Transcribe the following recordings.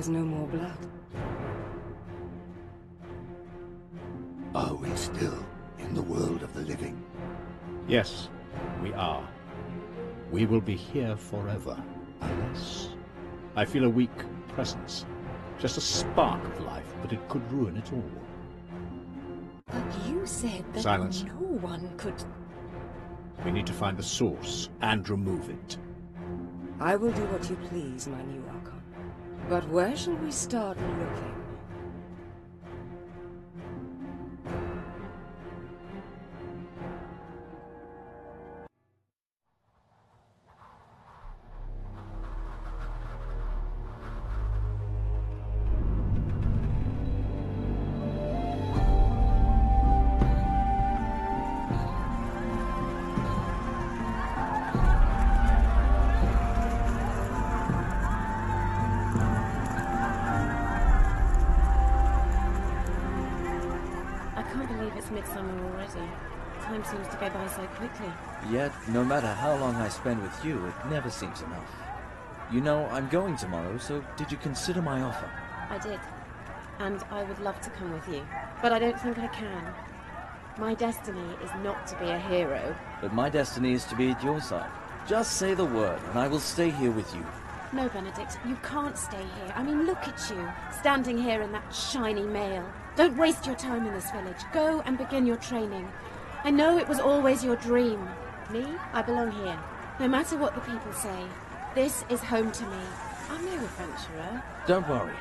there's no more blood. Are we still in the world of the living? Yes, we are. We will be here forever, unless... I feel a weak presence. Just a spark of life, but it could ruin it all. But you said that Silence. no one could... We need to find the source and remove it. I will do what you please, my new Archon. But where shall we start looking? Midsummer already. Time seems to go by so quickly. Yet, no matter how long I spend with you, it never seems enough. You know, I'm going tomorrow, so did you consider my offer? I did. And I would love to come with you. But I don't think I can. My destiny is not to be a hero. But my destiny is to be at your side. Just say the word, and I will stay here with you. No, Benedict, you can't stay here. I mean, look at you, standing here in that shiny mail. Don't waste your time in this village. Go and begin your training. I know it was always your dream. Me, I belong here. No matter what the people say, this is home to me. I'm no adventurer. Don't worry.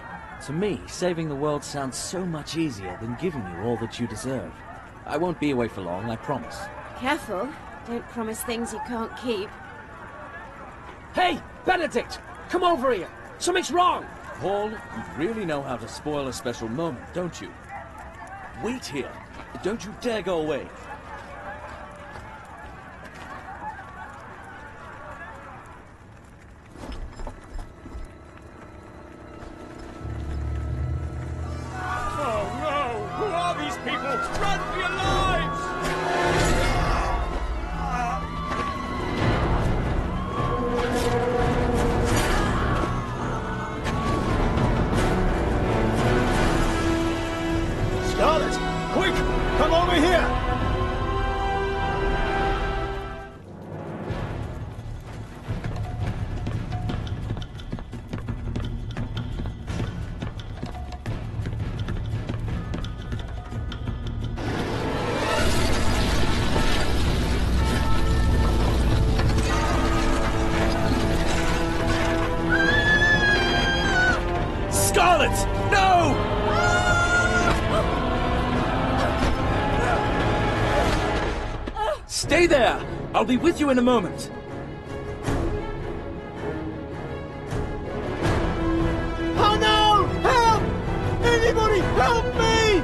To me, saving the world sounds so much easier than giving you all that you deserve. I won't be away for long, I promise. Careful. Don't promise things you can't keep. Hey, Benedict! Come over here! Something's wrong! Paul, you really know how to spoil a special moment, don't you? Wait here. Don't you dare go away. Oh no! Who are these people? Run for your lives! Scarlet! Quick! Come over here! Scarlet! No! Stay there! I'll be with you in a moment. Oh no! Help! Anybody help me!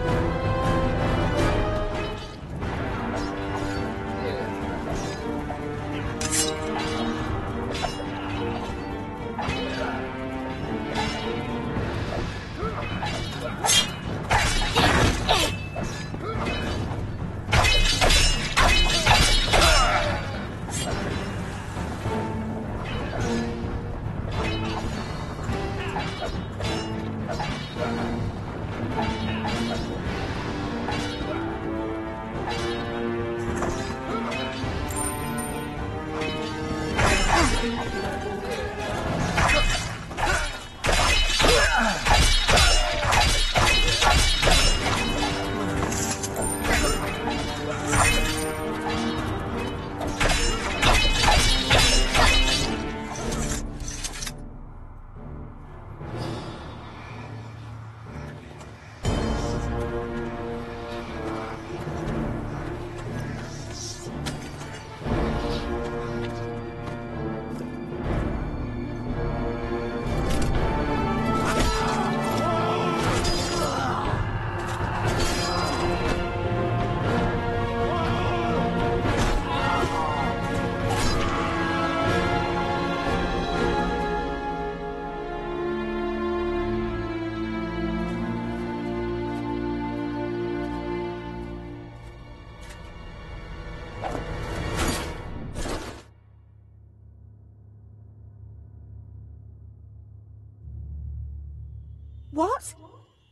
What?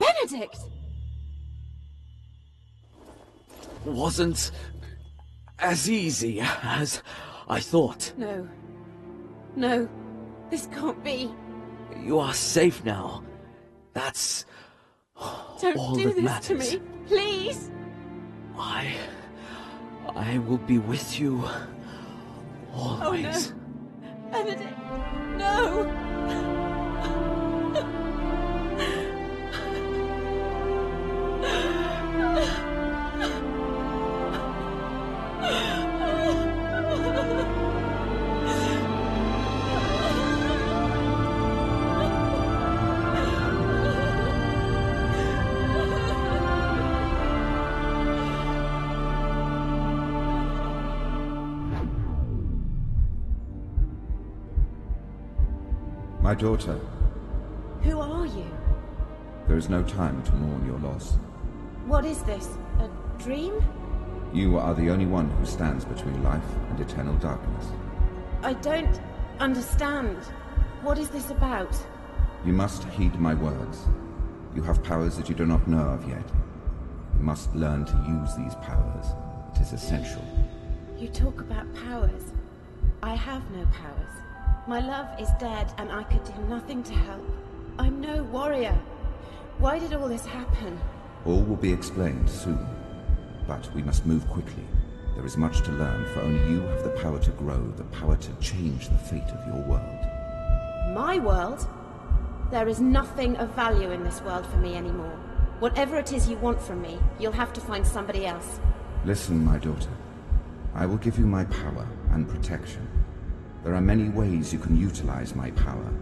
Benedict! Wasn't as easy as I thought. No. No. This can't be. You are safe now. That's Don't all do that this matters. to me. Please. I will be with you always. Oh no. Benedict. No. My daughter, Who are you? there is no time to mourn your loss. What is this? A dream? You are the only one who stands between life and eternal darkness. I don't understand. What is this about? You must heed my words. You have powers that you do not know of yet. You must learn to use these powers. It is essential. You talk about powers. I have no powers. My love is dead and I could do nothing to help. I'm no warrior. Why did all this happen? All will be explained soon. But we must move quickly. There is much to learn, for only you have the power to grow, the power to change the fate of your world. My world? There is nothing of value in this world for me anymore. Whatever it is you want from me, you'll have to find somebody else. Listen, my daughter. I will give you my power and protection. There are many ways you can utilize my power.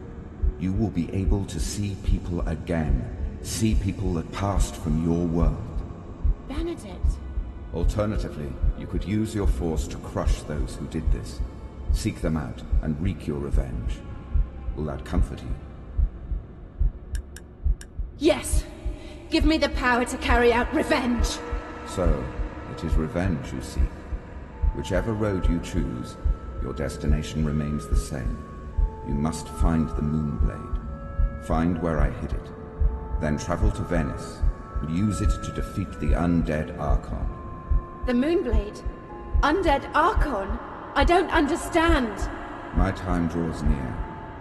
You will be able to see people again. See people that passed from your world. Benedict. Alternatively, you could use your force to crush those who did this. Seek them out and wreak your revenge. Will that comfort you? Yes! Give me the power to carry out revenge! So, it is revenge you seek. Whichever road you choose, your destination remains the same. You must find the Moonblade. Find where I hid it. Then travel to Venice and use it to defeat the undead Archon. The Moonblade? Undead Archon? I don't understand! My time draws near.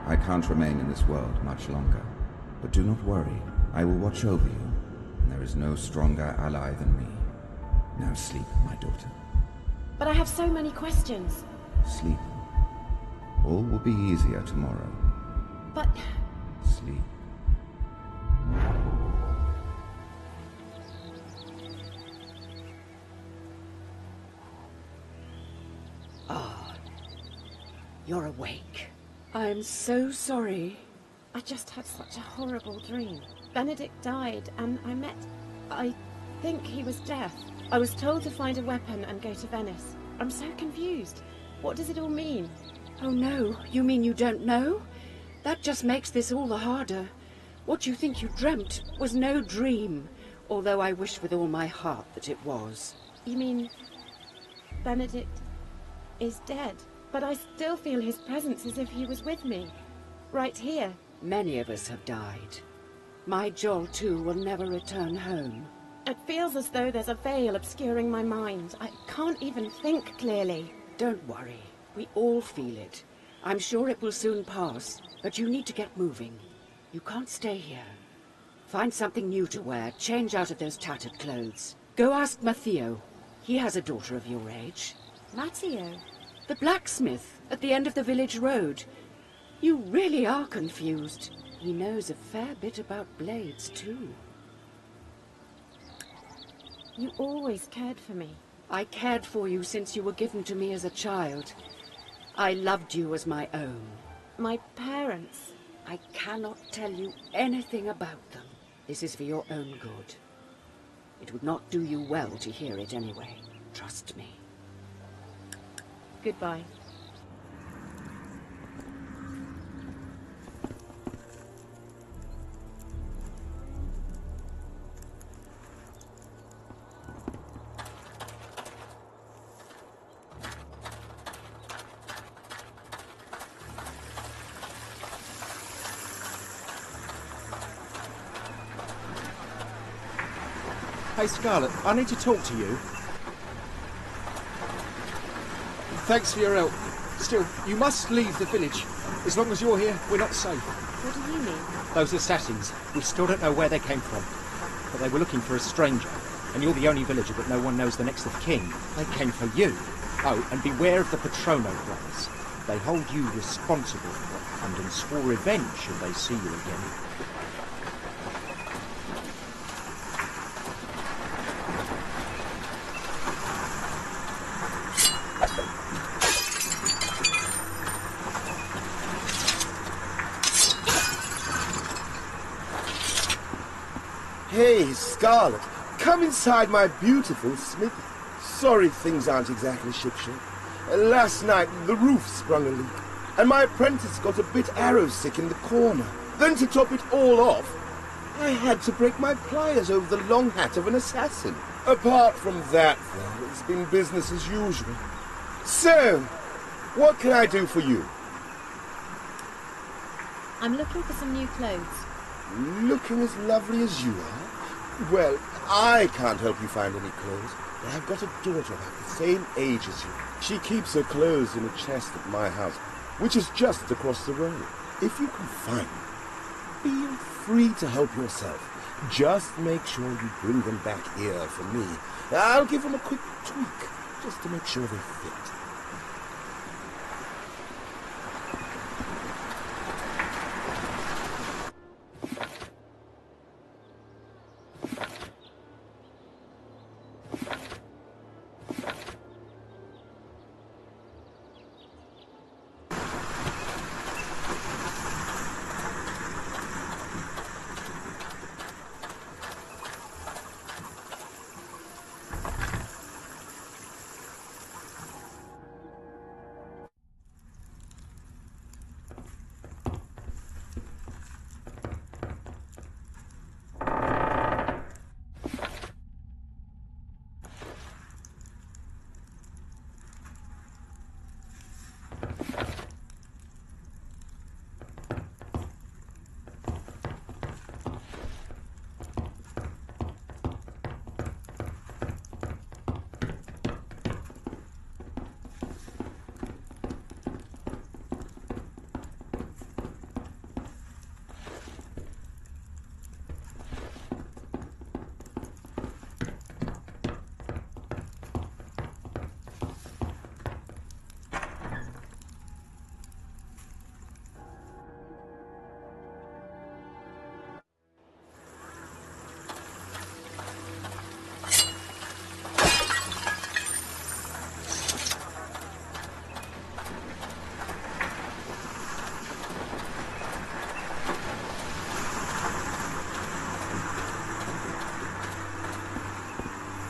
I can't remain in this world much longer. But do not worry. I will watch over you. And there is no stronger ally than me. Now sleep, my daughter. But I have so many questions. Sleep. All will be easier tomorrow. But... Sleep. You're awake. I'm so sorry. I just had such a horrible dream. Benedict died, and I think he was deaf. I was told to find a weapon and go to Venice. I'm so confused. What does it all mean? Oh no, you mean you don't know? That just makes this all the harder. What you think you dreamt was no dream, although I wish with all my heart that it was. You mean... Benedict is dead? But I still feel his presence as if he was with me. Right here. Many of us have died. My Joel, too, will never return home. It feels as though there's a veil obscuring my mind. I can't even think clearly. Don't worry. We all feel it. I'm sure it will soon pass, but you need to get moving. You can't stay here. Find something new to wear. Change out of those tattered clothes. Go ask Matteo. He has a daughter of your age. Matteo? The blacksmith at the end of the village road. You really are confused. He knows a fair bit about blades, too. You always cared for me. I cared for you since you were given to me as a child. I loved you as my own. My parents. I cannot tell you anything about them. This is for your own good. It would not do you well to hear it anyway. Trust me. Goodbye. Hey, Scarlet, I need to talk to you. Thanks for your help. Still, you must leave the village. As long as you're here, we're not safe. What do you mean? Those assassins, we still don't know where they came from. But they were looking for a stranger. And you're the only villager that no one knows the next of kin. They came for you. Oh, and beware of the Patrono brothers. They hold you responsible for what happened and swore revenge should they see you again. Hey, Scarlet, come inside my beautiful smithy. Sorry things aren't exactly shipshape. Last night, the roof sprung a leak, and my apprentice got a bit arrow-sick in the corner. Then to top it all off, I had to break my pliers over the long hat of an assassin. Apart from that, though, it's been business as usual. So, what can I do for you? I'm looking for some new clothes. Looking as lovely as you are? Well, I can't help you find any clothes, but I've got a daughter about the same age as you. She keeps her clothes in a chest at my house, which is just across the road. If you can find them, feel free to help yourself. Just make sure you bring them back here for me. I'll give them a quick tweak, just to make sure they fit.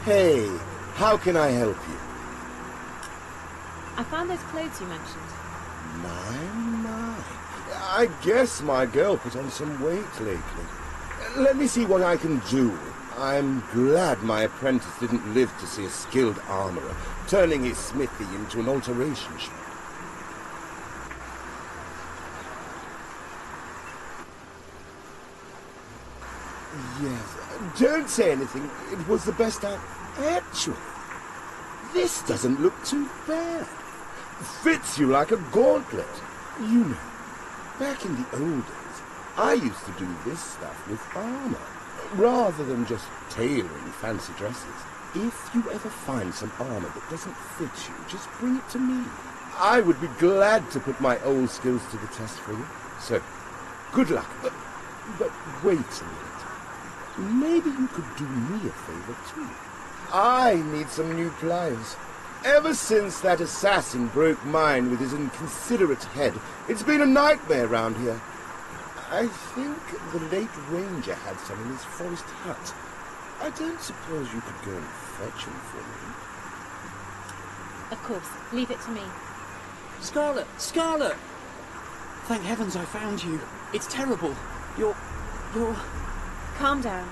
Hey, how can I help you? I found those clothes you mentioned. My. I guess my girl put on some weight lately. Let me see what I can do. I'm glad my apprentice didn't live to see a skilled armorer turning his smithy into an alteration shop. Yes, don't say anything. It was the best I... Actually, this doesn't look too bad. Fits you like a gauntlet. You know, back in the old days, I used to do this stuff with armor, rather than just tailoring fancy dresses. If you ever find some armor that doesn't fit you, just bring it to me. I would be glad to put my old skills to the test for you. So, good luck. But wait a minute. Maybe you could do me a favor, too. I need some new pliers. Ever since that assassin broke mine with his inconsiderate head, it's been a nightmare round here. I think the late ranger had some in his forest hut. I don't suppose you could go and fetch him for me. Of course. Leave it to me. Scarlet! Scarlet! Thank heavens I found you. It's terrible. You're... Calm down.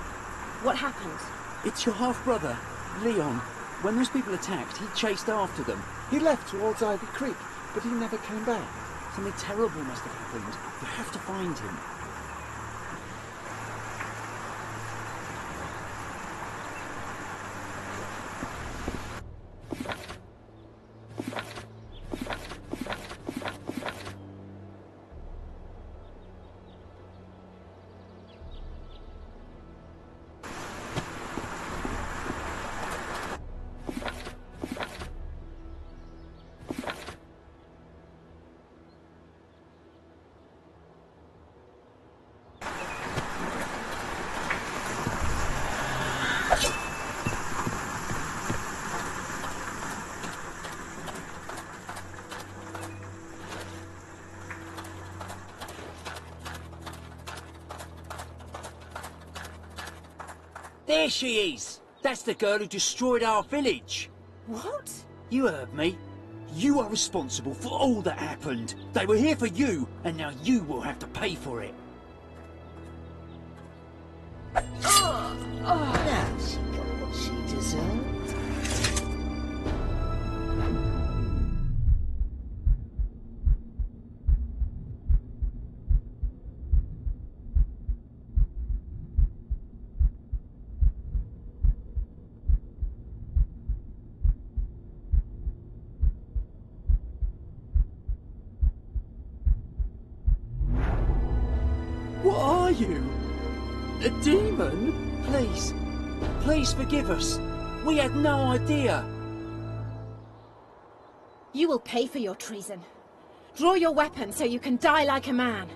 What happened? It's your half-brother, Leon. When those people attacked, he chased after them. He left towards Ivy Creek, but he never came back. Something terrible must have happened. You have to find him. There she is! That's the girl who destroyed our village. What? You heard me. You are responsible for all that happened. They were here for you, and now you will have to pay for it. Now she got what she deserved. What are you? A demon? Please. Please forgive us. We had no idea. You will pay for your treason. Draw your weapon so you can die like a man.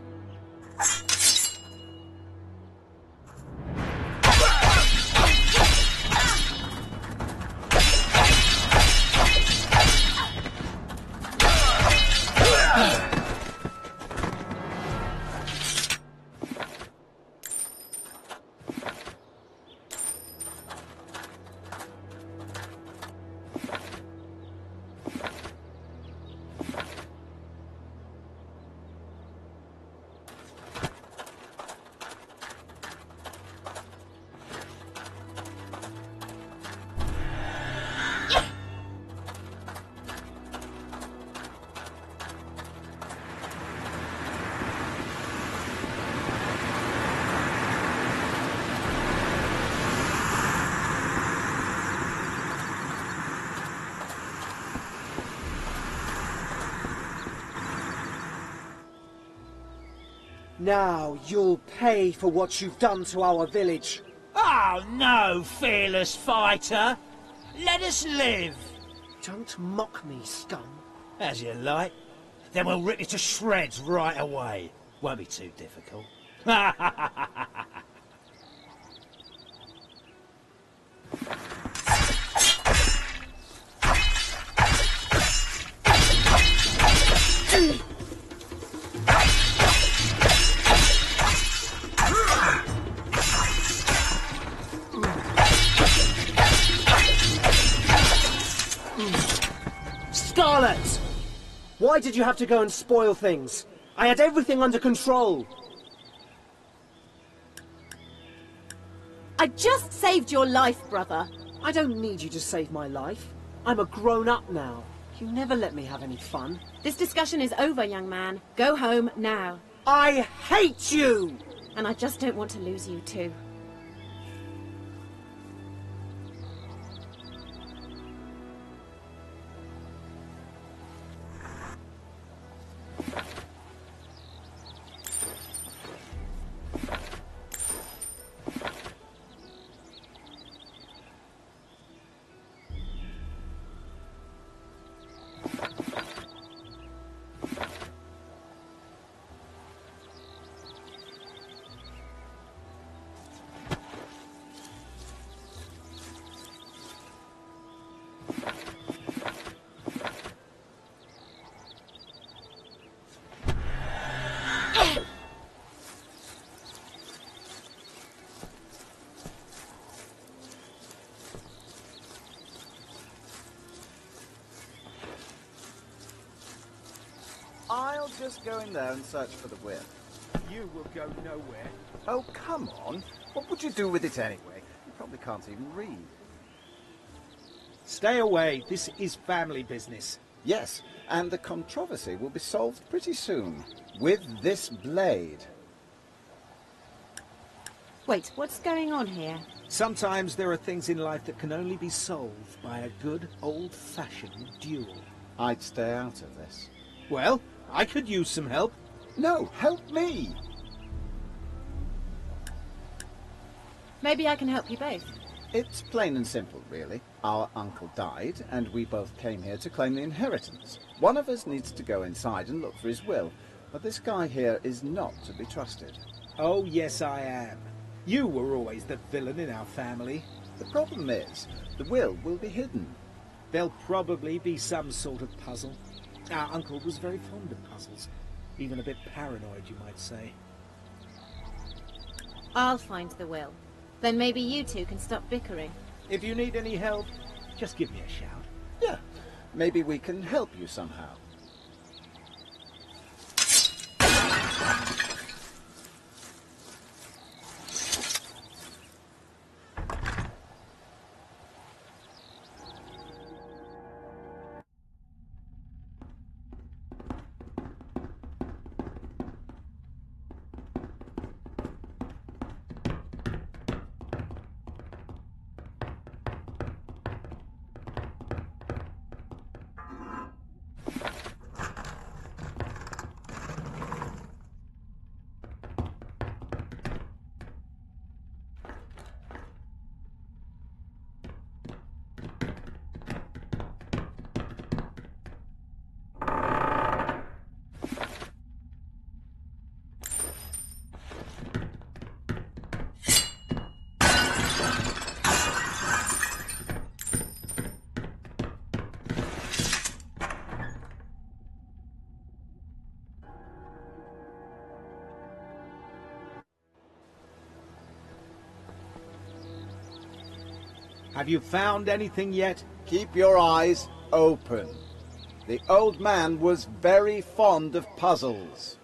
Now you'll pay for what you've done to our village. Oh no, fearless fighter! Let us live! Don't mock me, scum. As you like. Then we'll rip you to shreds right away. Won't be too difficult. Scarlet! Why did you have to go and spoil things? I had everything under control. I just saved your life, brother. I don't need you to save my life. I'm a grown-up now. You never let me have any fun. This discussion is over, young man. Go home now. I hate you! And I just don't want to lose you too. I'll just go in there and search for the will. You will go nowhere. Oh, come on. What would you do with it anyway? You probably can't even read. Stay away. This is family business. Yes, and the controversy will be solved pretty soon. With this blade. Wait, what's going on here? Sometimes there are things in life that can only be solved by a good old-fashioned duel. I'd stay out of this. Well, I could use some help. No, help me! Maybe I can help you both. It's plain and simple, really. Our uncle died, and we both came here to claim the inheritance. One of us needs to go inside and look for his will, but this guy here is not to be trusted. Oh, yes, I am. You were always the villain in our family. The problem is, the will be hidden. There'll probably be some sort of puzzle. Our uncle was very fond of puzzles. Even a bit paranoid, you might say. I'll find the will. Then maybe you two can stop bickering. If you need any help, just give me a shout. Yeah, maybe we can help you somehow. Have you found anything yet? Keep your eyes open. The old man was very fond of puzzles.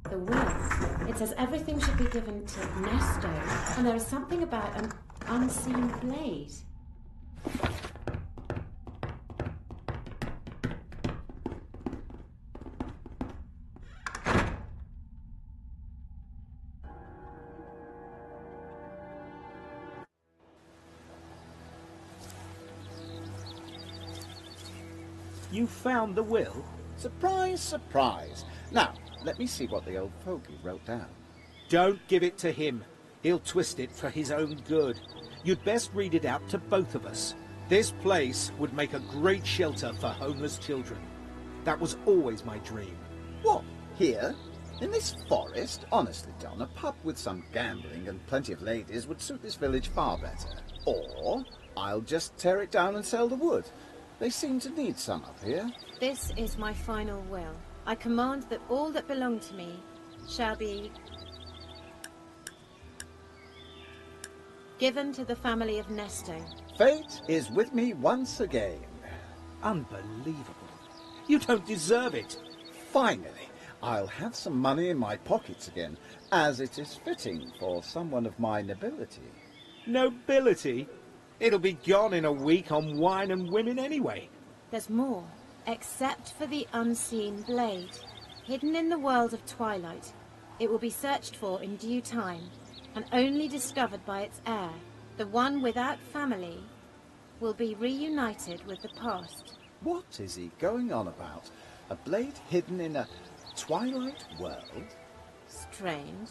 The will. It says everything should be given to Nesto, and there is something about an unseen blade. You found the will? Surprise, surprise. Now, let me see what the old fogey wrote down. Don't give it to him. He'll twist it for his own good. You'd best read it out to both of us. This place would make a great shelter for homeless children. That was always my dream. What? Here? In this forest? Honestly, John, a pub with some gambling and plenty of ladies would suit this village far better. Or I'll just tear it down and sell the wood. They seem to need some up here. This is my final will. I command that all that belong to me shall be given to the family of Nesto. Fate is with me once again. Unbelievable. You don't deserve it. Finally, I'll have some money in my pockets again, as it is fitting for someone of my nobility. Nobility? It'll be gone in a week on wine and women anyway. There's more. Except for the unseen blade. Hidden in the world of Twilight. It will be searched for in due time, and only discovered by its heir. The one without family will be reunited with the past. What is he going on about? A blade hidden in a Twilight world? Strange.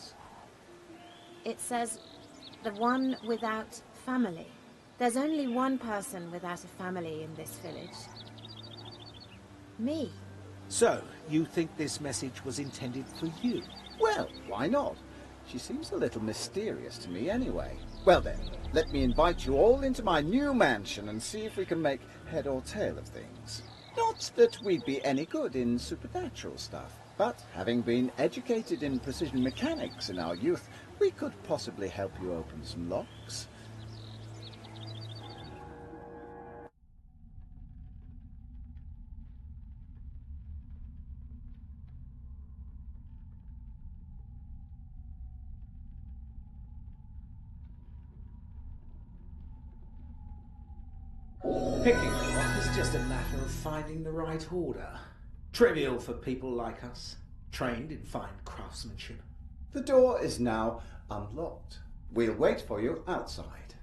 It says, the one without family. There's only one person without a family in this village. Me. So, you think this message was intended for you? Well, why not? She seems a little mysterious to me anyway. Well then, let me invite you all into my new mansion and see if we can make head or tail of things. Not that we'd be any good in supernatural stuff, but having been educated in precision mechanics in our youth, we could possibly help you open some locks. Picking a lock is just a matter of finding the right order. Trivial for people like us, trained in fine craftsmanship. The door is now unlocked. We'll wait for you outside.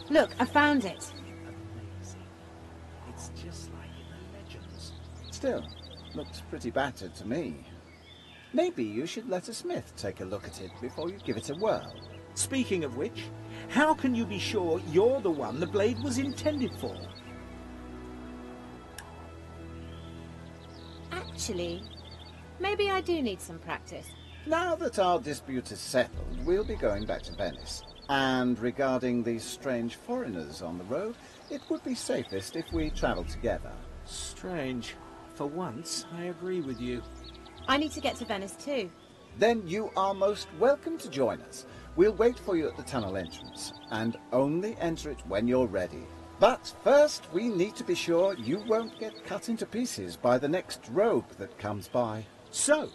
Look, I found it. Amazing. It's just like in the legends. Still, looks pretty battered to me. Maybe you should let a smith take a look at it before you give it a whirl. Speaking of which, how can you be sure you're the one the blade was intended for? Actually, maybe I do need some practice. Now that our dispute is settled, we'll be going back to Venice. And regarding these strange foreigners on the road, it would be safest if we travel together. Strange. For once, I agree with you. I need to get to Venice too. Then you are most welcome to join us. We'll wait for you at the tunnel entrance, and only enter it when you're ready. But first, we need to be sure you won't get cut into pieces by the next rogue that comes by. So,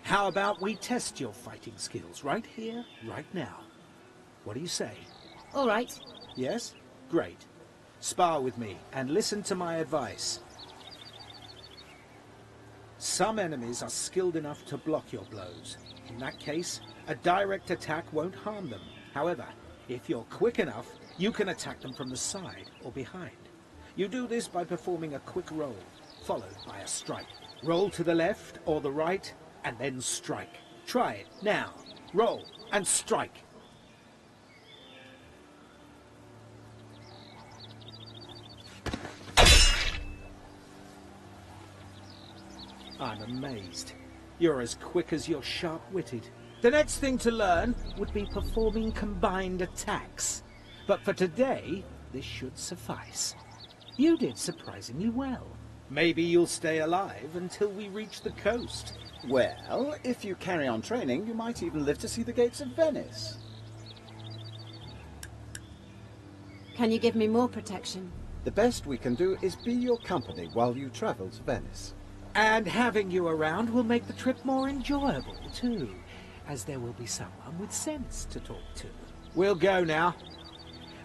how about we test your fighting skills right here, right now? What do you say? All right. Yes? Great. Spar with me and listen to my advice. Some enemies are skilled enough to block your blows. In that case, a direct attack won't harm them. However, if you're quick enough, you can attack them from the side or behind. You do this by performing a quick roll, followed by a strike. Roll to the left or the right, and then strike. Try it now. Roll and strike. I'm amazed. You're as quick as you're sharp-witted. The next thing to learn would be performing combined attacks. But for today, this should suffice. You did surprisingly well. Maybe you'll stay alive until we reach the coast. Well, if you carry on training, you might even live to see the gates of Venice. Can you give me more protection? The best we can do is be your company while you travel to Venice. And having you around will make the trip more enjoyable, too, as there will be someone with sense to talk to. We'll go now.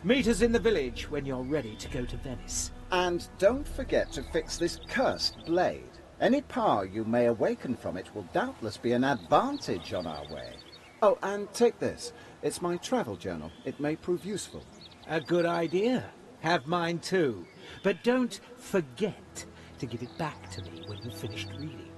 Meet us in the village when you're ready to go to Venice. And don't forget to fix this cursed blade. Any power you may awaken from it will doubtless be an advantage on our way. Oh, and take this. It's my travel journal. It may prove useful. A good idea. Have mine too. But don't forget to give it back to me when you've finished reading.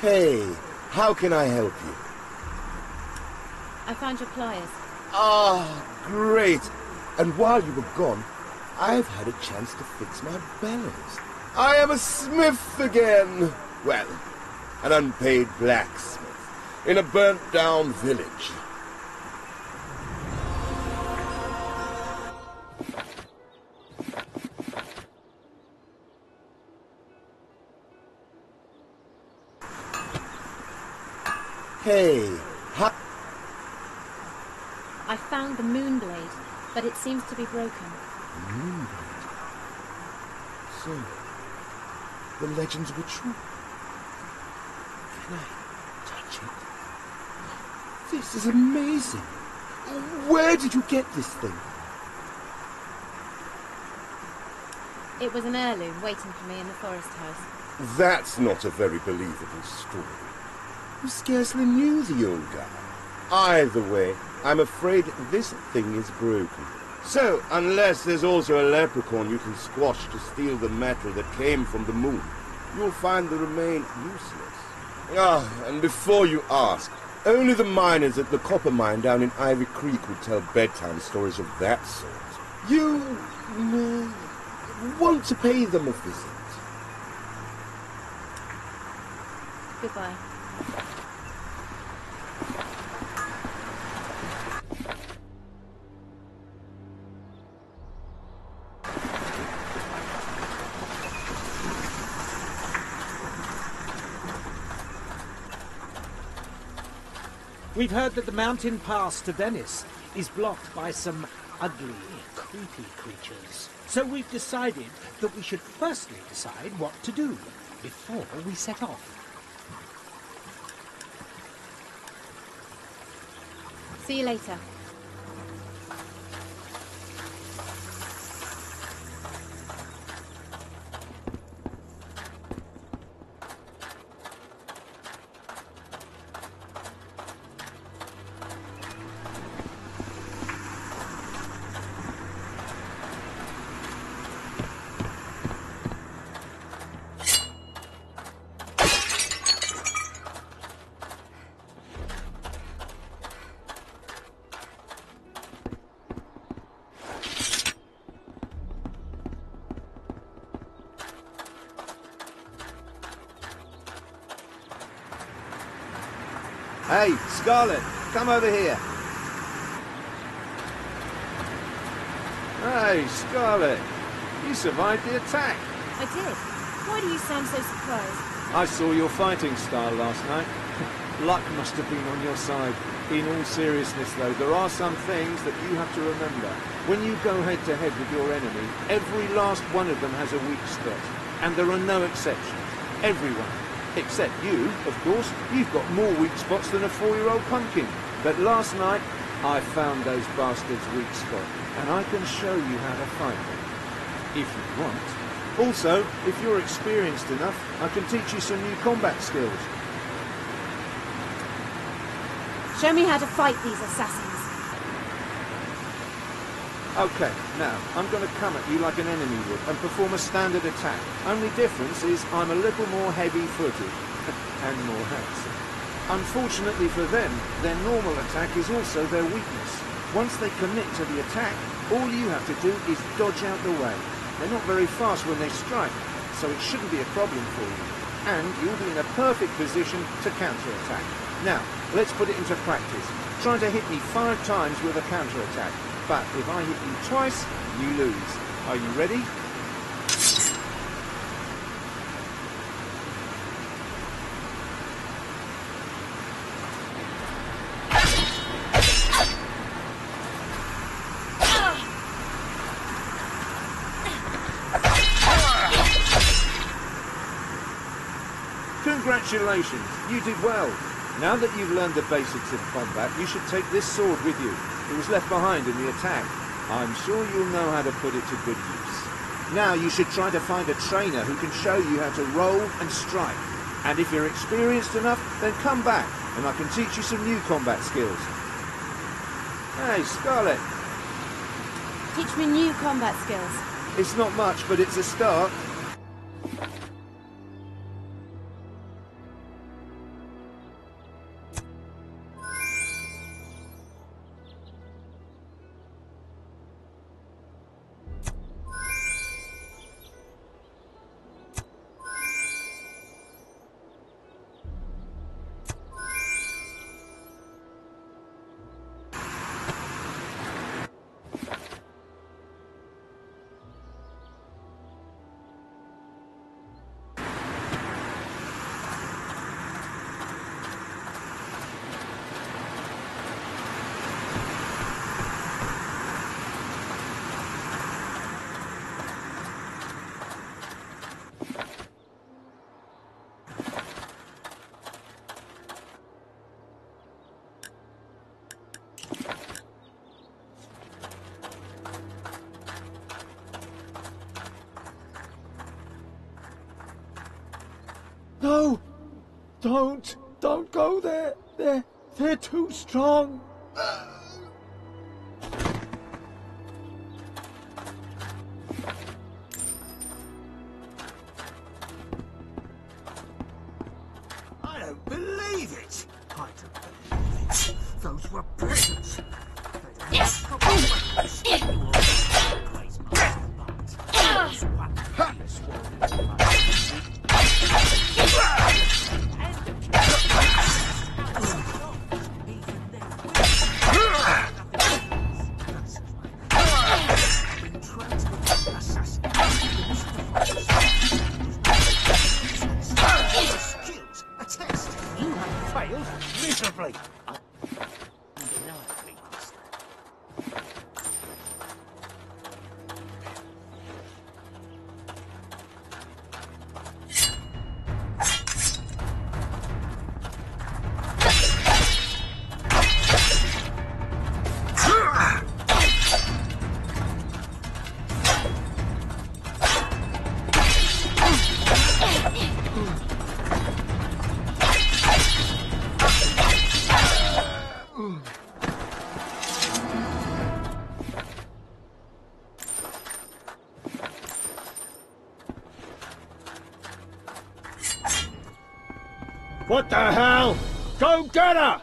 Hey, how can I help you? I found your pliers. Ah, great. And while you were gone, I've had a chance to fix my bellows. I am a smith again. Well, an unpaid blacksmith in a burnt-down village. Hey, I found the Moonblade, but it seems to be broken. Moonblade. So, the legends were true. Can I touch it? This is amazing. Where did you get this thing? It was an heirloom waiting for me in the forest house. That's not a very believable story. You scarcely knew the old guy. Either way, I'm afraid this thing is broken. So, unless there's also a leprechaun you can squash to steal the metal that came from the moon, you'll find the remain useless. Ah, and before you ask, only the miners at the copper mine down in Ivy Creek would tell bedtime stories of that sort. You want to pay them a visit. Goodbye. We've heard that the mountain pass to Venice is blocked by some ugly, creepy creatures. So we've decided that we should firstly decide what to do before we set off. See you later. Hey, Scarlet, come over here. Hey, Scarlet, you survived the attack. I did. Why do you sound so surprised? I saw your fighting style last night. Luck must have been on your side. In all seriousness, though, there are some things that you have to remember. When you go head-to-head with your enemy, every last one of them has a weak spot. And there are no exceptions. Everyone. Except you, of course. You've got more weak spots than a 4-year-old pumpkin. But last night, I found those bastards' weak spot. And I can show you how to fight them. If you want. Also, if you're experienced enough, I can teach you some new combat skills. Show me how to fight these assassins. Okay, now, I'm going to come at you like an enemy would and perform a standard attack. Only difference is I'm a little more heavy-footed and more handsome. Unfortunately for them, their normal attack is also their weakness. Once they commit to the attack, all you have to do is dodge out the way. They're not very fast when they strike, so it shouldn't be a problem for you. And you'll be in a perfect position to counter-attack. Now, let's put it into practice. Try to hit me 5 times with a counter-attack. But if I hit you twice, you lose. Are you ready? Congratulations, you did well. Now that you've learned the basics of combat, you should take this sword with you. It was left behind in the attack. I'm sure you'll know how to put it to good use. Now you should try to find a trainer who can show you how to roll and strike. And if you're experienced enough, then come back, and I can teach you some new combat skills. Hey, Scarlet. Teach me new combat skills. It's not much, but it's a start. No! Don't go there! They're too strong! I don't believe it! I don't believe it! Those were peasants! You have failed miserably. What the hell? Go get her!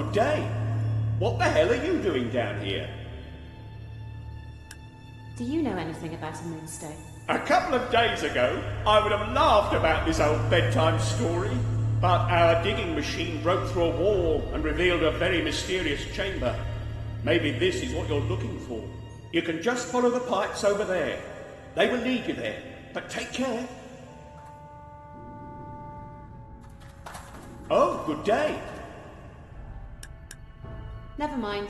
good day. What the hell are you doing down here? Do you know anything about a moonstone? A couple of days ago, I would have laughed about this old bedtime story, but our digging machine broke through a wall and revealed a very mysterious chamber. Maybe this is what you're looking for. You can just follow the pipes over there. They will lead you there, but take care. Oh, good day. Never mind.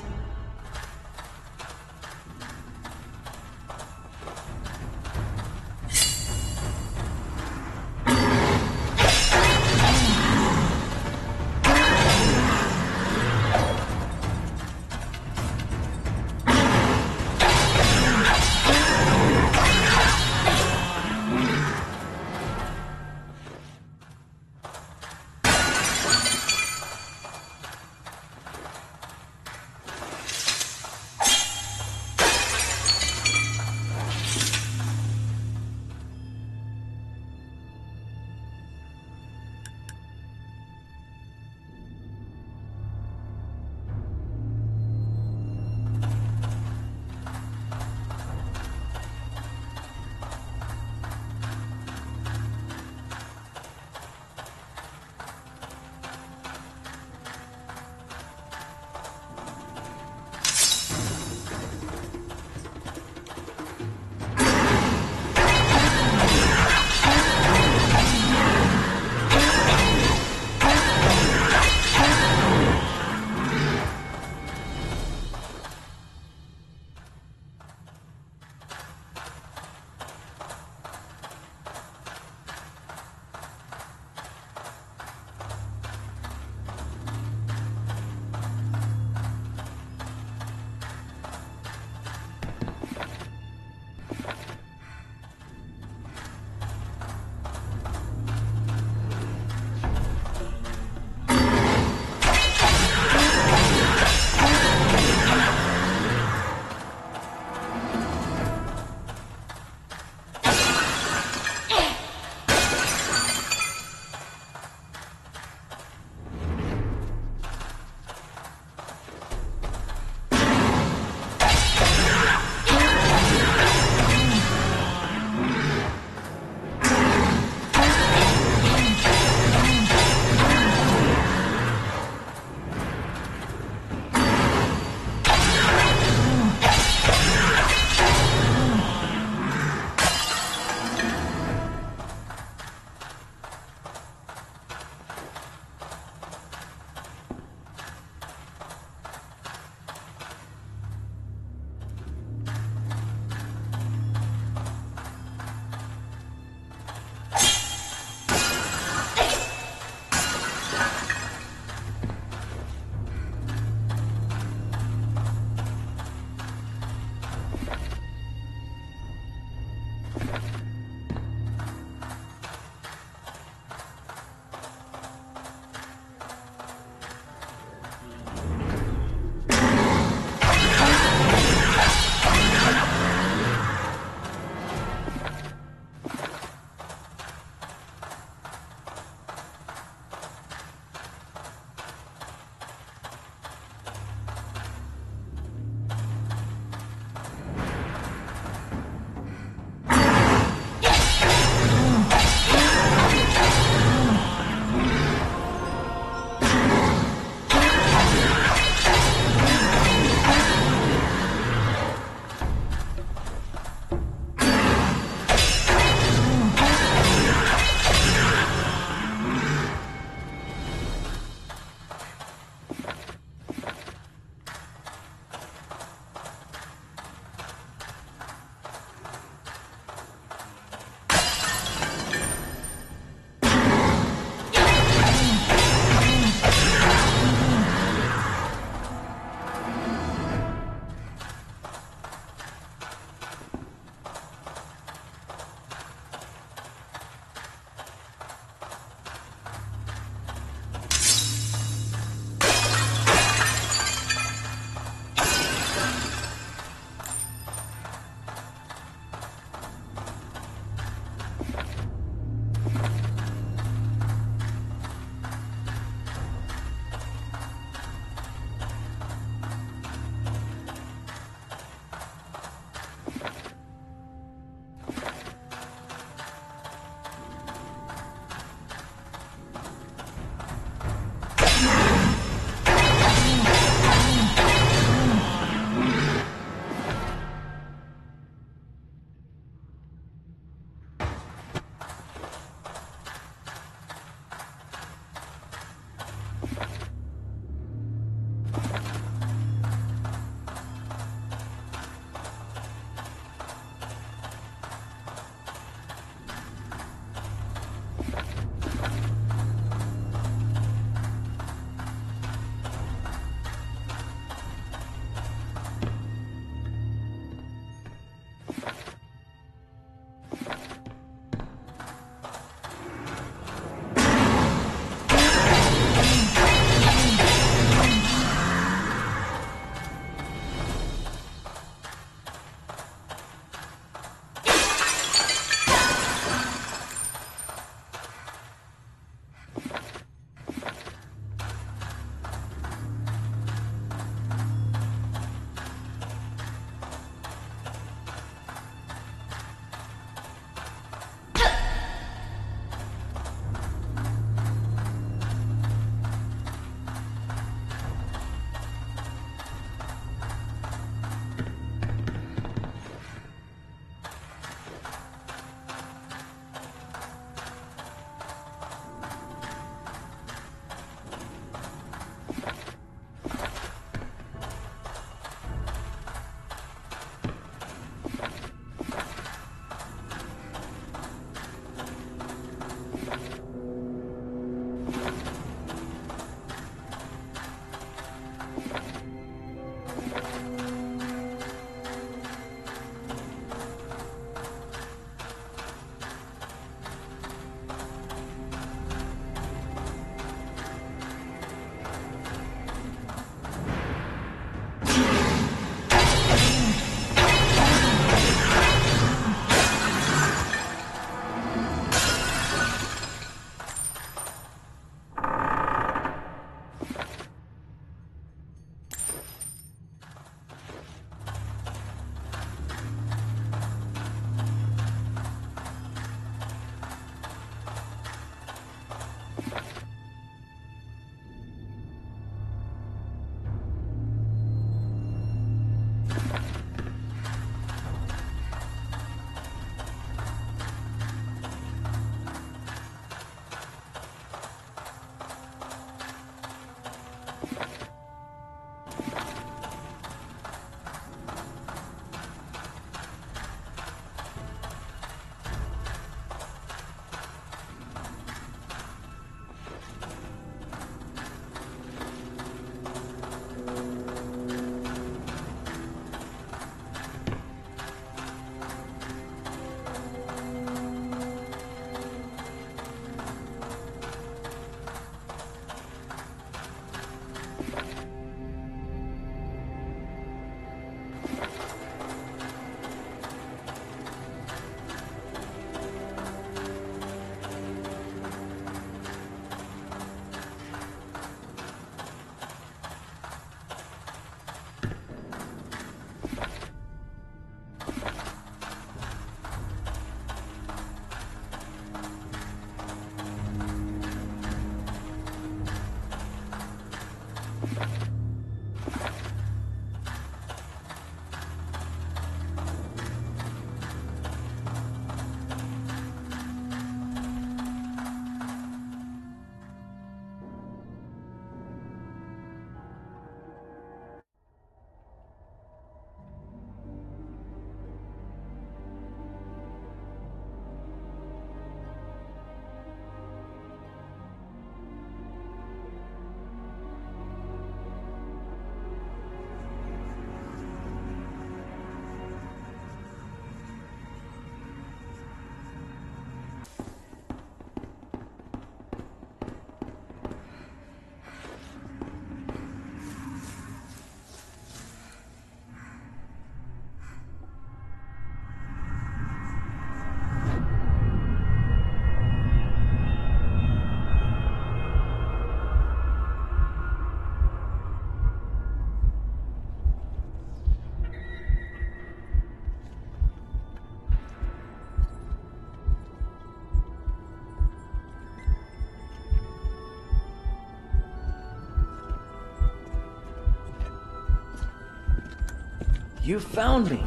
You found me!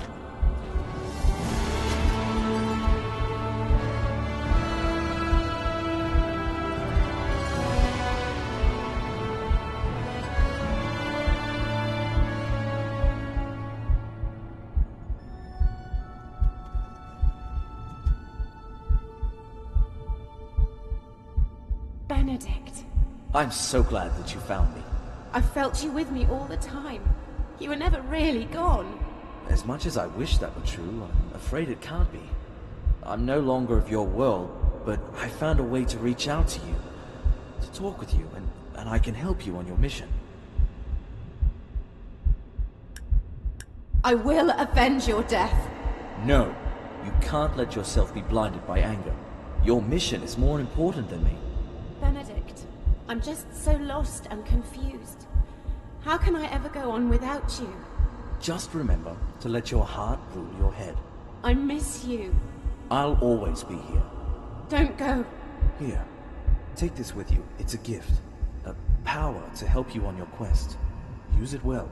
Benedict. I'm so glad that you found me. I felt you with me all the time. You were never really gone. As much as I wish that were true, I'm afraid it can't be. I'm no longer of your world, but I found a way to reach out to you, to talk with you, and I can help you on your mission. I will avenge your death. No, you can't let yourself be blinded by anger. Your mission is more important than me. Benedict, I'm just so lost and confused. How can I ever go on without you? Just remember to let your heart rule your head. I miss you. I'll always be here. Don't go. Here, take this with you. It's a gift. A power to help you on your quest. Use it well.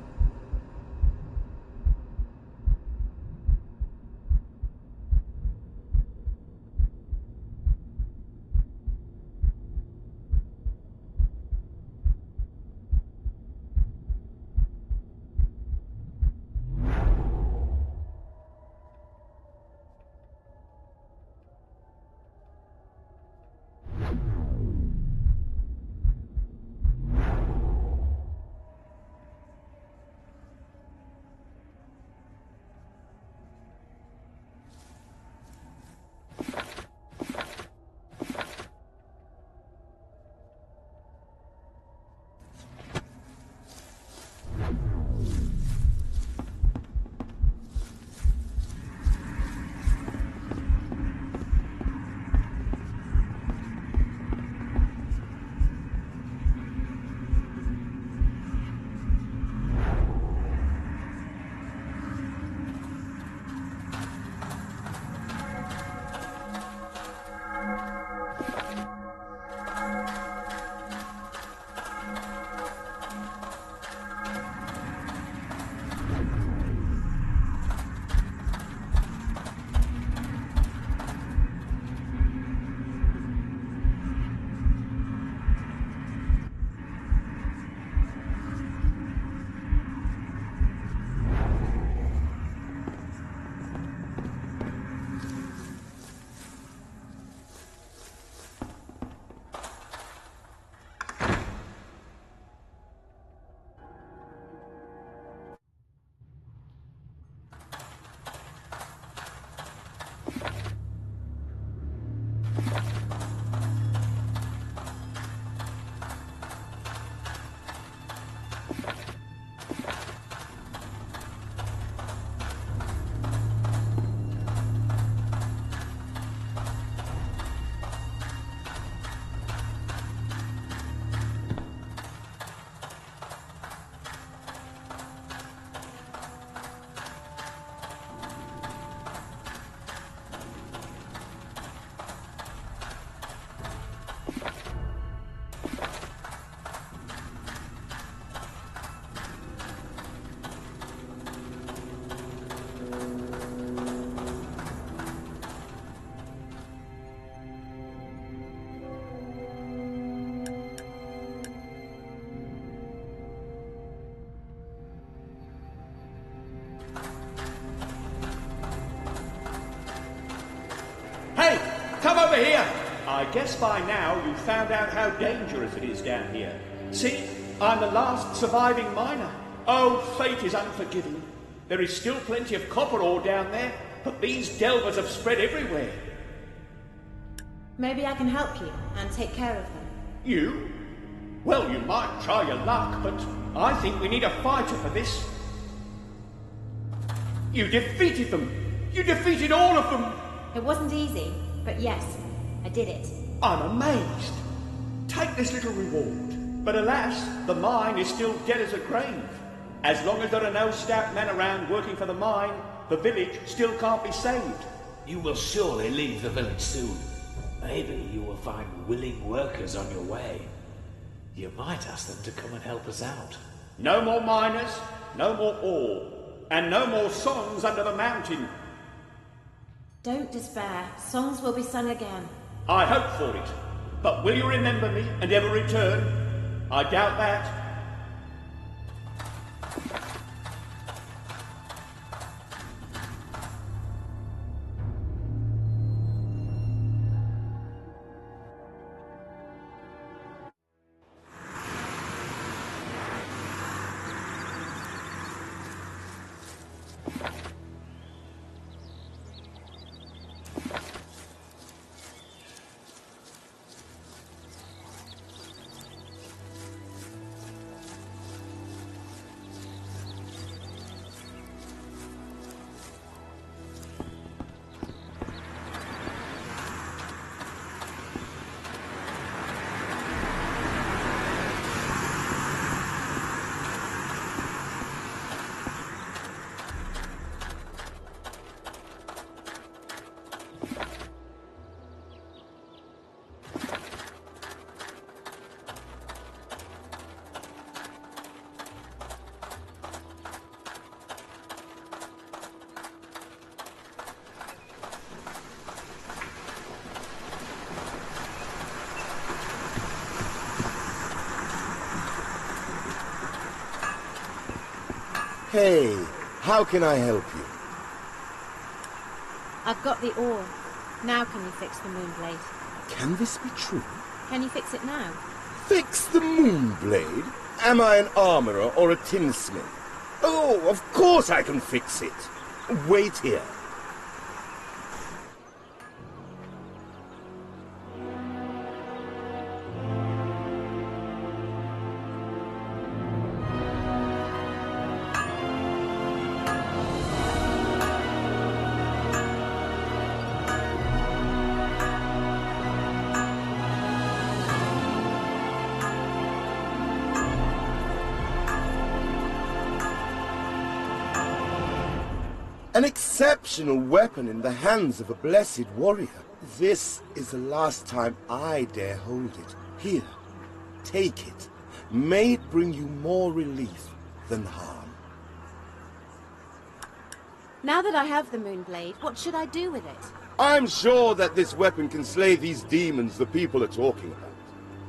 Hey, come over here! I guess by now you've found out how dangerous it is down here. See, I'm the last surviving miner. Oh, fate is unforgiving. There is still plenty of copper ore down there, but these delvers have spread everywhere. Maybe I can help you and take care of them. You? Well, you might try your luck, but I think we need a fighter for this. You defeated them! You defeated all of them! It wasn't easy, but yes, I did it. I'm amazed. Take this little reward. But alas, the mine is still dead as a grave. As long as there are no stout men around working for the mine, the village still can't be saved. You will surely leave the village soon. Maybe you will find willing workers on your way. You might ask them to come and help us out. No more miners, no more ore, and no more songs under the mountain. Don't despair. Songs will be sung again. I hope for it. But will you remember me and ever return? I doubt that. You Hey, how can I help you? I've got the ore. Now can you fix the Moonblade? Can this be true? Can you fix it now? Fix the Moonblade? Am I an armorer or a tinsmith? Oh, of course I can fix it. Wait here. An exceptional weapon in the hands of a blessed warrior. This is the last time I dare hold it. Here, take it. May it bring you more relief than harm. Now that I have the Moonblade, what should I do with it? I'm sure that this weapon can slay these demons the people are talking about.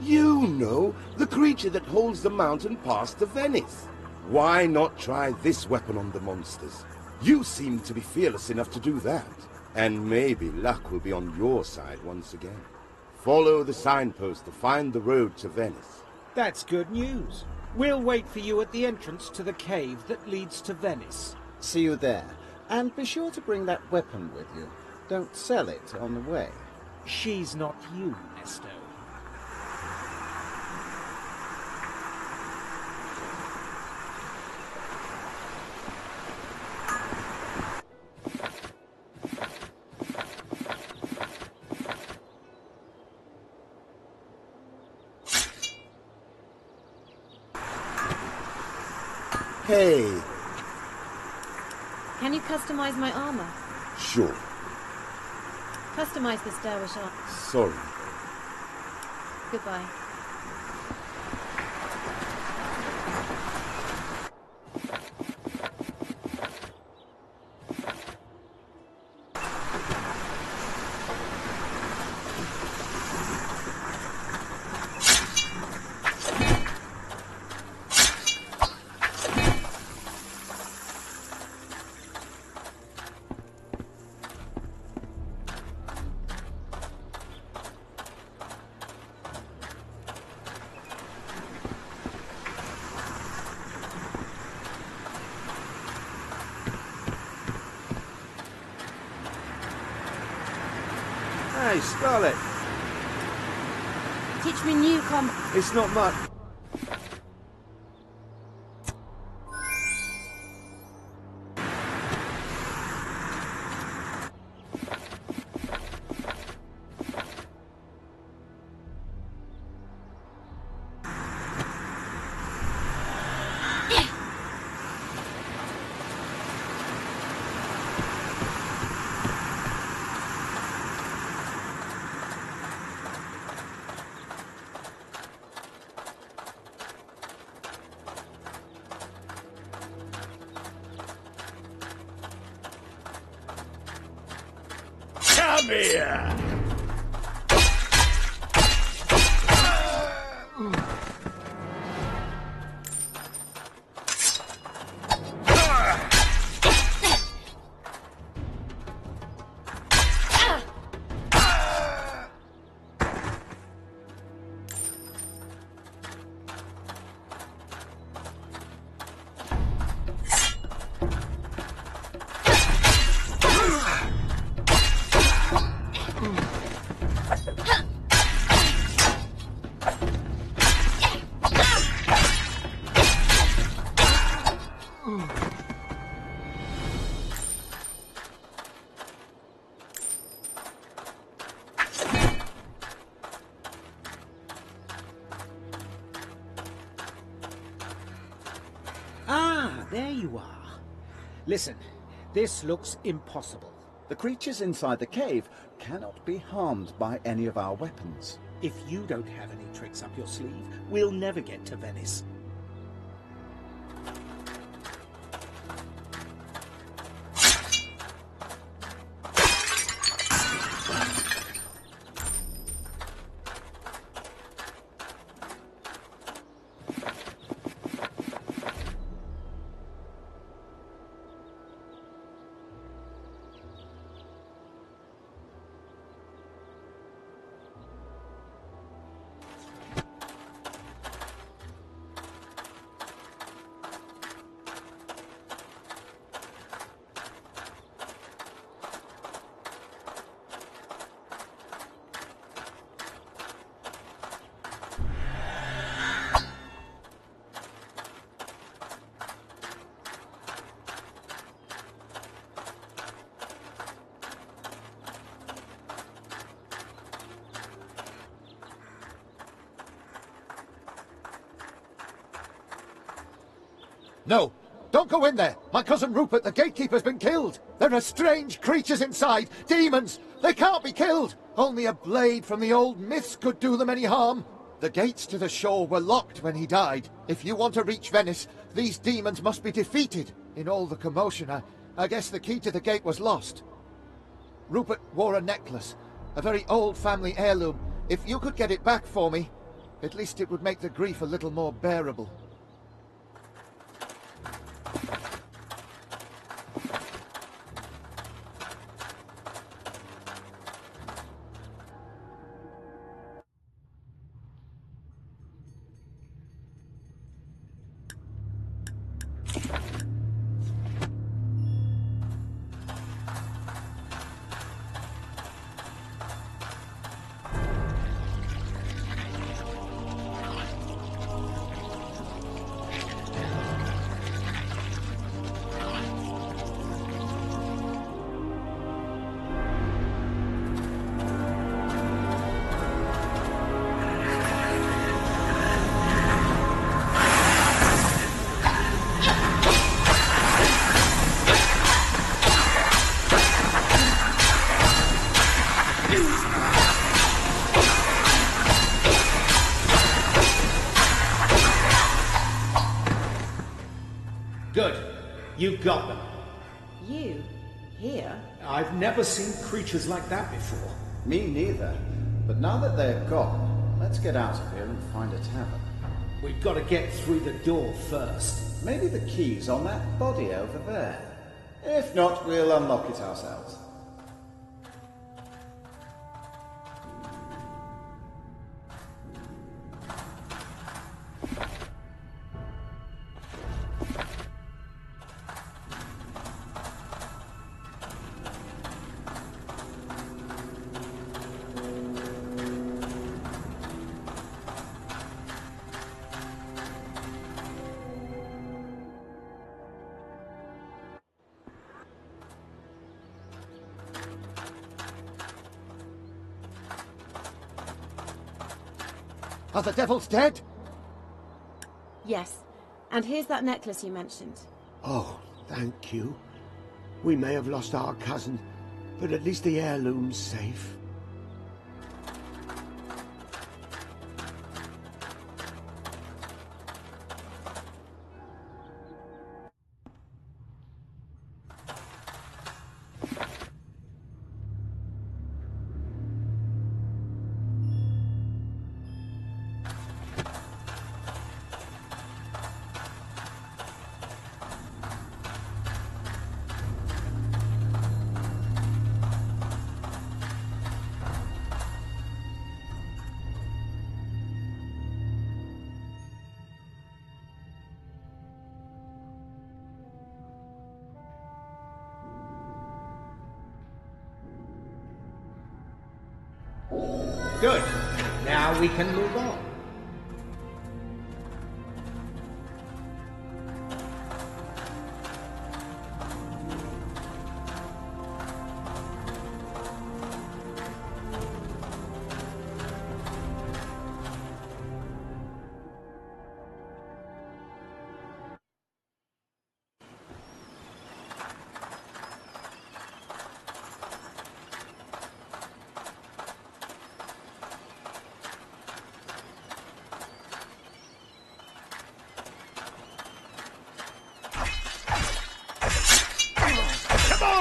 You know, the creature that holds the mountain pass to Venice. Why not try this weapon on the monsters? You seem to be fearless enough to do that. And maybe luck will be on your side once again. Follow the signpost to find the road to Venice. That's good news. We'll wait for you at the entrance to the cave that leads to Venice. See you there. And be sure to bring that weapon with you. Don't sell it on the way. She's not you, Nesto. Hey. Can you customize my armor? Sure. Customize this dervish armor. Sorry. Goodbye. Hey, Scarlet. Teach me new combat. It's not much. Come here! Ah, there you are. Listen, this looks impossible. The creatures inside the cave cannot be harmed by any of our weapons. If you don't have any tricks up your sleeve, we'll never get to Venice. No! Don't go in there! My cousin Rupert, the gatekeeper's been killed! There are strange creatures inside! Demons! They can't be killed! Only a blade from the old myths could do them any harm! The gates to the shore were locked when he died. If you want to reach Venice, these demons must be defeated. In all the commotion, I guess the key to the gate was lost. Rupert wore a necklace, a very old family heirloom. If you could get it back for me, at least it would make the grief a little more bearable. Good. You got them. You? Here? I've never seen creatures like that before. Me neither. But now that they're gone, let's get out of here and find a tavern. We've got to get through the door first. Maybe the key's on that body over there. If not, we'll unlock it ourselves. Are the devils dead? Yes. And here's that necklace you mentioned. Oh, thank you. We may have lost our cousin, but at least the heirloom's safe. Good. Now we can move on.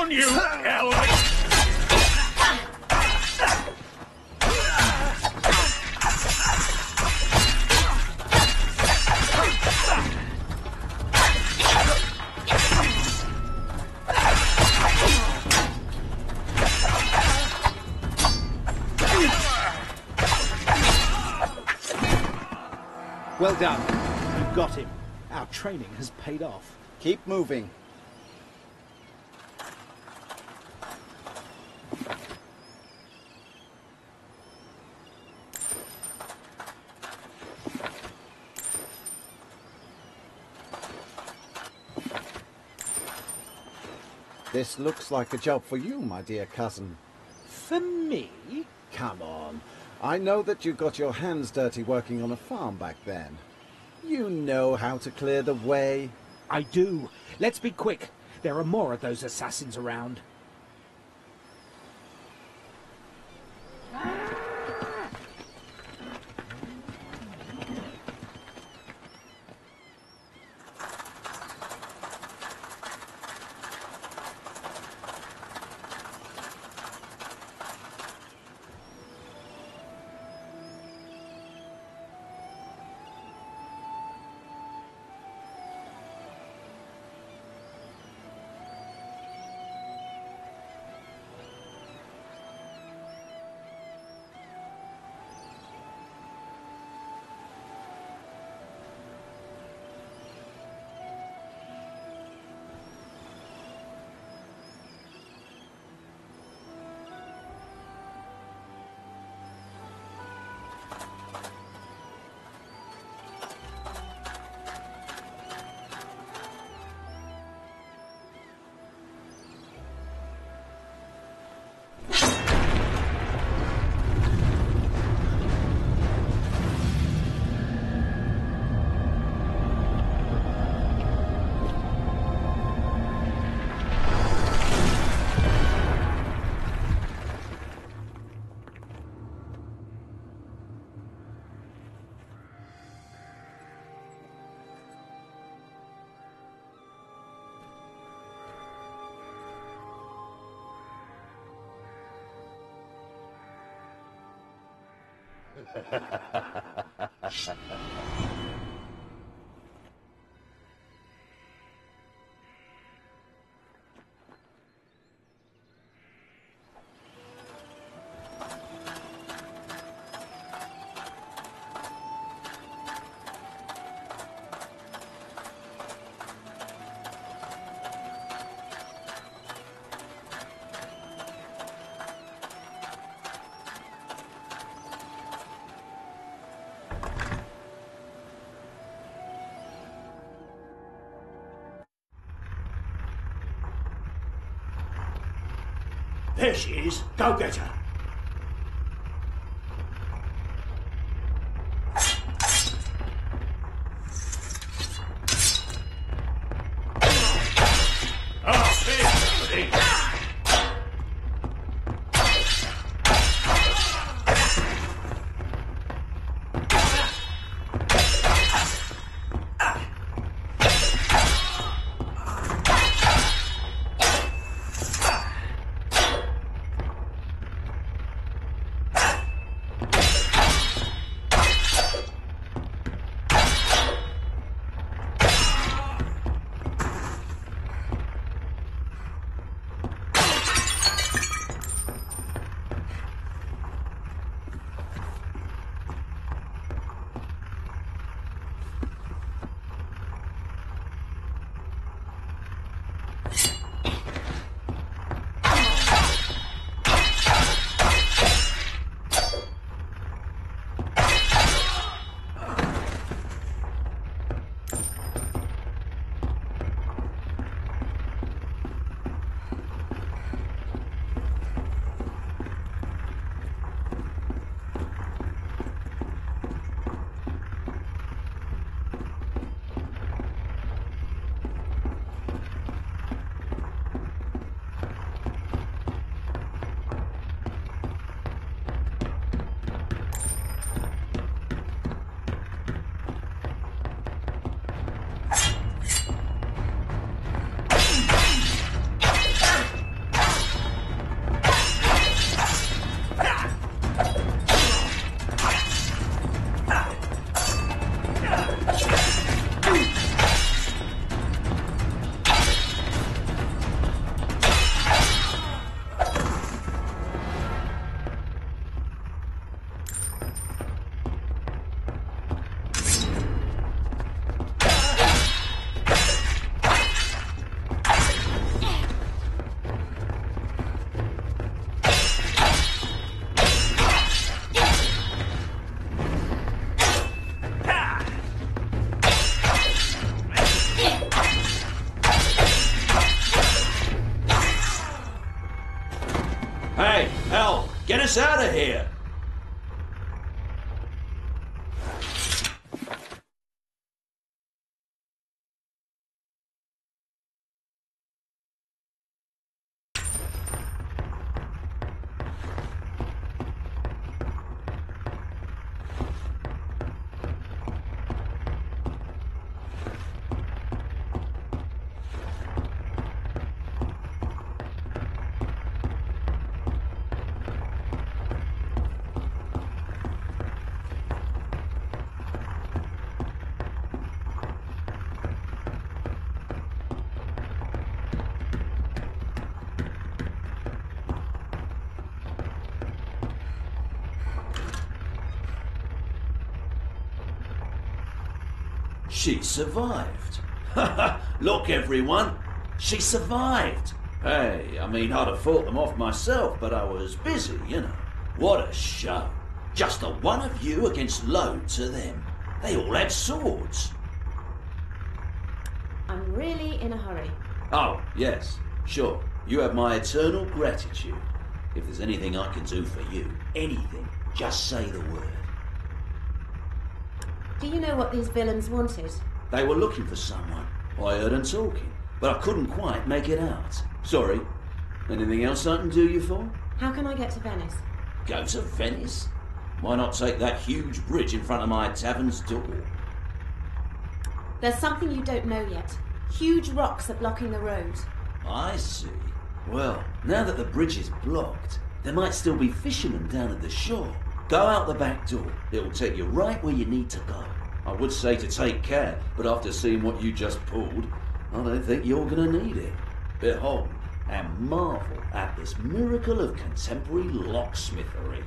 You hell! Well done. You got him. Our training has paid off. Keep moving. This looks like a job for you, my dear cousin. For me? Come on. I know that you got your hands dirty working on a farm back then. You know how to clear the way. I do. Let's be quick. There are more of those assassins around. There she is. Go get her. Hey, hell, get us out of here! She survived. Look, everyone, she survived. Hey, I mean, I'd have fought them off myself, but I was busy, you know. What a show. Just the one of you against loads of them. They all had swords. I'm really in a hurry. Oh, yes, sure. You have my eternal gratitude. If there's anything I can do for you, anything, just say the word. Do you know what these villains wanted? They were looking for someone. I heard them talking, but I couldn't quite make it out. Sorry. Anything else I can do you for? How can I get to Venice? Go to Venice? Why not take that huge bridge in front of my tavern's door? There's something you don't know yet. Huge rocks are blocking the road. I see. Well, now that the bridge is blocked, there might still be fishermen down at the shore. Go out the back door. It'll take you right where you need to go. I would say to take care, but after seeing what you just pulled, I don't think you're going to need it. Behold and marvel at this miracle of contemporary locksmithery.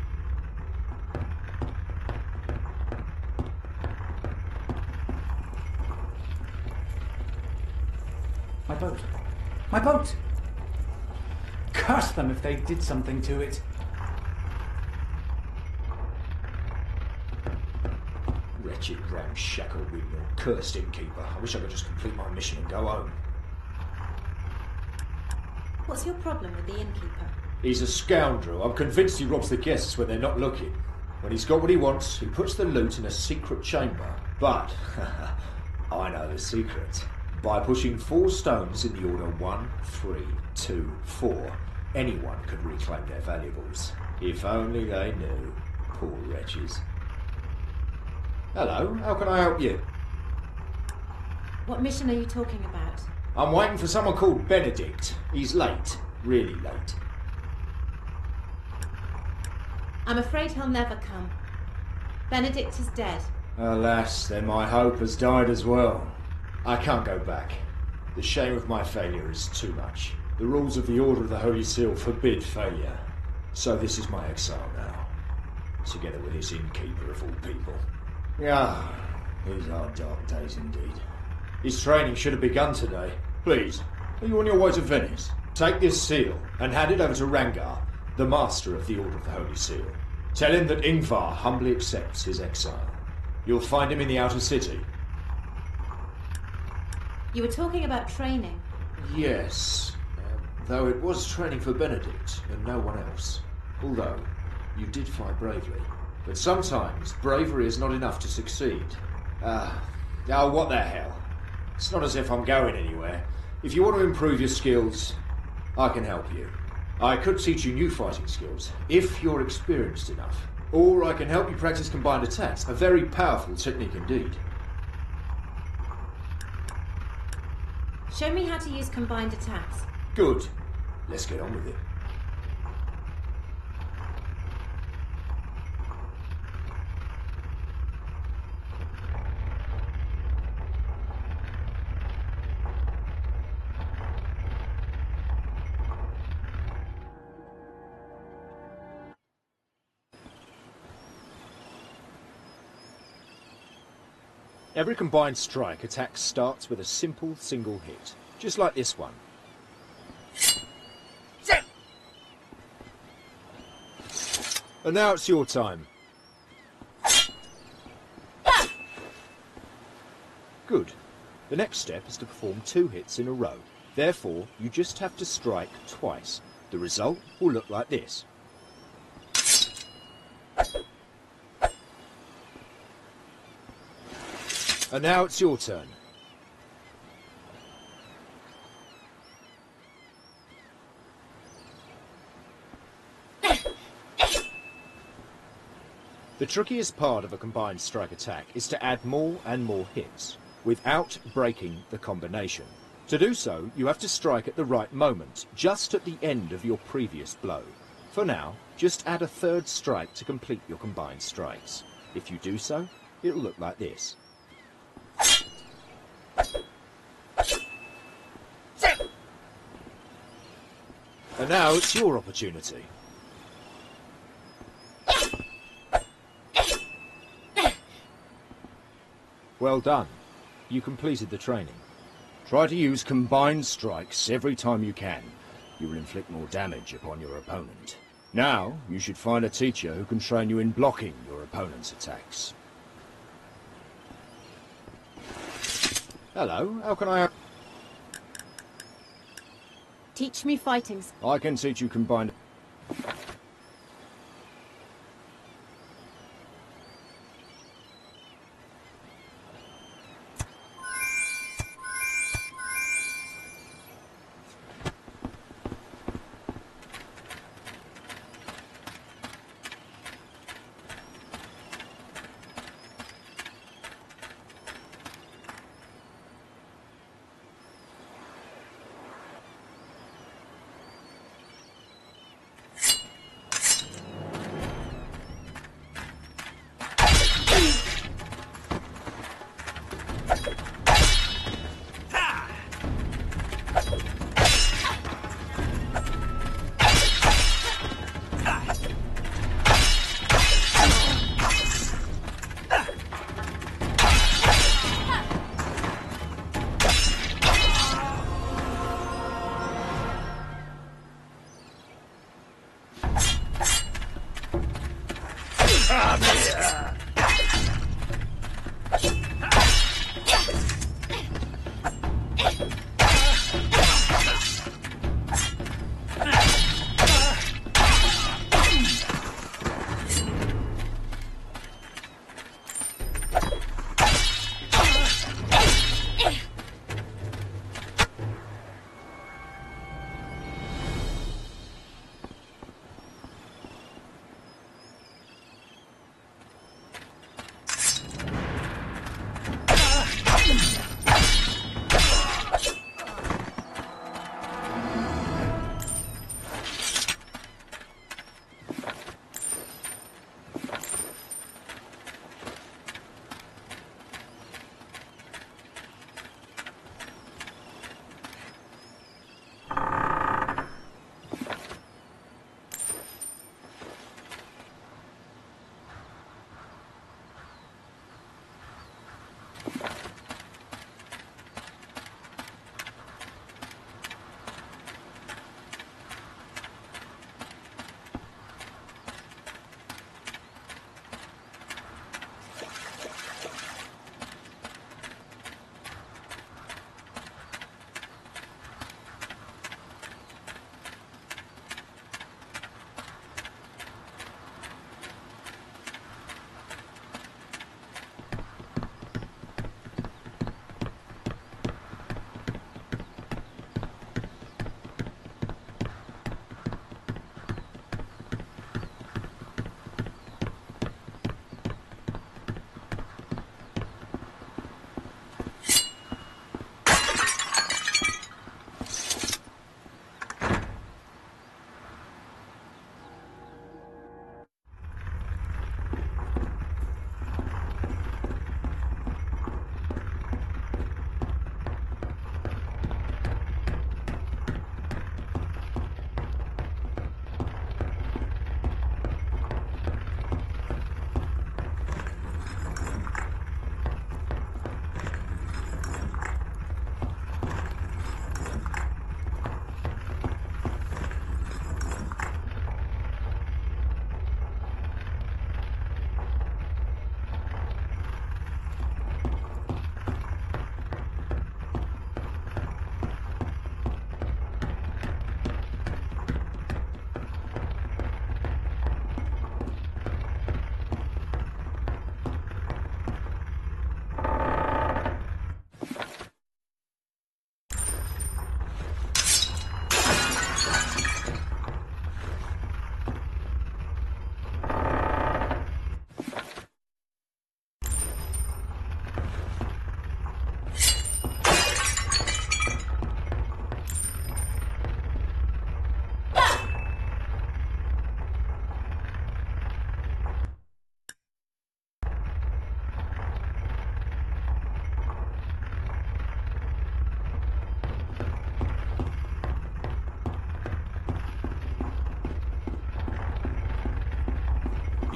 My boat. My boat! Curse them if they did something to it. Wretched ramshackle windmill, cursed innkeeper. I wish I could just complete my mission and go home. What's your problem with the innkeeper? He's a scoundrel. I'm convinced he robs the guests when they're not looking. When he's got what he wants, he puts the loot in a secret chamber. But, I know the secret. By pushing 4 stones in the order 1, 3, 2, 4, anyone could reclaim their valuables. If only they knew. Poor wretches. Hello, how can I help you? What mission are you talking about? I'm waiting for someone called Benedict. He's late. Really late. I'm afraid he'll never come. Benedict is dead. Alas, then my hope has died as well. I can't go back. The shame of my failure is too much. The rules of the Order of the Holy Seal forbid failure. So this is my exile now. Together with this innkeeper of all people. Yeah, these are dark days indeed. His training should have begun today. Please, are you on your way to Venice? Take this seal and hand it over to Rangar, the master of the Order of the Holy Seal. Tell him that Ingvar humbly accepts his exile. You'll find him in the outer city. You were talking about training. Yes, though it was training for Benedict and no one else. Although, you did fight bravely. But sometimes, bravery is not enough to succeed. Oh, what the hell. It's not as if I'm going anywhere. If you want to improve your skills, I can help you. I could teach you new fighting skills, if you're experienced enough. Or I can help you practice combined attacks, a very powerful technique indeed. Show me how to use combined attacks. Good. Let's get on with it. Every combined strike attack starts with a simple single hit, just like this one. And now it's your time. Good. The next step is to perform 2 hits in a row. Therefore, you just have to strike twice. The result will look like this. And now it's your turn. The trickiest part of a combined strike attack is to add more and more hits, without breaking the combination. To do so, you have to strike at the right moment, just at the end of your previous blow. For now, just add a 3rd strike to complete your combined strikes. If you do so, it'll look like this. And now it's your opportunity. Well done. You completed the training. Try to use combined strikes every time you can. You will inflict more damage upon your opponent. Now, you should find a teacher who can train you in blocking your opponent's attacks. Hello, how can I... Teach me fighting. I can teach you combined...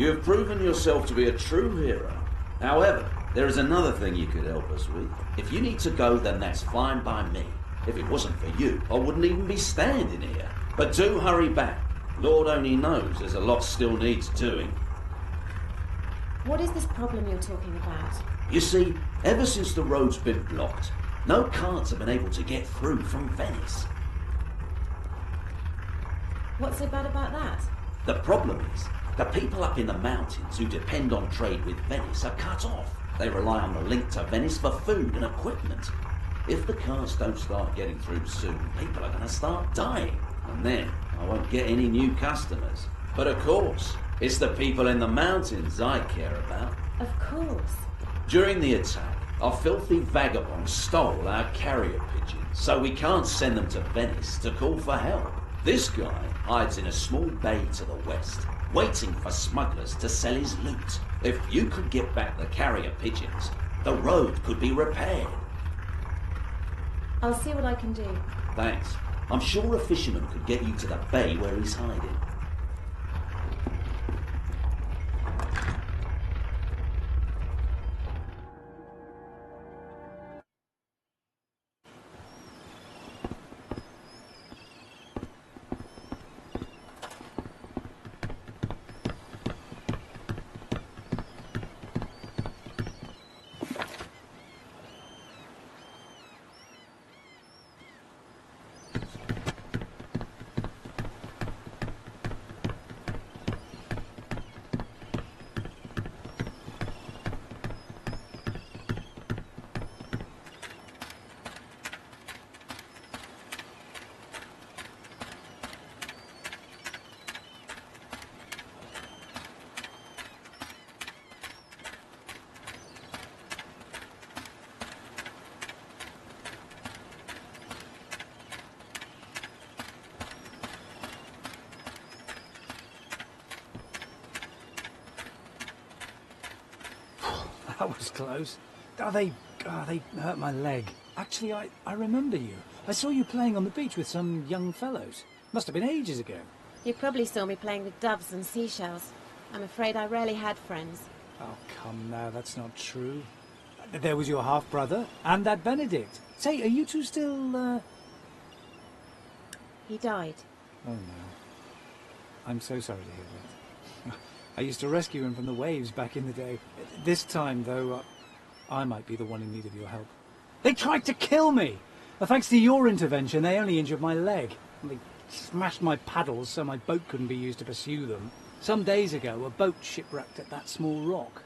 You have proven yourself to be a true hero. However, There is another thing you could help us with. If you need to go, then that's fine by me. If it wasn't for you, I wouldn't even be standing here. But do hurry back. Lord only knows there's a lot still needs doing. What is this problem you're talking about? You see, ever since the road's been blocked, no carts have been able to get through from Venice. What's so bad about that? The problem is, the people up in the mountains who depend on trade with Venice are cut off. They rely on the link to Venice for food and equipment. If the carts don't start getting through soon, people are going to start dying. And then I won't get any new customers. But of course, it's the people in the mountains I care about. Of course. During the attack, our filthy vagabonds stole our carrier pigeons, so we can't send them to Venice to call for help. This guy hides in a small bay to the west, waiting for smugglers to sell his loot. If you could get back the carrier pigeons, the road could be repaired. I'll see what I can do. Thanks. I'm sure a fisherman could get you to the bay where he's hiding. That was close. They hurt my leg. Actually, I remember you. I saw you playing on the beach with some young fellows. Must have been ages ago. You probably saw me playing with doves and seashells. I'm afraid I rarely had friends. Oh, come now, that's not true. There was your half-brother and that Benedict. Say, are you two still, He died. Oh, no. I'm so sorry to hear that. I used to rescue him from the waves back in the day. This time, though, I might be the one in need of your help. They tried to kill me! Thanks to your intervention, they only injured my leg. They smashed my paddles so my boat couldn't be used to pursue them. Some days ago, a boat shipwrecked at that small rock.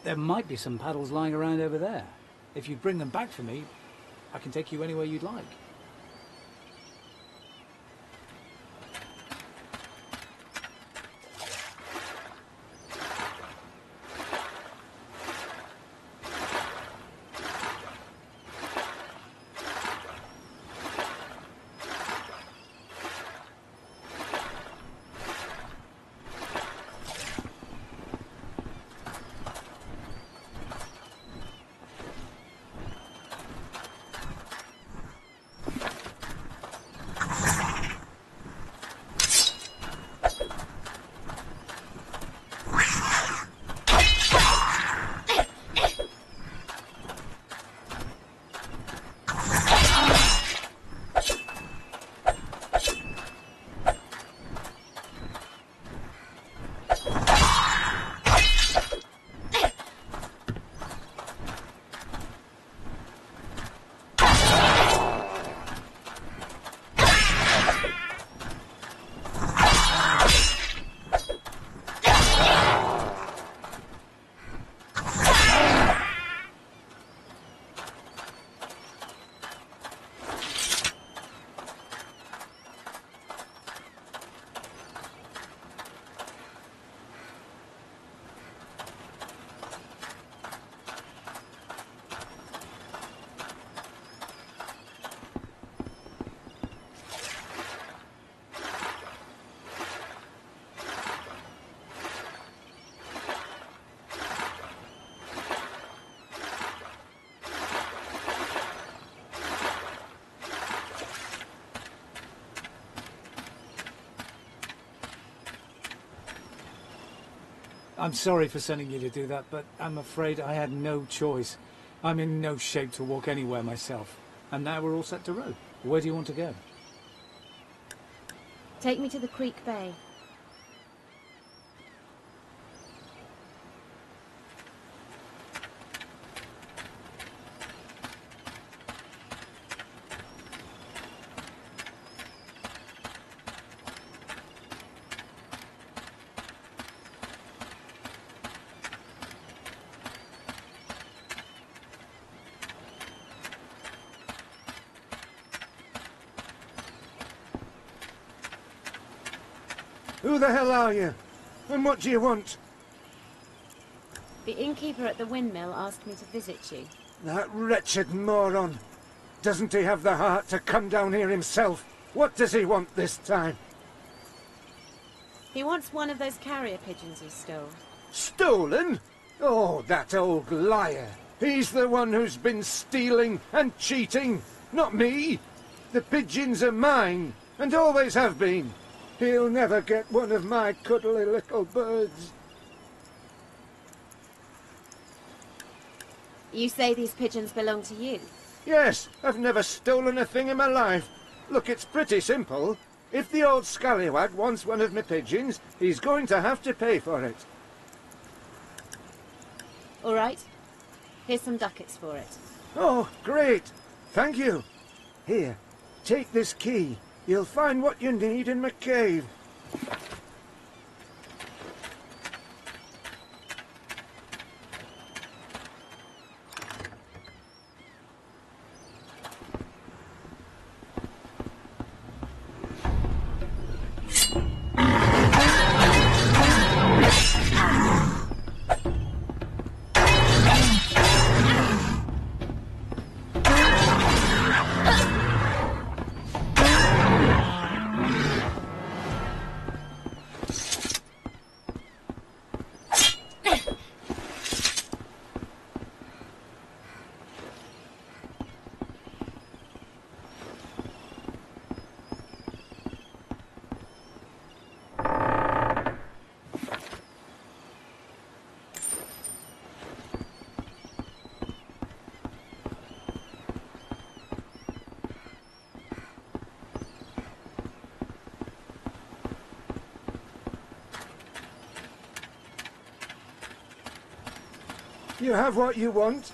There might be some paddles lying around over there. If you'd bring them back for me, I can take you anywhere you'd like. I'm sorry for sending you to do that, but I'm afraid I had no choice. I'm in no shape to walk anywhere myself. And now we're all set to row. Where do you want to go? Take me to the Creek Bay. Who the hell are you? And what do you want? The innkeeper at the windmill asked me to visit you. That wretched moron. Doesn't he have the heart to come down here himself? What does he want this time? He wants one of those carrier pigeons you stole. Stolen? Oh, that old liar. He's the one who's been stealing and cheating, not me. The pigeons are mine, and always have been. He'll never get one of my cuddly little birds. You say these pigeons belong to you? Yes, I've never stolen a thing in my life. Look, it's pretty simple. If the old scallywag wants one of my pigeons, he's going to have to pay for it. All right. Here's some ducats for it. Oh, great. Thank you. Here, take this key. You'll find what you need in my cave. You have what you want?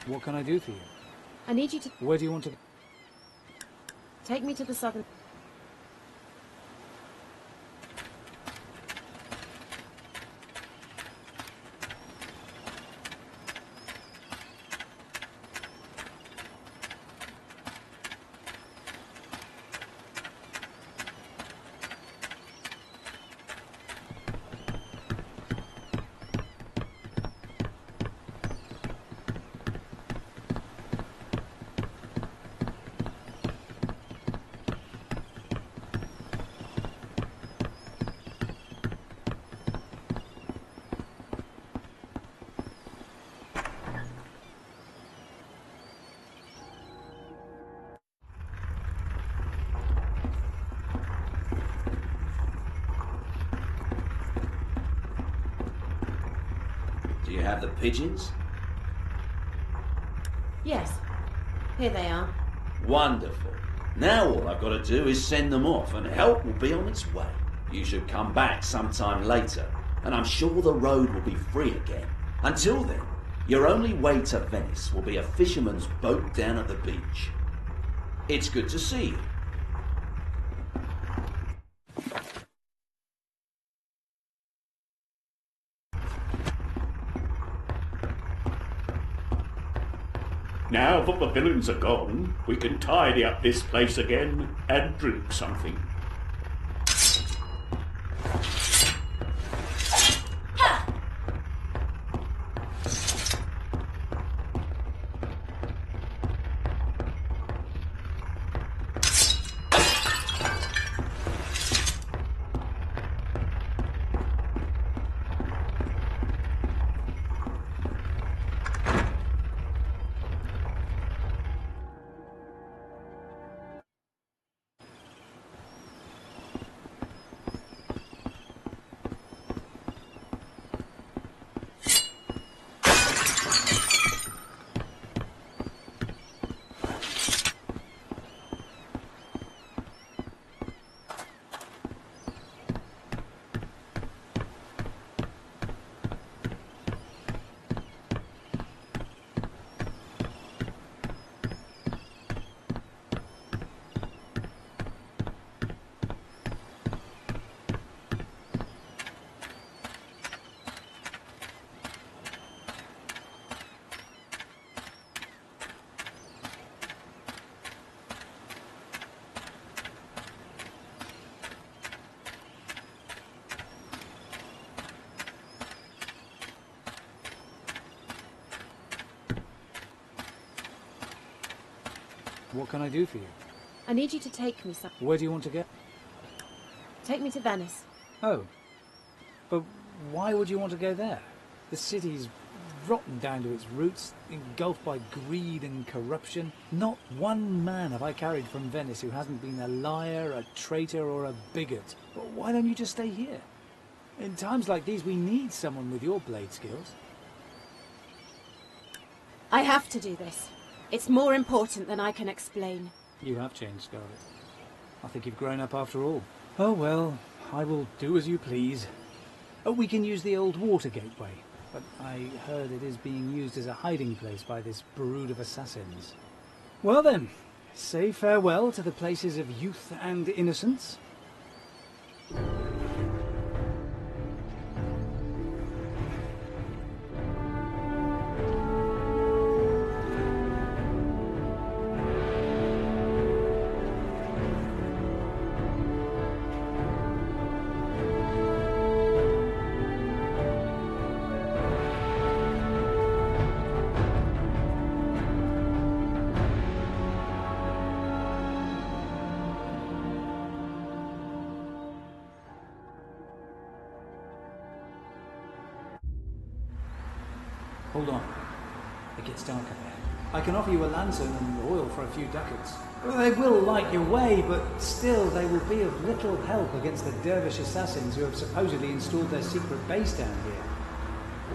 What can I do for you? I need you to... Where do you want to... Take me to the southern... Do you have the pigeons? Yes. Here they are. Wonderful. Now all I've got to do is send them off and help will be on its way. You should come back sometime later and I'm sure the road will be free again. Until then, your only way to Venice will be a fisherman's boat down at the beach. It's good to see you. Now that the villains are gone, we can tidy up this place again and drink something. What can I do for you? I need you to take me Where do you want to go? Take me to Venice. Oh. But why would you want to go there? The city's rotten down to its roots, engulfed by greed and corruption. Not one man have I carried from Venice who hasn't been a liar, a traitor, or a bigot. But why don't you just stay here? In times like these, we need someone with your blade skills. I have to do this. It's more important than I can explain. You have changed, Scarlet. I think you've grown up after all. Oh well, I will do as you please. Oh, we can use the old water gateway, but I heard it is being used as a hiding place by this brood of assassins. Well then, say farewell to the places of youth and innocence. Hold on. It gets dark up there. I can offer you a lantern and oil for a few ducats. Well, they will light your way, but still they will be of little help against the dervish assassins who have supposedly installed their secret base down here.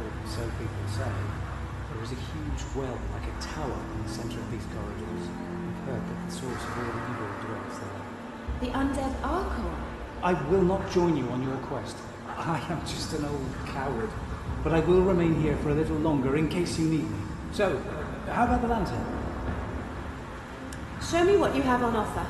Or so people say. There is a huge well, like a tower, in the centre of these corridors. I've heard that the source of all evil dwells there. The undead Archon? I will not join you on your quest. I am just an old coward. But I will remain here for a little longer in case you need me. So, how about the lantern? Show me what you have on offer.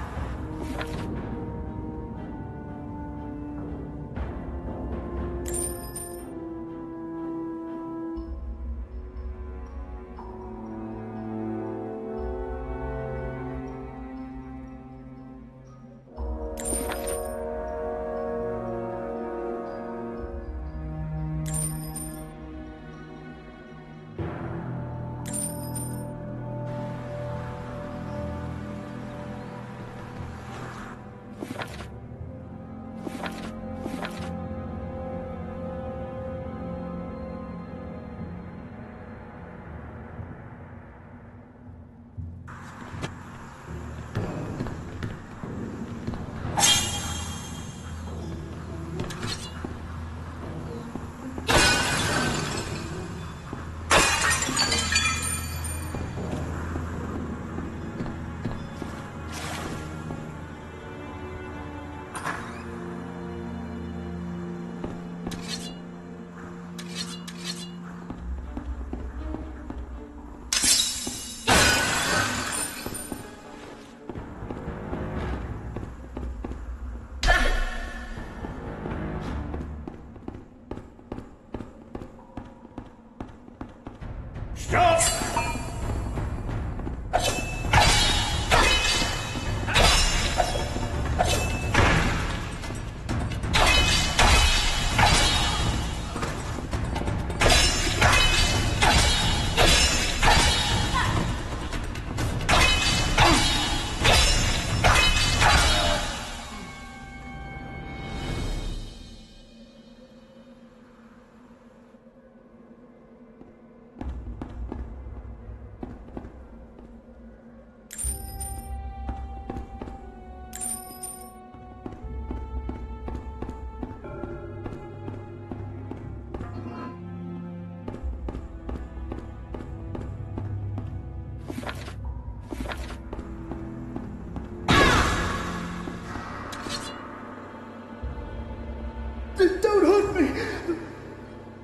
Don't hurt me!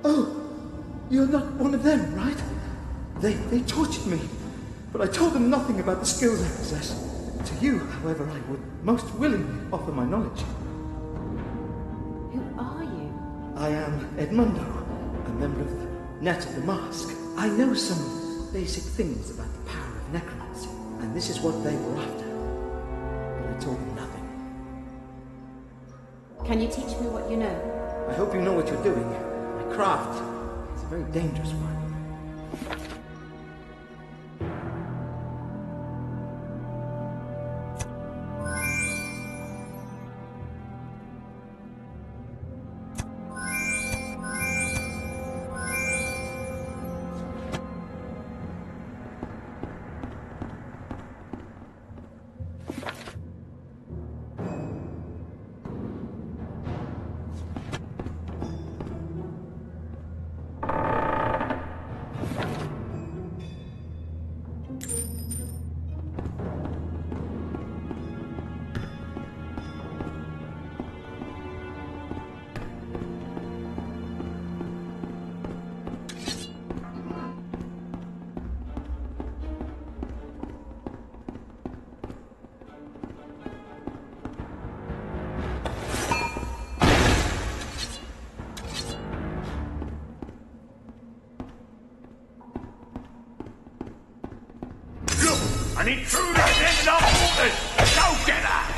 Oh, you're not one of them, right? They tortured me, but I told them nothing about the skills I possess. To you, however, I would most willingly offer my knowledge. Who are you? I am Edmundo, a member of the Net of the Mask. I know some basic things about the power of necromancy, and this is what they were after. But I told them nothing. Can you teach me what you know? I hope you know what you're doing. My craft is a very dangerous one. An intruder has entered our quarters! Go get her!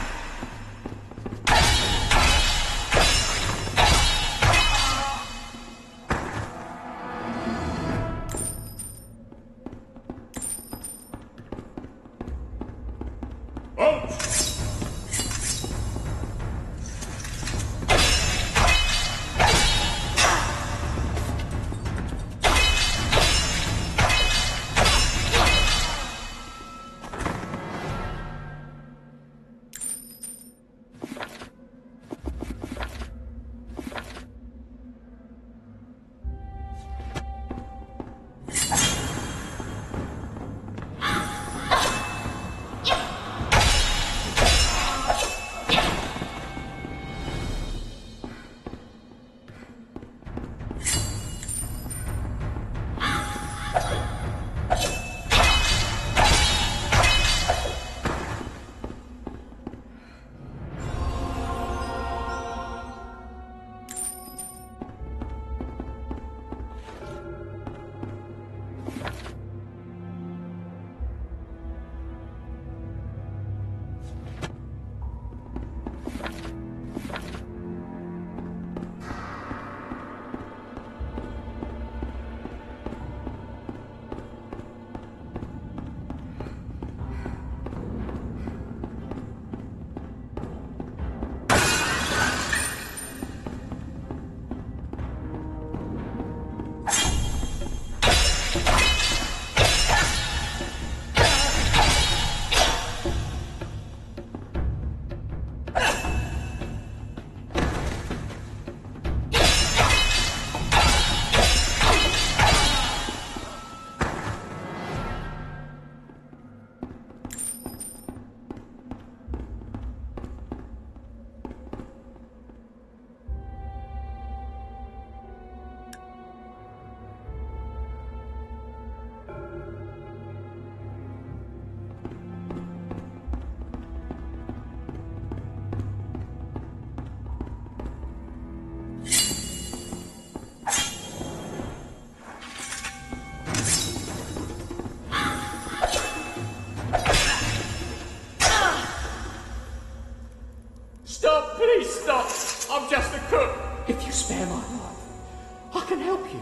Stop, please stop! I'm just a cook! If you spare my life, I can help you.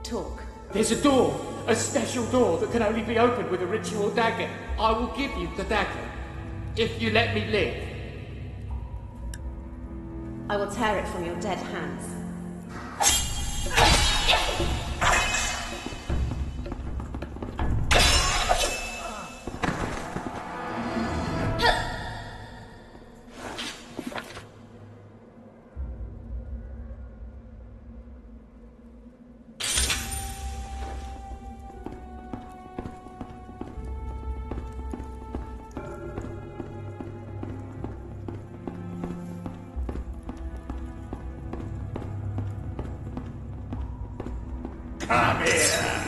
Talk. There's a door, a special door that can only be opened with a ritual dagger. I will give you the dagger, if you let me live. I will tear it from your dead hands. Come here!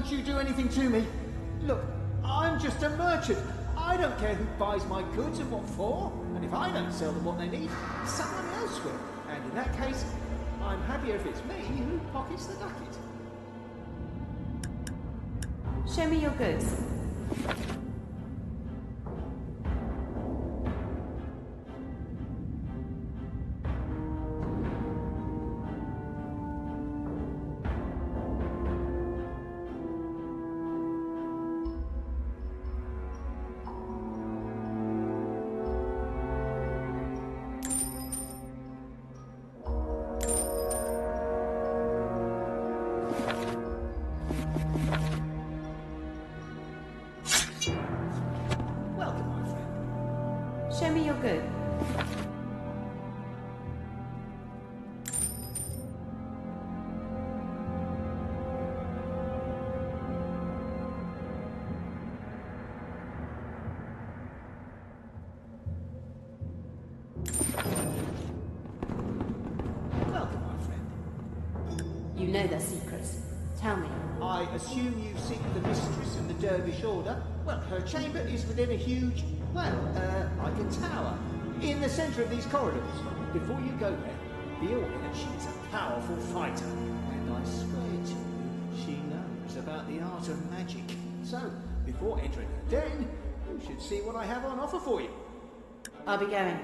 don't you do anything to me. Look, I'm just a merchant. I don't care who buys my goods and what for. And if I don't sell them what they need, someone else will. And in that case, I'm happier if it's me who pockets the ducat. Show me your goods. Show me your goods. Welcome, my friend. You know their secrets. Tell me. I assume you seek the mistress of the Dervish Order? Well, her chamber is within a huge, like a tower, in the centre of these corridors. Before you go there, be aware that she's a powerful fighter, and I swear to you, she knows about the art of magic. So, before entering her den, you should see what I have on offer for you. I'll be going.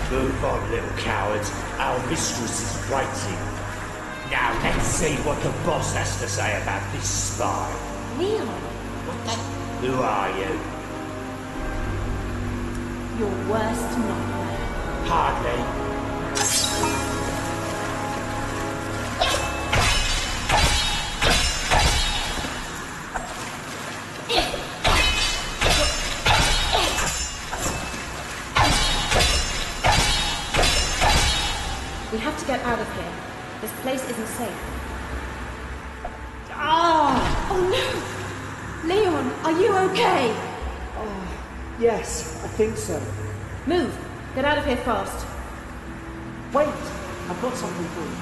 Move on, little cowards. Our mistress is waiting. Now let's see what the boss has to say about this spy. Leon. Who are you? Your worst nightmare. Hardly. We have to get out of here. This place isn't safe. Ah! Oh no! Leon, are you okay? Oh, yes, I think so. Move! Get out of here fast. Wait! I've got something for you.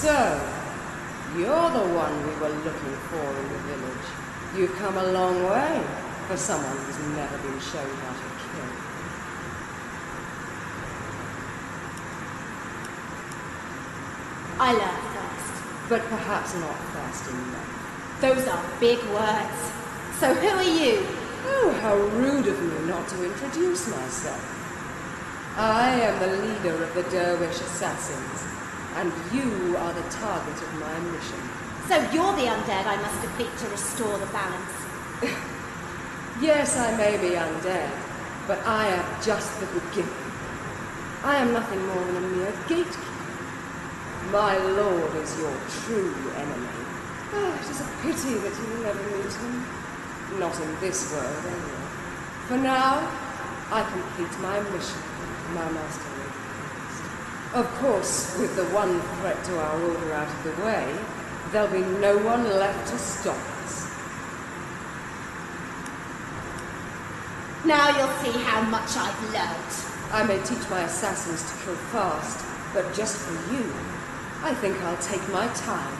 So, You're the one we were looking for in the village. You've come a long way for someone who's never been shown how to kill. I learned first. But perhaps not fast enough. Those are big words. So who are you? Oh, how rude of me not to introduce myself. I am the leader of the Dervish assassins, and you are the target of my mission. So you're the undead I must defeat to restore the balance. Yes, I may be undead, but I am just the beginning. I am nothing more than a mere gatekeeper. My lord is your true enemy. Oh, it is a pity that you will never meet him. Not in this world, anyway. For now, I complete my mission, my master. Of course, with the one threat to our order out of the way, there'll be no one left to stop us. Now you'll see how much I've learned. I may teach my assassins to kill fast, but just for you, I think I'll take my time.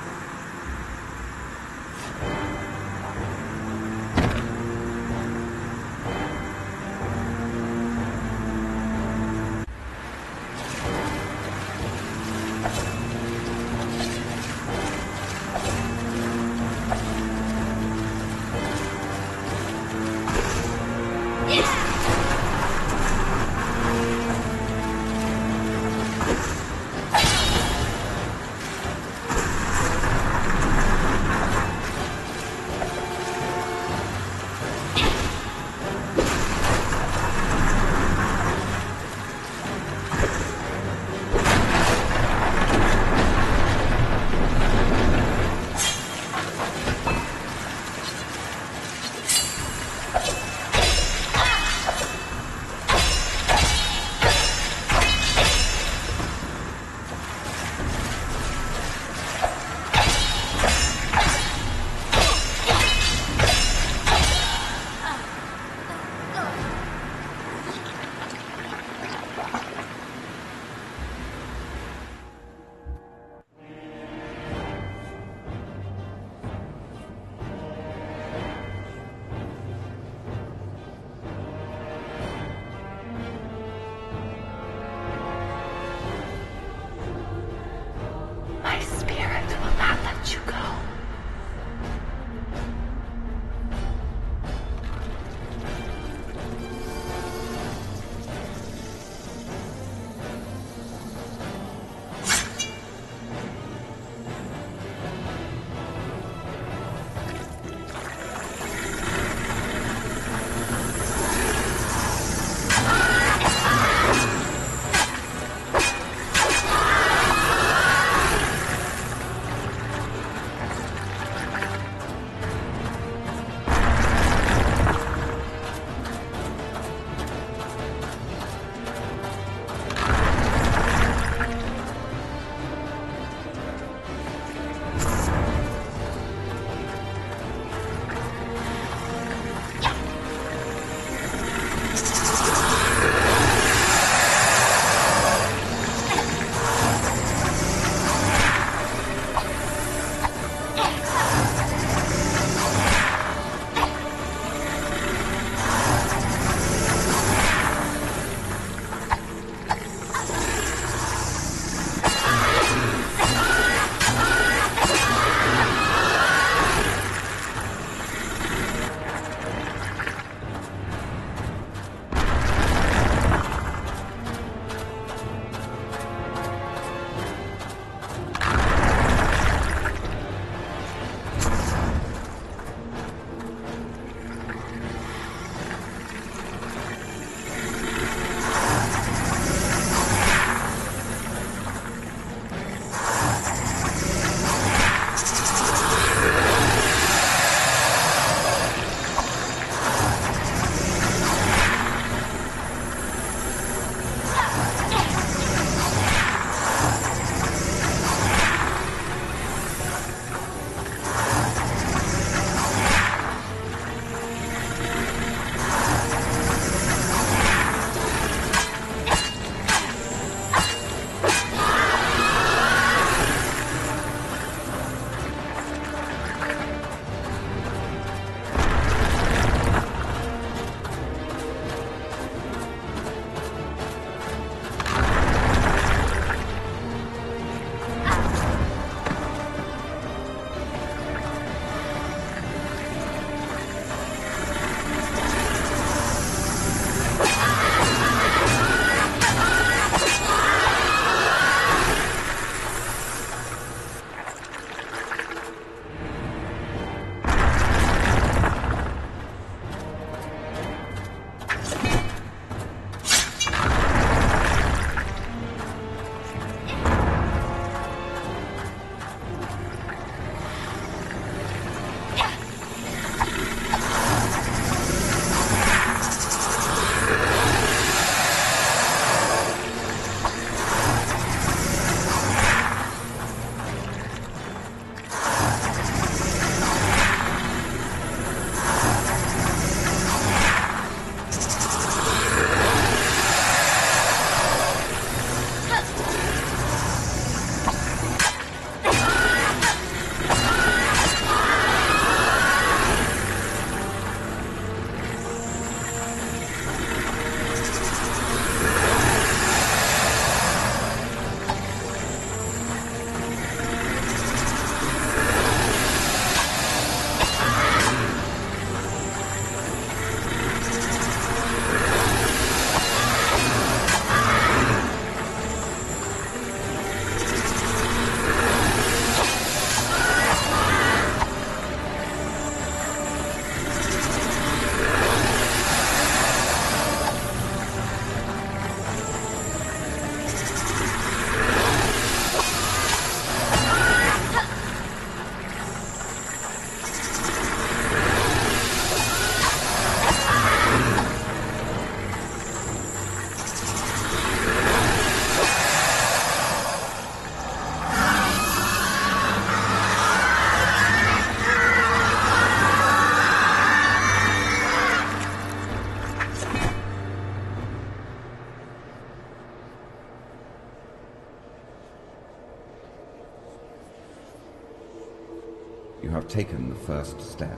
You have taken the first step,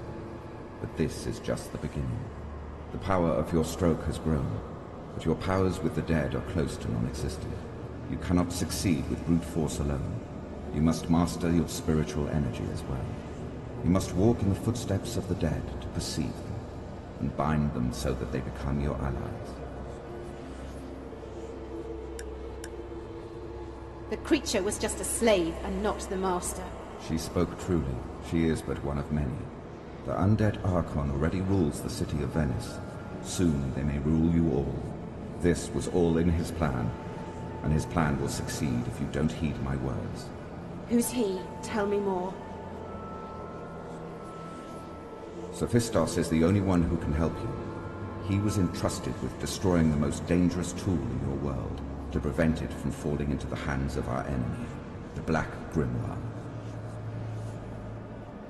but this is just the beginning. The power of your stroke has grown, but your powers with the dead are close to non-existent. You cannot succeed with brute force alone. You must master your spiritual energy as well. You must walk in the footsteps of the dead to perceive them, and bind them so that they become your allies. The creature was just a slave and not the master. She spoke truly. She is but one of many. The undead Archon already rules the city of Venice. Soon they may rule you all. This was all in his plan, and his plan will succeed if you don't heed my words. Who's he? Tell me more. Sophistos is the only one who can help you. He was entrusted with destroying the most dangerous tool in your world, to prevent it from falling into the hands of our enemy, the Black Grimoire.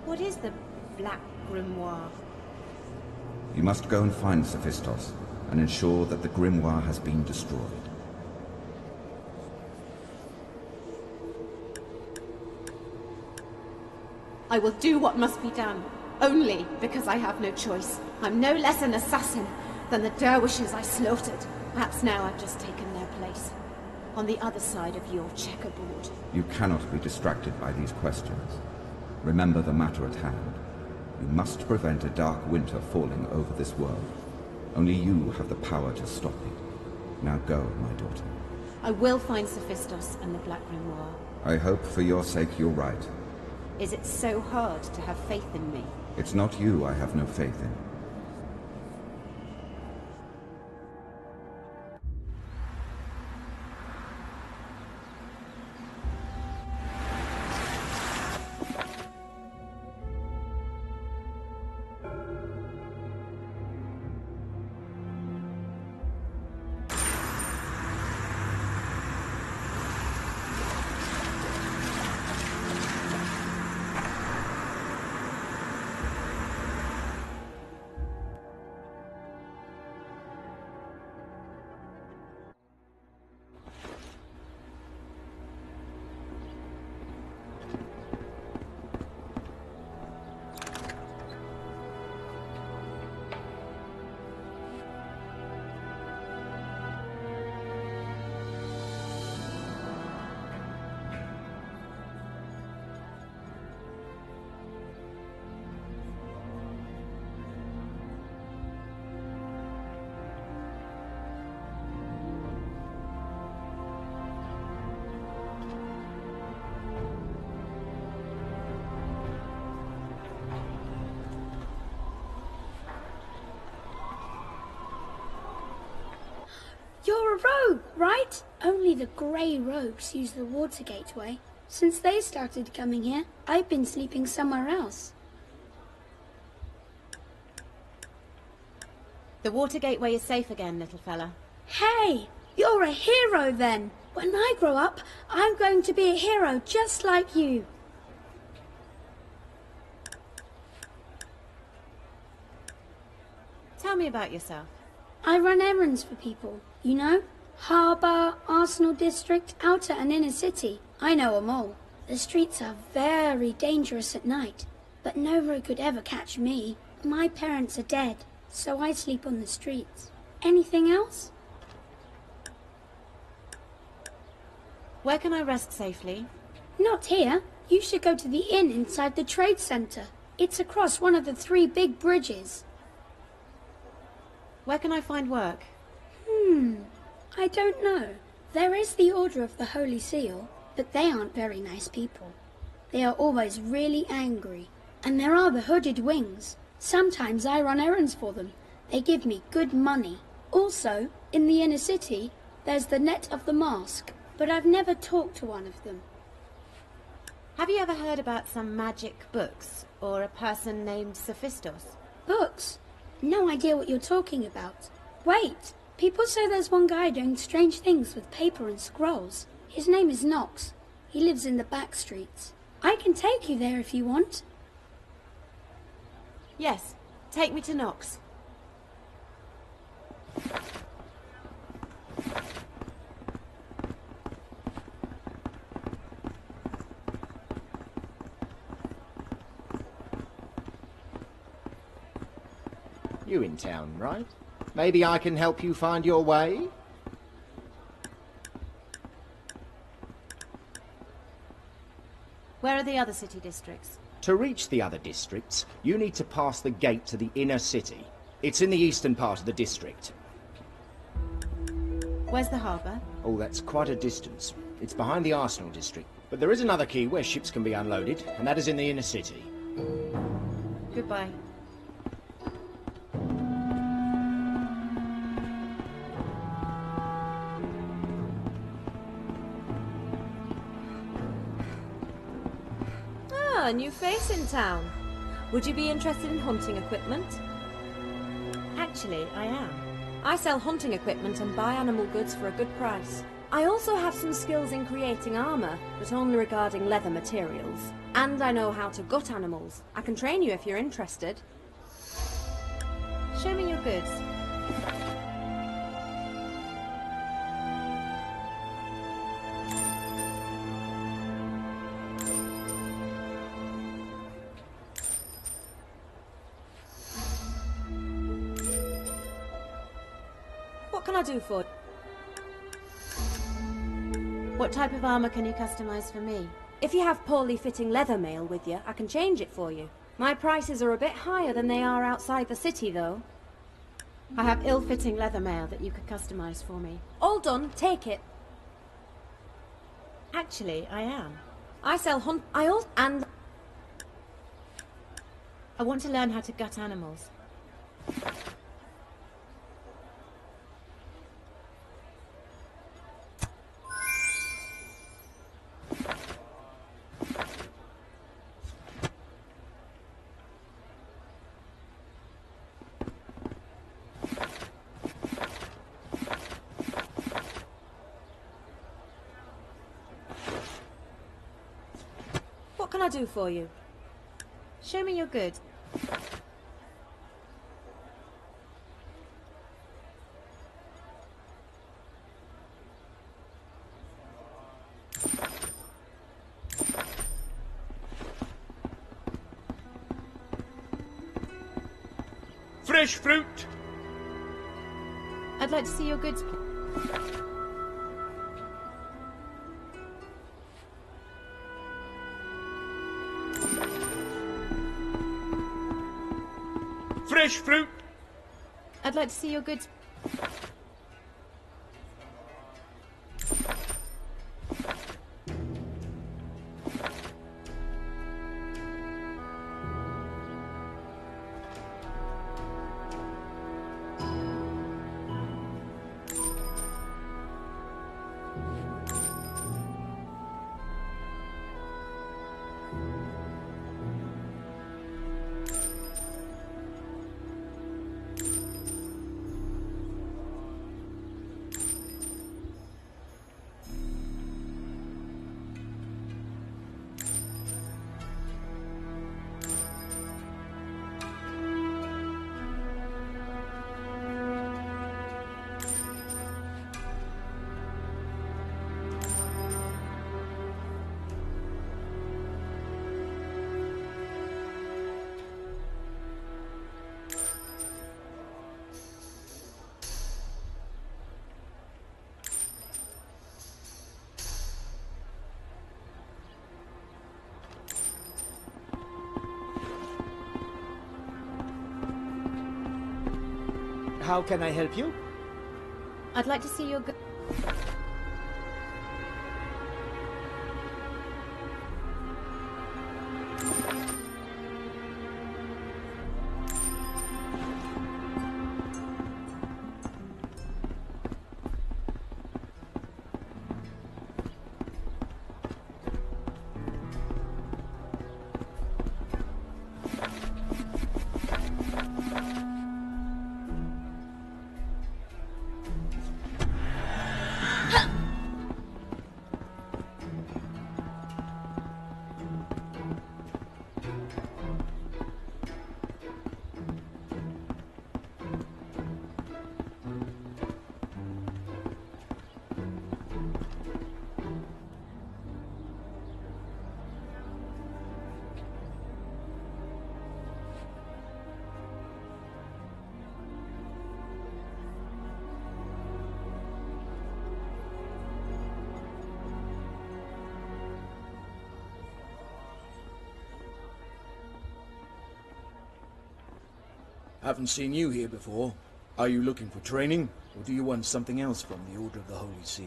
What is the Black Grimoire? You must go and find Sophistos, and ensure that the Grimoire has been destroyed. I will do what must be done, only because I have no choice. I'm no less an assassin than the dervishes I slaughtered. Perhaps now I've just taken their place, on the other side of your checkerboard. You cannot be distracted by these questions. Remember the matter at hand. You must prevent a dark winter falling over this world. Only you have the power to stop it. Now go, my daughter. I will find Sophistos and the Black Grimoire. I hope for your sake you're right. Is it so hard to have faith in me? It's not you I have no faith in. You're a rogue, right? Only the grey rogues use the water gateway. Since they started coming here, I've been sleeping somewhere else. The water gateway is safe again, little fella. Hey, you're a hero then. When I grow up, I'm going to be a hero just like you. Tell me about yourself. I run errands for people, you know? Harbour, Arsenal District, Outer and Inner City. I know 'em all. The streets are very dangerous at night, but no rogue could ever catch me. My parents are dead, so I sleep on the streets. Anything else? Where can I rest safely? Not here. You should go to the inn inside the trade centre. It's across one of the 3 big bridges. Where can I find work? I don't know. There is the Order of the Holy Seal, but they aren't very nice people. They are always really angry. And there are the Hooded Wings. Sometimes I run errands for them. They give me good money. Also, in the inner city, there's the Net of the Mask, but I've never talked to one of them. Have you ever heard about some magic books, or a person named Sophistos? Books? No idea what you're talking about. Wait, people say there's one guy doing strange things with paper and scrolls. His name is Nox. He lives in the back streets. I can take you there if you want. Yes, take me to Nox. You in town, right? Maybe I can help you find your way? Where are the other city districts? To reach the other districts, you need to pass the gate to the inner city. It's in the eastern part of the district. Where's the harbour? Oh, that's quite a distance. It's behind the Arsenal district. But there is another key where ships can be unloaded, and that is in the inner city. Goodbye. Ah, a new face in town. Would you be interested in hunting equipment? Actually, I am. I sell hunting equipment and buy animal goods for a good price. I also have some skills in creating armour, but only regarding leather materials. And I know how to gut animals. I can train you if you're interested. Show me your goods. What can I do for you? What type of armour can you customise for me? If you have poorly fitting leather mail with you, I can change it for you. My prices are a bit higher than they are outside the city, though. I have ill-fitting leather mail that you could customise for me. All done, take it. Actually, I am. I sell and I want to learn how to gut animals. What can I do for you? Show me your goods. Fresh fruit! I'd like to see your goods, please. Fresh fruit! I'd like to see your goods. How can I help you? I'd like to see your goods. Haven't seen you here before. Are you looking for training, or do you want something else from the Order of the Holy Seal?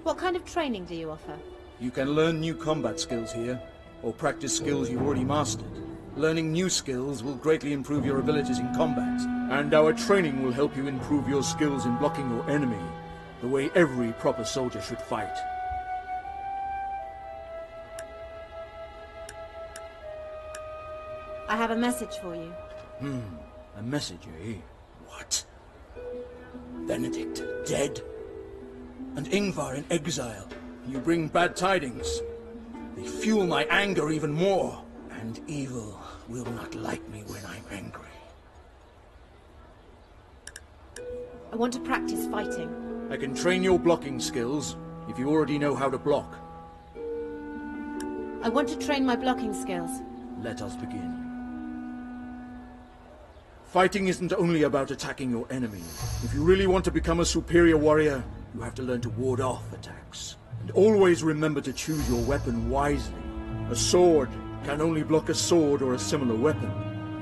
What kind of training do you offer? You can learn new combat skills here, or practice skills you've already mastered. Learning new skills will greatly improve your abilities in combat, and our training will help you improve your skills in blocking your enemy, the way every proper soldier should fight. I have a message for you. A message, eh? What? Benedict dead? And Ingvar in exile? You bring bad tidings. They fuel my anger even more. And evil will not like me when I'm angry. I want to practice fighting. I can train your blocking skills, if you already know how to block. I want to train my blocking skills. Let us begin. Fighting isn't only about attacking your enemy. If you really want to become a superior warrior, you have to learn to ward off attacks. And always remember to choose your weapon wisely. A sword can only block a sword or a similar weapon.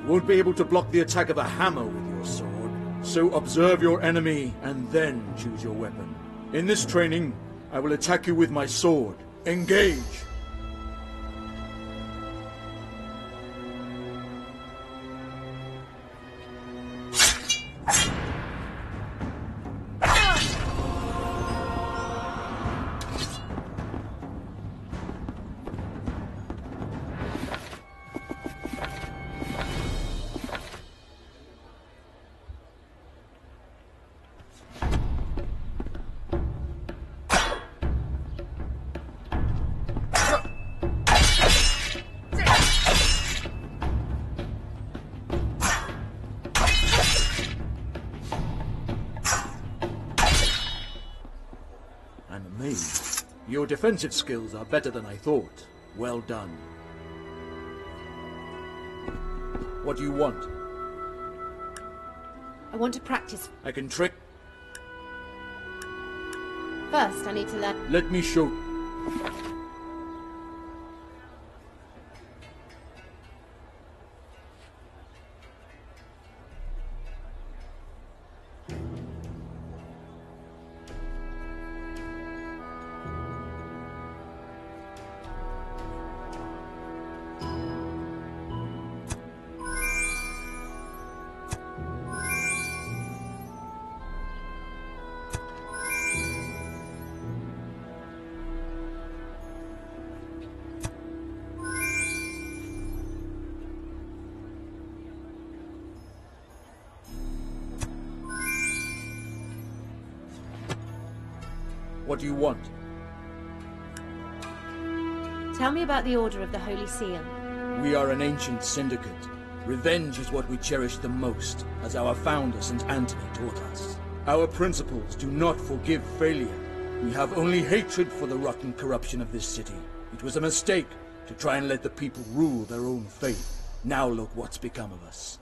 You won't be able to block the attack of a hammer with your sword. So observe your enemy and then choose your weapon. In this training, I will attack you with my sword. Engage! Your defensive skills are better than I thought. Well done. What do you want? I want to practice. I can trick. First, I need to learn. Let me show. What do you want? Tell me about the Order of the Holy Seal. We are an ancient syndicate. Revenge is what we cherish the most, as our founder St. Anthony taught us. Our principles do not forgive failure. We have only hatred for the rotten corruption of this city. It was a mistake to try and let the people rule their own fate. Now look what's become of us.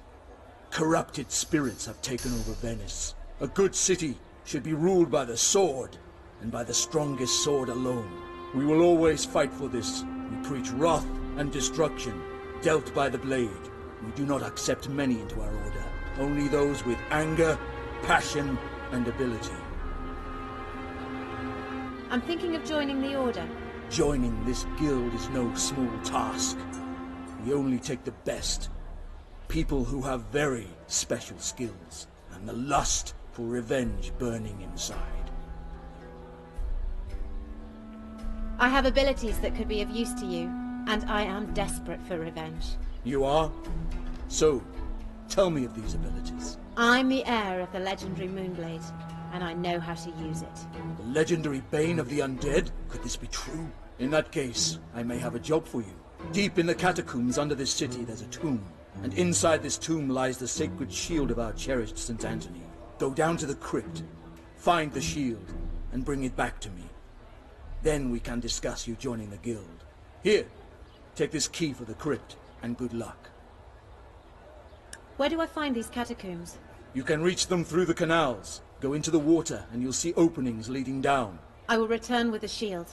Corrupted spirits have taken over Venice. A good city should be ruled by the sword, and by the strongest sword alone. We will always fight for this. We preach wrath and destruction, dealt by the blade. We do not accept many into our order, only those with anger, passion, and ability. I'm thinking of joining the Order. Joining this guild is no small task. We only take the best. People who have very special skills, and the lust for revenge burning inside. I have abilities that could be of use to you, and I am desperate for revenge. You are? So, tell me of these abilities. I'm the heir of the legendary Moonblade, and I know how to use it. The legendary bane of the undead? Could this be true? In that case, I may have a job for you. Deep in the catacombs under this city there's a tomb, and inside this tomb lies the sacred shield of our cherished St. Anthony. Go down to the crypt, find the shield, and bring it back to me. Then we can discuss you joining the guild. Here, take this key for the crypt, and good luck. Where do I find these catacombs? You can reach them through the canals. Go into the water, and you'll see openings leading down. I will return with the shield.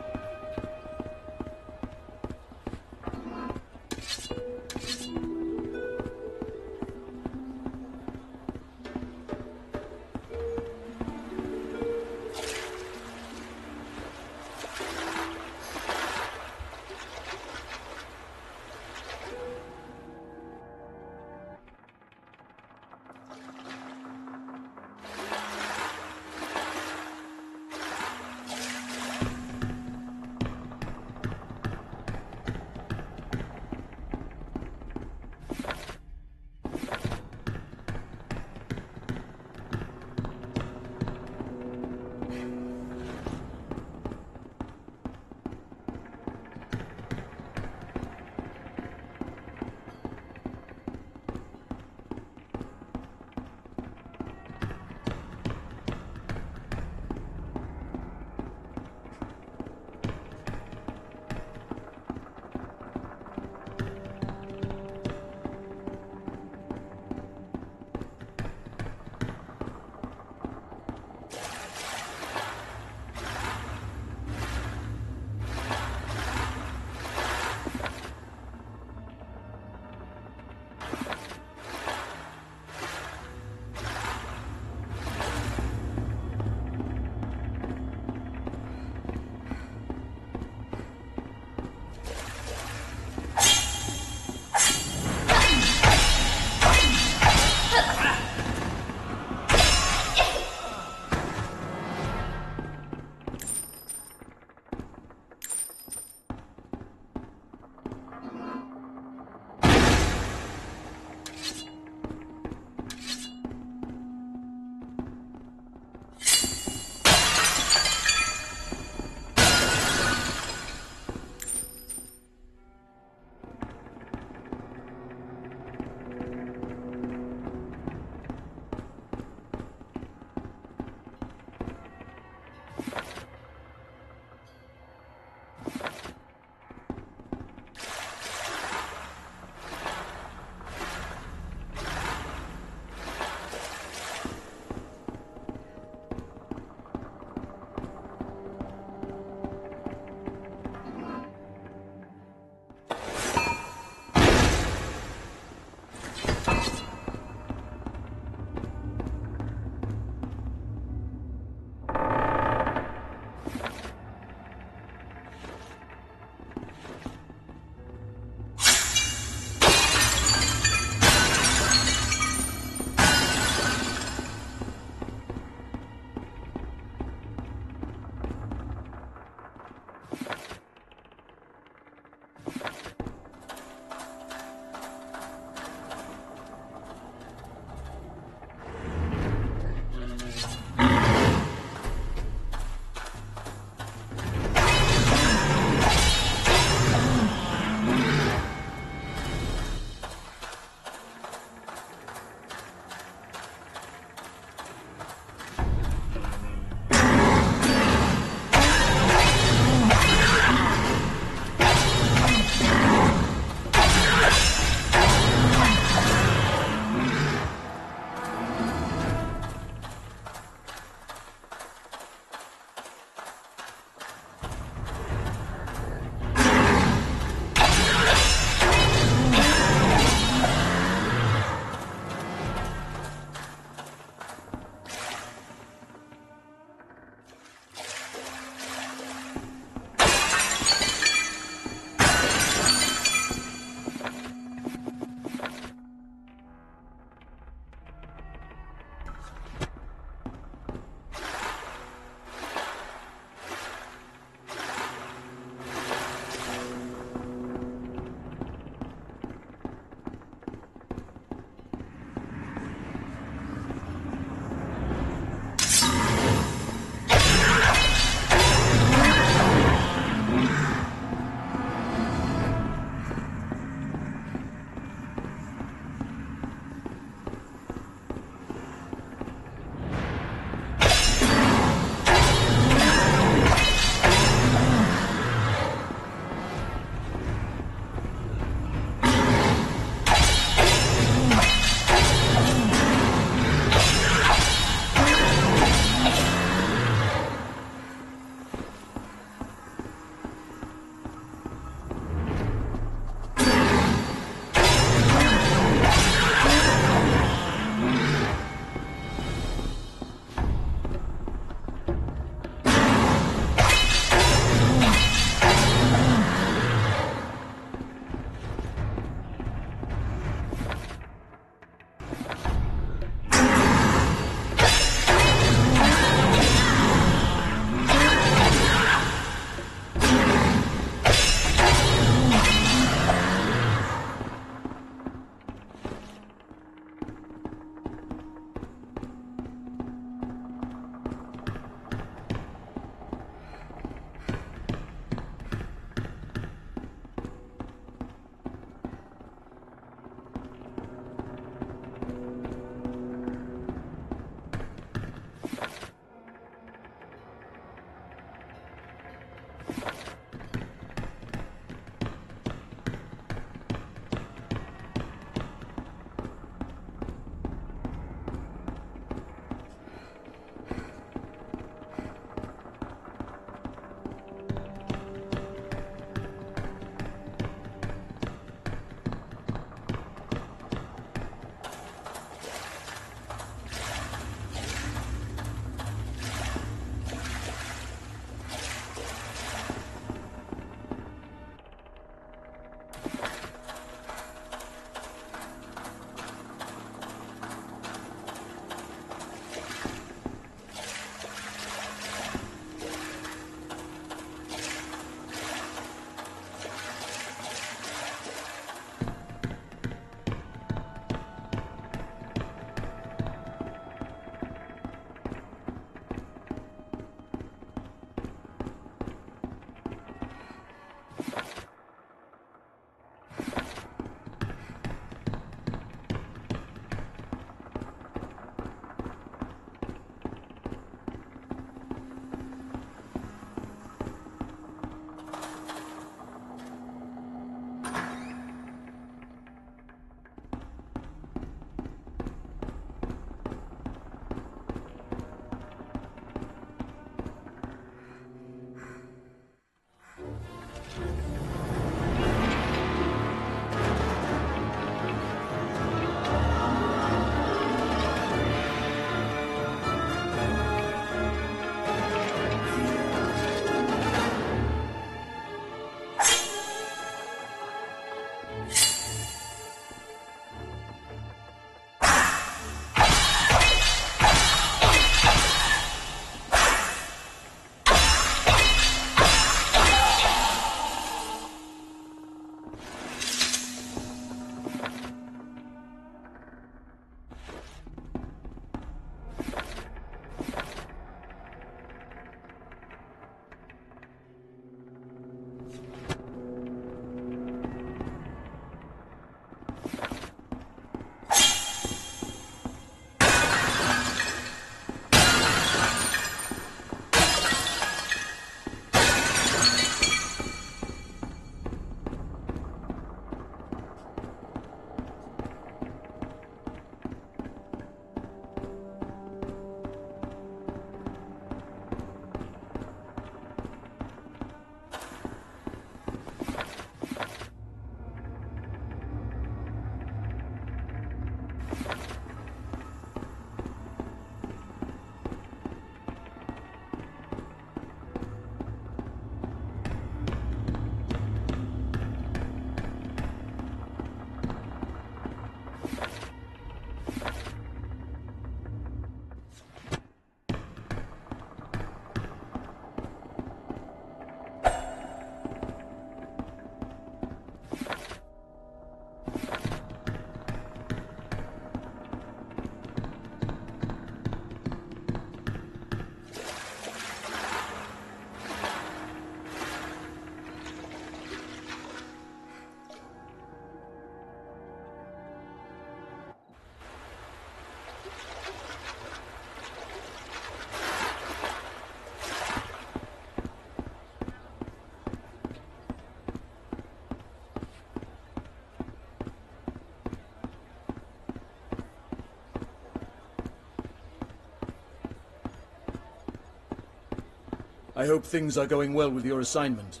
I hope things are going well with your assignment.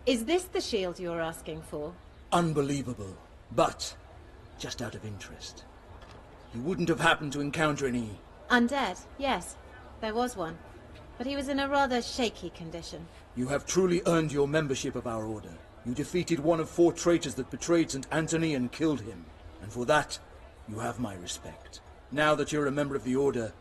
Is this the shield you're asking for? Unbelievable. But, just out of interest, you wouldn't have happened to encounter any... Undead, yes. There was one. But he was in a rather shaky condition. You have truly earned your membership of our order. You defeated one of 4 traitors that betrayed St. Anthony and killed him. And for that, you have my respect. Now that you're a member of the order,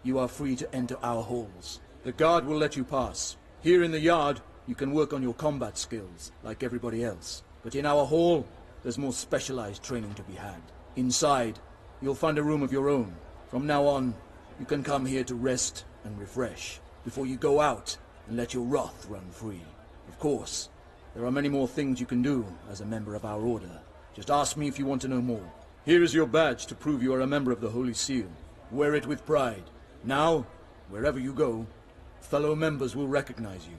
you are free to enter our halls. The guard will let you pass. Here in the yard, you can work on your combat skills, like everybody else. But in our hall, there's more specialized training to be had. Inside, you'll find a room of your own. From now on, you can come here to rest and refresh, before you go out and let your wrath run free. Of course, there are many more things you can do as a member of our order. Just ask me if you want to know more. Here is your badge to prove you are a member of the Holy Seal. Wear it with pride. Now, wherever you go, Fellow members will recognize you.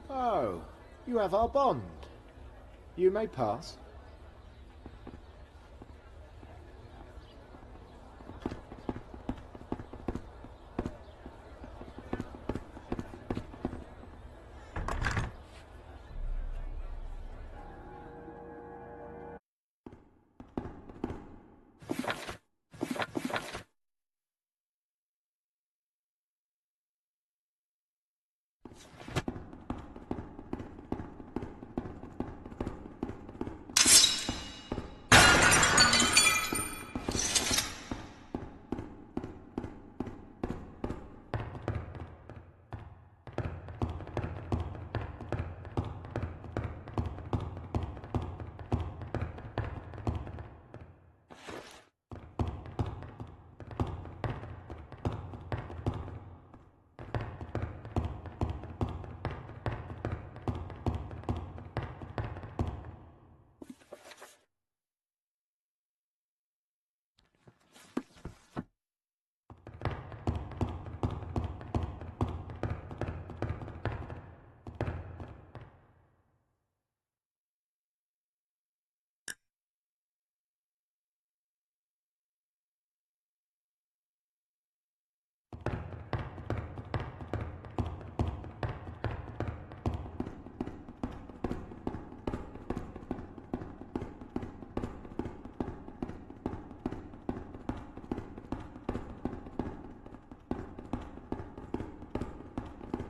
Oh, you have our bond. You may pass.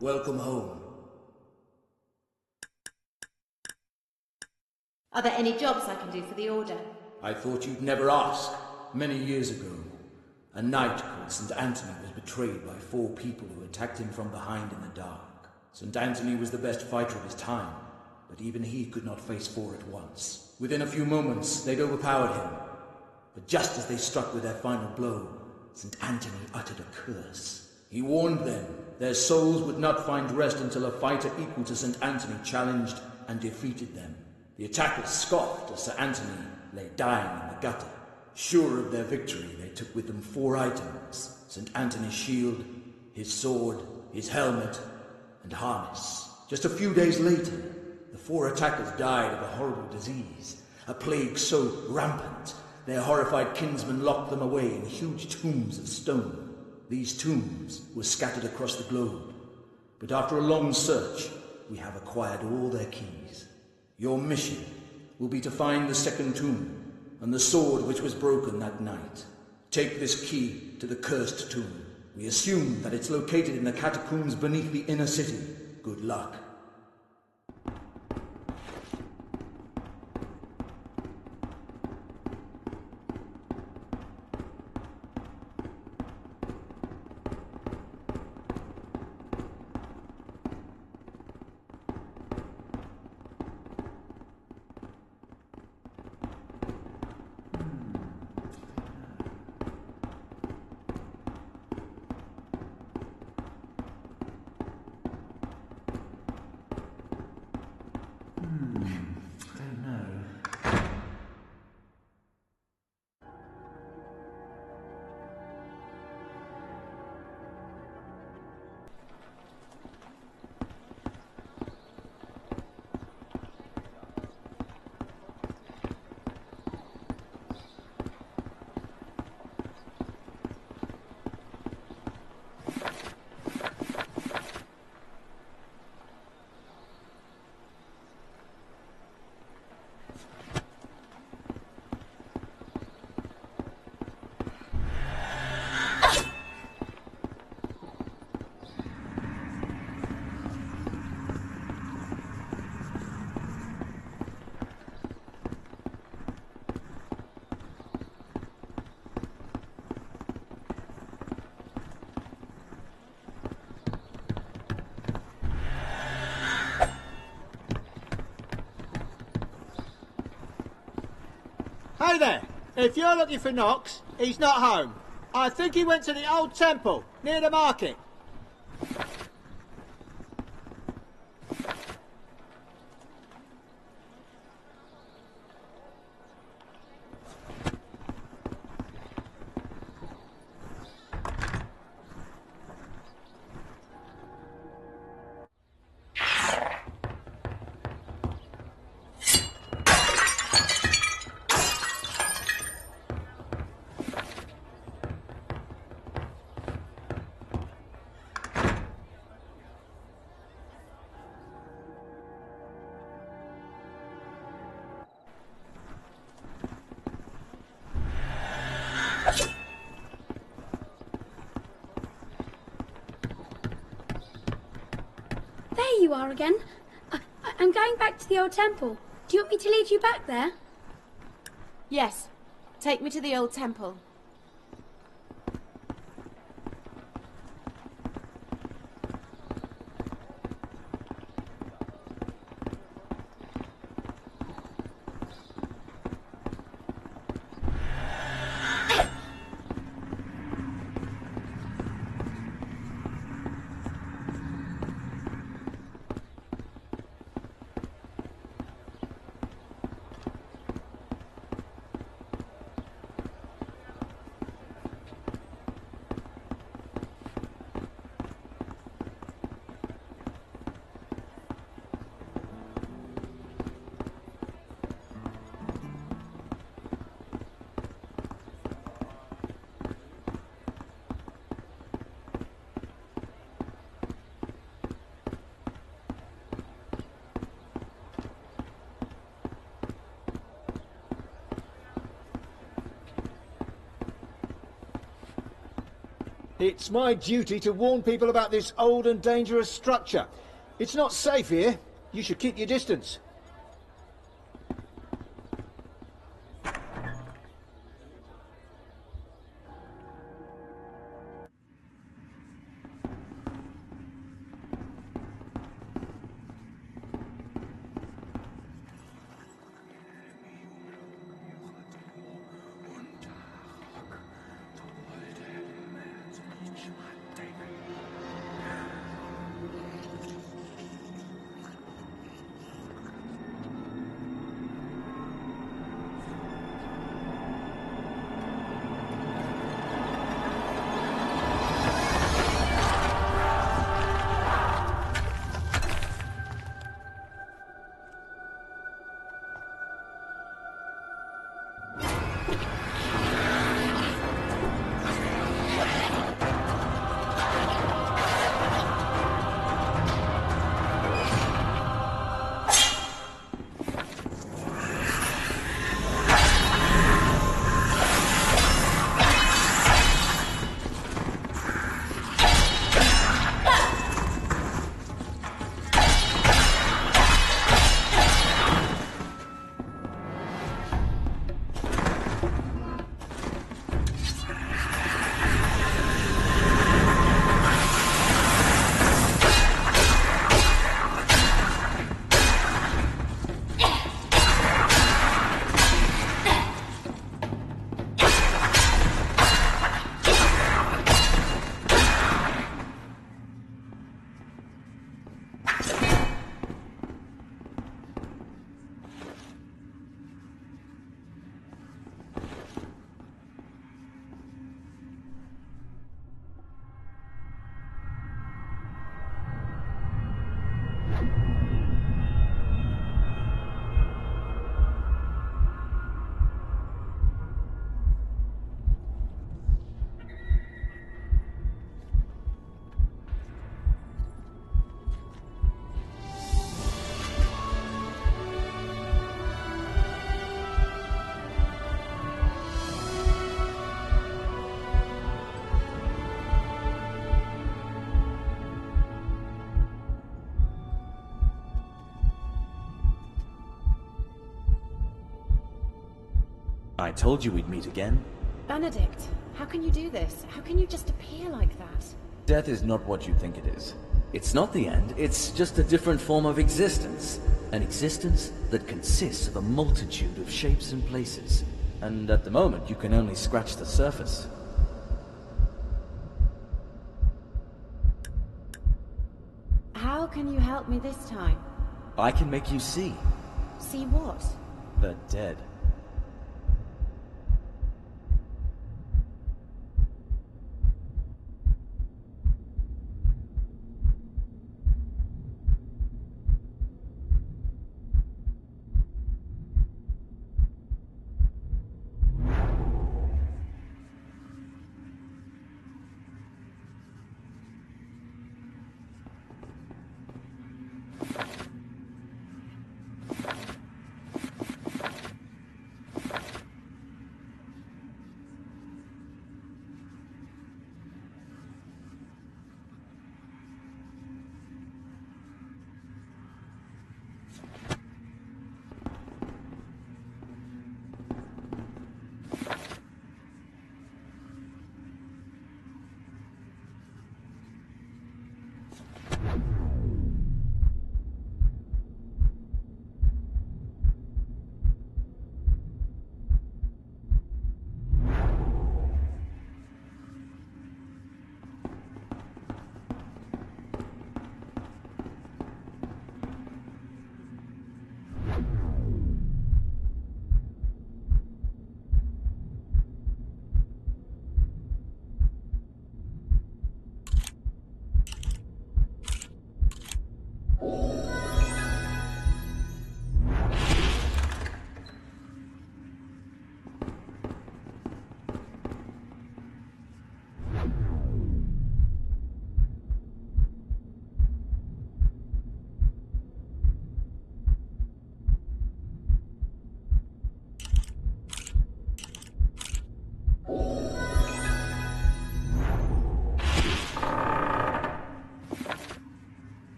Welcome home. Are there any jobs I can do for the Order? I thought you'd never ask. Many years ago, a knight called St. Anthony was betrayed by 4 people who attacked him from behind in the dark. St. Anthony was the best fighter of his time, but even he could not face 4 at once. Within a few moments, they'd overpowered him. But just as they struck with their final blow, St. Anthony uttered a curse. He warned them their souls would not find rest until a fighter equal to St. Anthony challenged and defeated them. The attackers scoffed as Sir Anthony lay dying in the gutter. Sure of their victory, they took with them 4 items: St. Anthony's shield, his sword, his helmet, and harness. Just a few days later, the 4 attackers died of a horrible disease, a plague so rampant their horrified kinsmen locked them away in huge tombs of stone. These tombs were scattered across the globe, but after a long search, we have acquired all their keys. Your mission will be to find the second tomb and the sword which was broken that night. Take this key to the cursed tomb. We assume that it's located in the catacombs beneath the inner city. Good luck. Hey there! If you're looking for Knox, he's not home. I think he went to the old temple, near the market. There you are again. I'm going back to the old temple. Do you want me to lead you back there? Yes. Take me to the old temple. It's my duty to warn people about this old and dangerous structure. It's not safe here. You should keep your distance. I told you we'd meet again. Benedict, how can you do this? How can you just appear like that? Death is not what you think it is. It's not the end, it's just a different form of existence. An existence that consists of a multitude of shapes and places. and at the moment you can only scratch the surface. How can you help me this time? I can make you see. See what? The dead.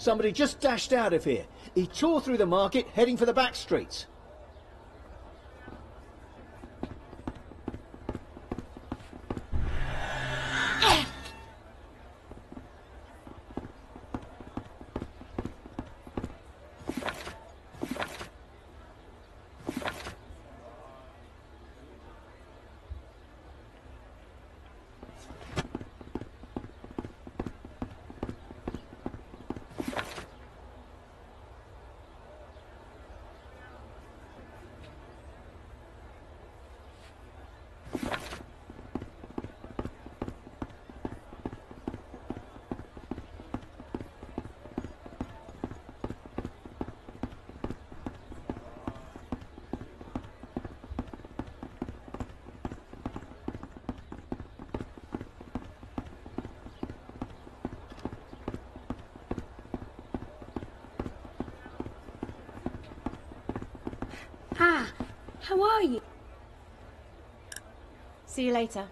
Somebody just dashed out of here. He tore through the market, heading for the back streets. Ah, how are you? See you later.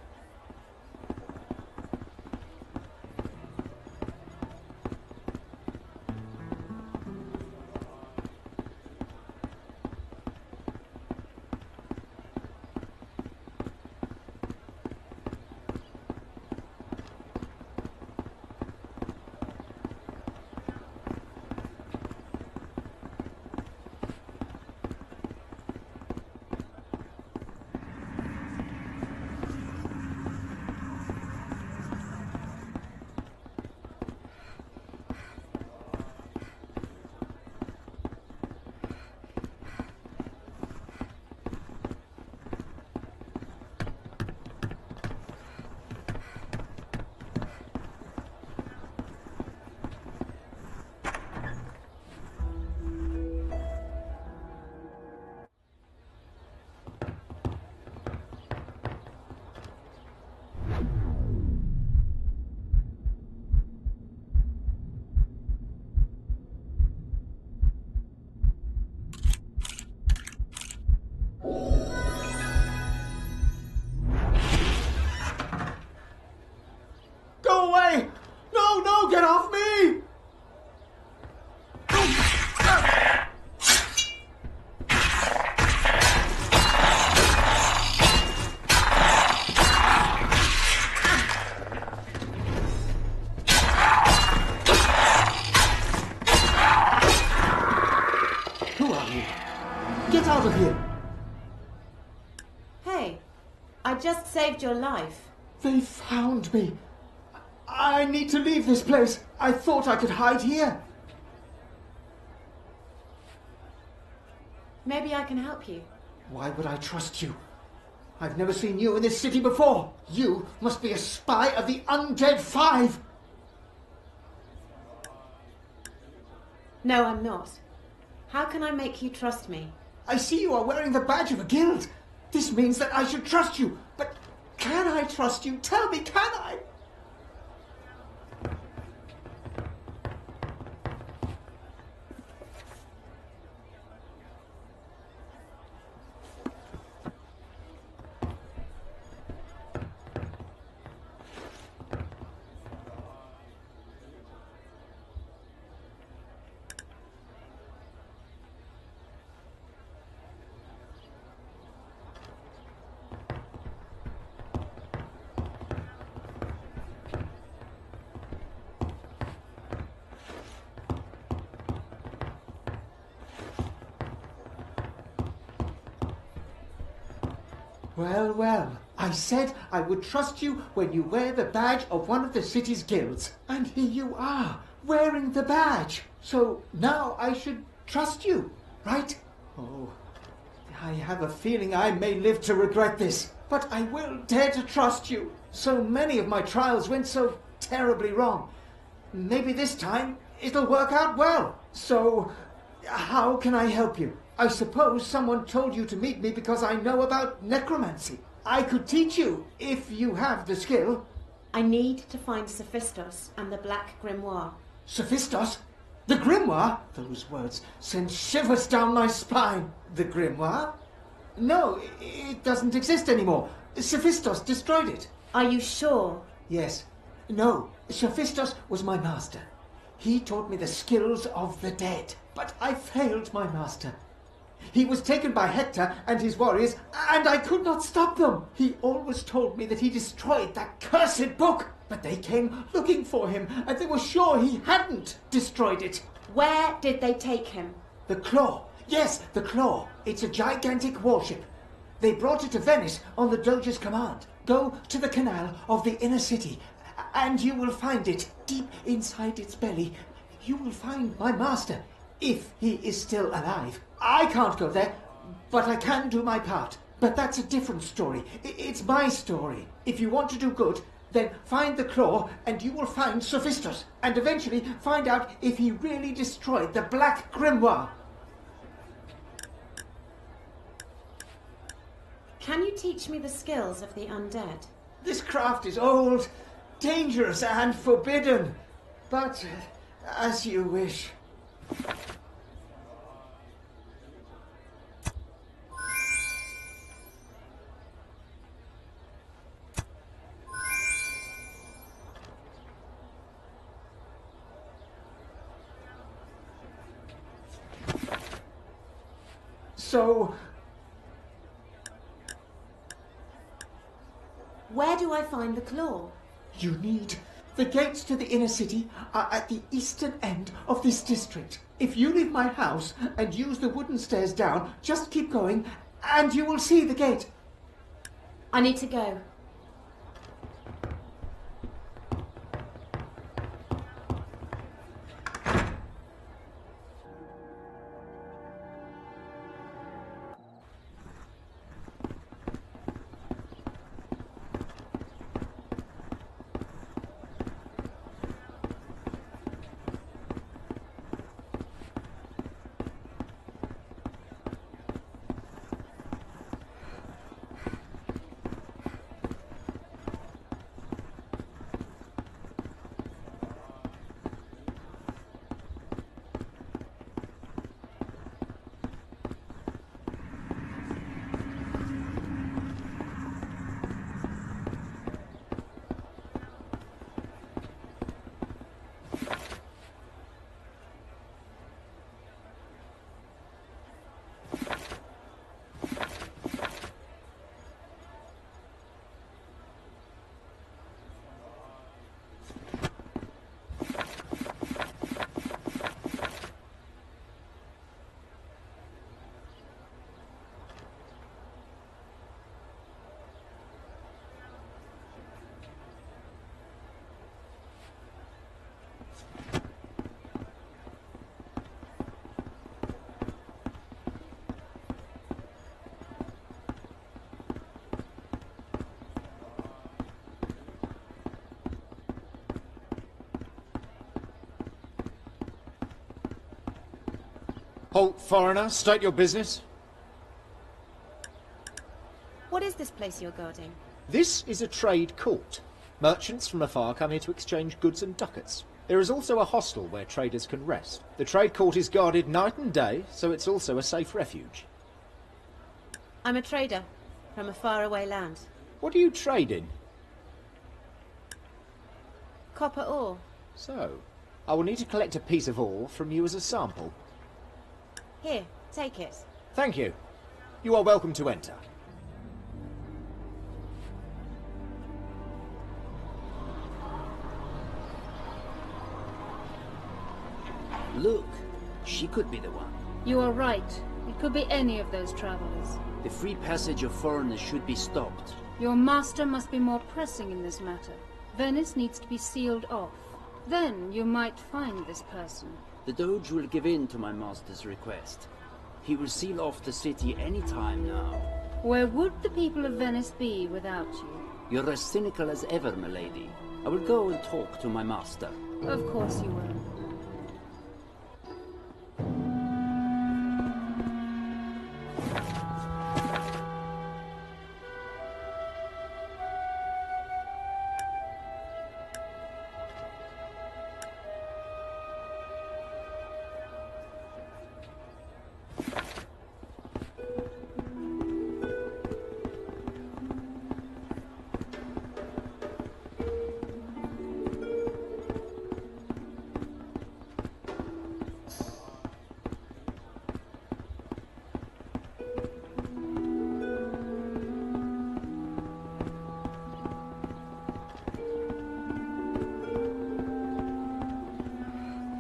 just saved your life. They found me. I need to leave this place. I thought I could hide here. Maybe I can help you. Why would I trust you? I've never seen you in this city before. You must be a spy of the Undead Five. No, I'm not. How can I make you trust me? I see you are wearing the badge of a guild. This means that I should trust you. But can I trust you? Tell me, can I? Well, well, I said I would trust you when you wear the badge of one of the city's guilds. And here you are, wearing the badge. So now I should trust you, right? Oh, I have a feeling I may live to regret this. But I will dare to trust you. So many of my trials went so terribly wrong. Maybe this time it'll work out well. So, how can I help you? I suppose someone told you to meet me because I know about necromancy. I could teach you, if you have the skill. I need to find Sophistos and the Black Grimoire. Sophistos? The Grimoire? Those words send shivers down my spine. The Grimoire? No, it doesn't exist anymore. Sophistos destroyed it. Are you sure? Yes. No, Sophistos was my master. He taught me the skills of the dead. But I failed my master. He was taken by Hector and his warriors, and I could not stop them. He always told me that he destroyed that cursed book. But they came looking for him, and they were sure he hadn't destroyed it. Where did they take him? The Claw. Yes, the Claw. It's a gigantic warship. They brought it to Venice on the Doge's command. Go to the canal of the inner city, and you will find it deep inside its belly. You will find my master, if he is still alive. I can't go there, but I can do my part. But that's a different story. It's my story. If you want to do good, then find the Claw and you will find Sophistos, and eventually find out if he really destroyed the Black Grimoire. Can you teach me the skills of the undead? This craft is old, dangerous and forbidden. But as you wish. So, where do I find the Claw? You need. The gates to the inner city are at the eastern end of this district. If you leave my house and use the wooden stairs down, just keep going and you will see the gate. I need to go. Halt, foreigner. State your business. What is this place you're guarding? This is a trade court. Merchants from afar come here to exchange goods and ducats. There is also a hostel where traders can rest. The trade court is guarded night and day, so it's also a safe refuge. I'm a trader from a faraway land. What do you trade in? Copper ore. So, I will need to collect a piece of ore from you as a sample. Here, take it. Thank you. You are welcome to enter. Look, she could be the one. You are right. It could be any of those travelers. The free passage of foreigners should be stopped. Your master must be more pressing in this matter. Venice needs to be sealed off. Then you might find this person. The Doge will give in to my master's request. He will seal off the city any time now. Where would the people of Venice be without you? You're as cynical as ever, milady. I will go and talk to my master. Of course you will.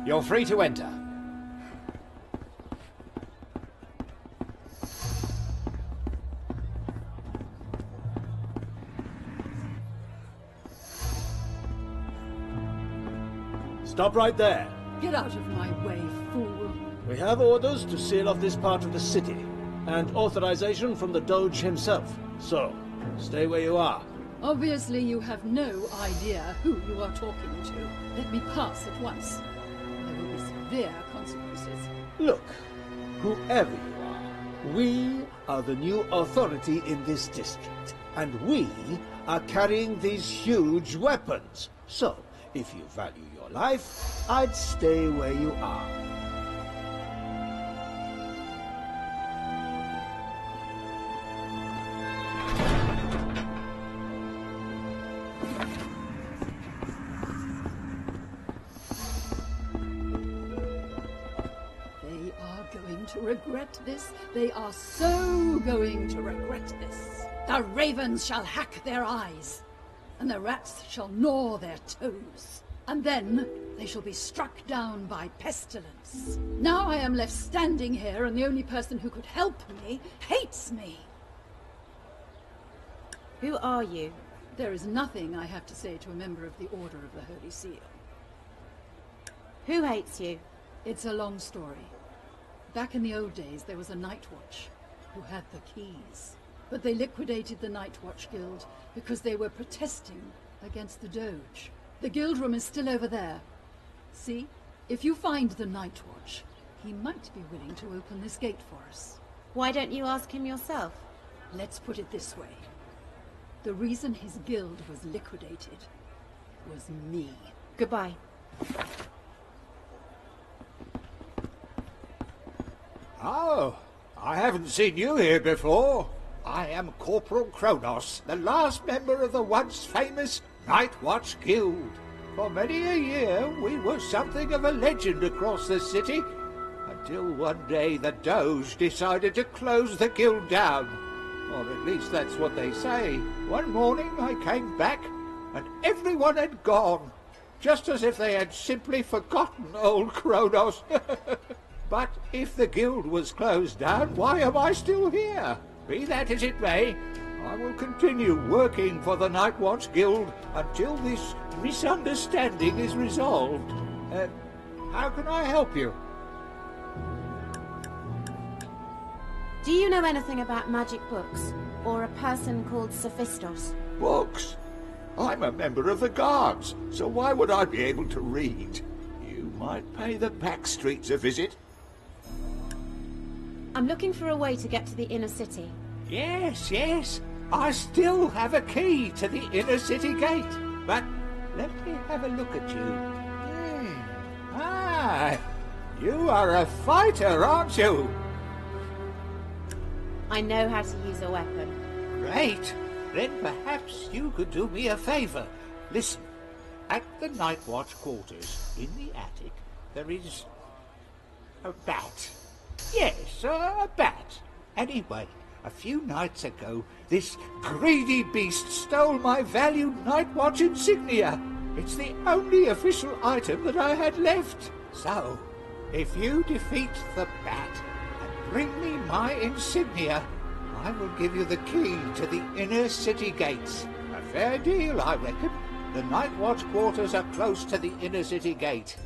You're free to enter. Stop right there. Get out of my way, fool. We have orders to seal off this part of the city, and authorization from the Doge himself. So, stay where you are. Obviously you have no idea who you are talking to. Let me pass at once. There will be severe consequences. Look, whoever you are, we are the new authority in this district, and we are carrying these huge weapons. So, if you value your life, I'd stay where you are. Regret this. They are so going to regret this. The ravens shall hack their eyes, and the rats shall gnaw their toes, and then they shall be struck down by pestilence. Now I am left standing here, and the only person who could help me hates me. Who are you? There is nothing I have to say to a member of the Order of the Holy Seal. Who hates you? It's a long story. Back in the old days, there was a Night Watch who had the keys. But they liquidated the Night Watch Guild because they were protesting against the Doge. The guild room is still over there. See? If you find the Night Watch, he might be willing to open this gate for us. Why don't you ask him yourself? Let's put it this way. The reason his guild was liquidated was me. Goodbye. Oh, I haven't seen you here before. I am Corporal Kronos, the last member of the once famous Night Watch Guild. For many a year, we were something of a legend across the city, until one day the Doge decided to close the guild down. Or at least that's what they say. One morning I came back, and everyone had gone, just as if they had simply forgotten old Kronos. But if the guild was closed down, why am I still here? Be that as it may, I will continue working for the Night Watch Guild until this misunderstanding is resolved. How can I help you? Do you know anything about magic books? Or a person called Sophistos? Books? I'm a member of the Guards, so why would I be able to read? You might pay the back streets a visit. I'm looking for a way to get to the inner city. Yes, yes. I still have a key to the inner city gate. But let me have a look at you. Ah, you are a fighter, aren't you? I know how to use a weapon. Great. Then perhaps you could do me a favour. Listen, at the Night Watch quarters in the attic, there is a bat. Yes, a bat. Anyway, a few nights ago, this greedy beast stole my valued Night Watch insignia. It's the only official item that I had left. So, if you defeat the bat and bring me my insignia, I will give you the key to the inner city gates. A fair deal, I reckon. The Night Watch quarters are close to the inner city gate.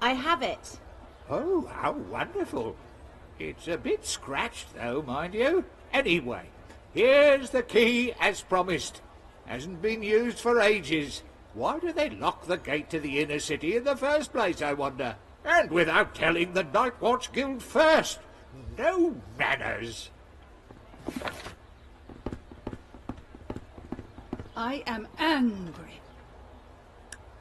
I have it. Oh, how wonderful. It's a bit scratched, though, mind you. Anyway, here's the key as promised. Hasn't been used for ages. Why do they lock the gate to the inner city in the first place, I wonder? And without telling the Night Watch Guild first. No manners. I am angry.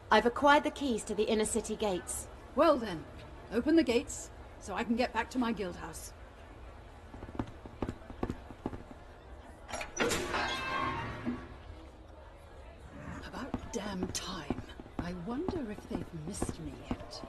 I've acquired the keys to the inner city gates. Well then, open the gates, so I can get back to my guild house. About damn time. I wonder if they've missed me yet.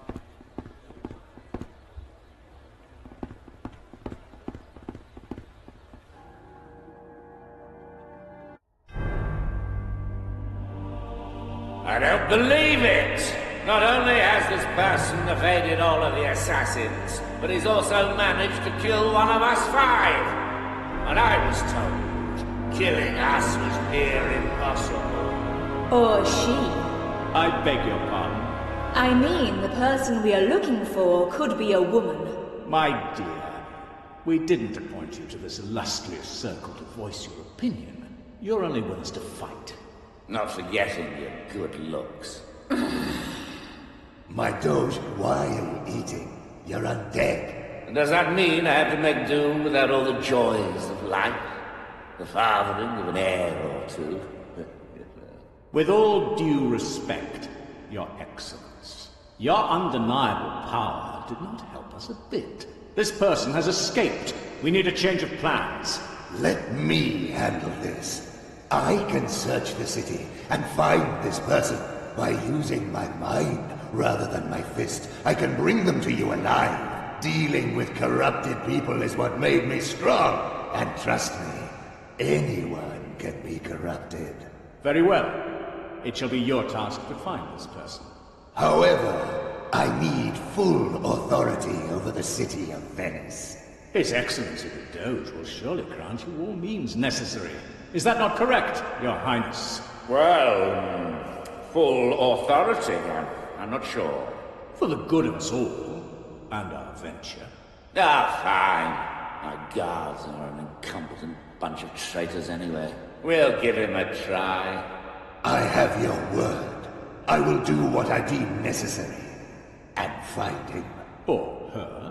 I don't believe it! Not only has this person evaded all of the assassins, but he's also managed to kill one of us 5. And I was told killing us was near impossible. Or she. I beg your pardon? I mean, the person we are looking for could be a woman. My dear, we didn't appoint you to this illustrious circle to voice your opinion. You're only with us to fight. Not forgetting your good looks. My Doge, why are you eating? You're undead. And does that mean I have to make do without all the joys of life? The fathering of an heir or two? With all due respect, Your Excellence, your undeniable power did not help us a bit. This person has escaped. We need a change of plans. Let me handle this. I can search the city and find this person by using my mind rather than my fist. I can bring them to you alive. Dealing with corrupted people is what made me strong. And trust me, anyone can be corrupted. Very well. It shall be your task to find this person. However, I need full authority over the city of Venice. His Excellency the Doge will surely grant you all means necessary. Is that not correct, Your Highness? Well, full authority, I'm not sure. For the good of us all, and our venture. Ah, fine. My guards are an incompetent bunch of traitors anyway. We'll give him a try. I have your word. I will do what I deem necessary. And find him. Or her.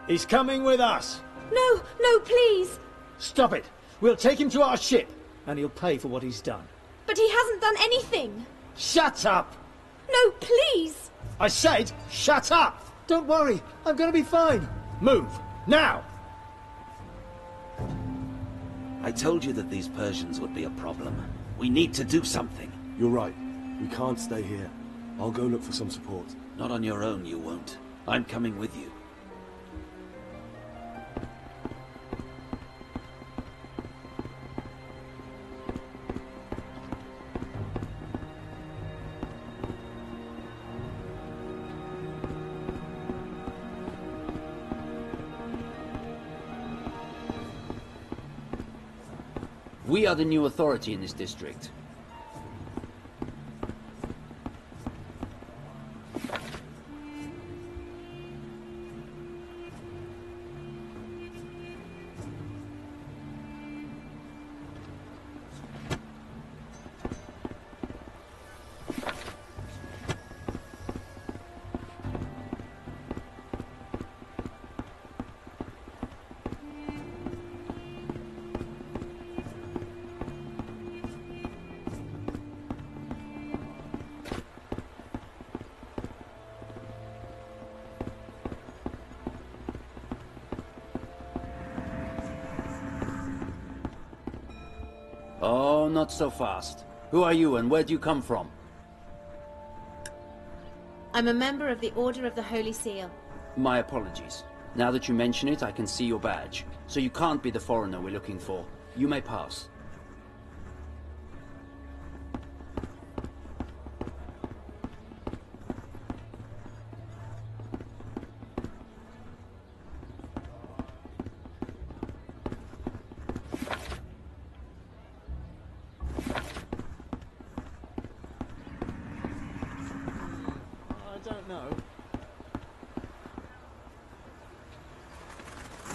He's coming with us. No, no, please. Stop it. We'll take him to our ship, and he'll pay for what he's done. But he hasn't done anything. Shut up! No, please. I said, shut up! Don't worry, I'm gonna be fine. Move, now! I told you that these Persians would be a problem. We need to do something. You're right. We can't stay here. I'll go look for some support. Not on your own, you won't. I'm coming with you. We are the new authority in this district. Oh, not so fast. Who are you and where do you come from? I'm a member of the Order of the Holy Seal. My apologies. Now that you mention it, I can see your badge. So you can't be the foreigner we're looking for. You may pass.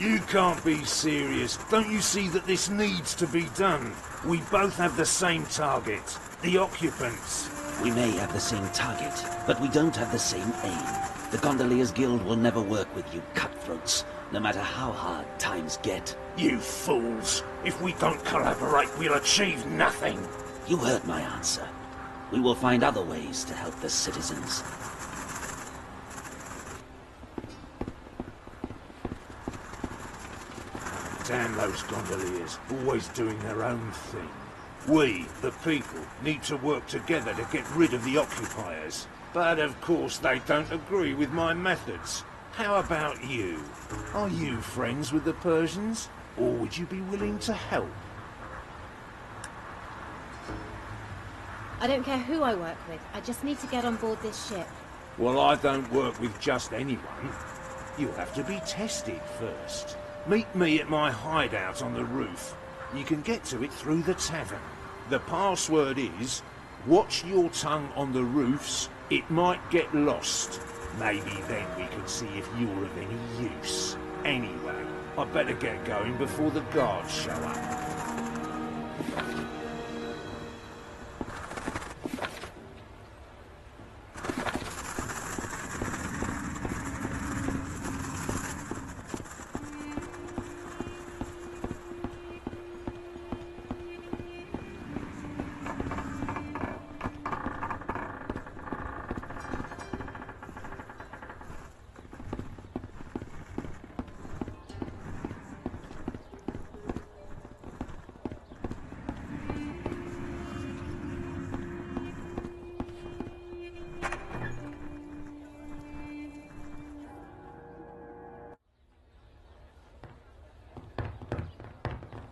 You can't be serious. Don't you see that this needs to be done? We both have the same target, the occupants. We may have the same target, but we don't have the same aim. The Gondoliers Guild will never work with you cutthroats, no matter how hard times get. You fools! If we don't collaborate, we'll achieve nothing. You heard my answer. We will find other ways to help the citizens. Damn those gondoliers, always doing their own thing. We, the people, need to work together to get rid of the occupiers. But of course they don't agree with my methods. How about you? Are you friends with the Persians? Or would you be willing to help? I don't care who I work with. I just need to get on board this ship. Well, I don't work with just anyone. You'll have to be tested first. Meet me at my hideout on the roof. You can get to it through the tavern. The password is, watch your tongue on the roofs. It might get lost. Maybe then we can see if you're of any use. Anyway, I better get going before the guards show up.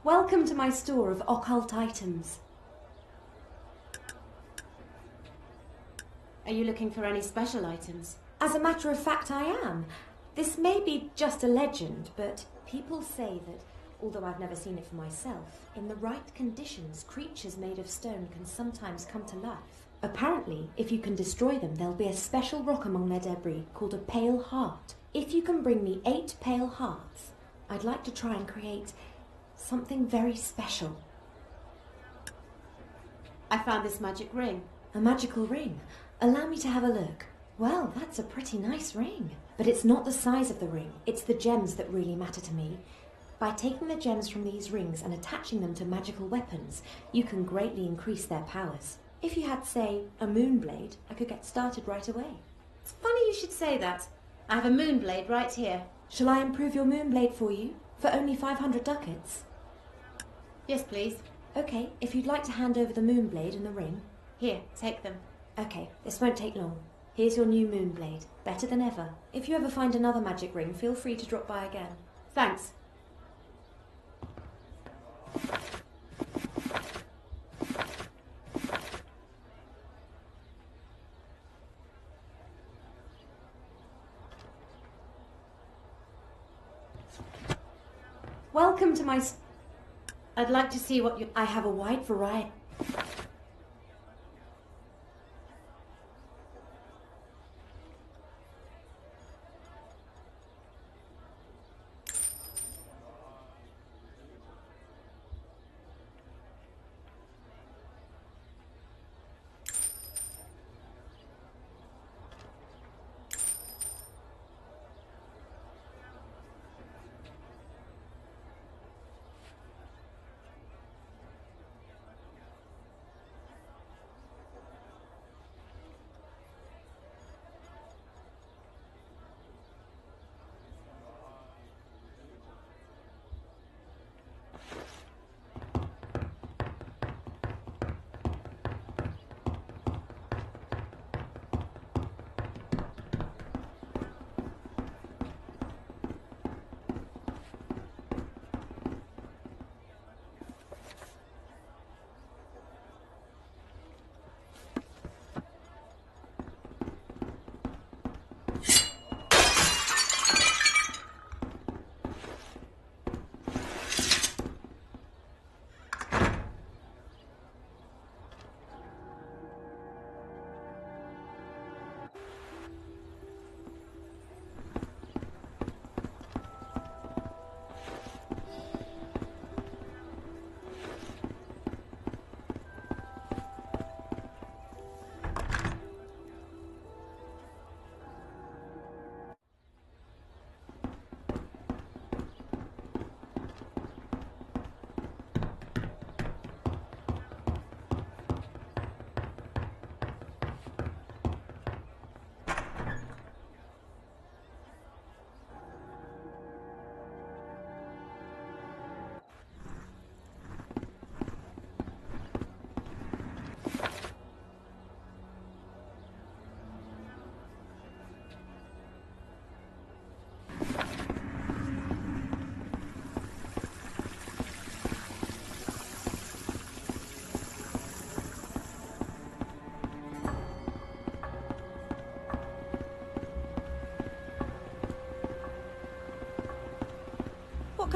Welcome to my store of occult items. Are you looking for any special items? As a matter of fact, I am. This may be just a legend, but people say that, although I've never seen it for myself, in the right conditions, creatures made of stone can sometimes come to life. Apparently, if you can destroy them, there'll be a special rock among their debris called a pale heart. If you can bring me 8 pale hearts, I'd like to try and create something very special. I found this magic ring. A magical ring? Allow me to have a look. Well, that's a pretty nice ring. But it's not the size of the ring, it's the gems that really matter to me. By taking the gems from these rings and attaching them to magical weapons, you can greatly increase their powers. If you had, say, a moonblade, I could get started right away. It's funny you should say that. I have a moonblade right here. Shall I improve your moonblade for you? For only 500 ducats? Yes, please. Okay, if you'd like to hand over the moonblade and the ring. Here, take them. Okay, this won't take long. Here's your new moonblade. Better than ever. If you ever find another magic ring, feel free to drop by again. Thanks. Welcome to my... I'd like to see what you... I have a wide variety...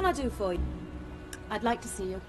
can I do for you? I'd like to see you.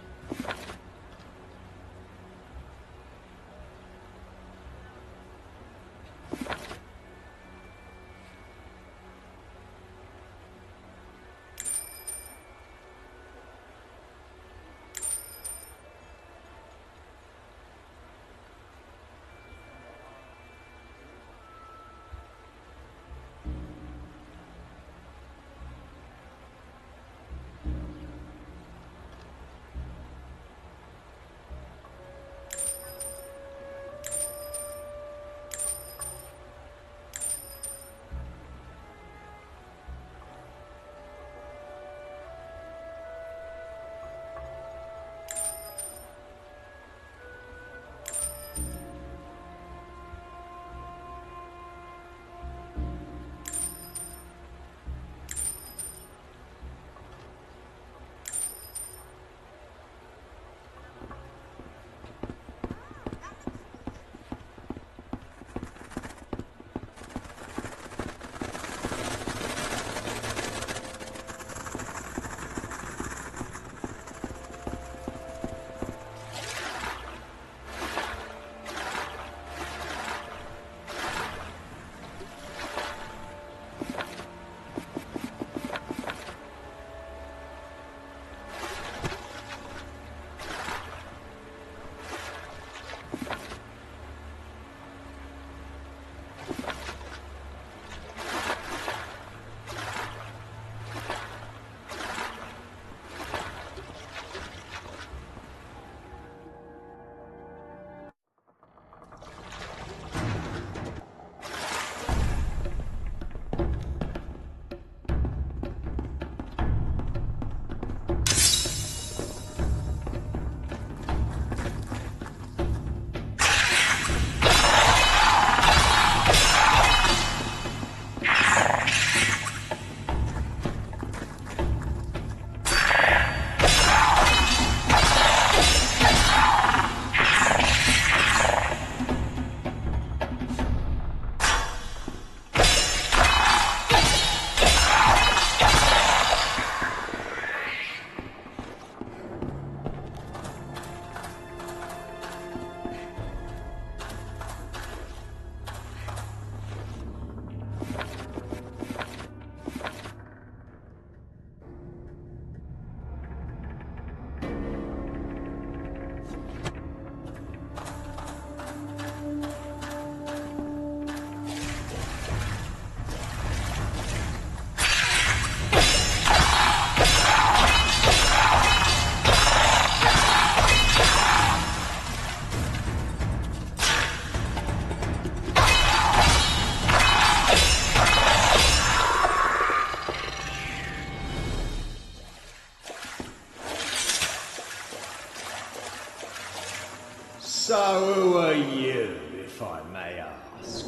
So who are you, if I may ask?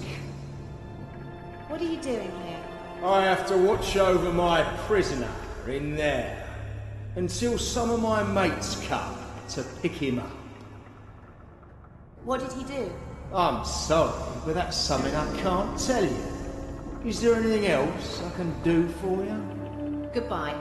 What are you doing here? I have to watch over my prisoner in there until some of my mates come to pick him up. What did he do? I'm sorry, but that's something I can't tell you. Is there anything else I can do for you? Goodbye.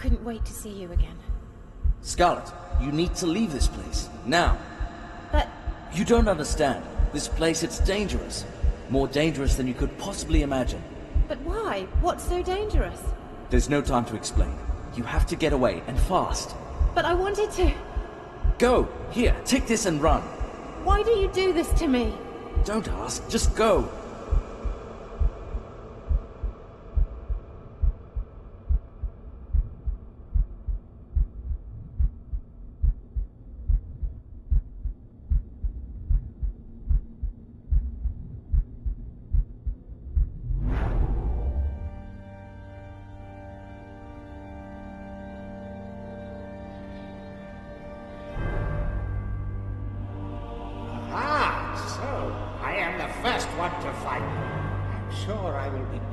couldn't wait to see you again. Scarlet, you need to leave this place, now. But... You don't understand. This place, it's dangerous. More dangerous than you could possibly imagine. But why? What's so dangerous? There's no time to explain. You have to get away, and fast. But I wanted to... Go! Here, take this and run. Why do you do this to me? Don't ask, just go.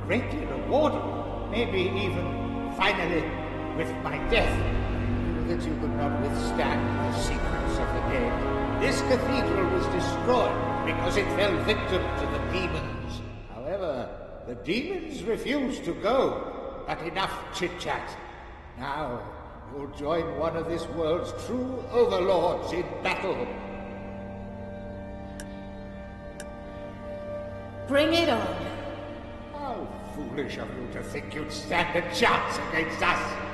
Greatly rewarded, maybe even, finally, with my death. I knew that you could not withstand the secrets of the dead. This cathedral was destroyed because it fell victim to the demons. However, the demons refused to go. But enough chit-chat. Now, you'll join one of this world's true overlords in battle. Bring it on. How foolish of you to think you'd stand a chance against us!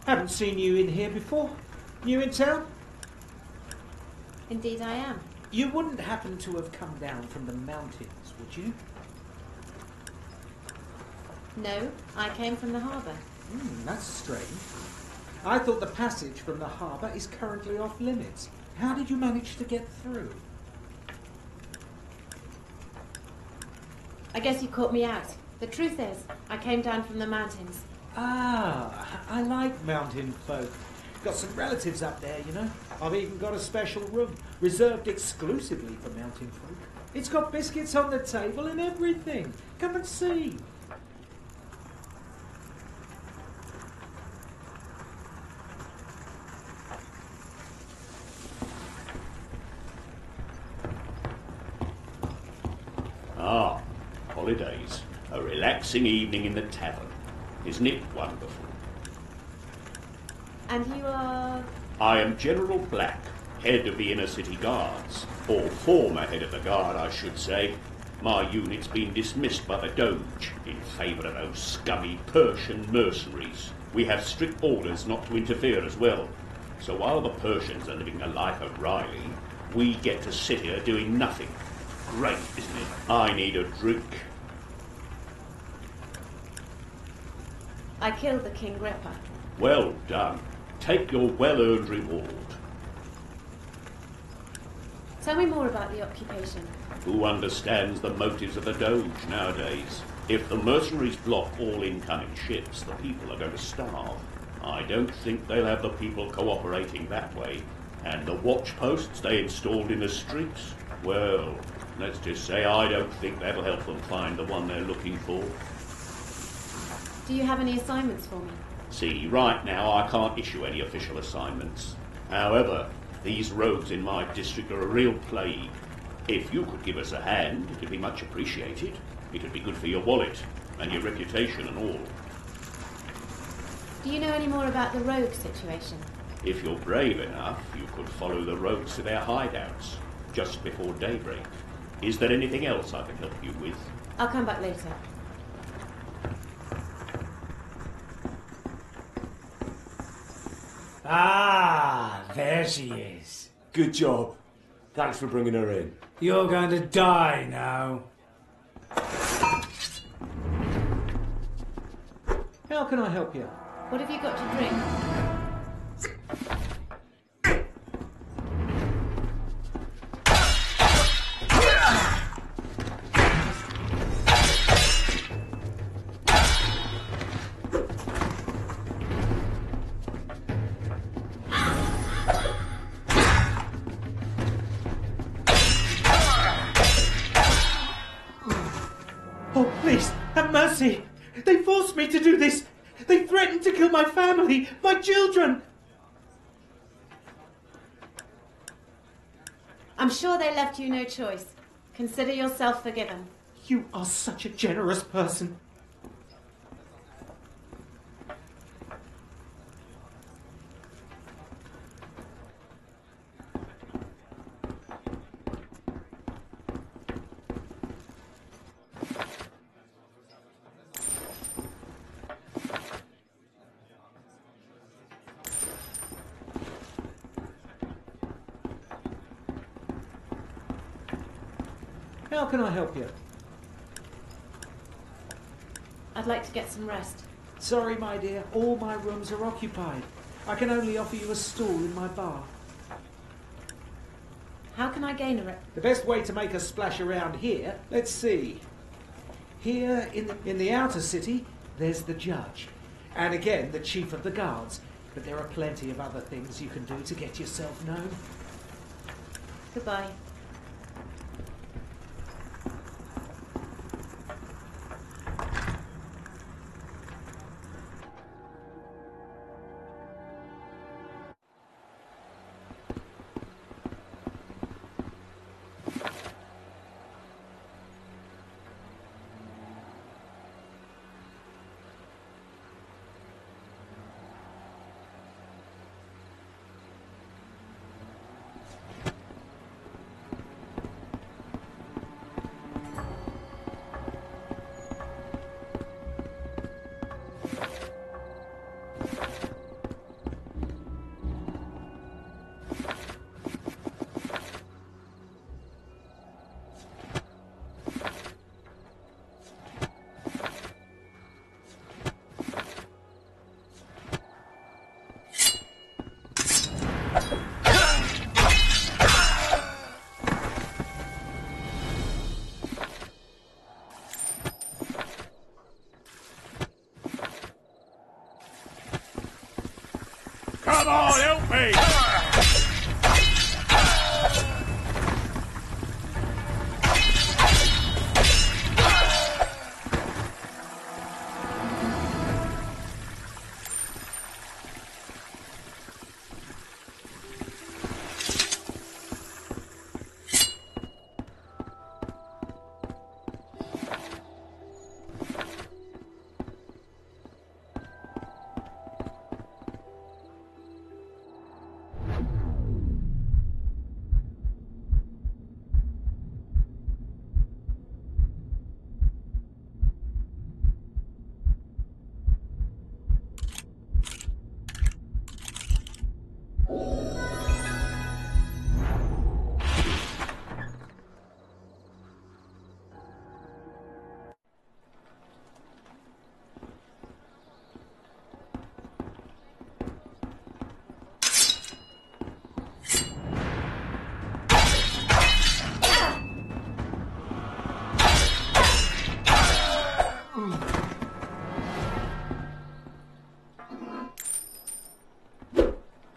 Haven't seen you in here before. New in town? Indeed I am. You wouldn't happen to have come down from the mountains, would you? No, I came from the harbour. That's strange. I thought the passage from the harbour is currently off limits. How did you manage to get through? I guess you caught me out. The truth is, I came down from the mountains. Ah, I like mountain folk. Got some relatives up there, you know. I've even got a special room reserved exclusively for mountain folk. It's got biscuits on the table and everything. Come and see. Ah, holidays. A relaxing evening in the tavern. Isn't it wonderful? And you are... I am General Black, head of the Inner City Guards. Or former head of the guard, I should say. My unit's been dismissed by the Doge in favour of those scummy Persian mercenaries. We have strict orders not to interfere as well. So while the Persians are living a life of Riley, we get to sit here doing nothing. Great, isn't it? I need a drink. I killed the King Gripper. Well done. Take your well-earned reward. Tell me more about the occupation. Who understands the motives of the Doge nowadays? If the mercenaries block all incoming ships, the people are going to starve. I don't think they'll have the people cooperating that way. And the watch posts they installed in the streets? Well, let's just say I don't think that'll help them find the one they're looking for. Do you have any assignments for me? See, right now I can't issue any official assignments. However, these rogues in my district are a real plague. If you could give us a hand, it'd be much appreciated. It'd be good for your wallet, and your reputation and all. Do you know any more about the rogue situation? If you're brave enough, you could follow the rogues to their hideouts, just before daybreak. Is there anything else I can help you with? I'll come back later. Ah, there she is. Good job. Thanks for bringing her in. You're going to die now. How can I help you? What have you got to drink? Oh, please, have mercy! They forced me to do this! They threatened to kill my family, my children! I'm sure they left you no choice. Consider yourself forgiven. You are such a generous person. How can I help you? I'd like to get some rest. Sorry, my dear, all my rooms are occupied. I can only offer you a stool in my bar. How can I gain a rest? The best way to make a splash around here, let's see. Here in the outer city, there's the judge. And again, the chief of the guards. But there are plenty of other things you can do to get yourself known. Goodbye. Come on, help me!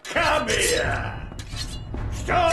Come here! Stop!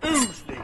Who's this?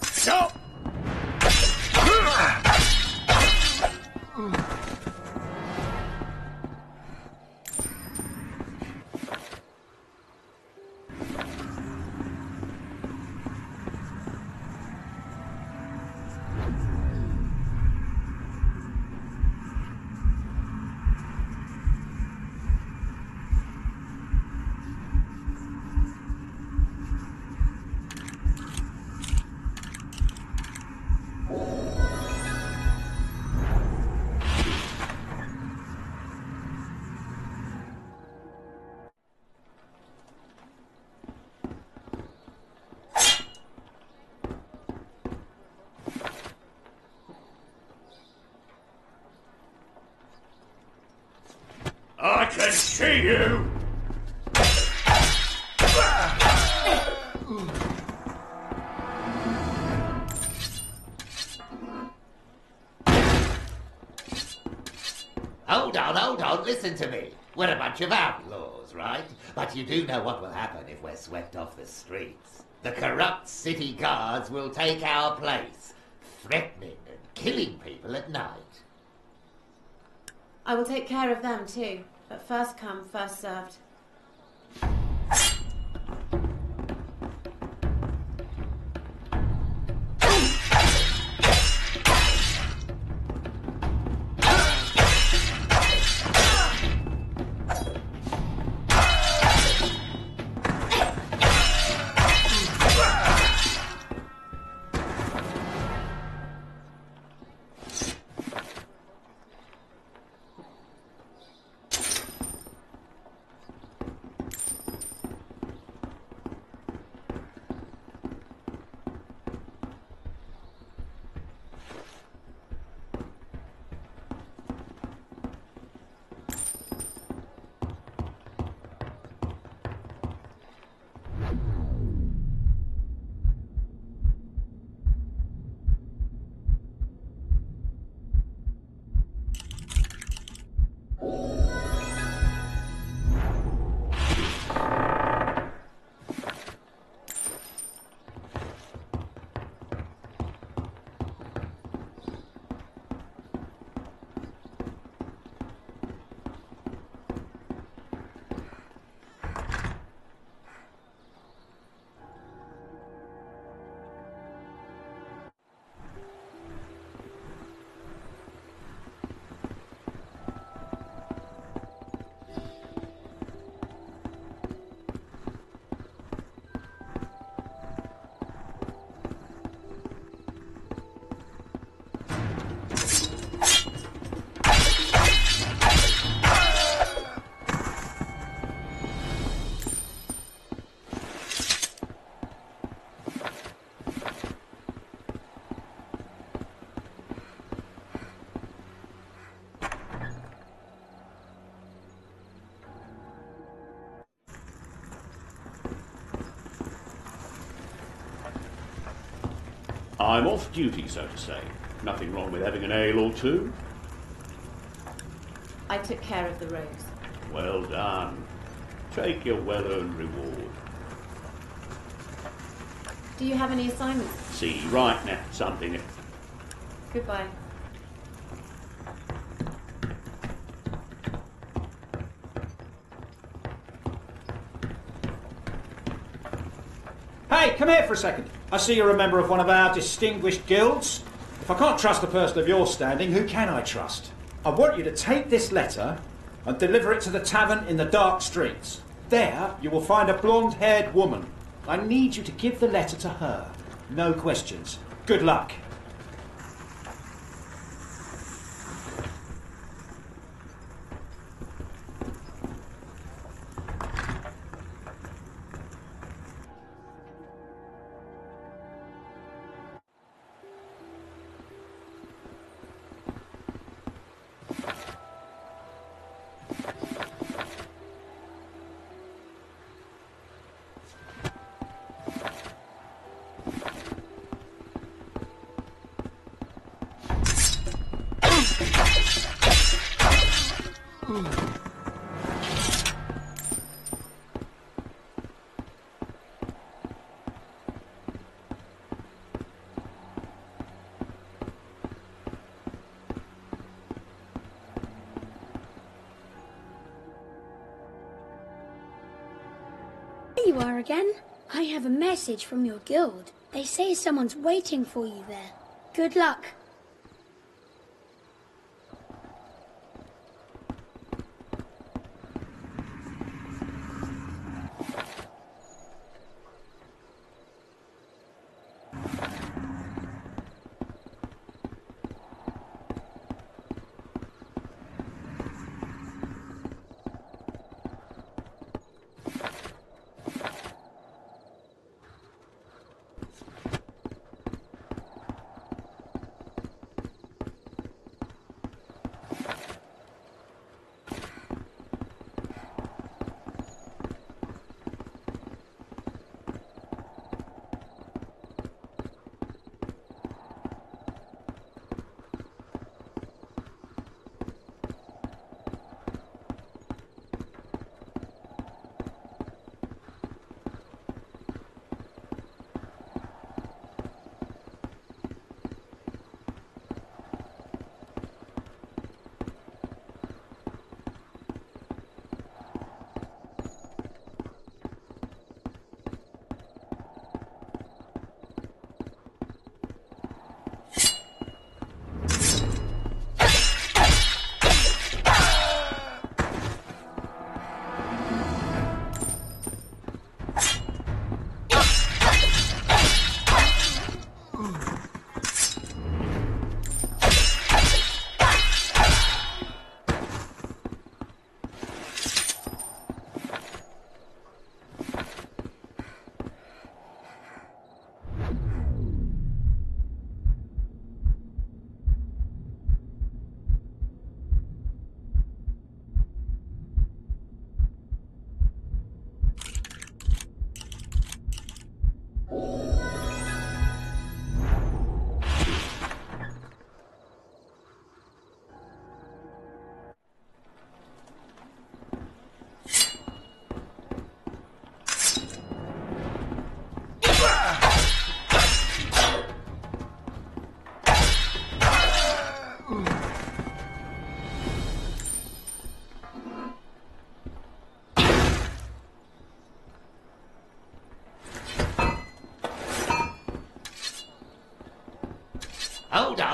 Stop! I can see you! listen to me. We're a bunch of outlaws, right? But you do know what will happen if we're swept off the streets. The corrupt city guards will take our place, threatening and killing people at night. I will take care of them too, but first come, first served. I'm off duty, so to say. Nothing wrong with having an ale or two. I took care of the rose. Well done. Take your well-earned reward. Do you have any assignments? See, right now, something... Goodbye. Hey, come here for a second. I see you're a member of one of our distinguished guilds. If I can't trust a person of your standing, who can I trust? I want you to take this letter and deliver it to the tavern in the dark streets. There, you will find a blonde-haired woman. I need you to give the letter to her. No questions. Good luck. There you are again. I have a message from your guild. They say someone's waiting for you there. Good luck.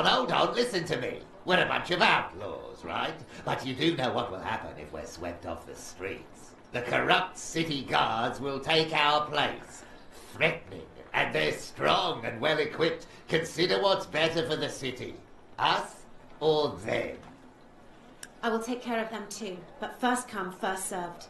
hold on, listen to me. We're a bunch of outlaws, right? But you do know what will happen if we're swept off the streets. The corrupt city guards will take our place. Threatening, and they're strong and well equipped. Consider what's better for the city. Us or them? I will take care of them too, but first come, first served.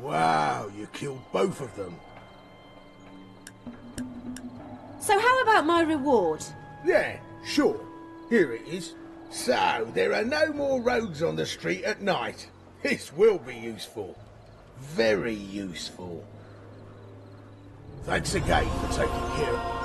Wow, you killed both of them. So how about my reward? Yeah, sure. Here it is. So, there are no more roads on the street at night. This will be useful. Very useful. Thanks again for taking care of me.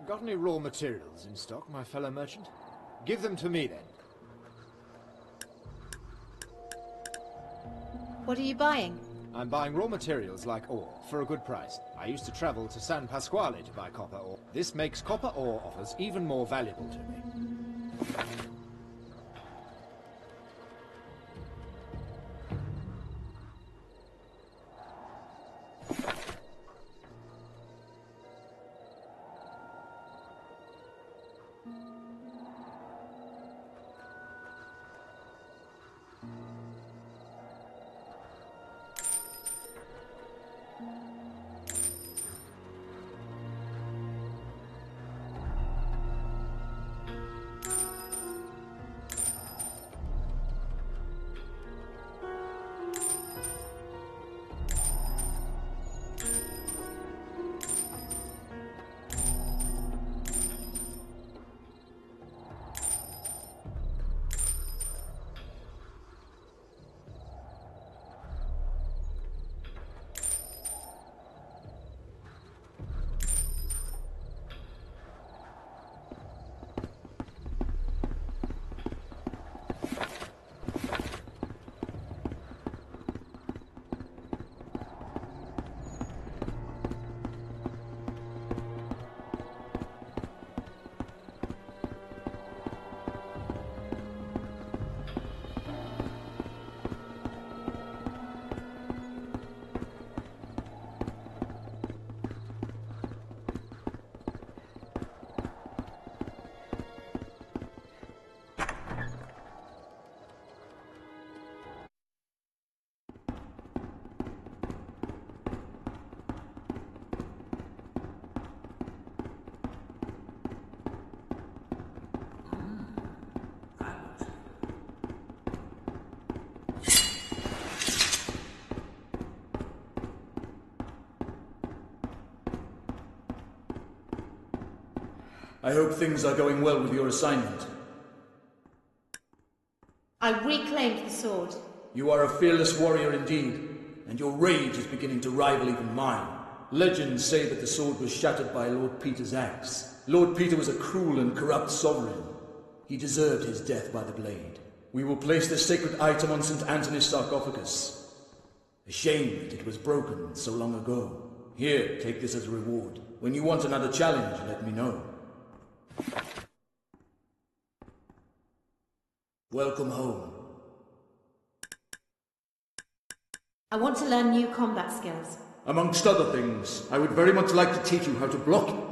Got any raw materials in stock, my fellow merchant? Give them to me, then. What are you buying? I'm buying raw materials like ore, for a good price. I used to travel to San Pasquale to buy copper ore. This makes copper ore offers even more valuable to me. I hope things are going well with your assignment. I reclaimed the sword. You are a fearless warrior indeed, and your rage is beginning to rival even mine. Legends say that the sword was shattered by Lord Peter's axe. Lord Peter was a cruel and corrupt sovereign. He deserved his death by the blade. We will place the sacred item on St. Anthony's sarcophagus. A shame that it was broken so long ago. Here, take this as a reward. When you want another challenge, let me know. Welcome home. I want to learn new combat skills. Amongst other things, I would very much like to teach you how to block.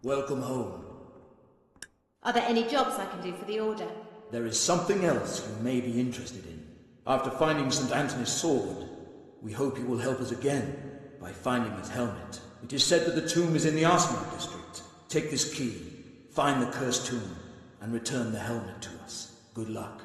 Welcome home. Are there any jobs I can do for the Order? There is something else you may be interested in. After finding St. Anthony's sword, we hope you will help us again by finding his helmet. It is said that the tomb is in the Arsenal district. Take this key, find the cursed tomb, and return the helmet to us. Good luck.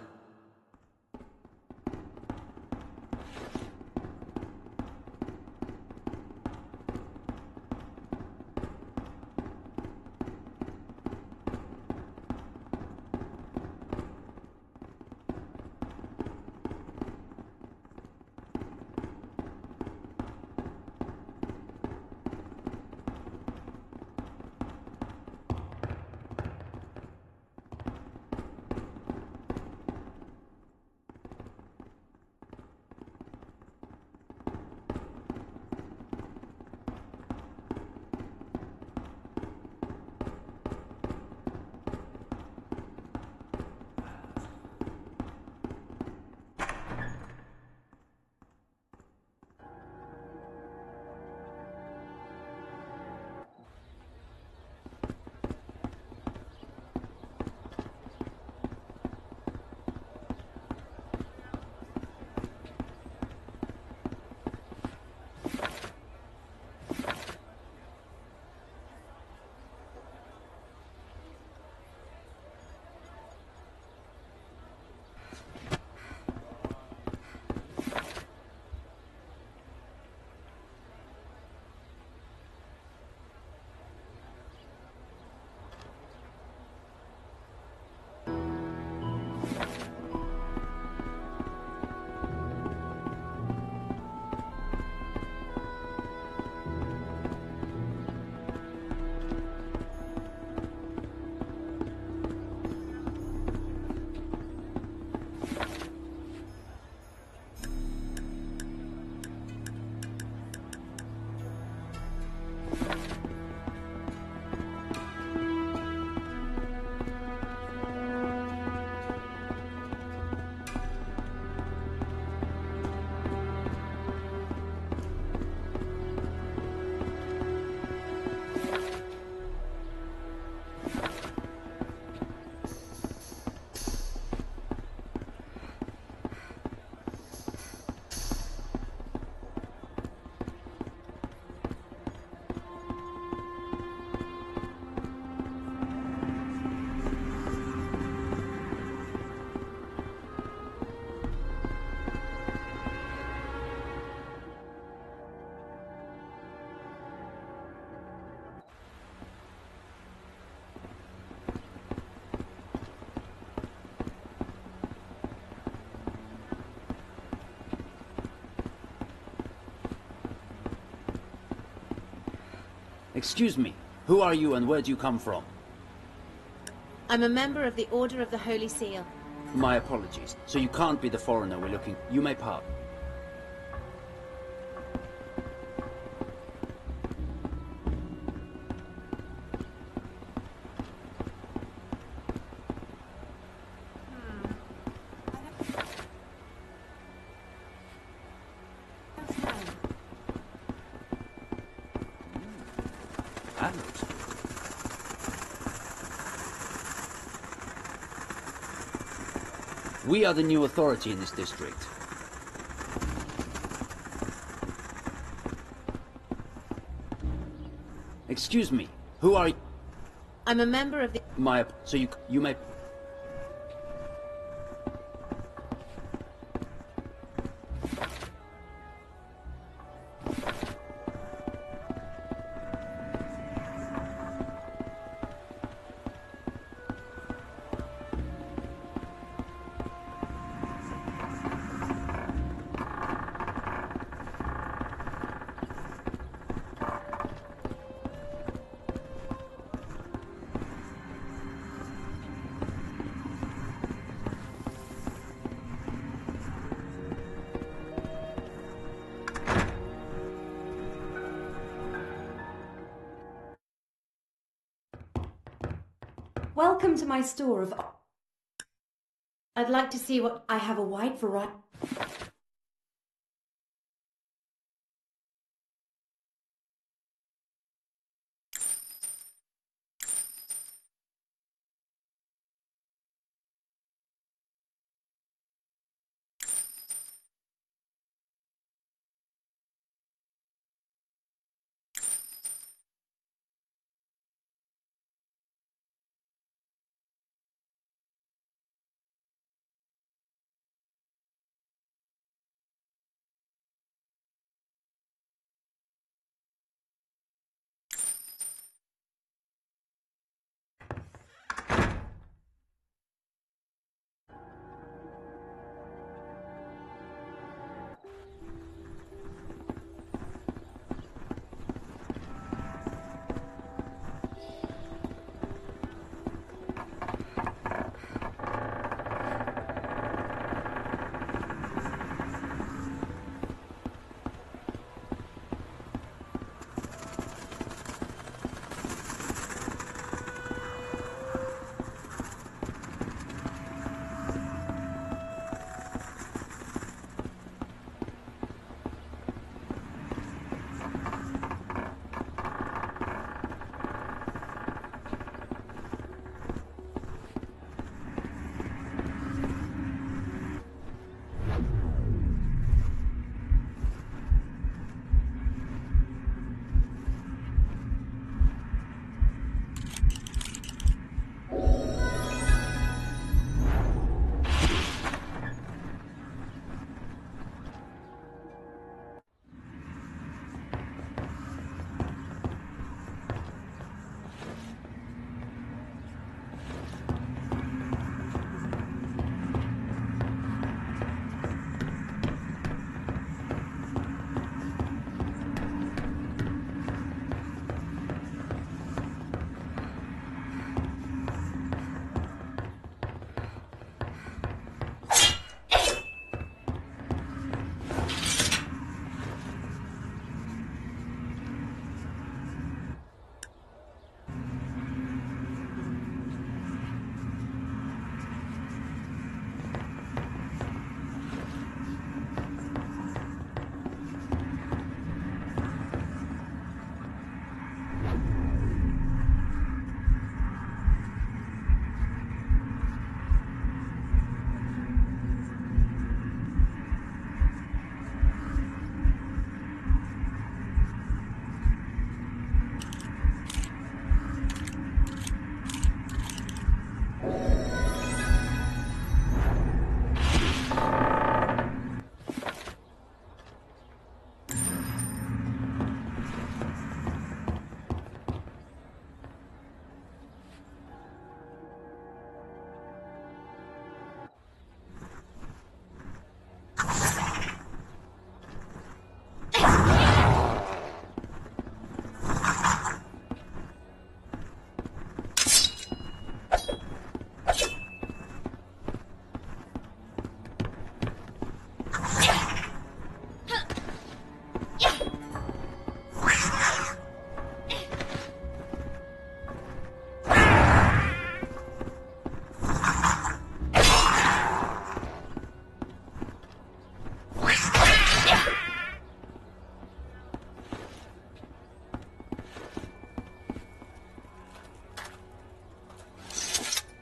Excuse me, who are you and where do you come from? I'm a member of the Order of the Holy Seal. My apologies. So you can't be the foreigner we're looking... You may pardon. battles. We are the new authority in this district. Excuse me, who are you? I'm a member of the... So you may... Welcome to my store of... I'd like to see what... I have a wide variety...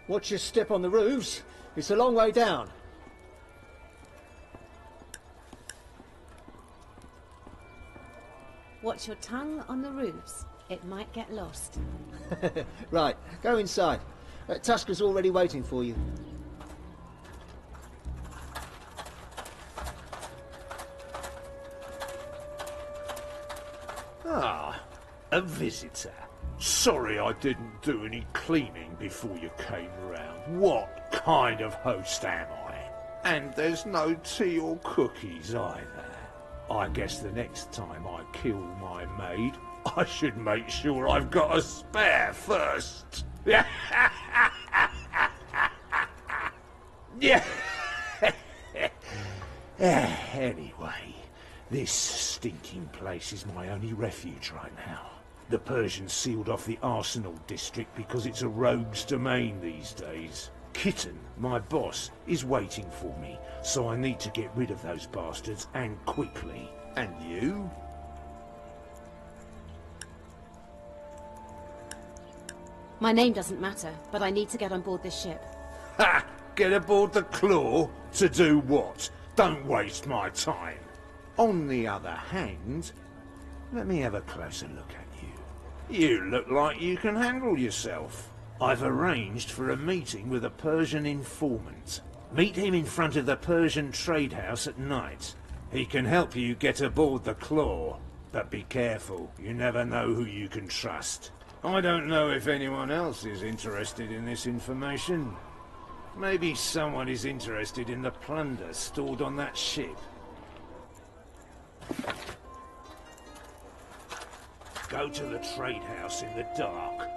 Watch your step on the roofs. It's a long way down. Watch your tongue on the roofs. It might get lost. Right, go inside. Tusker's already waiting for you. Ah, a visitor. Sorry I didn't do any cleaning before you came round. What kind of host am I? And there's no tea or cookies either. I guess the next time I kill my maid, I should make sure I've got a spare first. Yeah. Anyway, this stinking place is my only refuge right now. The Persians sealed off the Arsenal district because it's a rogue's domain these days. Kitten, my boss, is waiting for me, so I need to get rid of those bastards, and quickly. And you? My name doesn't matter, but I need to get on board this ship. Ha! Get aboard the Claw? To do what? Don't waste my time. On the other hand, let me have a closer look at you. You look like you can handle yourself. I've arranged for a meeting with a Persian informant. Meet him in front of the Persian trade house at night. He can help you get aboard the Claw. But be careful, you never know who you can trust. I don't know if anyone else is interested in this information. Maybe someone is interested in the plunder stored on that ship. Go to the trade house in the dark.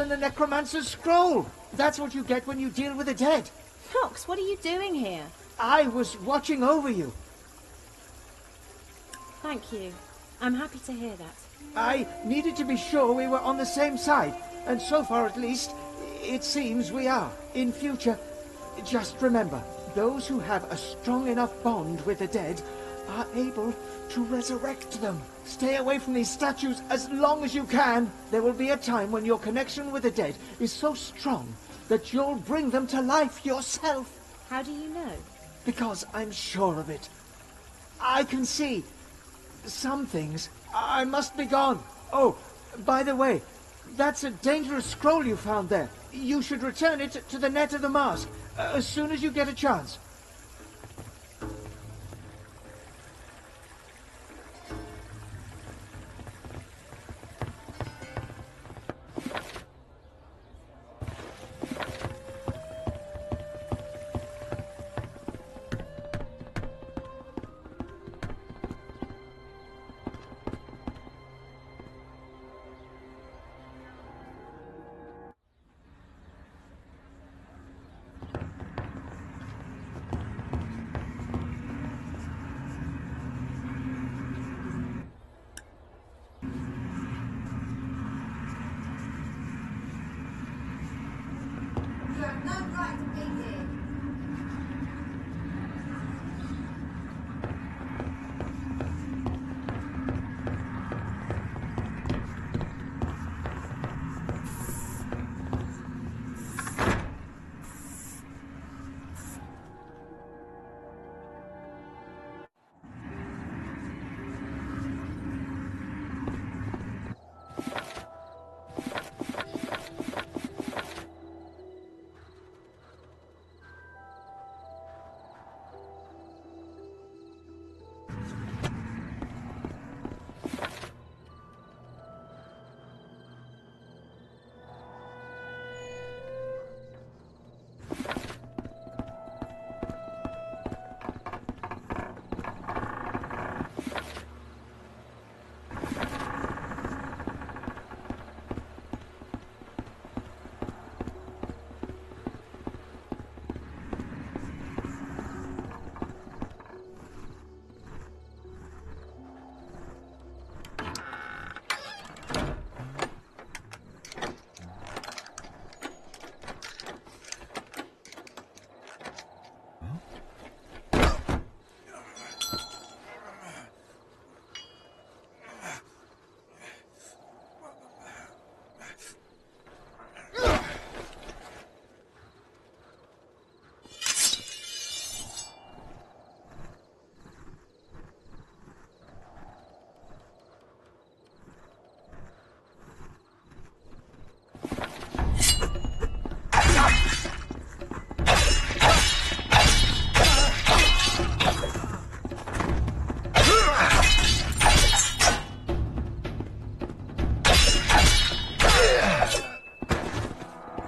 The necromancer's scroll. That's what you get when you deal with the dead. Fox, what are you doing here? I was watching over you. Thank you. I'm happy to hear that. I needed to be sure we were on the same side, and so far at least, it seems we are. In future, just remember, those who have a strong enough bond with the dead are able to resurrect them. Stay away from these statues as long as you can. There will be a time when your connection with the dead is so strong that you'll bring them to life yourself. How do you know? Because I'm sure of it. I can see some things. I must be gone. Oh, by the way, that's a dangerous scroll you found there. You should return it to the net of the mast as soon as you get a chance. You have no right to be here.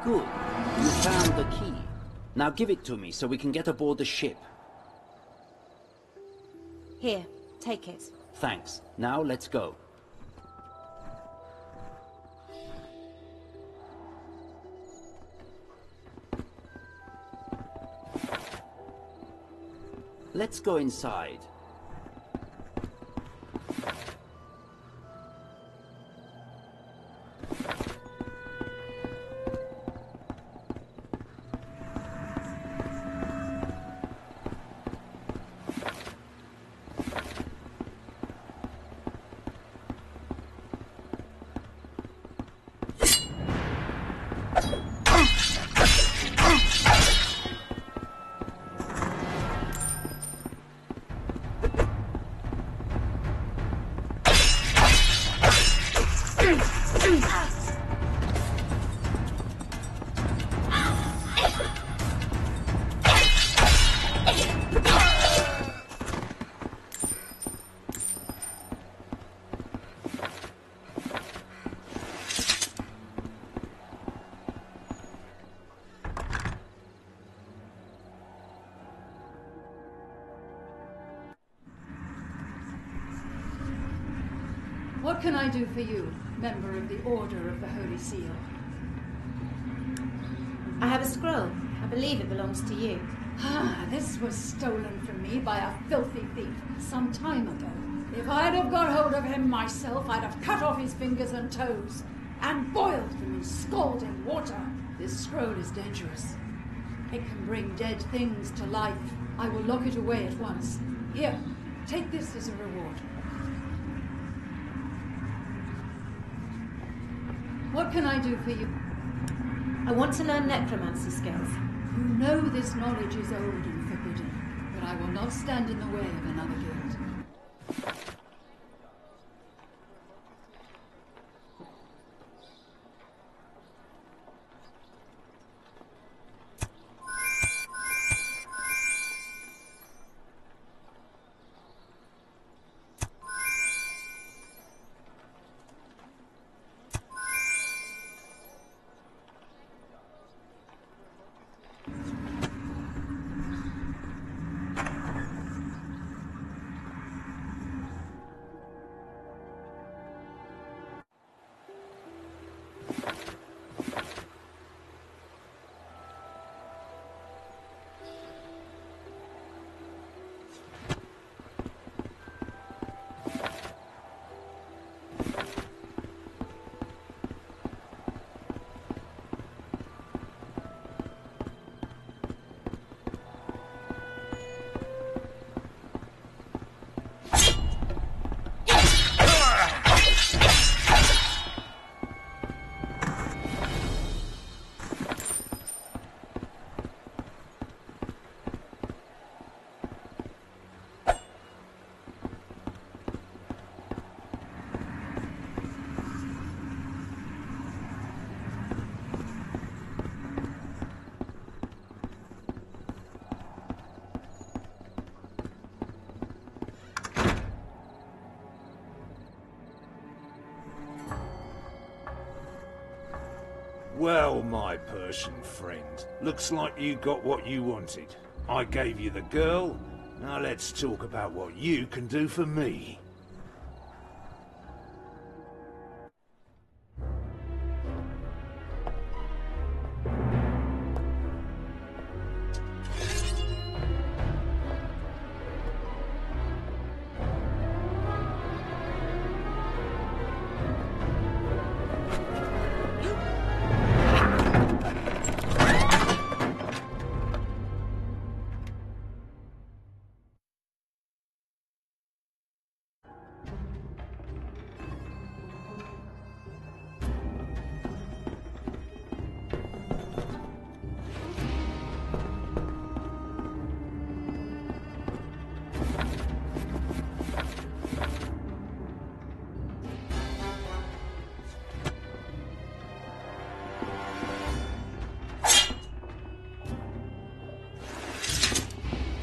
Good. You found the key. Now give it to me so we can get aboard the ship. Here, take it. Thanks. Now let's go. Let's go inside. What can I do for you, member of the Order of the Holy Seal? I have a scroll. I believe it belongs to you. Ah, this was stolen from me by a filthy thief some time ago. If I'd have got hold of him myself, I'd have cut off his fingers and toes and boiled them in scalding water. This scroll is dangerous. It can bring dead things to life. I will lock it away at once. Here, take this as a reward. What can I do for you? I want to learn necromancy skills. You know this knowledge is old and forbidden, but I will not stand in the way of another guild. Well, my Persian friend, looks like you got what you wanted. I gave you the girl, now let's talk about what you can do for me.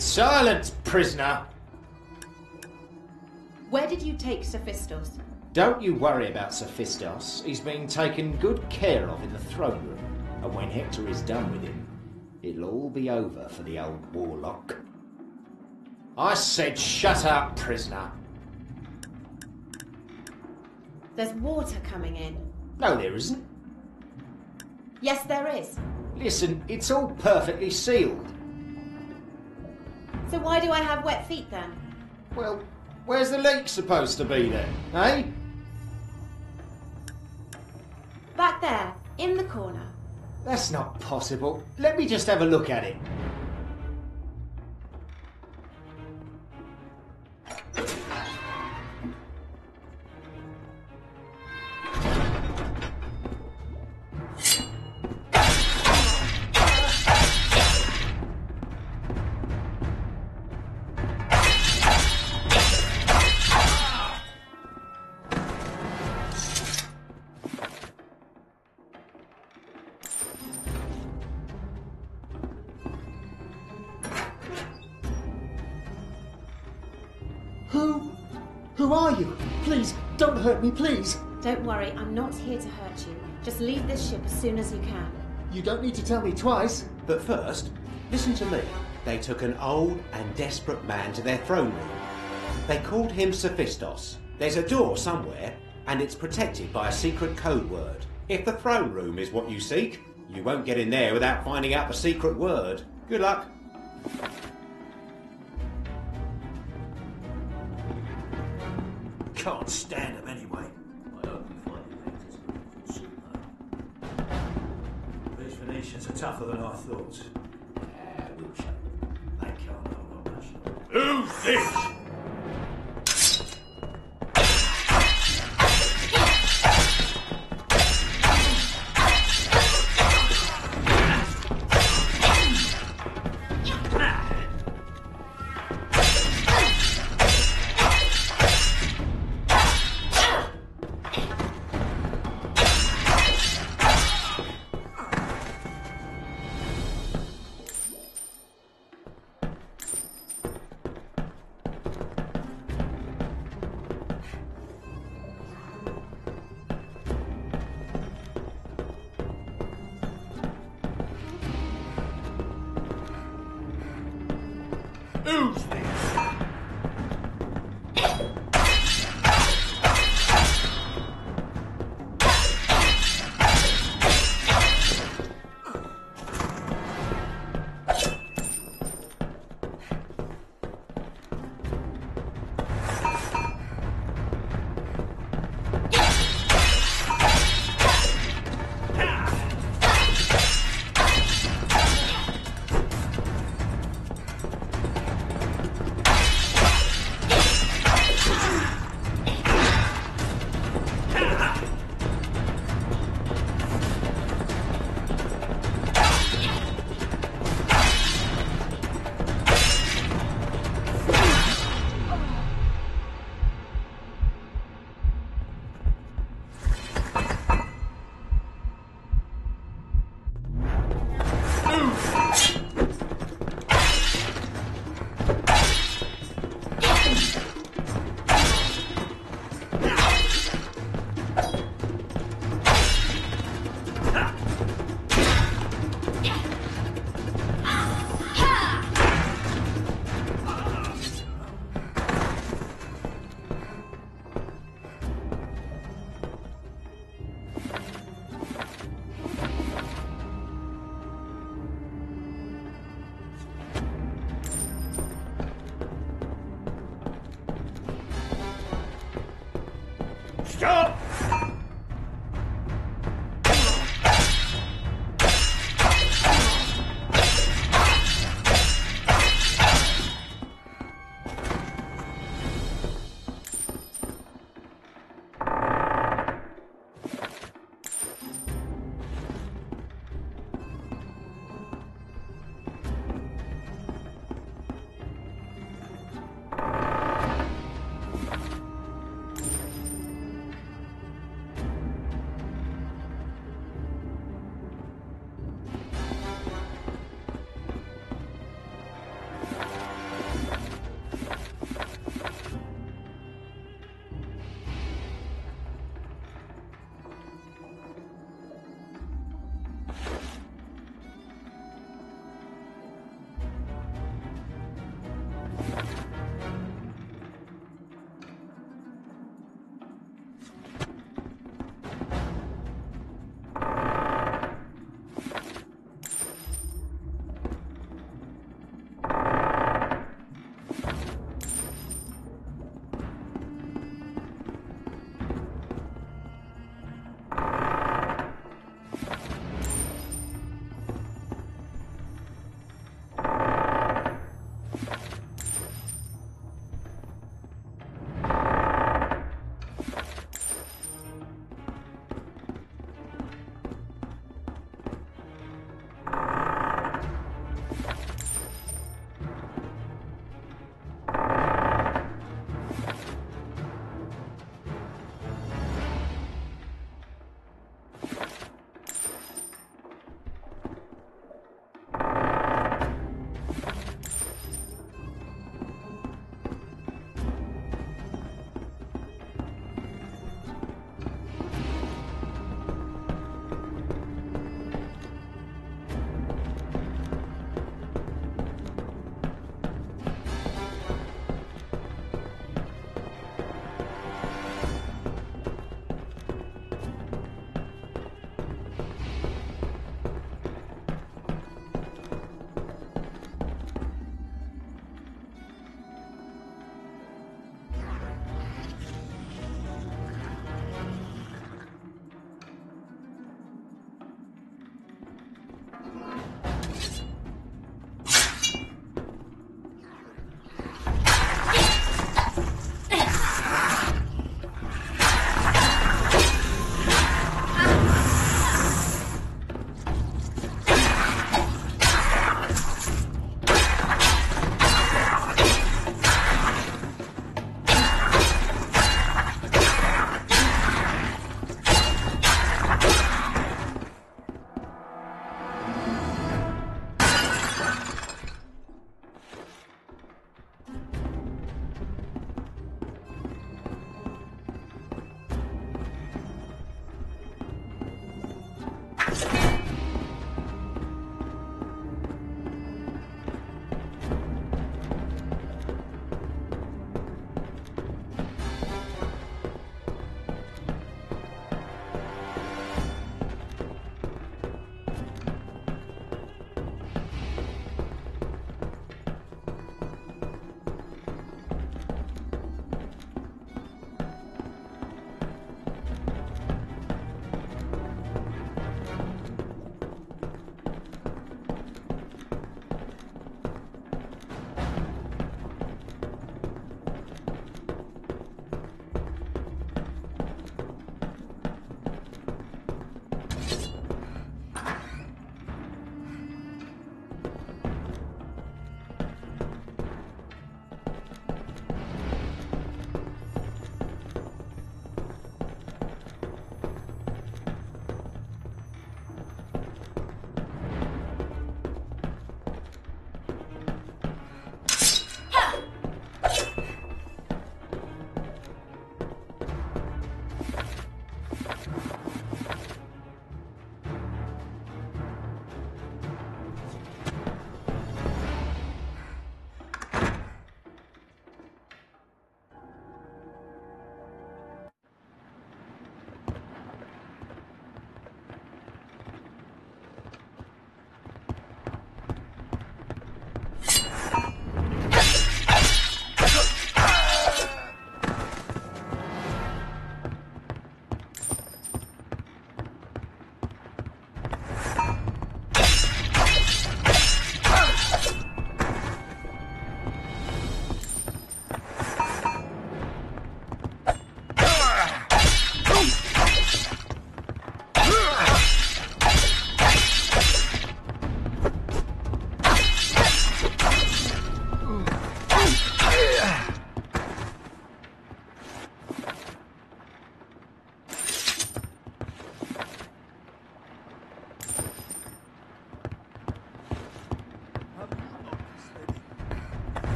Silence, prisoner! Where did you take Sophistos? Don't you worry about Sophistos. He's been taken good care of in the throne room. And when Hector is done with him, it'll all be over for the old warlock. I said shut up, prisoner. There's water coming in. No, there isn't. Yes, there is. Listen, it's all perfectly sealed. So why do I have wet feet then? Well, where's the leak supposed to be then, eh? Back there, in the corner. That's not possible. Let me just have a look at it. Who are you? Please, don't hurt me, please. Don't worry, I'm not here to hurt you. Just leave this ship as soon as you can. You don't need to tell me twice. But first, listen to me. They took an old and desperate man to their throne room. They called him Sophistos. There's a door somewhere, and it's protected by a secret code word. If the throne room is what you seek, you won't get in there without finding out the secret word. Good luck. Can't stand them anyway. I hope you find your legs soon, though. These Venetians are tougher than I thought. We'll show them. They can't hold on much. Who's this? Who's this? Stop!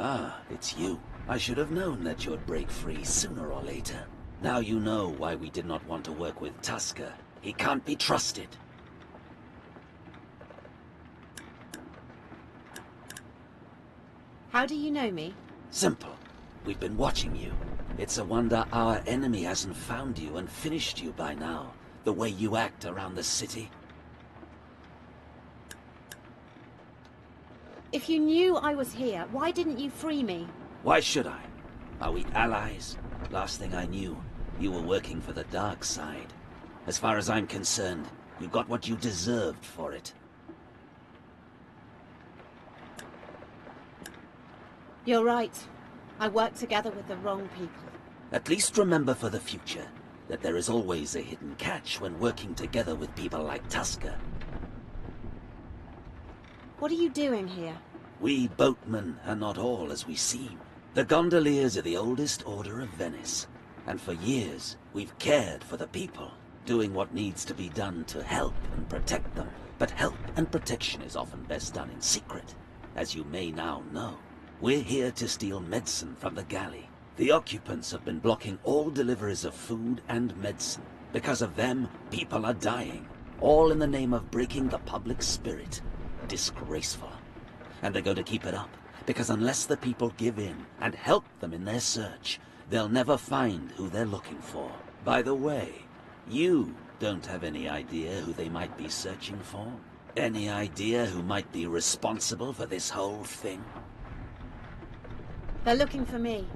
Ah, it's you. I should have known that you'd break free sooner or later. Now you know why we did not want to work with Tusker. He can't be trusted. How do you know me? Simple. We've been watching you. It's a wonder our enemy hasn't found you and finished you by now. The way you act around the city. If you knew I was here, why didn't you free me? Why should I? Are we allies? Last thing I knew, you were working for the dark side. As far as I'm concerned, you got what you deserved for it. You're right. I worked together with the wrong people. At least remember for the future that there is always a hidden catch when working together with people like Tusker. What are you doing here? We boatmen are not all as we seem. The gondoliers are the oldest order of Venice, and for years we've cared for the people, doing what needs to be done to help and protect them. But help and protection is often best done in secret, as you may now know. We're here to steal medicine from the galley. The occupants have been blocking all deliveries of food and medicine. Because of them, people are dying, all in the name of breaking the public spirit. Disgraceful. And they're going to keep it up, because unless the people give in and help them in their search, they'll never find who they're looking for. By the way, you don't have any idea who they might be searching for? Any idea who might be responsible for this whole thing? They're looking for me.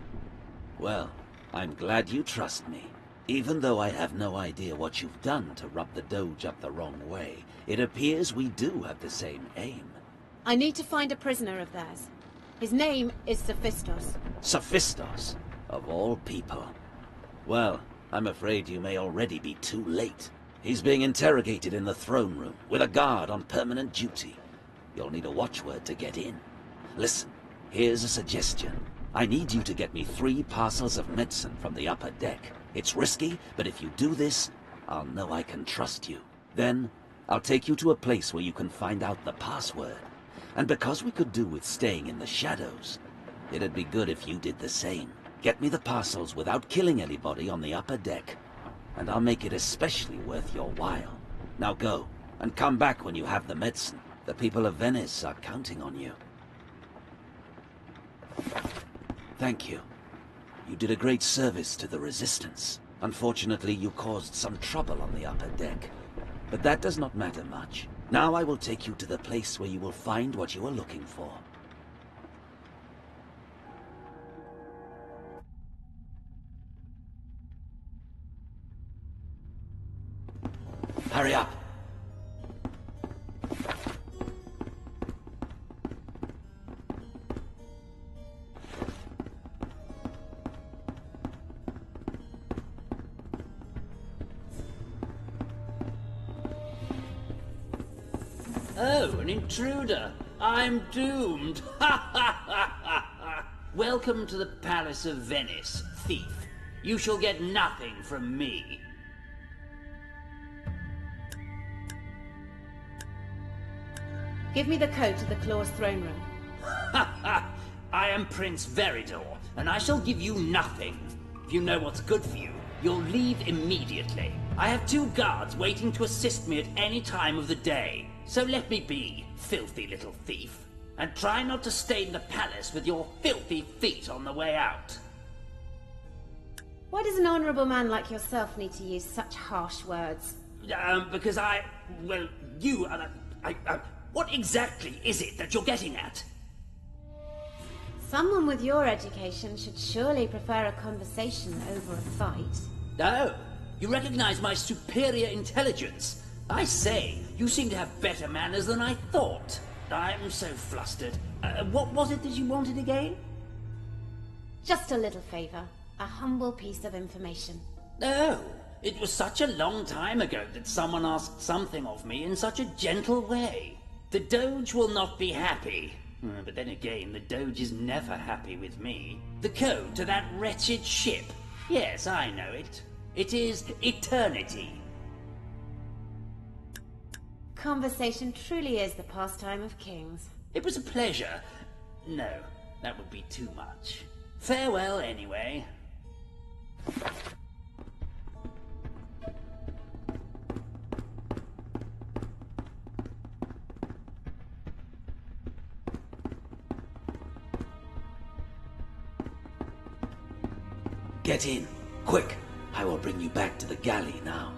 Well, I'm glad you trust me. Even though I have no idea what you've done to rub the Doge up the wrong way, it appears we do have the same aim. I need to find a prisoner of theirs. His name is Sophistos. Sophistos? Of all people. Well, I'm afraid you may already be too late. He's being interrogated in the throne room, with a guard on permanent duty. You'll need a watchword to get in. Listen, here's a suggestion. I need you to get me 3 parcels of medicine from the upper deck. It's risky, but if you do this, I'll know I can trust you. Then, I'll take you to a place where you can find out the password. And because we could do with staying in the shadows, it'd be good if you did the same. Get me the parcels without killing anybody on the upper deck, and I'll make it especially worth your while. Now go, and come back when you have the medicine. The people of Venice are counting on you. Thank you. You did a great service to the Resistance. Unfortunately, you caused some trouble on the upper deck. But that does not matter much. Now I will take you to the place where you will find what you are looking for. Hurry up! Oh, an intruder! I'm doomed! Ha ha ha ha ha! Welcome to the Palace of Venice, thief. You shall get nothing from me. Give me the code to the Claw's throne room. Ha ha! I am Prince Veridor, and I shall give you nothing. If you know what's good for you, you'll leave immediately. I have 2 guards waiting to assist me at any time of the day. So let me be, filthy little thief. And try not to stain the palace with your filthy feet on the way out. Why does an honourable man like yourself need to use such harsh words? Because what exactly is it that you're getting at? Someone with your education should surely prefer a conversation over a fight. Oh, you recognize my superior intelligence? I say, you seem to have better manners than I thought. I'm so flustered. What was it that you wanted again? Just a little favour. A humble piece of information. Oh, it was such a long time ago that someone asked something of me in such a gentle way. The Doge will not be happy. But then again, the Doge is never happy with me. The code to that wretched ship. Yes, I know it. It is Eternity. Conversation truly is the pastime of kings. It was a pleasure. No, That would be too much. Farewell, anyway. Get in, quick! I will bring you back to the galley now.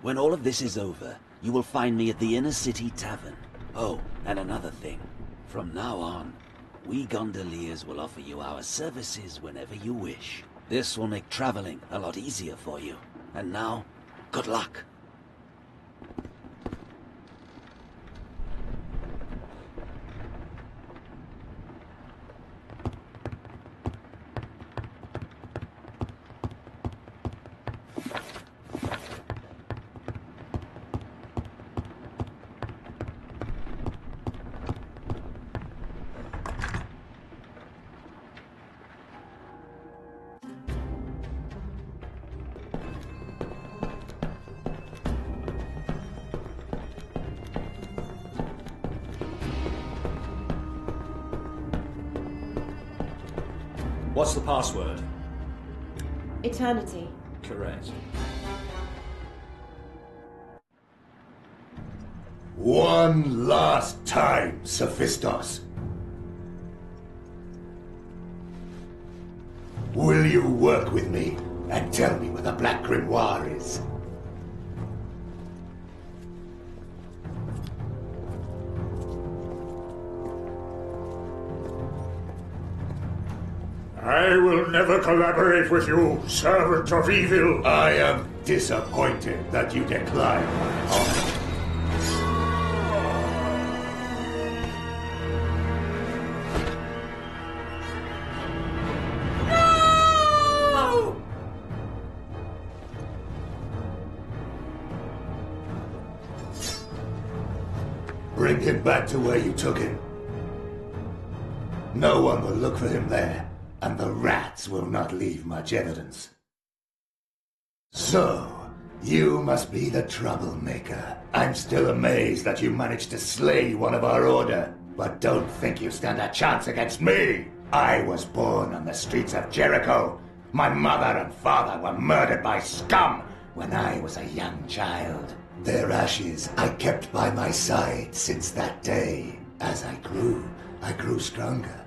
When all of this is over, you will find me at the Inner City Tavern. Oh, and another thing. From now on, we gondoliers will offer you our services whenever you wish. This will make traveling a lot easier for you. And now, good luck! What's the password? Eternity. Correct. One last time, Sophistos. Will you work with me and tell me where the Black Grimoire is? I will never collaborate with you, servant of evil. I am disappointed that you decline my offer. No! Bring him back to where you took him. No one will look for him there, and the rats will not leave much evidence. So, you must be the troublemaker. I'm still amazed that you managed to slay one of our order, but don't think you stand a chance against me! I was born on the streets of Jericho. My mother and father were murdered by scum when I was a young child. Their ashes I kept by my side since that day. As I grew stronger.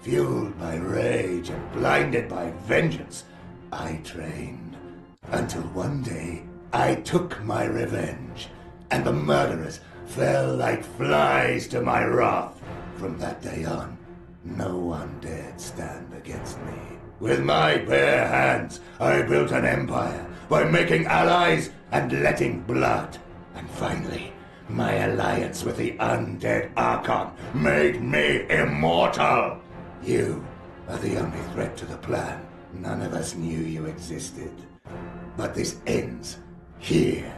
Fueled by rage and blinded by vengeance, I trained. Until one day, I took my revenge, and the murderers fell like flies to my wrath. From that day on, no one dared stand against me. With my bare hands, I built an empire by making allies and letting blood. And finally, my alliance with the undead Archon made me immortal! You are the only threat to the plan. None of us knew you existed. But this ends here.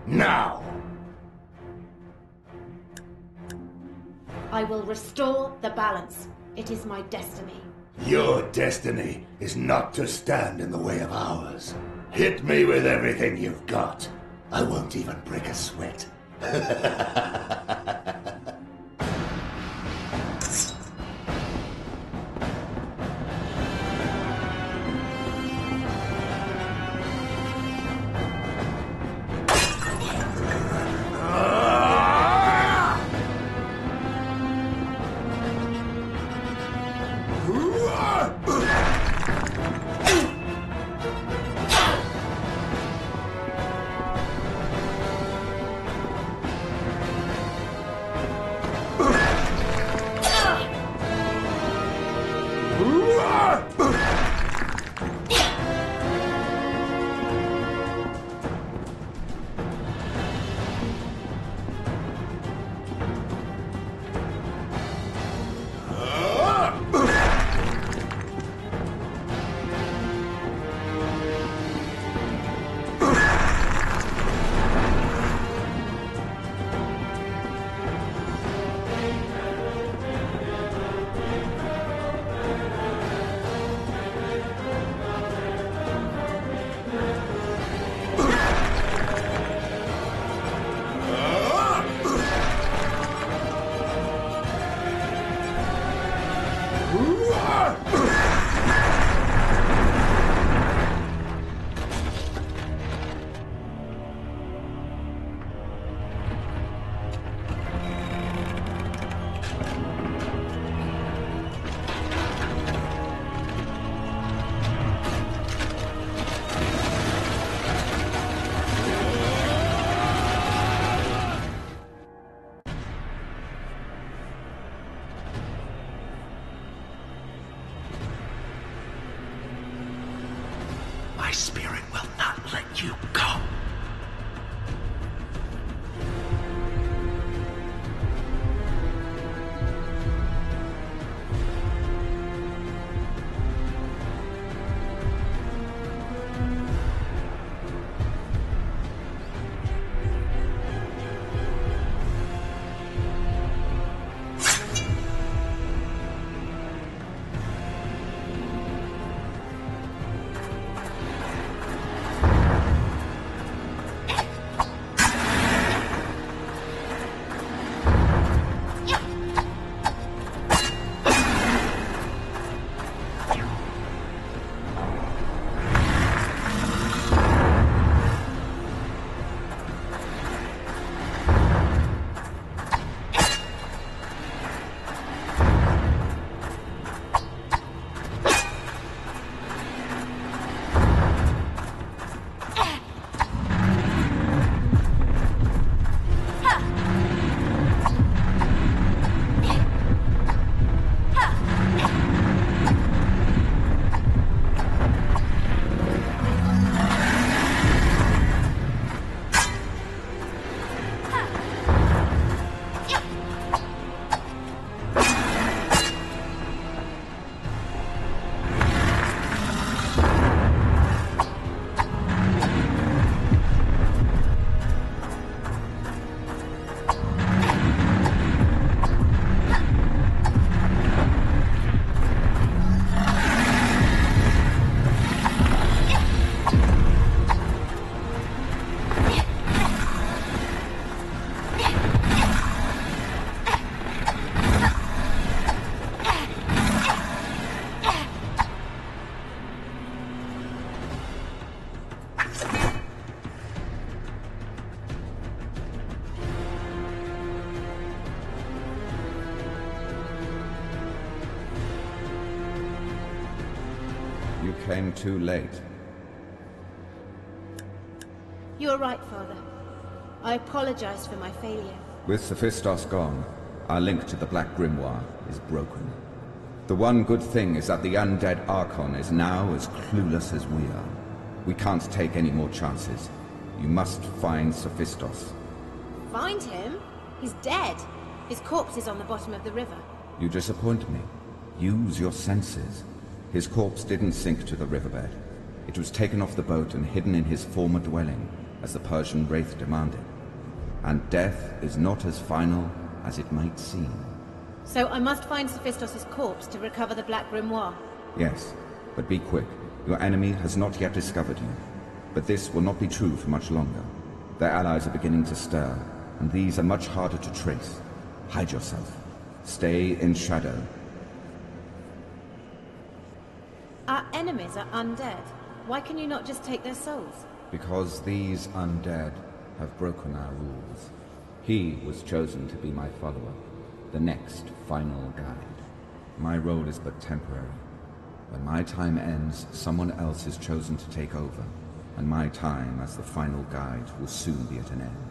Now! I will restore the balance. It is my destiny. Your destiny is not to stand in the way of ours. Hit me with everything you've got. I won't even break a sweat. spirit will not let you go. You came too late. You are right, Father. I apologize for my failure. With Sophistos gone, our link to the Black Grimoire is broken. The one good thing is that the undead Archon is now as clueless as we are. We can't take any more chances. You must find Sophistos. Find him? He's dead. His corpse is on the bottom of the river. You disappoint me. Use your senses. His corpse didn't sink to the riverbed. It was taken off the boat and hidden in his former dwelling, as the Persian Wraith demanded. And death is not as final as it might seem. So I must find Sophistos' corpse to recover the Black Grimoire. Yes, but be quick. Your enemy has not yet discovered you. But this will not be true for much longer. Their allies are beginning to stir, and these are much harder to trace. Hide yourself. Stay in shadow. Our enemies are undead. Why can you not just take their souls? Because these undead have broken our rules. He was chosen to be my follower, the next final guide. My role is but temporary. When my time ends, someone else is chosen to take over, and my time as the final guide will soon be at an end.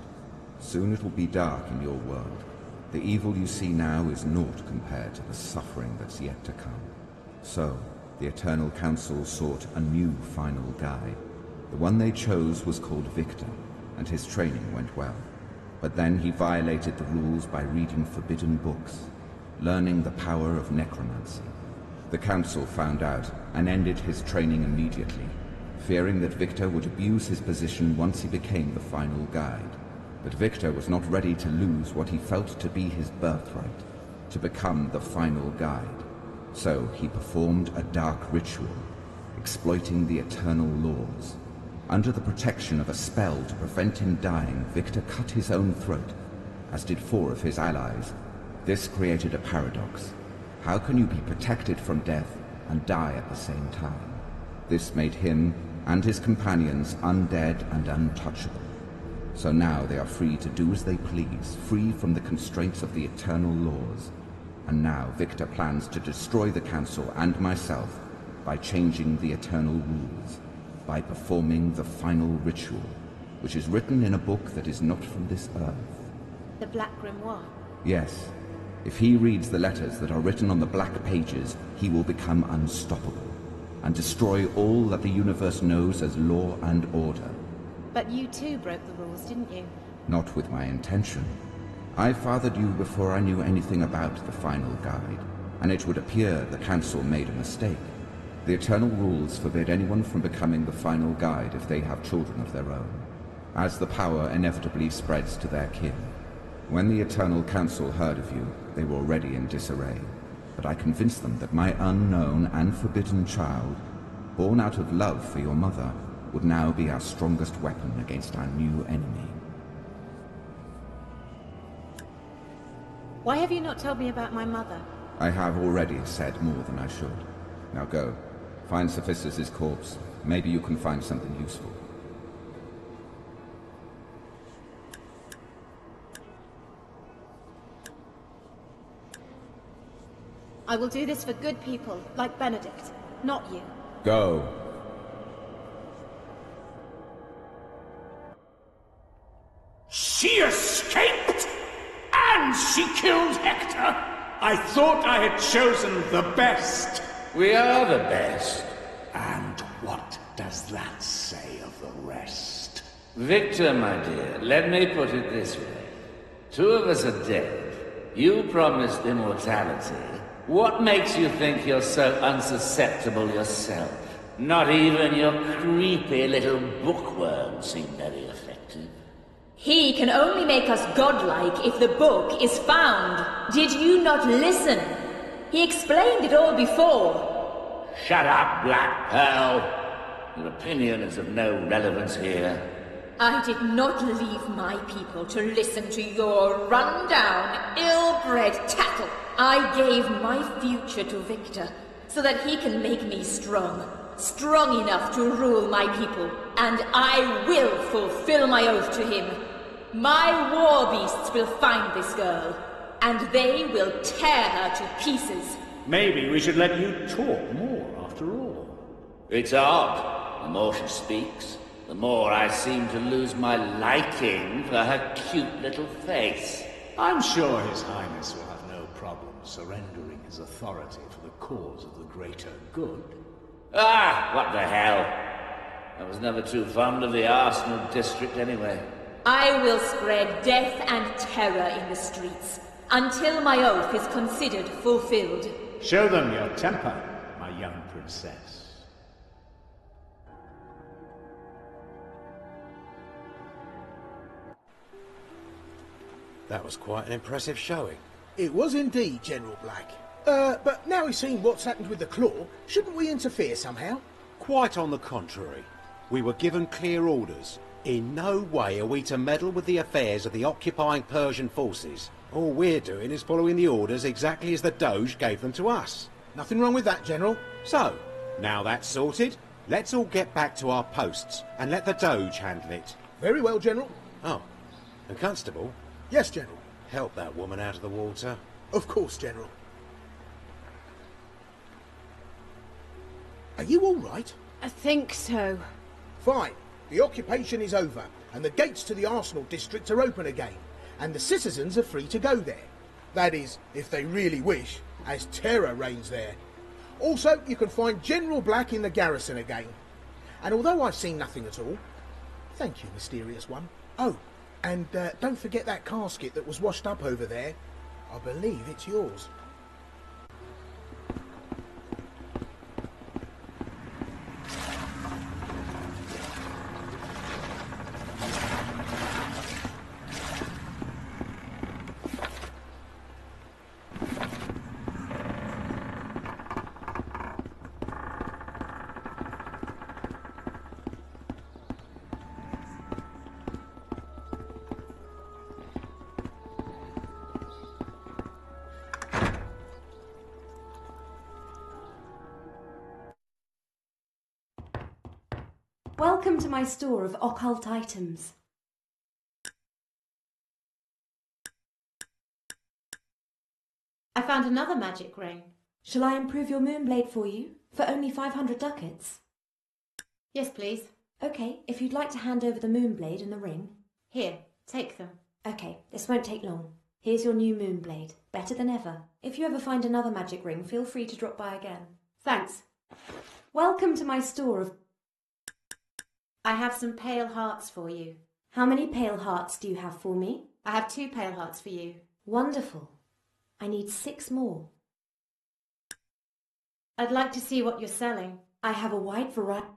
Soon it will be dark in your world. The evil you see now is naught compared to the suffering that's yet to come. So, the Eternal Council sought a new final guide. The one they chose was called Victor, and his training went well. But then he violated the rules by reading forbidden books, learning the power of necromancy. The Council found out and ended his training immediately, fearing that Victor would abuse his position once he became the final guide. But Victor was not ready to lose what he felt to be his birthright, to become the final guide. So he performed a dark ritual, exploiting the eternal laws. Under the protection of a spell to prevent him dying, Victor cut his own throat, as did 4 of his allies. This created a paradox. How can you be protected from death and die at the same time? This made him and his companions undead and untouchable. So now they are free to do as they please, free from the constraints of the eternal laws. And now Victor plans to destroy the Council and myself by changing the eternal rules, by performing the final ritual, which is written in a book that is not from this earth. The Black Grimoire? Yes. If he reads the letters that are written on the black pages, he will become unstoppable. and destroy all that the universe knows as law and order. But you too broke the rules, didn't you? Not with my intention. I fathered you before I knew anything about the final guide, and it would appear the Council made a mistake. The Eternal Rules forbid anyone from becoming the final guide if they have children of their own, as the power inevitably spreads to their kin. When the Eternal Council heard of you, they were already in disarray, but I convinced them that my unknown and forbidden child, born out of love for your mother, would now be our strongest weapon against our new enemy. Why have you not told me about my mother? I have already said more than I should. Now go. Find Cephistus' corpse. Maybe you can find something useful. I will do this for good people, like Benedict, not you. Go. She escaped! And she killed Hector! I thought I had chosen the best! We are the best. And what does that say of the rest? Victor, my dear, let me put it this way. 2 of us are dead. You promised immortality. What makes you think you're so unsusceptible yourself? Not even your creepy little bookworm seem very effective. He can only make us godlike if the book is found. Did you not listen? He explained it all before. Shut up, Black Pearl. Your opinion is of no relevance here. I did not leave my people to listen to your run-down, ill-bred tattle. I gave my future to Victor, so that he can make me strong. Strong enough to rule my people, and I will fulfill my oath to him. My war beasts will find this girl, and they will tear her to pieces. Maybe we should let you talk more, after all. It's odd. The more she speaks, the more I seem to lose my liking for her cute little face. I'm sure His Highness will have no problem surrendering his authority for the cause of the greater good. Ah, what the hell? I was never too fond of the Arsenal district anyway. I will spread death and terror in the streets, until my oath is considered fulfilled. Show them your temper, my young princess. That was quite an impressive showing. It was indeed, General Black. But now we've seen what's happened with the Claw, shouldn't we interfere somehow? Quite on the contrary. We were given clear orders. In no way are we to meddle with the affairs of the occupying Persian forces. All we're doing is following the orders exactly as the Doge gave them to us. Nothing wrong with that, General. So, now that's sorted, let's all get back to our posts and let the Doge handle it. Very well, General. Oh, and Constable? Yes, General. Help that woman out of the water. Of course, General. Are you all right? I think so. Fine. The occupation is over, and the gates to the Arsenal district are open again, and the citizens are free to go there. That is, if they really wish, as terror reigns there. Also, you can find General Black in the garrison again. And although I've seen nothing at all, thank you, mysterious one. Oh, and don't forget that casket that was washed up over there. I believe it's yours. Welcome to my store of occult items. I found another magic ring. Shall I improve your moonblade for you? For only 500 ducats? Yes, please. Okay, if you'd like to hand over the moonblade and the ring. Here, take them. Okay, this won't take long. Here's your new moonblade. Better than ever. If you ever find another magic ring, feel free to drop by again. Thanks. Welcome to my store of... I have some pale hearts for you. How many pale hearts do you have for me? I have 2 pale hearts for you. Wonderful. I need 6 more. I'd like to see what you're selling. I have a wide variety...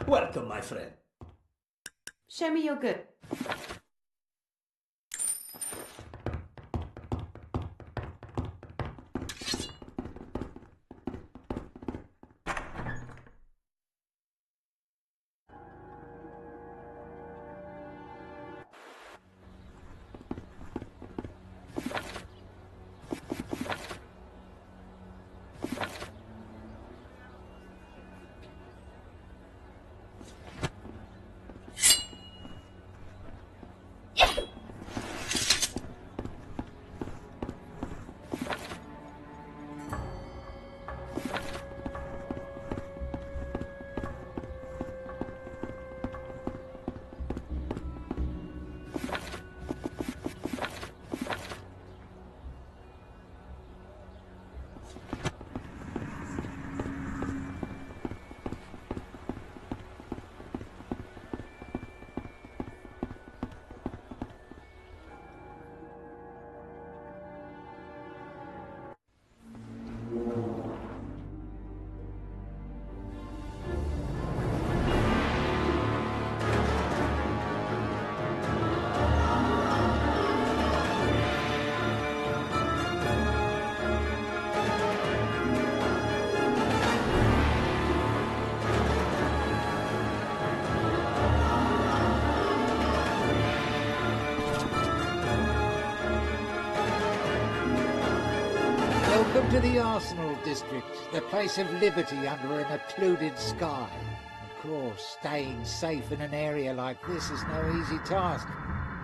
Welcome, my friend. Show me your goods. Welcome to the Arsenal District, the place of liberty under an occluded sky. Of course, staying safe in an area like this is no easy task.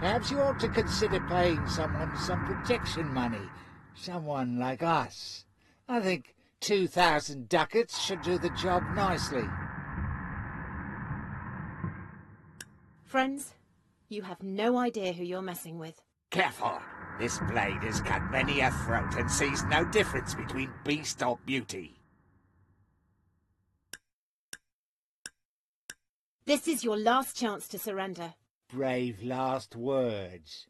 Perhaps you ought to consider paying someone some protection money. Someone like us. I think 2,000 ducats should do the job nicely. Friends, you have no idea who you're messing with. Careful! This blade has cut many a throat and sees no difference between beast or beauty. This is your last chance to surrender. Brave last words.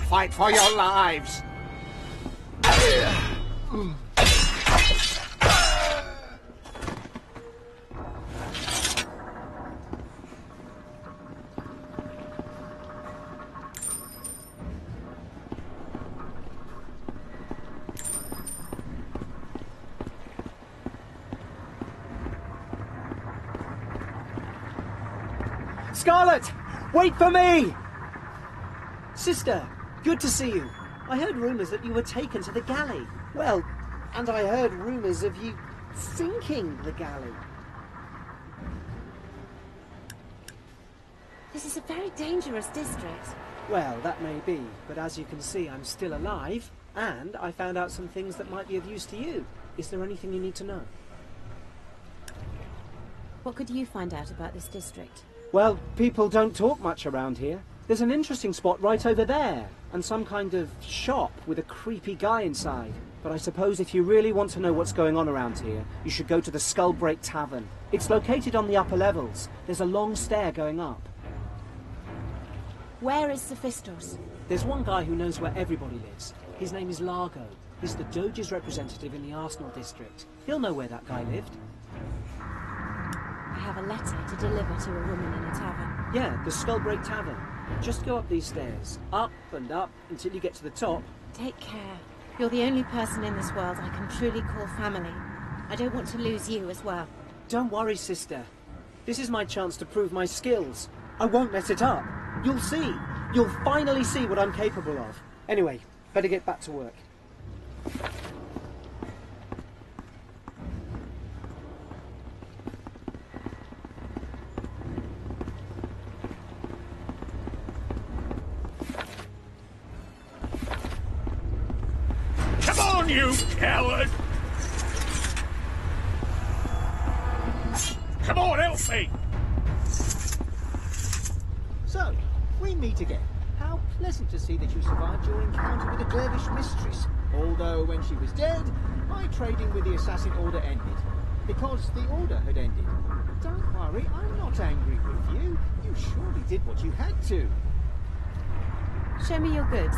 Fight for your lives! Scarlet! Wait for me! Sister, good to see you. I heard rumours that you were taken to the galley. Well, and I heard rumours of you sinking the galley. This is a very dangerous district. Well, that may be, but as you can see, I'm still alive, and I found out some things that might be of use to you. Is there anything you need to know? What could you find out about this district? Well, people don't talk much around here. There's an interesting spot right over there, and some kind of shop with a creepy guy inside. But I suppose if you really want to know what's going on around here, you should go to the Skullbreak Tavern. It's located on the upper levels. There's a long stair going up. Where is Sophistos? There's one guy who knows where everybody lives. His name is Largo. He's the Doge's representative in the Arsenal district. He'll know where that guy lived. I have a letter to deliver to a woman in a tavern. Yeah, the Skullbreak Tavern. Just go up these stairs, up and up, until you get to the top. Take care. You're the only person in this world I can truly call family. I don't want to lose you as well. Don't worry, sister. This is my chance to prove my skills. I won't mess it up. You'll see. You'll finally see what I'm capable of. Anyway, better get back to work. Come on, you coward! Come on, help me! So, we meet again. How pleasant to see that you survived your encounter with the Dervish mistress. Although when she was dead, my trading with the Assassin Order ended. Because the Order had ended. Don't worry, I'm not angry with you. You surely did what you had to. Show me your goods.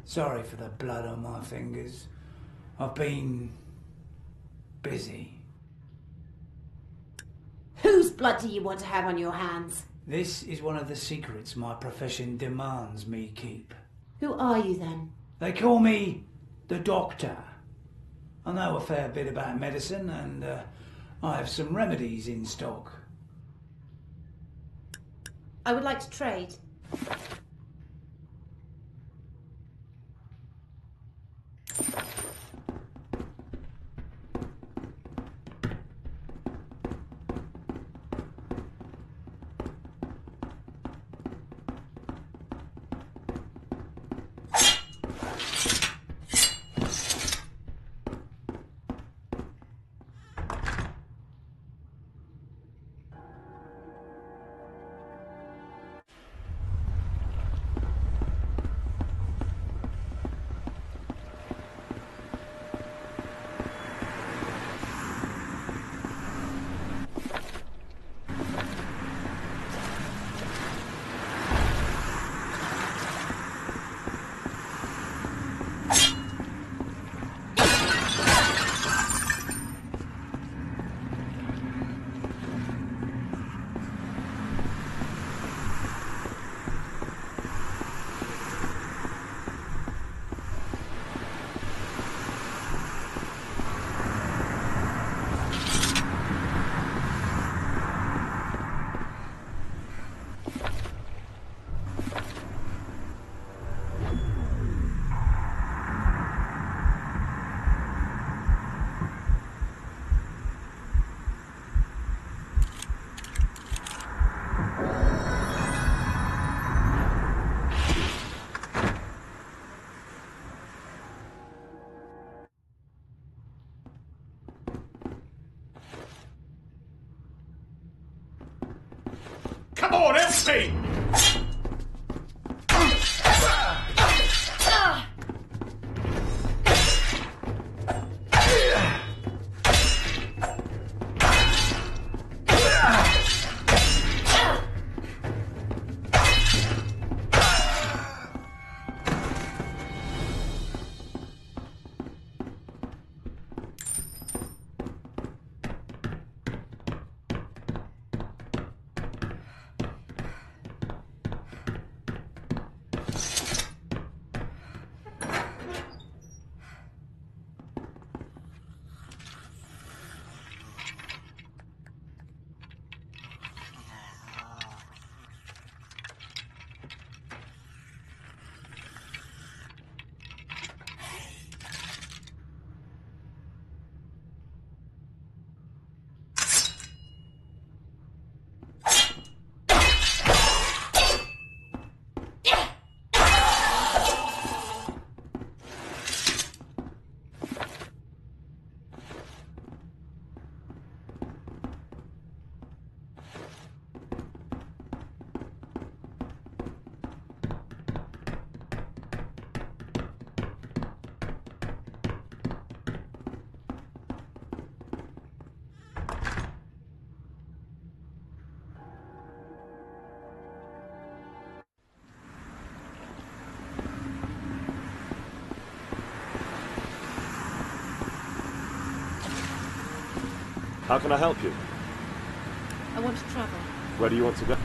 Sorry for the blood on my fingers. I've been busy. Whose blood do you want to have on your hands? This is one of the secrets my profession demands me keep. Who are you then? They call me the Doctor. I know a fair bit about medicine and I have some remedies in stock. I would like to trade. Come on, help me! How can I help you? I want to travel. Where do you want to go?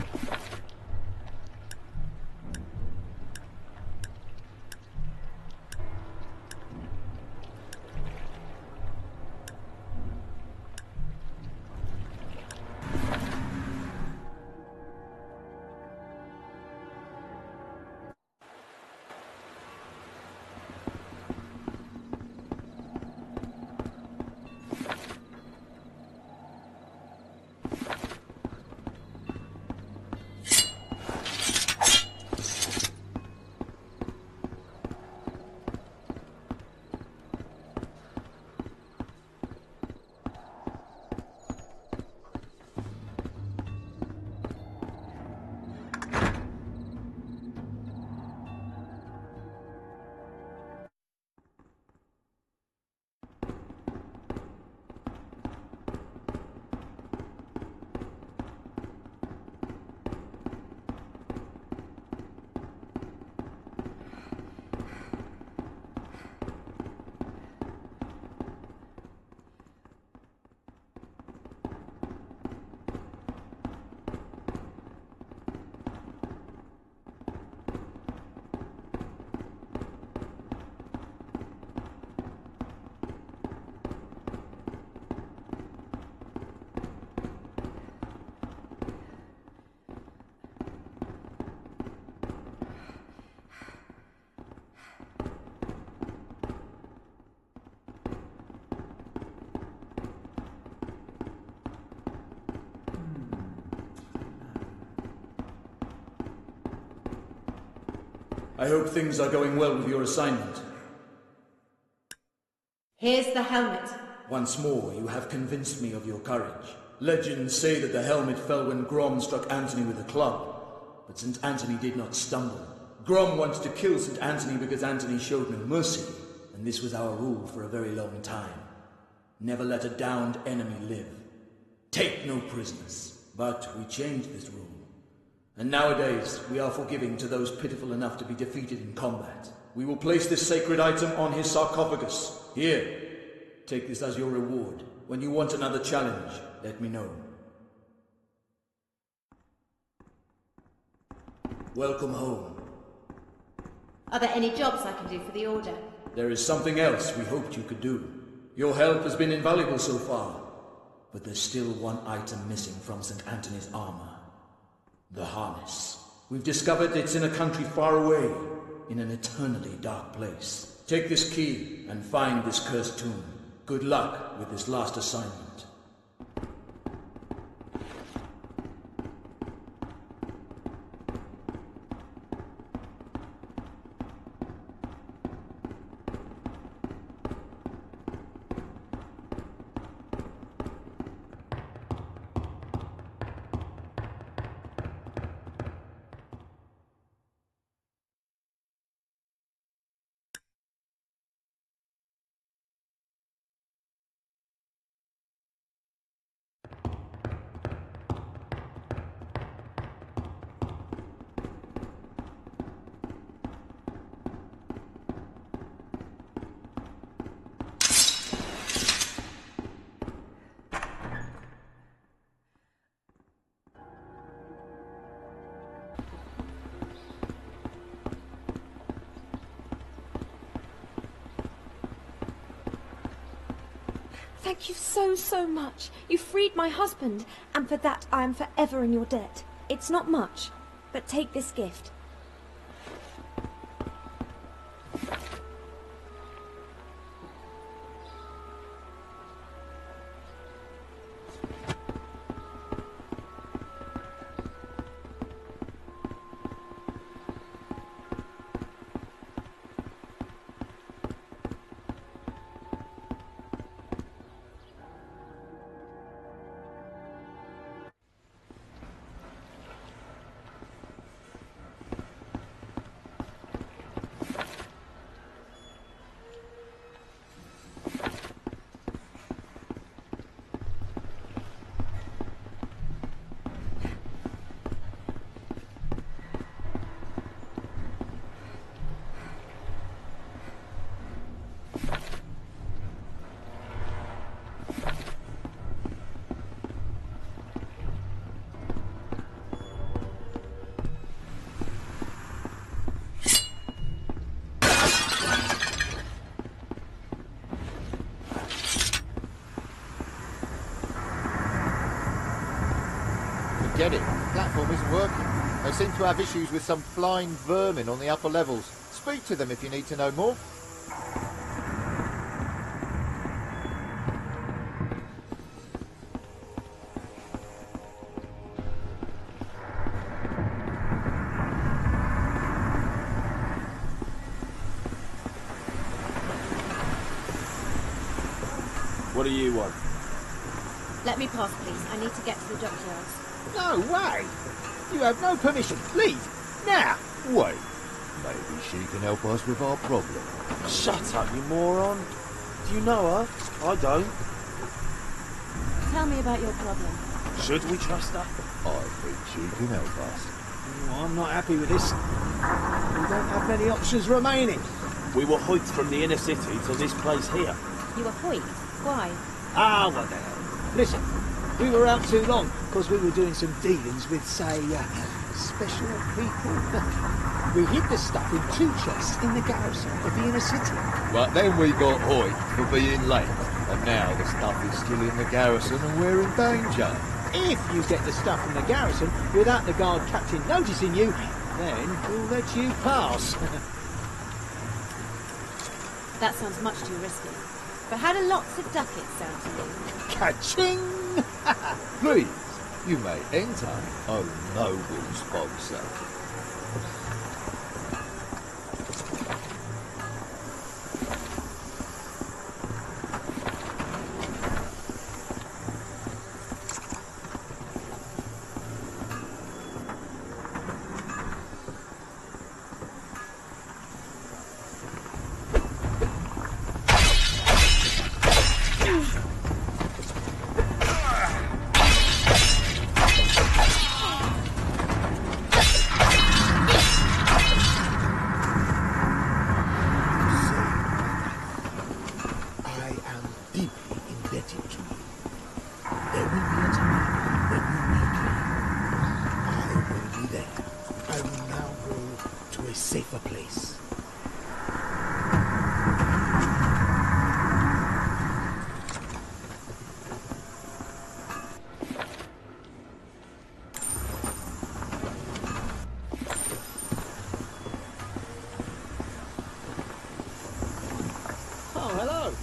I hope things are going well with your assignment. Here's the helmet. Once more, you have convinced me of your courage. Legends say that the helmet fell when Grom struck Antony with a club, but St. Antony did not stumble. Grom wanted to kill St. Antony because Antony showed no mercy, and this was our rule for a very long time. Never let a downed enemy live. Take no prisoners. But we changed this rule. And nowadays, we are forgiving to those pitiful enough to be defeated in combat. We will place this sacred item on his sarcophagus. Here, take this as your reward. When you want another challenge, let me know. Welcome home. Are there any jobs I can do for the Order? There is something else we hoped you could do. Your help has been invaluable so far, but there's still one item missing from St. Antony's armor. The harness. We've discovered it's in a country far away, in an eternally dark place. Take this key and find this cursed tomb. Good luck with this last assignment. Thank you so, so much. You freed my husband, and for that I am forever in your debt. It's not much, but take this gift. Get it. The platform isn't working. They seem to have issues with some flying vermin on the upper levels. Speak to them if you need to know more. What do you want? Let me pass, please. I need to get to the dockyards. No way! You have no permission. Leave! Now! Wait. Maybe she can help us with our problem. Shut up, you moron. Do you know her? I don't. Tell me about your problem. Should we trust her? I think she can help us. Oh, I'm not happy with this. We don't have many options remaining. We were hoiked from the inner city to this place here. You were hoiked? Why? Ah, what the hell. Listen, we were out too long because we were doing some dealings with, say, special people. We hid the stuff in 2 chests in the garrison of the inner city. But then we got hoiked for being late. And now the stuff is still in the garrison and we're in danger. If you get the stuff from the garrison without the guard captain noticing you, then we'll let you pass. That sounds much too risky. But how do lots of ducats sound to you? Ka-ching! Please, you may enter, oh noble sponsor. Safer place. Oh, hello.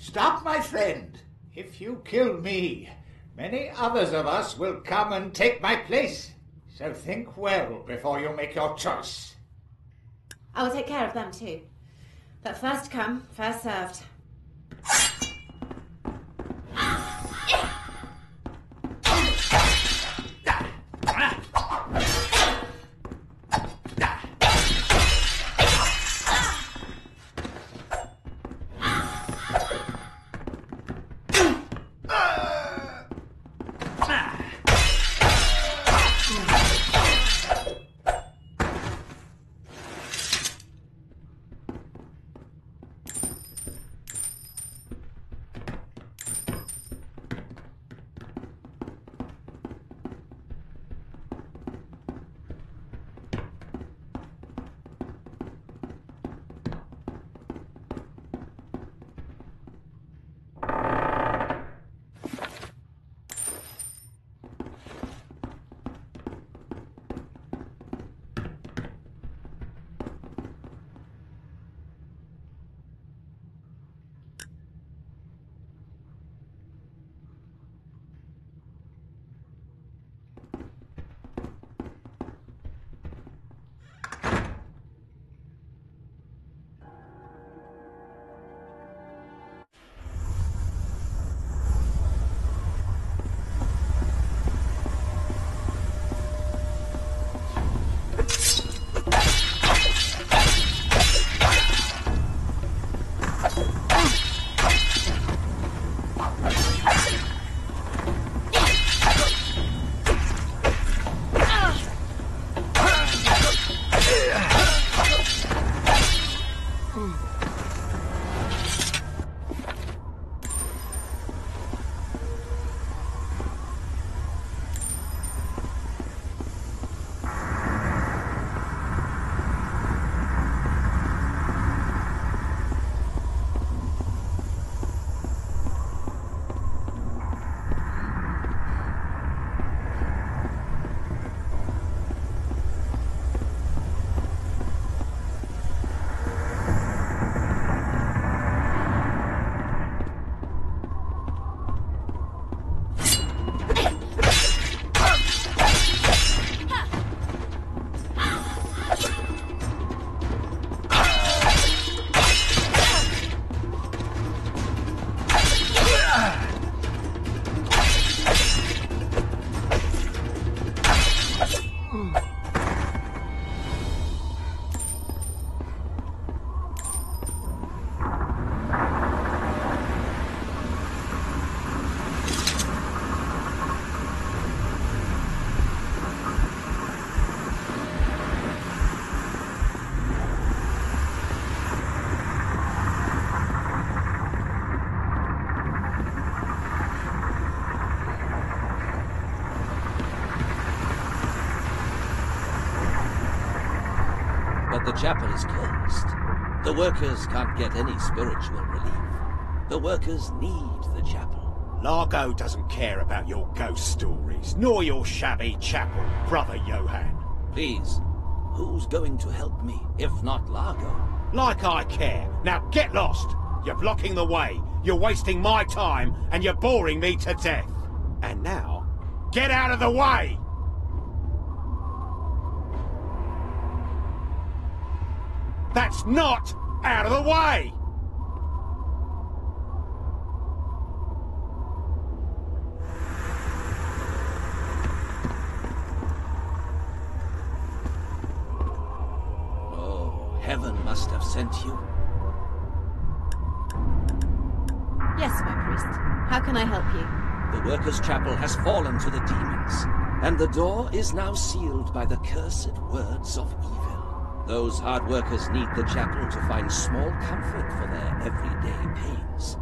Stop, my friend. If you kill me, many others of us will come and take my place. So think well before you make your choice. I will take care of them too. But first come, first served. The chapel is cursed. The workers can't get any spiritual relief. The workers need the chapel. Largo doesn't care about your ghost stories, nor your shabby chapel, Brother Johann. Please, who's going to help me, if not Largo? Like I care. Now get lost. You're blocking the way. You're wasting my time, and you're boring me to death. And now, get out of the way! That's not out of the way! Oh, heaven must have sent you. Yes, my priest. How can I help you? The workers' chapel has fallen to the demons, and the door is now sealed by the cursed words of evil. Those hard workers need the chapel to find small comfort for their everyday pains.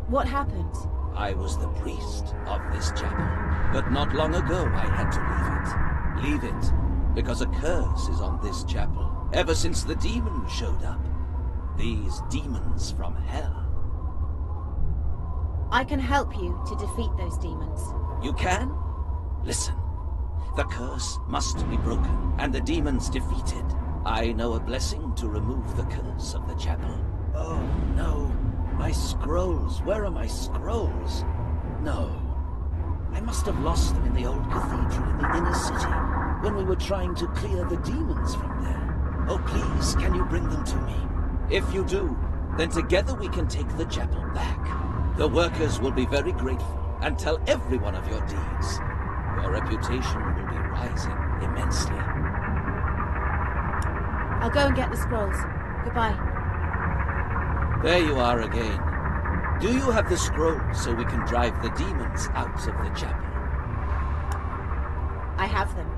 What happened? I was the priest of this chapel, but not long ago I had to leave it. Leave it, because a curse is on this chapel, ever since the demons showed up. These demons from hell. I can help you to defeat those demons. You can? Listen. The curse must be broken, and the demons defeated. I know a blessing to remove the curse of the chapel. Oh, no. My scrolls. Where are my scrolls? No. I must have lost them in the old cathedral in the inner city, when we were trying to clear the demons from there. Oh, please, can you bring them to me? If you do, then together we can take the chapel back. The workers will be very grateful, and tell everyone of your deeds. Your reputation will be rising immensely. I'll go and get the scrolls. Goodbye. There you are again. Do you have the scrolls so we can drive the demons out of the chapel? I have them.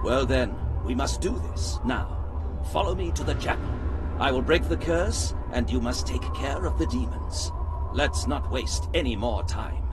Well then, we must do this. Now, follow me to the chapel. I will break the curse, and you must take care of the demons. Let's not waste any more time.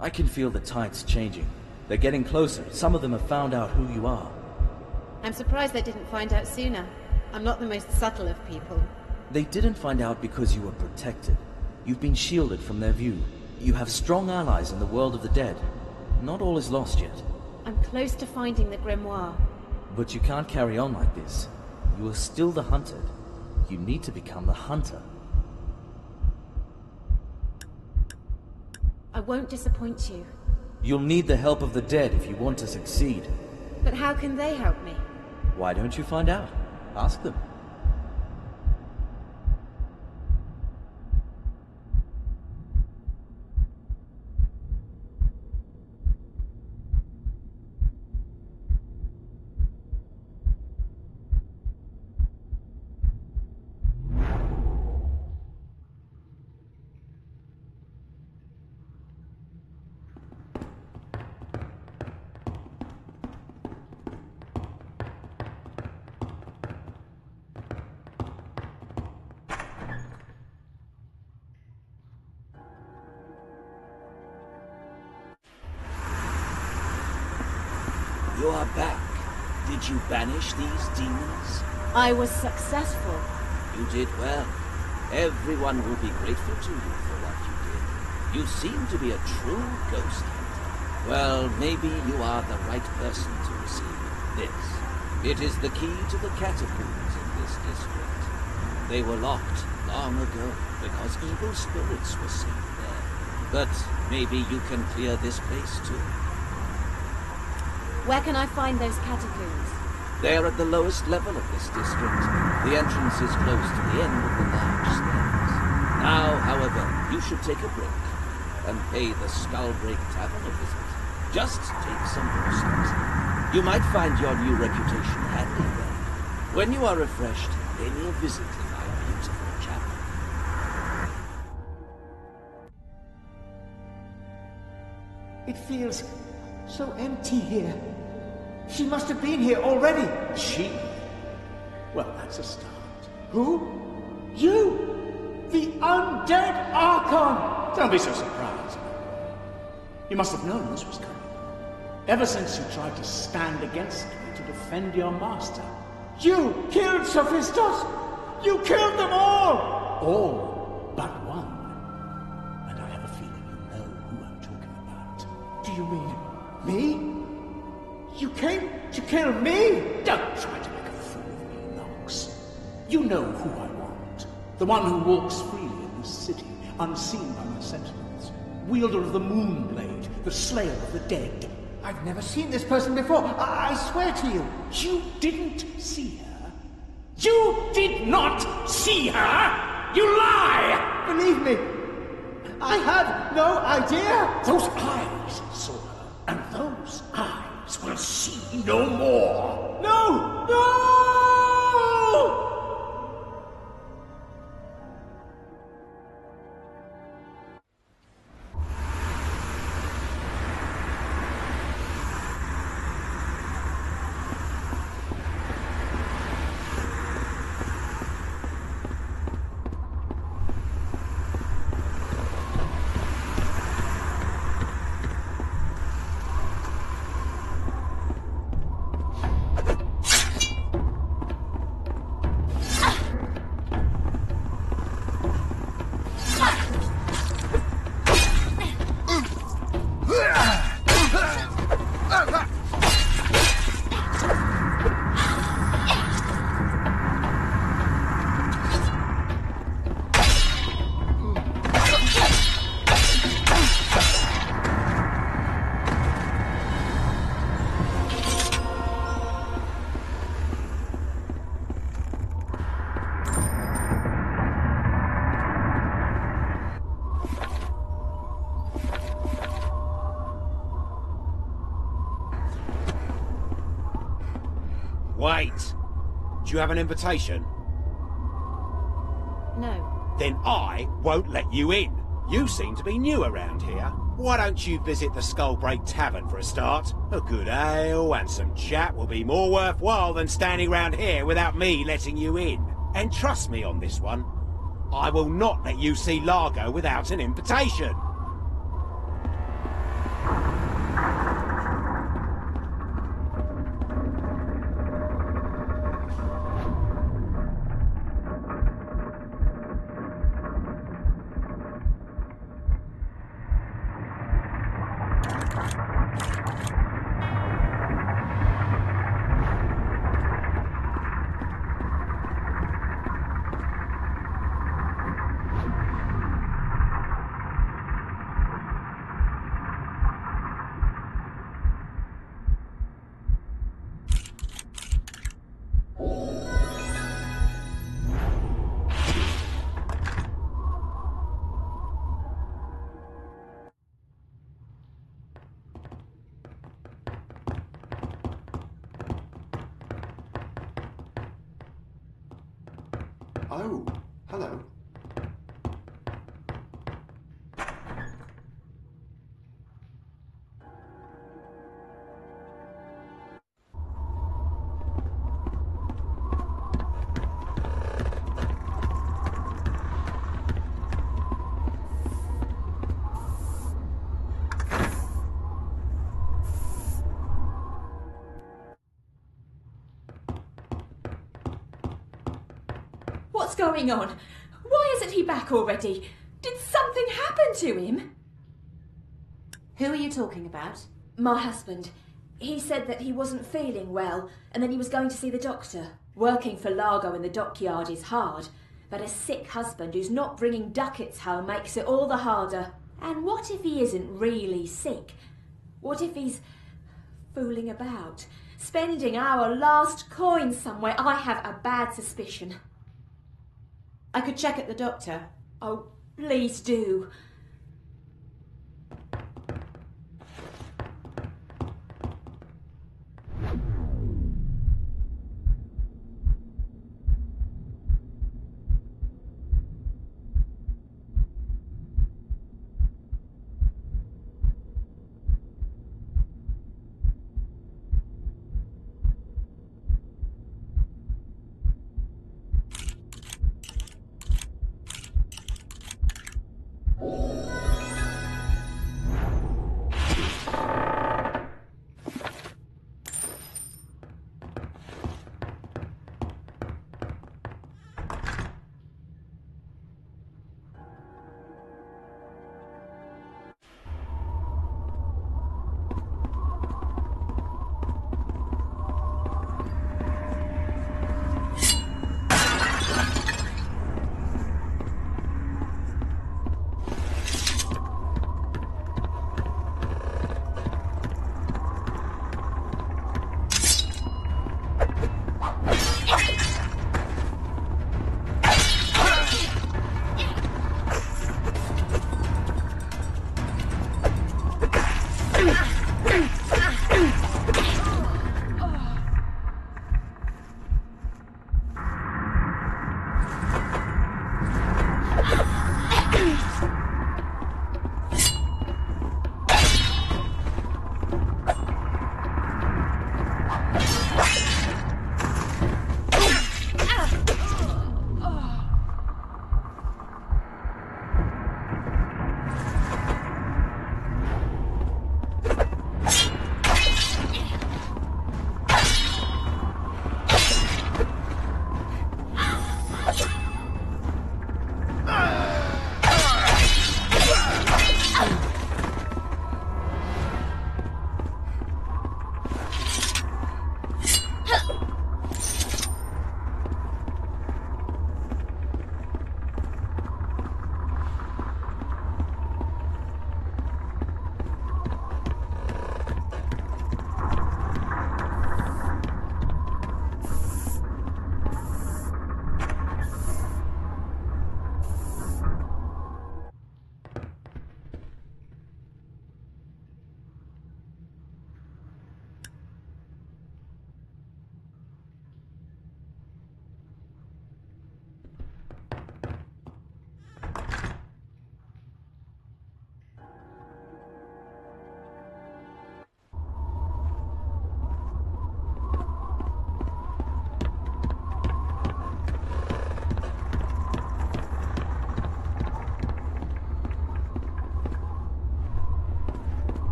I can feel the tides changing. They're getting closer. Some of them have found out who you are. I'm surprised they didn't find out sooner. I'm not the most subtle of people. They didn't find out because you were protected. You've been shielded from their view. You have strong allies in the world of the dead. Not all is lost yet. I'm close to finding the grimoire. But you can't carry on like this. You are still the hunted. You need to become the hunter. I won't disappoint you. You'll need the help of the dead if you want to succeed. But how can they help me? Why don't you find out? Ask them. You are back. Did you banish these demons? I was successful. You did well. Everyone will be grateful to you for what you did. You seem to be a true ghost hunter. Well, maybe you are the right person to receive this. It is the key to the catacombs in this district. They were locked long ago because evil spirits were seen there. But maybe you can clear this place too. Where can I find those catacombs? They are at the lowest level of this district. The entrance is close to the end of the large stairs. Now, however, you should take a break and pay the Skullbreak Tavern a visit. Just take some more steps. You might find your new reputation handy then. When you are refreshed, pay me a visit in my beautiful chapel. It feels so empty here. She must have been here already. She? Well, that's a start. Who? You! The undead Archon! Don't be so surprised. You must have known this was coming. Ever since you tried to stand against me to defend your master. You killed Sophistos! You killed them all! All but one. And I have a feeling you know who I'm talking about. Do you mean me? You came to kill me? Don't try to make a fool of me, Nox. You know who I want. The one who walks freely in this city, unseen by my sentinels. Wielder of the Moonblade, the slayer of the dead. I've never seen this person before. I swear to you. You didn't see her? You did not see her? You lie! Believe me, I have no idea. Those eyes saw her, and those eyes will see no more. No! No! Wait! Do you have an invitation? No. Then I won't let you in. You seem to be new around here. Why don't you visit the Skullbreak Tavern for a start? A good ale and some chat will be more worthwhile than standing round here without me letting you in. And trust me on this one, I will not let you see Largo without an invitation. Oh, hello. What's going on? Why isn't he back already? Did something happen to him? Who are you talking about? My husband. He said that he wasn't feeling well, and then he was going to see the doctor. Working for Largo in the dockyard is hard, but a sick husband who's not bringing ducats home makes it all the harder. And what if he isn't really sick? What if he's fooling about? Spending our last coin somewhere? I have a bad suspicion. I could check at the doctor. Oh, please do.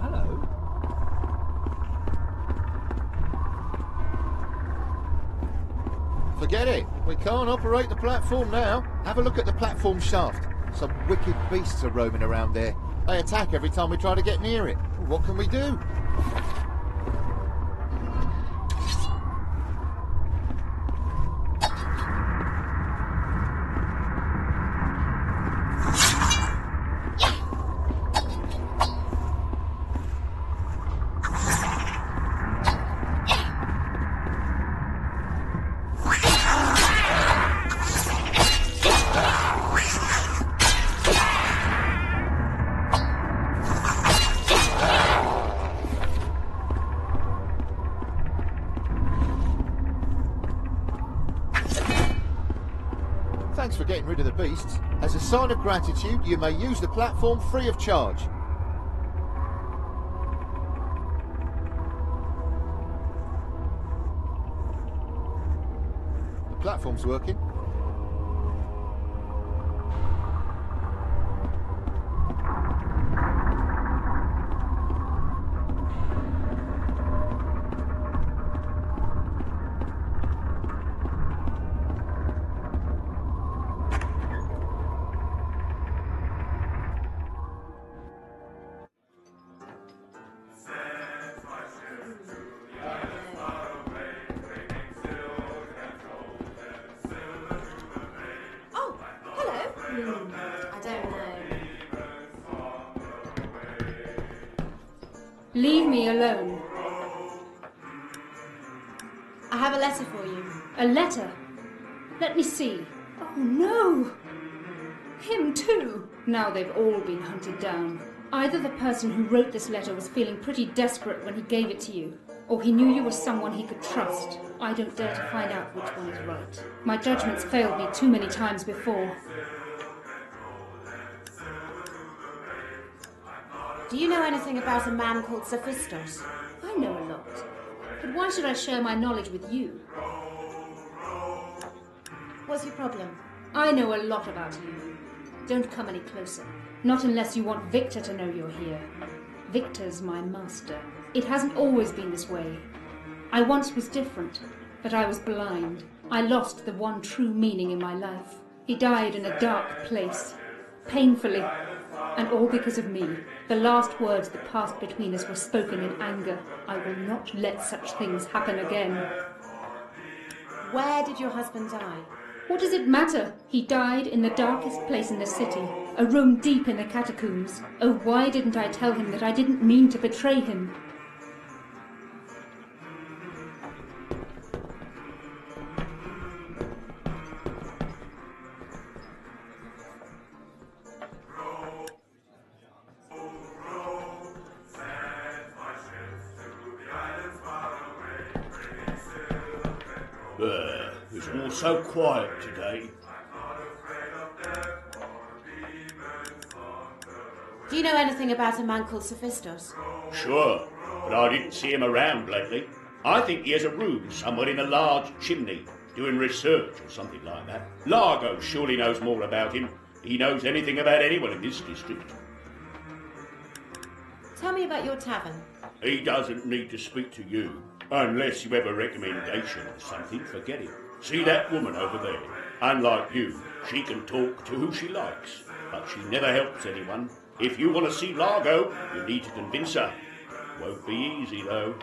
hello. Forget it. We can't operate the platform now. Have a look at the platform shaft. Some wicked beasts are roaming around there. They attack every time we try to get near it. What can we do? Thanks for getting rid of the beasts. As a sign of gratitude, you may use the platform free of charge. The platform's working. I don't know. Leave me alone. I have a letter for you. A letter? Let me see. Oh no! Him too! Now they've all been hunted down. Either the person who wrote this letter was feeling pretty desperate when he gave it to you, or he knew you were someone he could trust. I don't dare to find out which one is right. My judgment's failed me too many times before. Do you know anything about a man called Sophistos? I know a lot. But why should I share my knowledge with you? What's your problem? I know a lot about you. Don't come any closer. Not unless you want Victor to know you're here. Victor's my master. It hasn't always been this way. I once was different, but I was blind. I lost the one true meaning in my life. He died in a dark place, painfully, and all because of me. The last words that passed between us were spoken in anger. I will not let such things happen again. Where did your husband die? What does it matter? He died in the darkest place in the city, a room deep in the catacombs. Oh, why didn't I tell him that I didn't mean to betray him? It's all so quiet today. Do you know anything about a man called Sophistos? Sure, but I didn't see him around lately. I think he has a room somewhere in a large chimney, doing research or something like that. Largo surely knows more about him. He knows anything about anyone in this district. Tell me about your tavern. He doesn't need to speak to you. Unless you have a recommendation or something, forget it. See that woman over there? Unlike you, she can talk to who she likes, but she never helps anyone. If you want to see Largo, you need to convince her. Won't be easy, though.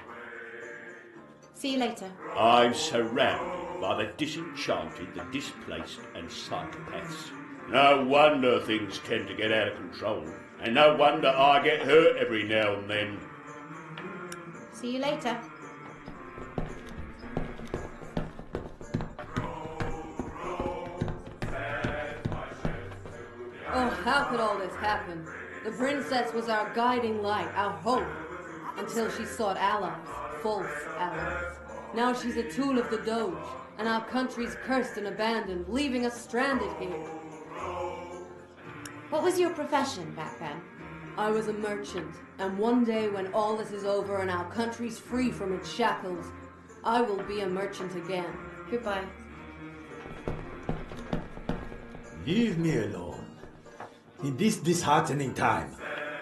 See you later. I'm surrounded by the disenchanted, the displaced, and psychopaths. No wonder things tend to get out of control, and no wonder I get hurt every now and then. See you later. Oh, how could all this happen? The princess was our guiding light, our hope, until she sought allies, false allies. Now she's a tool of the Doge, and our country's cursed and abandoned, leaving us stranded here. What was your profession back then? I was a merchant, and one day when all this is over and our country's free from its shackles, I will be a merchant again. Goodbye. Leave me alone. In this disheartening time,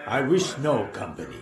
I wish no company.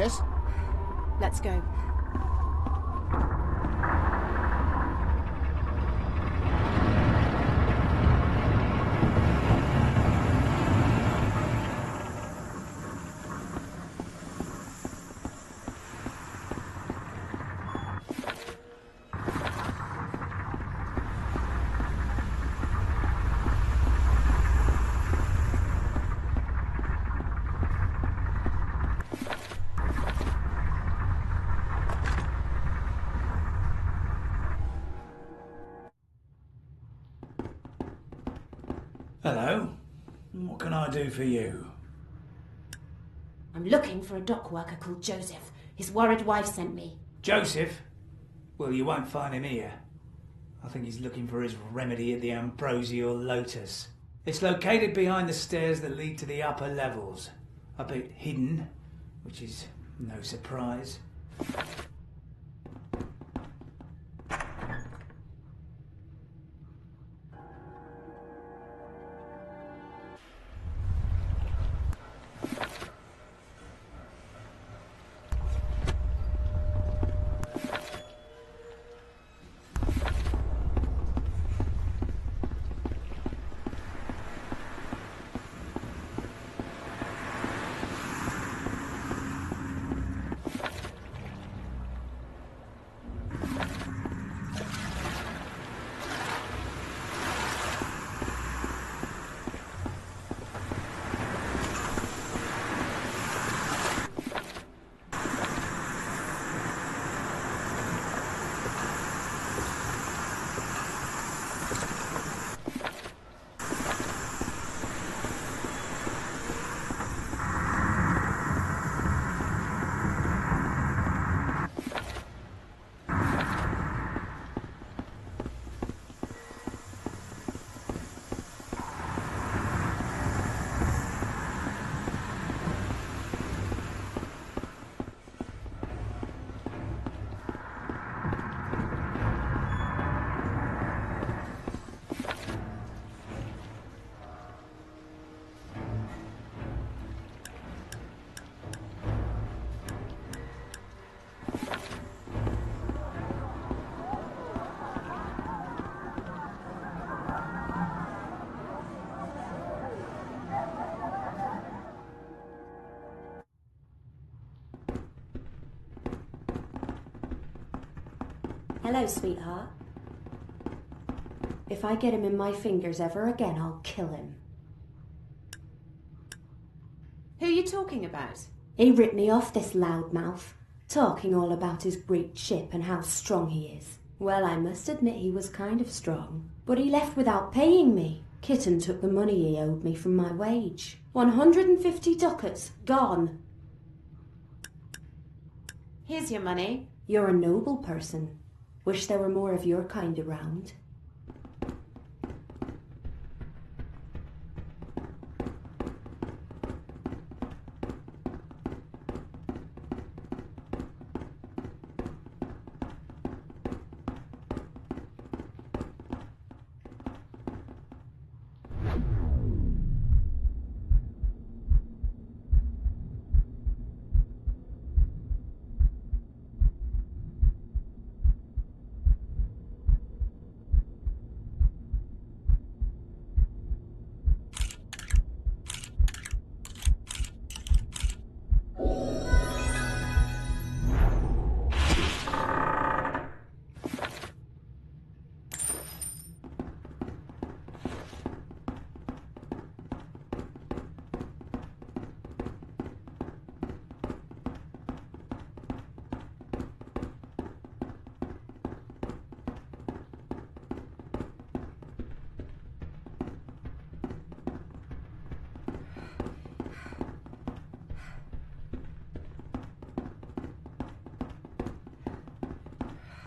Yes? Let's go. Hello. What can I do for you? I'm looking for a dock worker called Joseph. His worried wife sent me. Joseph? Well, you won't find him here. I think he's looking for his remedy at the Ambrosial Lotus. It's located behind the stairs that lead to the upper levels. A bit hidden, which is no surprise. Hello, sweetheart. If I get him in my fingers ever again, I'll kill him. Who are you talking about? He ripped me off, this loudmouth, talking all about his great ship and how strong he is. Well, I must admit he was kind of strong, but he left without paying me. Kitten took the money he owed me from my wage. 150 ducats, gone. Here's your money. You're a noble person. Wish there were more of your kind around.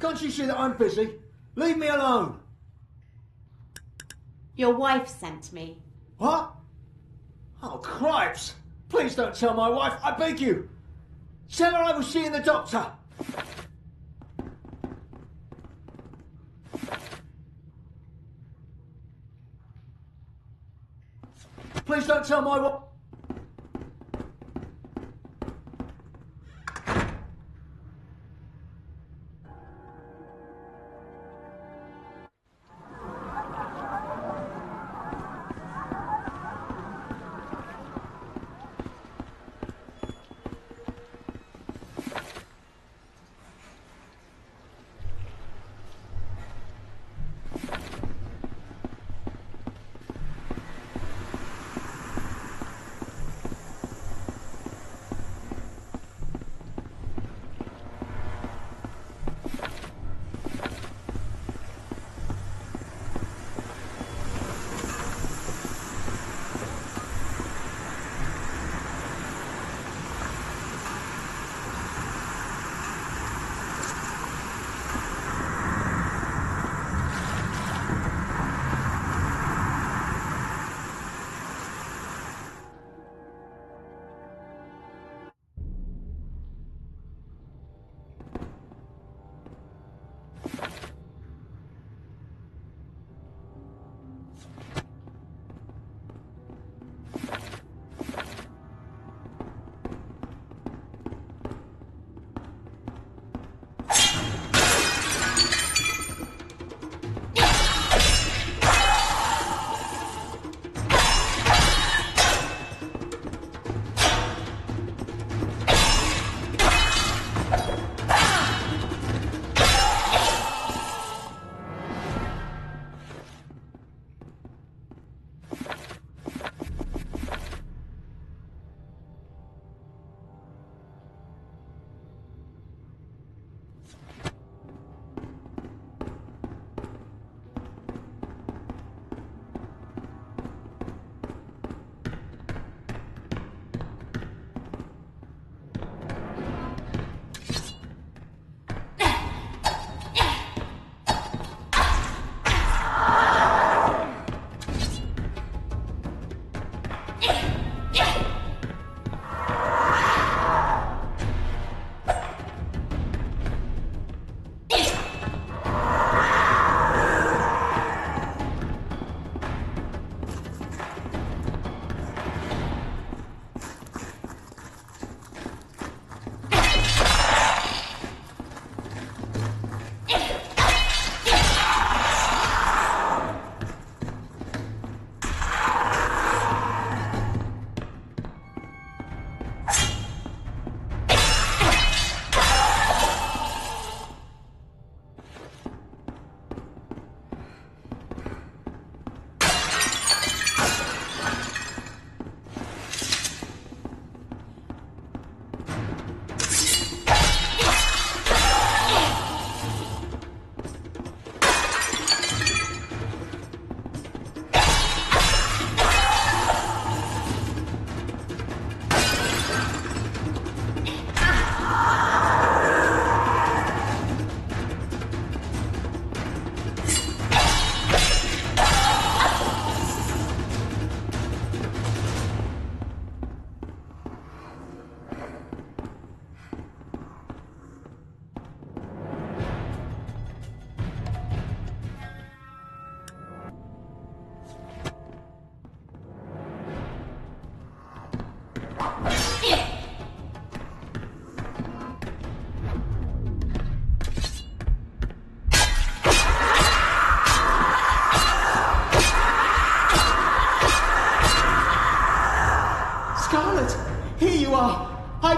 Can't you see that I'm busy? Leave me alone. Your wife sent me. What? Oh, cripes! Please don't tell my wife, I beg you. Tell her I was seeing the doctor. Please don't tell my wife.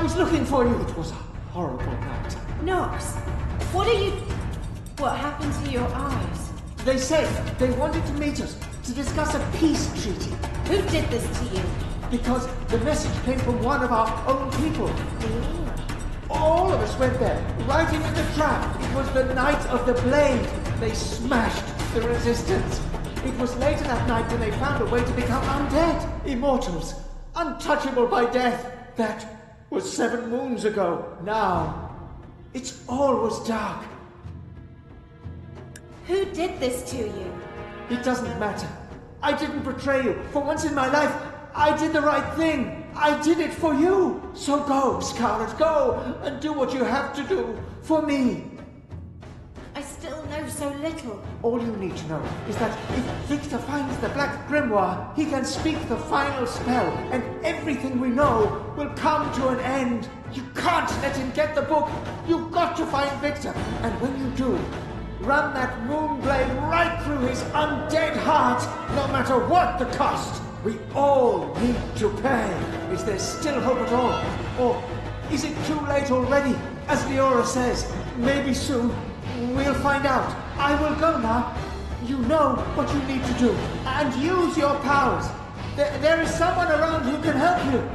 was looking for you. It was a horrible night. Nox, what happened to your eyes? They said they wanted to meet us to discuss a peace treaty. Who did this to you? Because the message came from one of our own people. All of us went there, right into the trap. It was the night of the blade. They smashed the resistance. It was later that night when they found a way to become undead. Immortals, untouchable by death. That was 7 moons ago. Now, it's always dark. Who did this to you? It doesn't matter. I didn't betray you. For once in my life, I did the right thing. I did it for you. So go, Scarlet, go and do what you have to do for me. I still know so little. All you need to know is that if Victor finds the Black Grimoire, he can speak the final spell, and everything we know will come to an end. You can't let him get the book. You've got to find Victor, and when you do, run that moonblade right through his undead heart, no matter what the cost. We all need to pay. Is there still hope at all? Or is it too late already? As Leora says, maybe soon we'll find out. I will go now. You know what you need to do. And use your powers. There is someone around who can help you.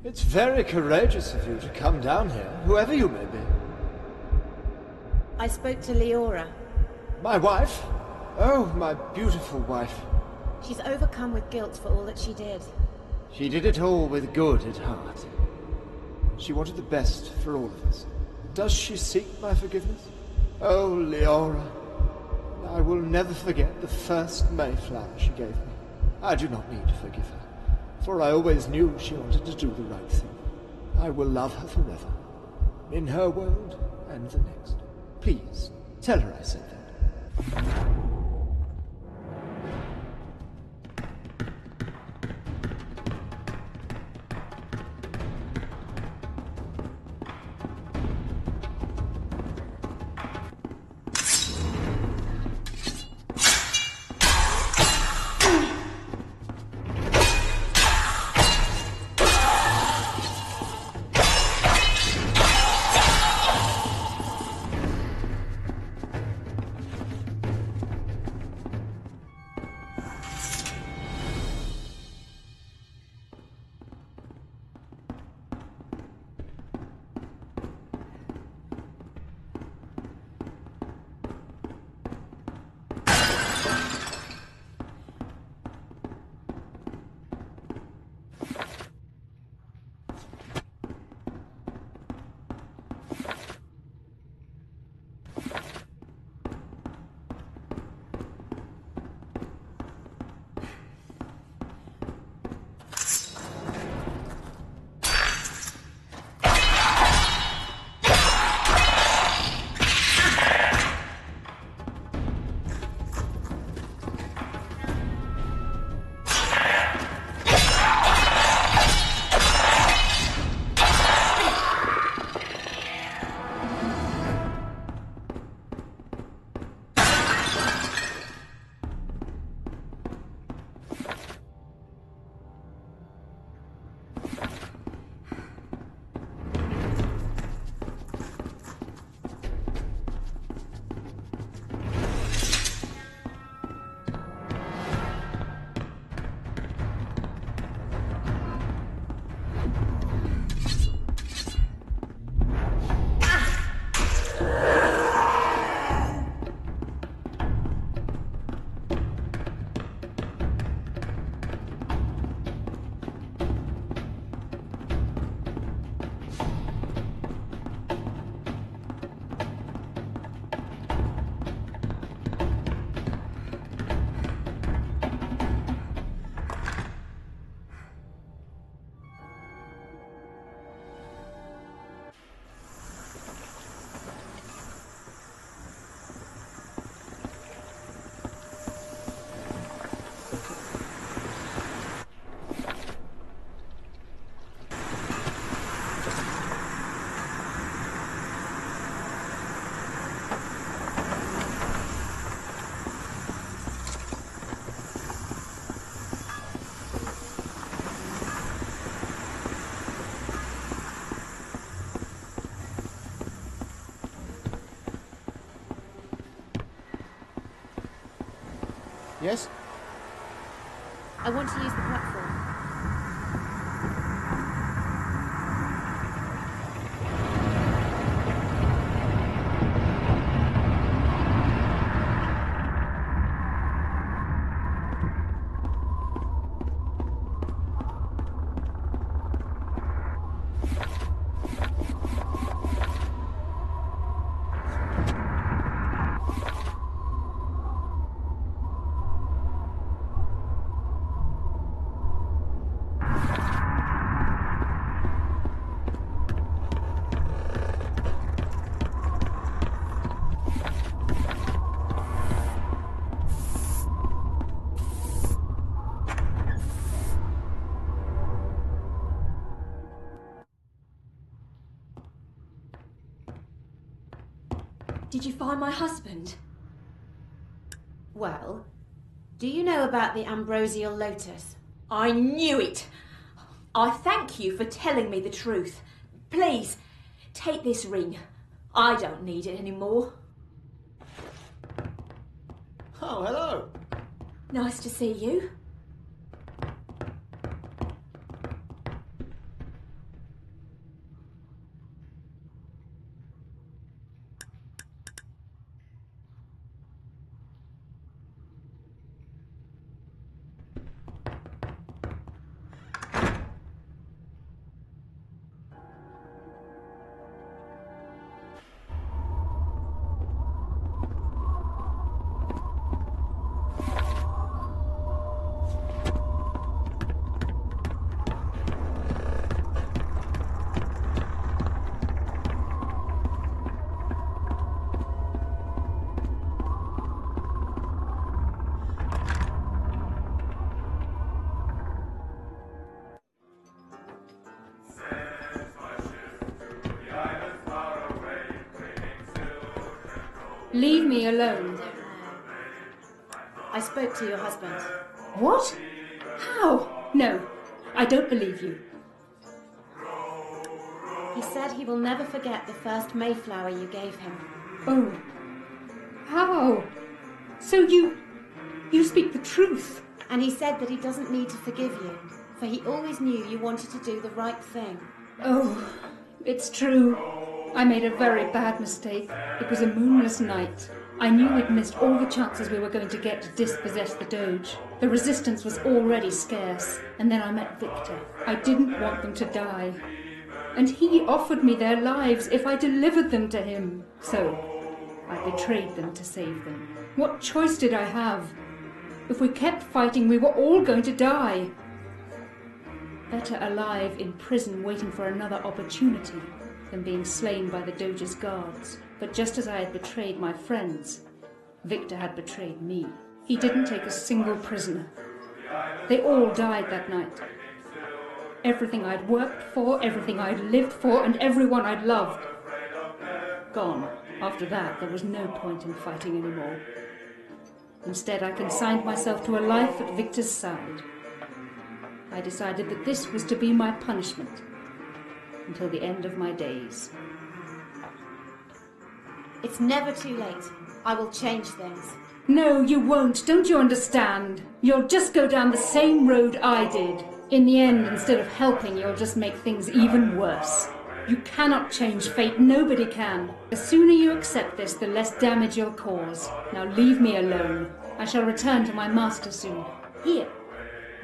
It's very courageous of you to come down here, whoever you may be. I spoke to Leora. My wife? Oh, my beautiful wife. She's overcome with guilt for all that she did. She did it all with good at heart. She wanted the best for all of us. Does she seek my forgiveness? Oh, Leora, I will never forget the first Mayflower she gave me. I do not need to forgive her, for I always knew she wanted to do the right thing. I will love her forever, in her world and the next. Please, tell her I said that. Yes? I want to use the platform. Did you find my husband? Well, do you know about the ambrosial lotus? I knew it! I thank you for telling me the truth. Please, take this ring. I don't need it anymore. Oh, hello. Nice to see you. Leave me alone. I spoke to your husband. What? How? No, I don't believe you. He said he will never forget the first Mayflower you gave him. Oh. How? So you speak the truth? And he said that he doesn't need to forgive you, for he always knew you wanted to do the right thing. Oh, it's true. I made a very bad mistake. It was a moonless night. I knew we'd missed all the chances we were going to get to dispossess the Doge. The resistance was already scarce, and then I met Victor. I didn't want them to die. And he offered me their lives if I delivered them to him. So, I betrayed them to save them. What choice did I have? If we kept fighting, we were all going to die. Better alive in prison waiting for another opportunity than being slain by the Doge's guards. But just as I had betrayed my friends, Victor had betrayed me. He didn't take a single prisoner. They all died that night. Everything I'd worked for, everything I'd lived for, and everyone I'd loved. Gone. After that, there was no point in fighting anymore. Instead, I consigned myself to a life at Victor's side. I decided that this was to be my punishment until the end of my days. It's never too late. I will change things. No, you won't. Don't you understand? You'll just go down the same road I did. In the end, instead of helping, you'll just make things even worse. You cannot change fate. Nobody can. The sooner you accept this, the less damage you'll cause. Now leave me alone. I shall return to my master soon. Here.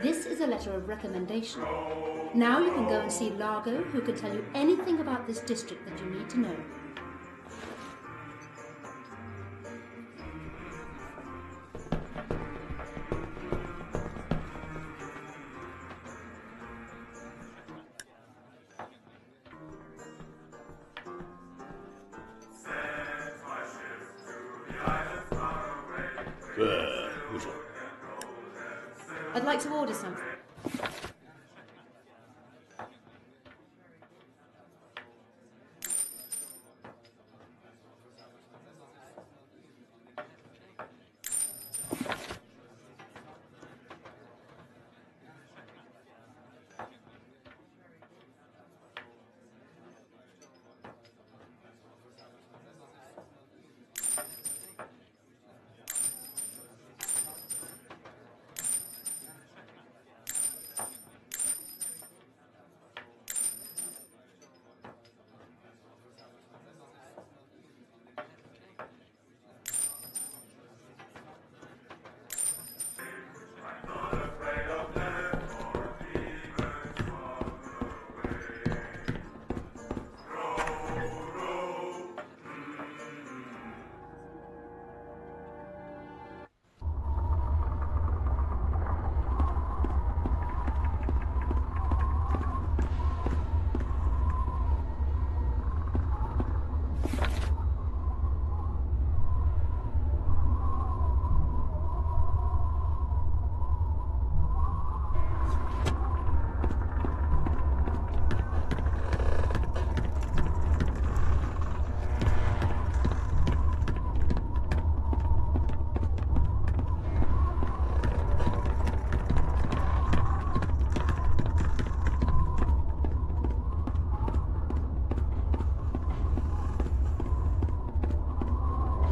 This is a letter of recommendation. Now you can go and see Largo, who can tell you anything about this district that you need to know. I'd like to order something.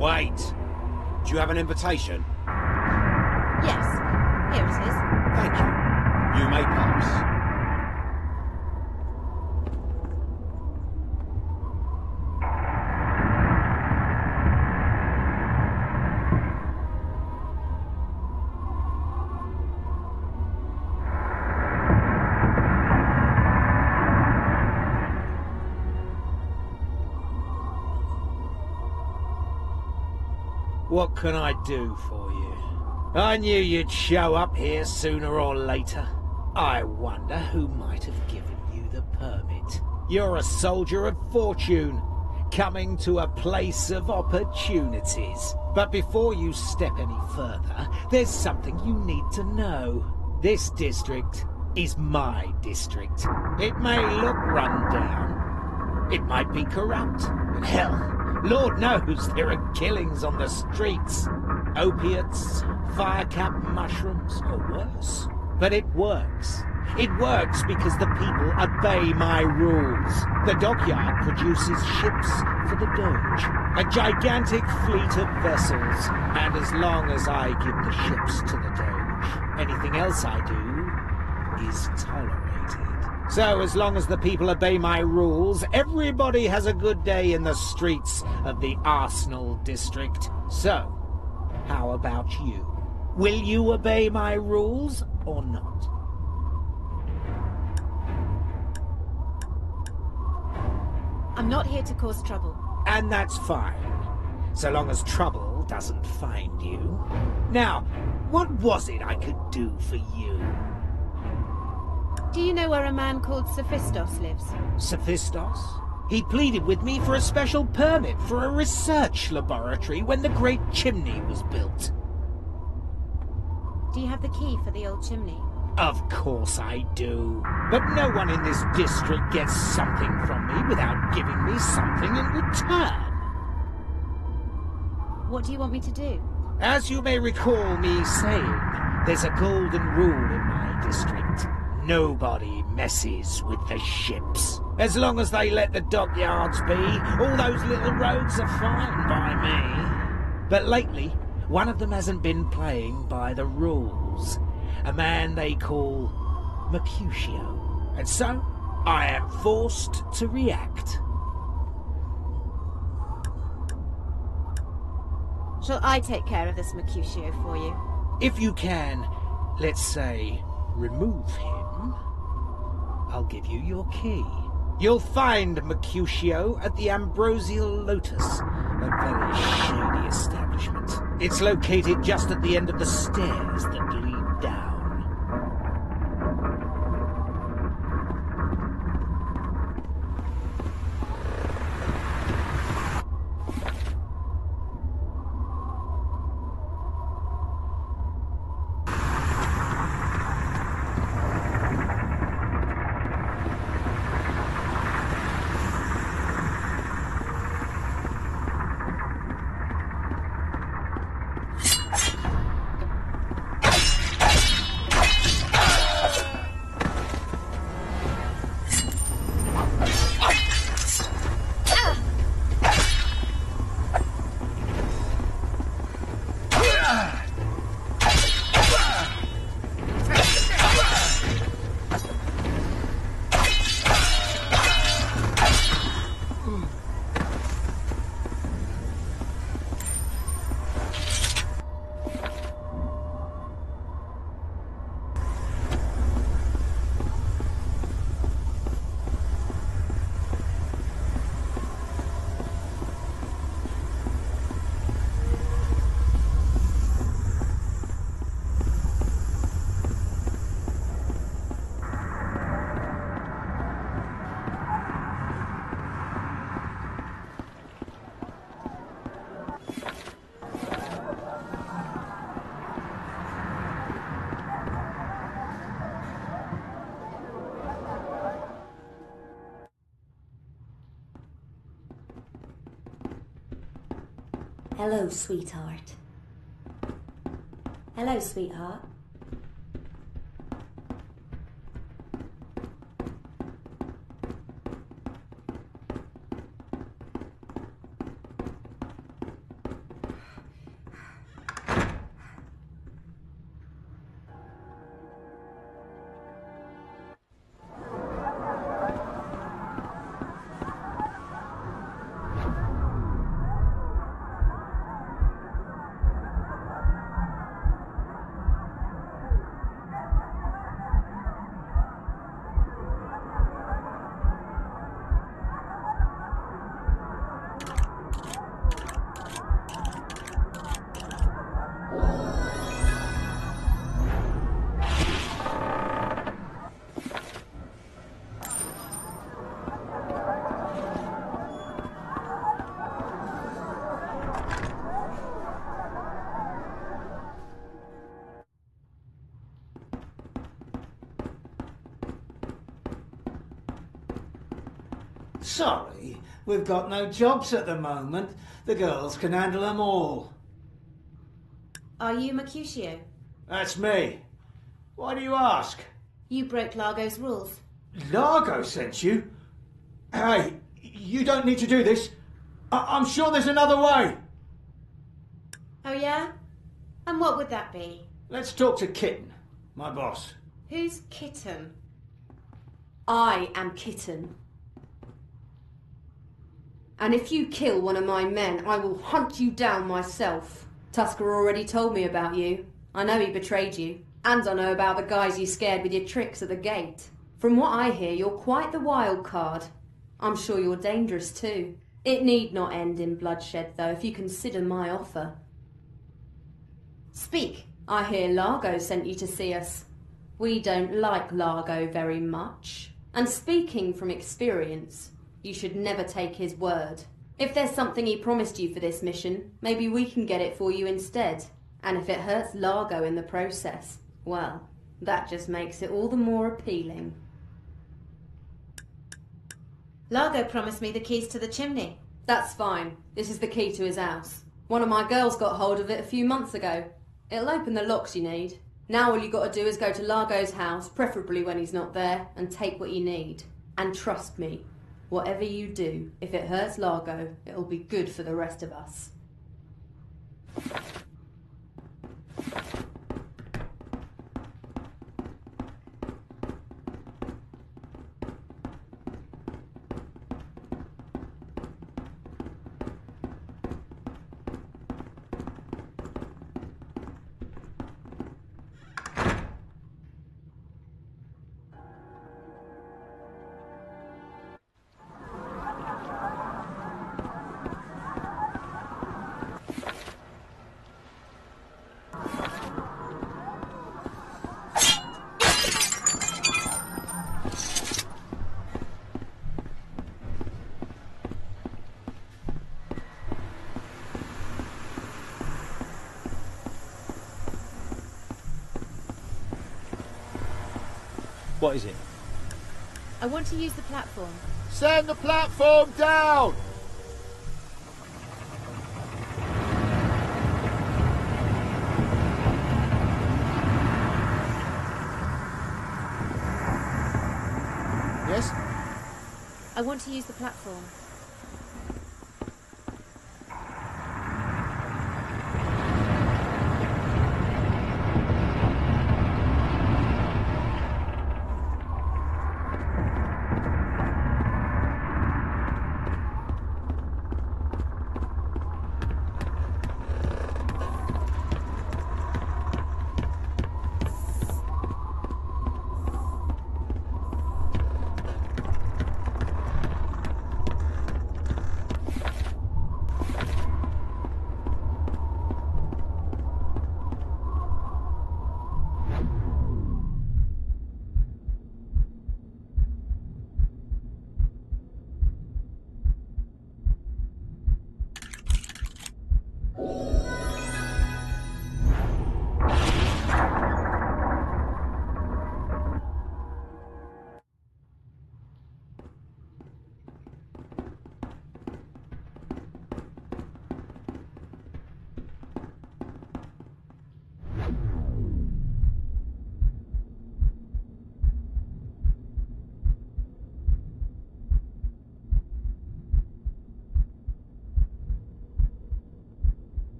Wait! Do you have an invitation? Yes, here it is. Thank you. You may pass. What can I do for you? I knew you'd show up here sooner or later. I wonder who might have given you the permit. You're a soldier of fortune, coming to a place of opportunities. But before you step any further, there's something you need to know. This district is my district. It may look run down. It might be corrupt. And hell, Lord knows there are killings on the streets. Opiates, fire-cap mushrooms, or worse. But it works. It works because the people obey my rules. The dockyard produces ships for the Doge. A gigantic fleet of vessels. And as long as I give the ships to the Doge, anything else I do is tolerated. So as long as the people obey my rules, everybody has a good day in the streets of the Arsenal district. So, how about you? Will you obey my rules or not? I'm not here to cause trouble. And that's fine, so long as trouble doesn't find you. Now, what was it I could do for you? Do you know where a man called Sophistos lives? Sophistos? He pleaded with me for a special permit for a research laboratory when the Great Chimney was built. Do you have the key for the old chimney? Of course I do. But no one in this district gets something from me without giving me something in return. What do you want me to do? As you may recall me saying, there's a golden rule in my district. Nobody messes with the ships. As long as they let the dockyards be, all those little roads are fine by me. But lately, one of them hasn't been playing by the rules. A man they call Mercutio. And so, I am forced to react. Shall I take care of this Mercutio for you? If you can, let's say, remove him, I'll give you your key. You'll find Mercutio at the Ambrosial Lotus, a very shady establishment. It's located just at the end of the stairs that lead down. Hello, sweetheart. Hello, sweetheart. Sorry, we've got no jobs at the moment. The girls can handle them all. Are you Mercutio? That's me. Why do you ask? You broke Largo's rules. Largo sent you? Hey, you don't need to do this. I'm sure there's another way. Oh yeah? And what would that be? Let's talk to Kitten, my boss. Who's Kitten? I am Kitten. And if you kill one of my men, I will hunt you down myself. Tusker already told me about you. I know he betrayed you. And I know about the guys you scared with your tricks at the gate. From what I hear, you're quite the wild card. I'm sure you're dangerous too. It need not end in bloodshed, though, if you consider my offer. Speak. I hear Largo sent you to see us. We don't like Largo very much. And speaking from experience, you should never take his word. If there's something he promised you for this mission, maybe we can get it for you instead. And if it hurts Largo in the process, well, that just makes it all the more appealing. Largo promised me the keys to the chimney. That's fine. This is the key to his house. One of my girls got hold of it a few months ago. It'll open the locks you need. Now all you got to do is go to Largo's house, preferably when he's not there, and take what you need. And trust me, whatever you do, if it hurts Largo, it'll be good for the rest of us. What is it? I want to use the platform. Send the platform down! Yes? I want to use the platform.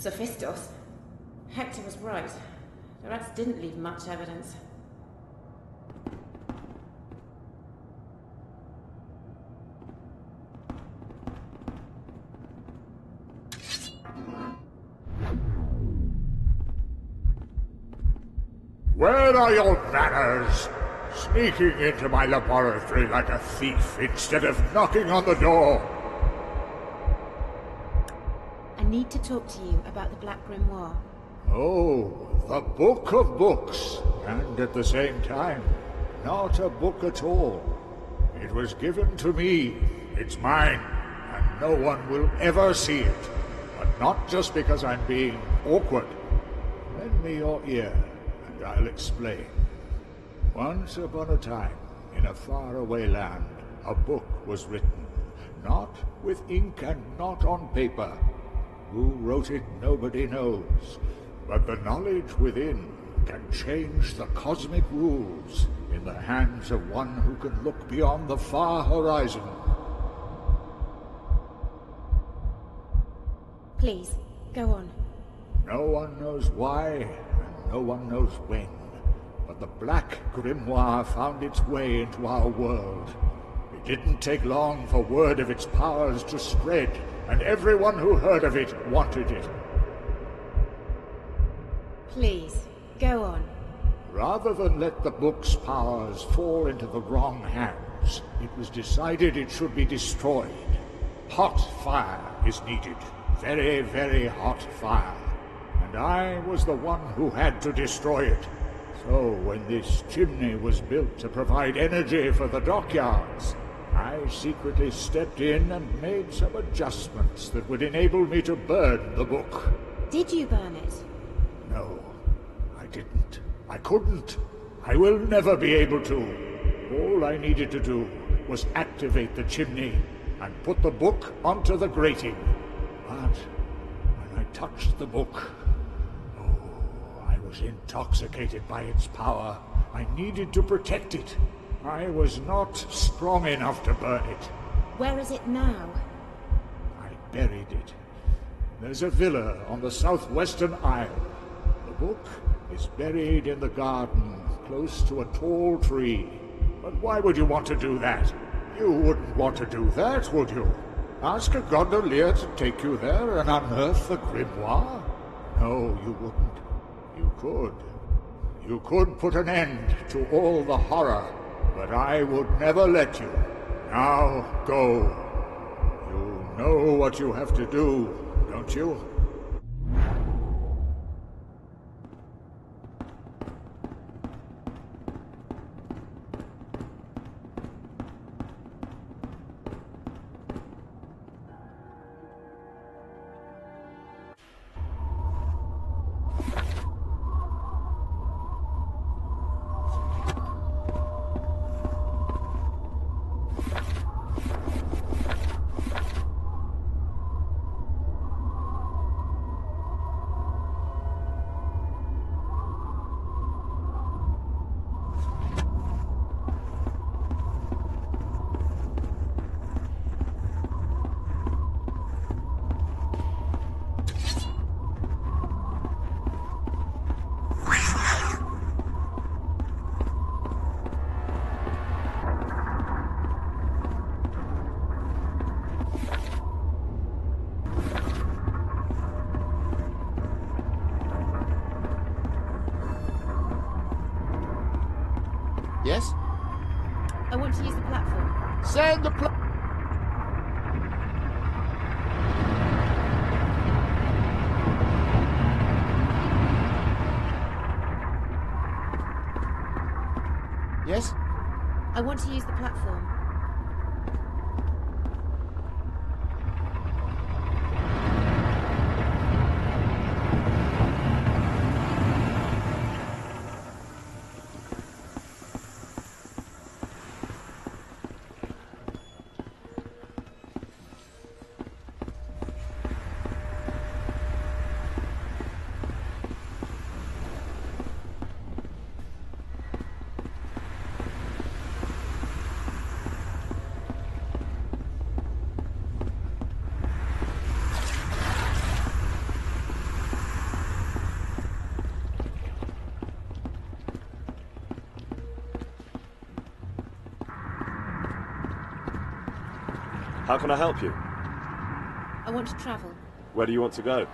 Sophistos. Hector was right. The rats didn't leave much evidence. Where are your manners? Sneaking into my laboratory like a thief instead of knocking on the door. I need to talk to you about the Black Grimoire. Oh, the Book of Books, and at the same time, not a book at all. It was given to me, it's mine, and no one will ever see it. But not just because I'm being awkward. Lend me your ear, and I'll explain. Once upon a time, in a faraway land, a book was written, not with ink and not on paper. Who wrote it, nobody knows. But the knowledge within can change the cosmic rules in the hands of one who can look beyond the far horizon. Please, go on. No one knows why, and no one knows when. But the Black Grimoire found its way into our world. It didn't take long for word of its powers to spread, and everyone who heard of it wanted it. Please, go on. Rather than let the book's powers fall into the wrong hands, it was decided it should be destroyed. Hot fire is needed. Very, very hot fire. And I was the one who had to destroy it. So when this chimney was built to provide energy for the dockyards, I secretly stepped in and made some adjustments that would enable me to burn the book. Did you burn it? No, I didn't. I couldn't. I will never be able to. All I needed to do was activate the chimney and put the book onto the grating. But when I touched the book, I was intoxicated by its power. I needed to protect it. I was not strong enough to burn it. Where is it now? I buried it. There's a villa on the southwestern isle. The book is buried in the garden, close to a tall tree. But why would you want to do that? You wouldn't want to do that, would you? Ask a gondolier to take you there and unearth the grimoire? No, you wouldn't. You could. You could put an end to all the horror, but I would never let you. Now, go. You know what you have to do, don't you? Yes? I want to use the platform. Send the Yes? I want to use the platform. How can I help you? I want to travel. Where do you want to go?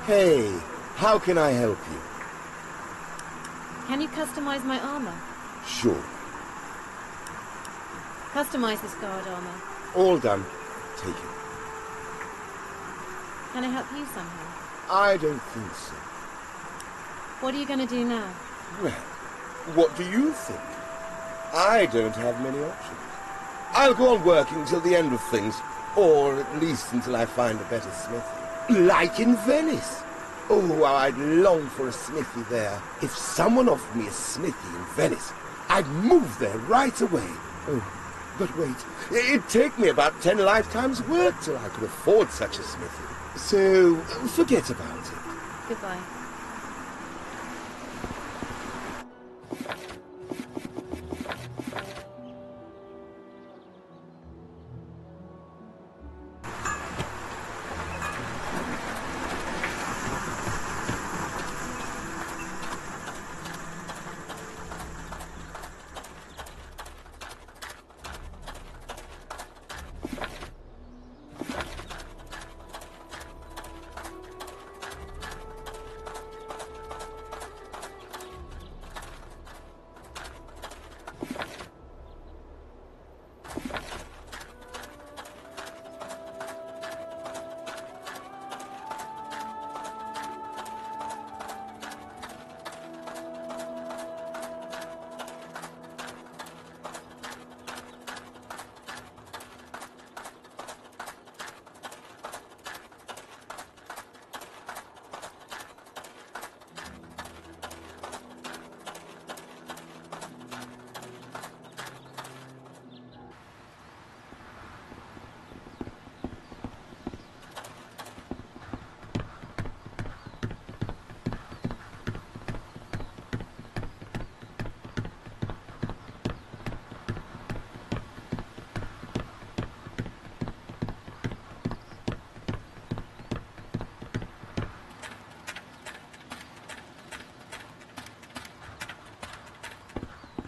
Hey, how can I help you? Can you customize my armor? Sure. Customize this guard armor. All done. Take it. Can I help you somehow? I don't think so. What are you going to do now? Well, what do you think? I don't have many options. I'll go on working till the end of things, or at least until I find a better smithy. Like in Venice. Oh, how I'd long for a smithy there. If someone offered me a smithy in Venice, I'd move there right away. Oh, but wait, it'd take me about 10 lifetimes' work till I could afford such a smithy. So, forget about it. Goodbye.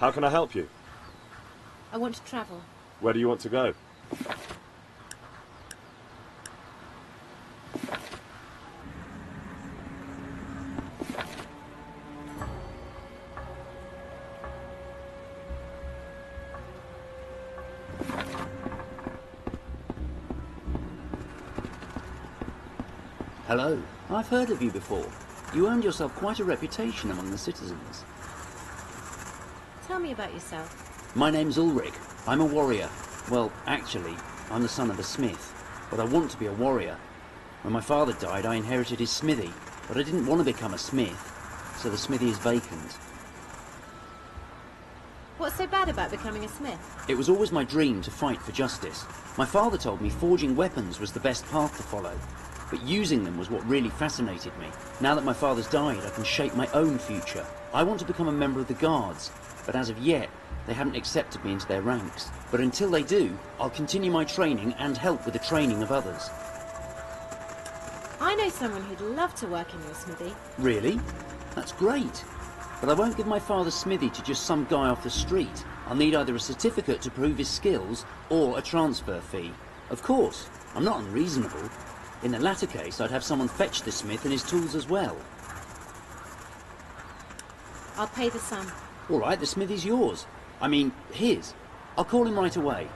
How can I help you? I want to travel. Where do you want to go? Hello. I've heard of you before. You earned yourself quite a reputation among the citizens. Tell me about yourself. My name's Ulrich. I'm a warrior. Well, actually, I'm the son of a smith, but I want to be a warrior. When my father died, I inherited his smithy, but I didn't want to become a smith, so the smithy is vacant. What's so bad about becoming a smith? It was always my dream to fight for justice. My father told me forging weapons was the best path to follow, but using them was what really fascinated me. Now that my father's died, I can shape my own future. I want to become a member of the Guards, but as of yet, they haven't accepted me into their ranks. But until they do, I'll continue my training and help with the training of others. I know someone who'd love to work in your smithy. Really? That's great. But I won't give my father's smithy to just some guy off the street. I'll need either a certificate to prove his skills or a transfer fee. Of course, I'm not unreasonable. In the latter case, I'd have someone fetch the smith and his tools as well. I'll pay the sum. All right, the smithy's yours. I mean, his. I'll call him right away.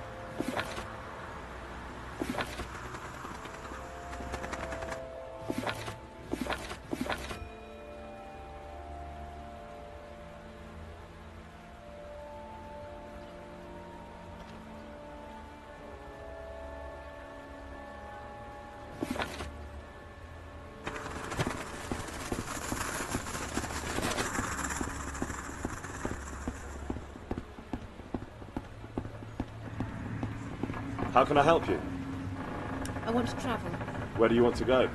How can I help you? I want to travel. Where do you want to go?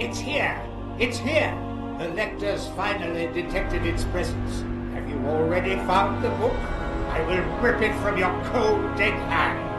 It's here! It's here! The Lectors finally detected its presence. Have you already found the book? I will rip it from your cold, dead hands.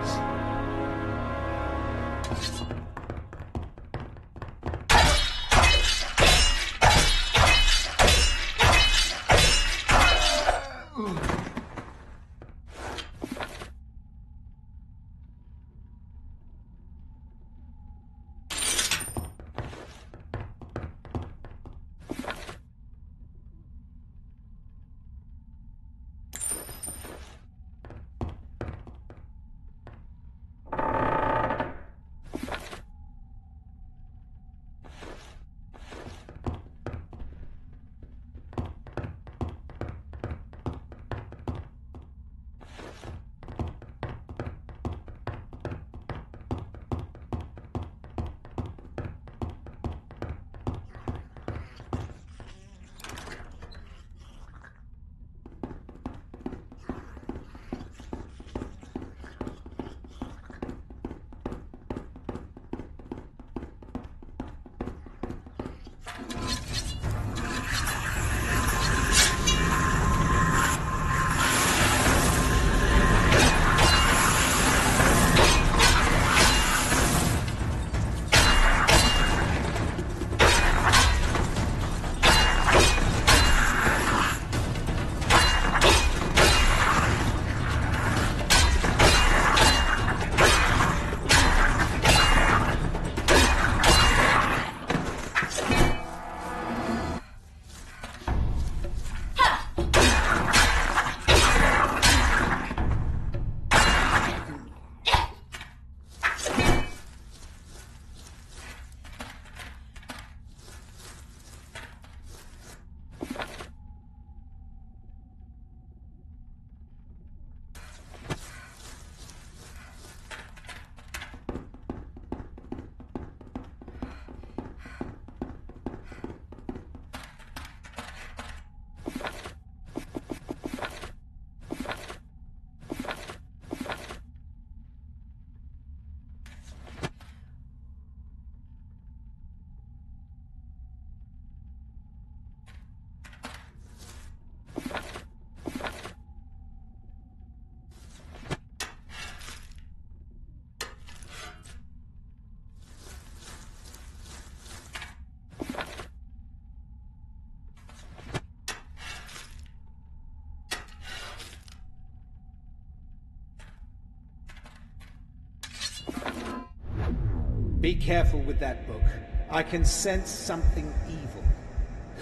Be careful with that book. I can sense something evil.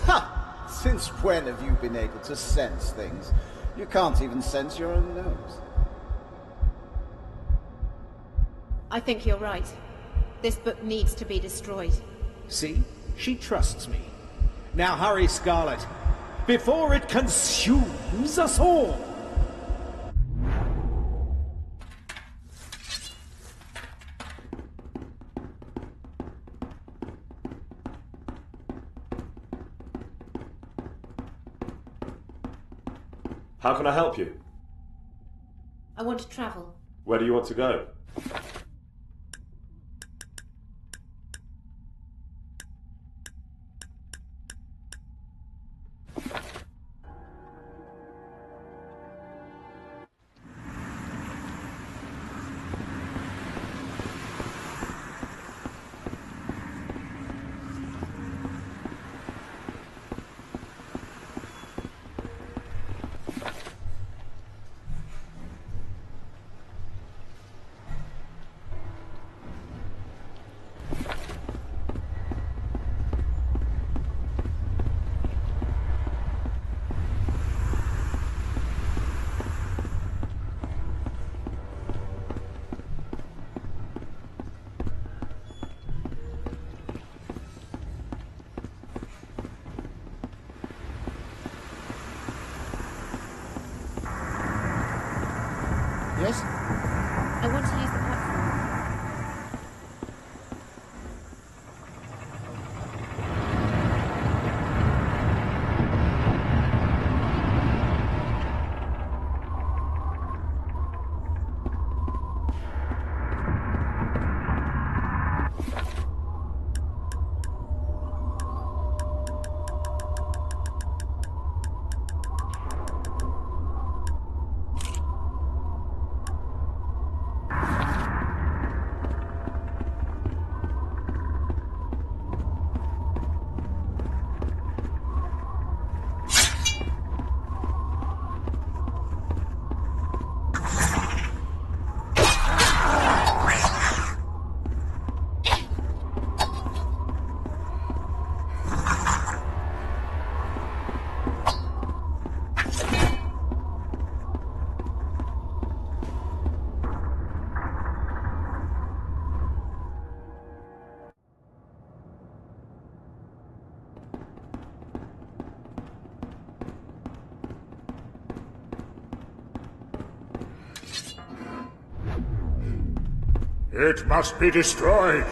Ha! Since when have you been able to sense things? You can't even sense your own nose. I think you're right. This book needs to be destroyed. See? She trusts me. Now hurry, Scarlet, before it consumes us all! How can I help you? I want to travel. Where do you want to go? Yes? I want to use the platform. It must be destroyed.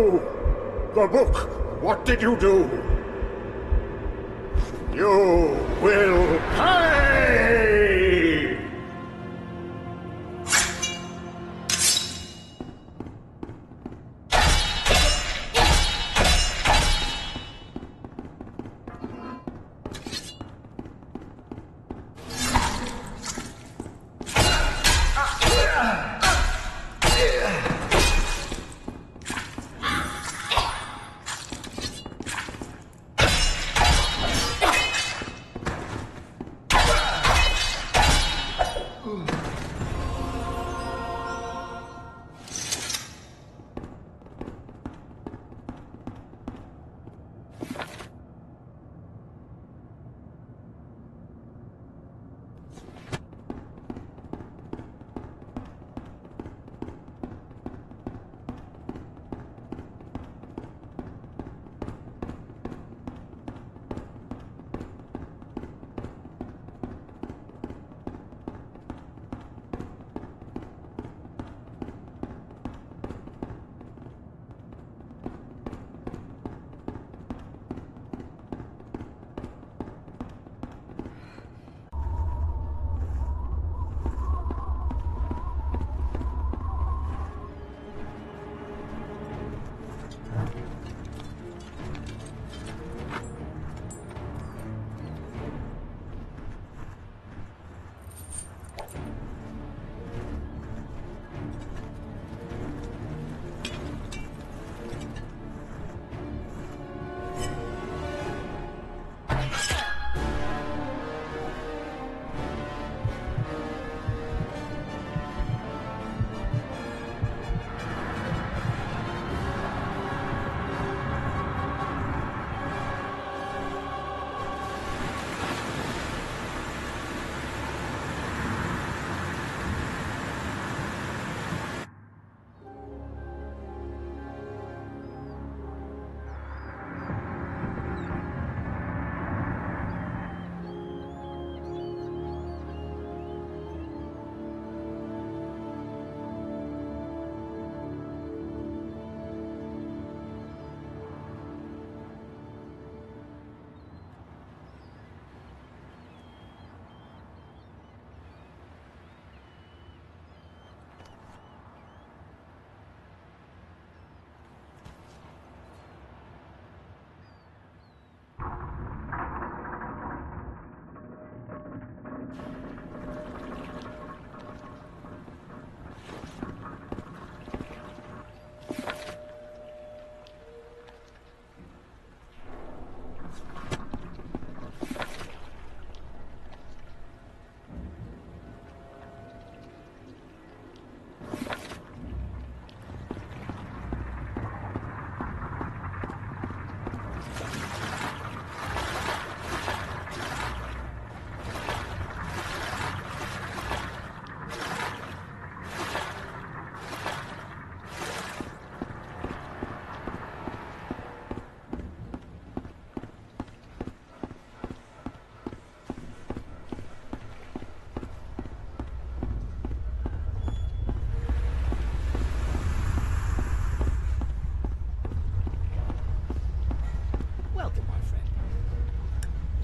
You! The book! What did you do? You will pay!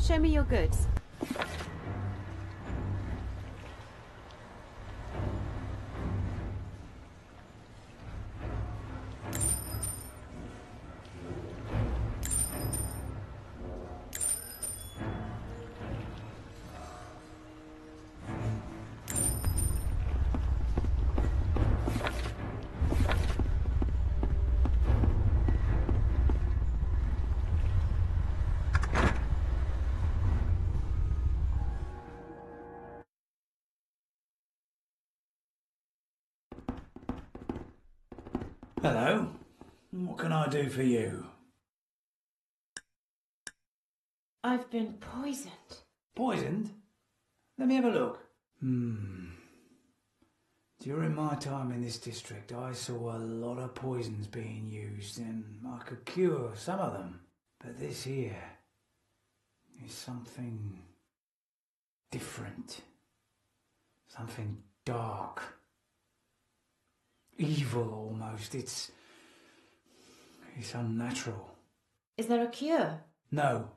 Show me your goods. Hello. What can I do for you? I've been poisoned. Poisoned? Let me have a look. During my time in this district, I saw a lot of poisons being used, and I could cure some of them. But this here is something different. Something dark. Evil almost. It's unnatural. Is there a cure? No.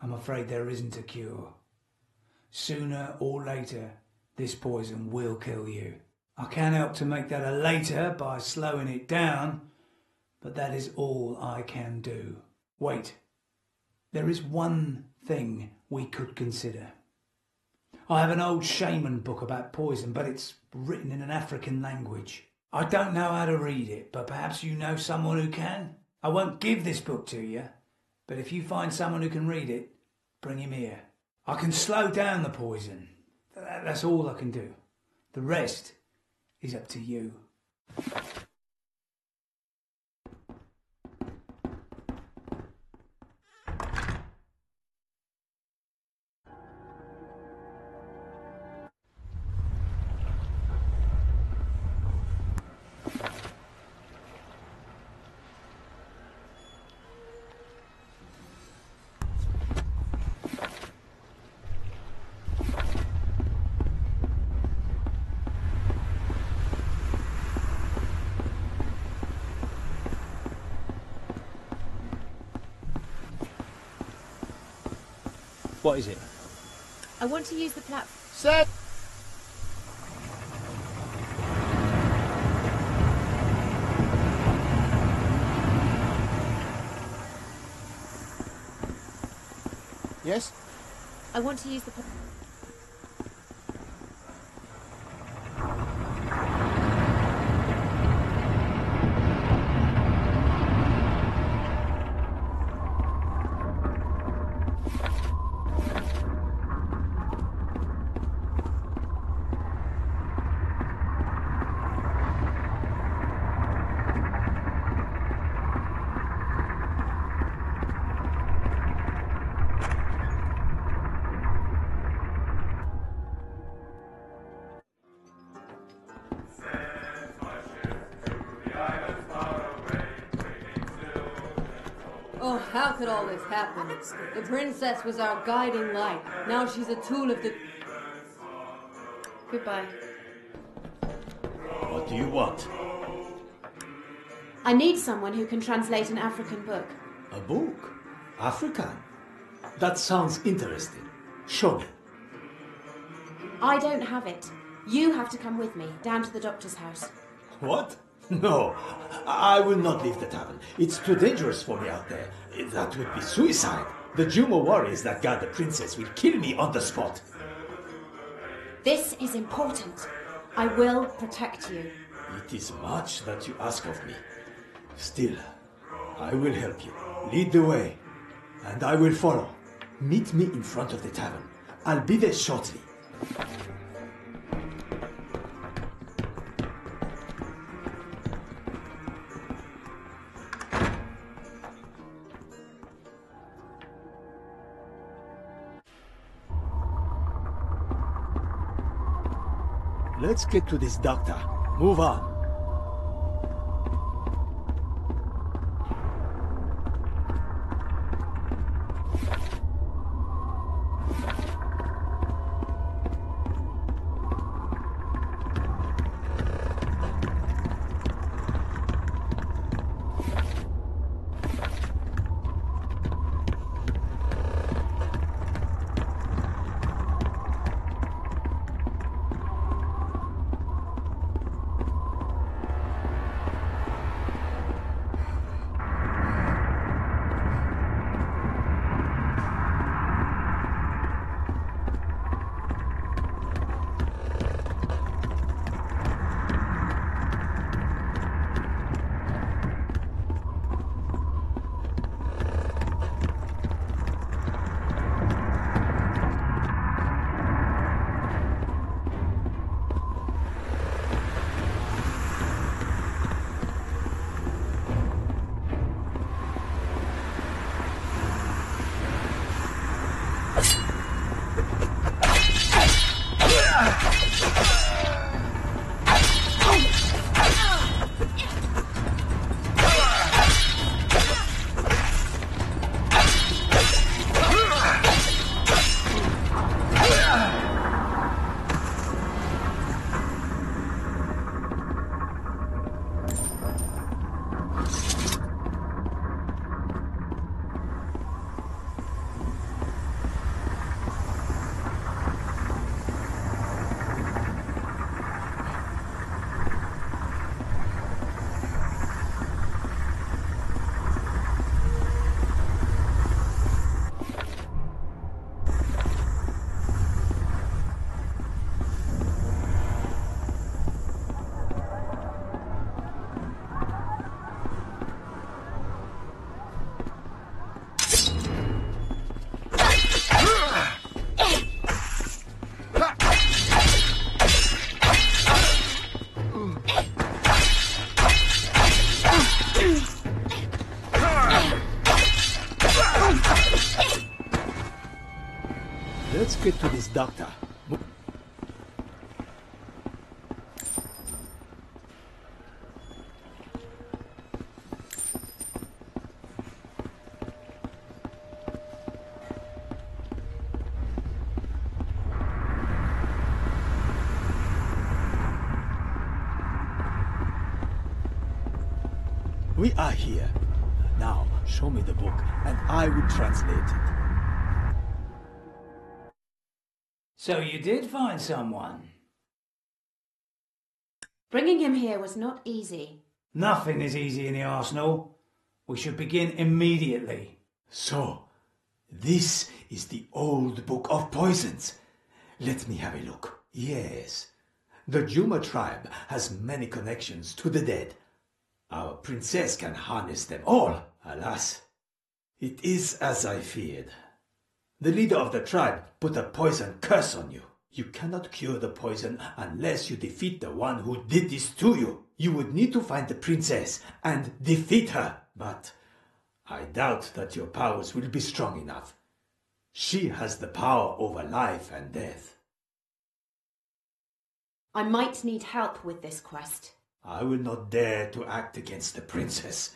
I'm afraid there isn't a cure. Sooner or later, this poison will kill you. I can help to make that a later by slowing it down, but that is all I can do. Wait. There is one thing we could consider. I have an old shaman book about poison, but it's written in an African language. I don't know how to read it, but perhaps you know someone who can. I won't give this book to you, but if you find someone who can read it, bring him here. I can slow down the poison. That's all I can do. The rest is up to you. What is it? I want to use the platform. Set! Yes? I want to use the Oh, how could all this happen? The princess was our guiding light. Now she's a tool of the... Goodbye. What do you want? I need someone who can translate an African book. A book? African? That sounds interesting. Show me. I don't have it. You have to come with me, down to the doctor's house. What? No, I will not leave the tavern. It's too dangerous for me out there. That would be suicide. The Jumo warriors that guard the princess will kill me on the spot. This is important. I will protect you. It is much that you ask of me. Still, I will help you. Lead the way, and I will follow. Meet me in front of the tavern. I'll be there shortly. Let's get to this doctor. Move on. get to this doctor. We are here. Now, show me the book, and I will translate it. So you did find someone? Bringing him here was not easy. Nothing is easy in the arsenal. We should begin immediately. So, this is the old book of poisons. Let me have a look. Yes, the Juma tribe has many connections to the dead. Our princess can harness them all, alas. It is as I feared. The leader of the tribe put a poison curse on you. You cannot cure the poison unless you defeat the one who did this to you. You would need to find the princess and defeat her. But I doubt that your powers will be strong enough. She has the power over life and death. I might need help with this quest. I will not dare to act against the princess.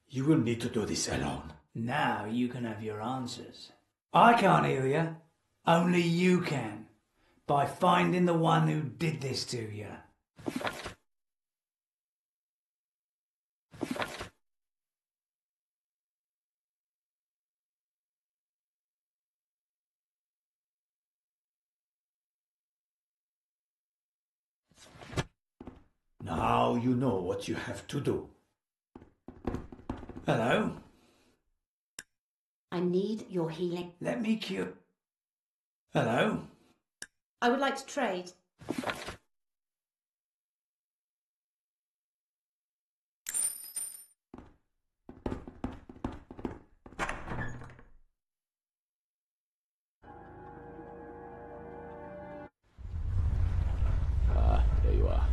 You will need to do this alone. Now you can have your answers. I can't heal you. Only you can. By finding the one who did this to you. Now you know what you have to do. Hello? I need your healing. Let me cure... Hello? I would like to trade. There you are.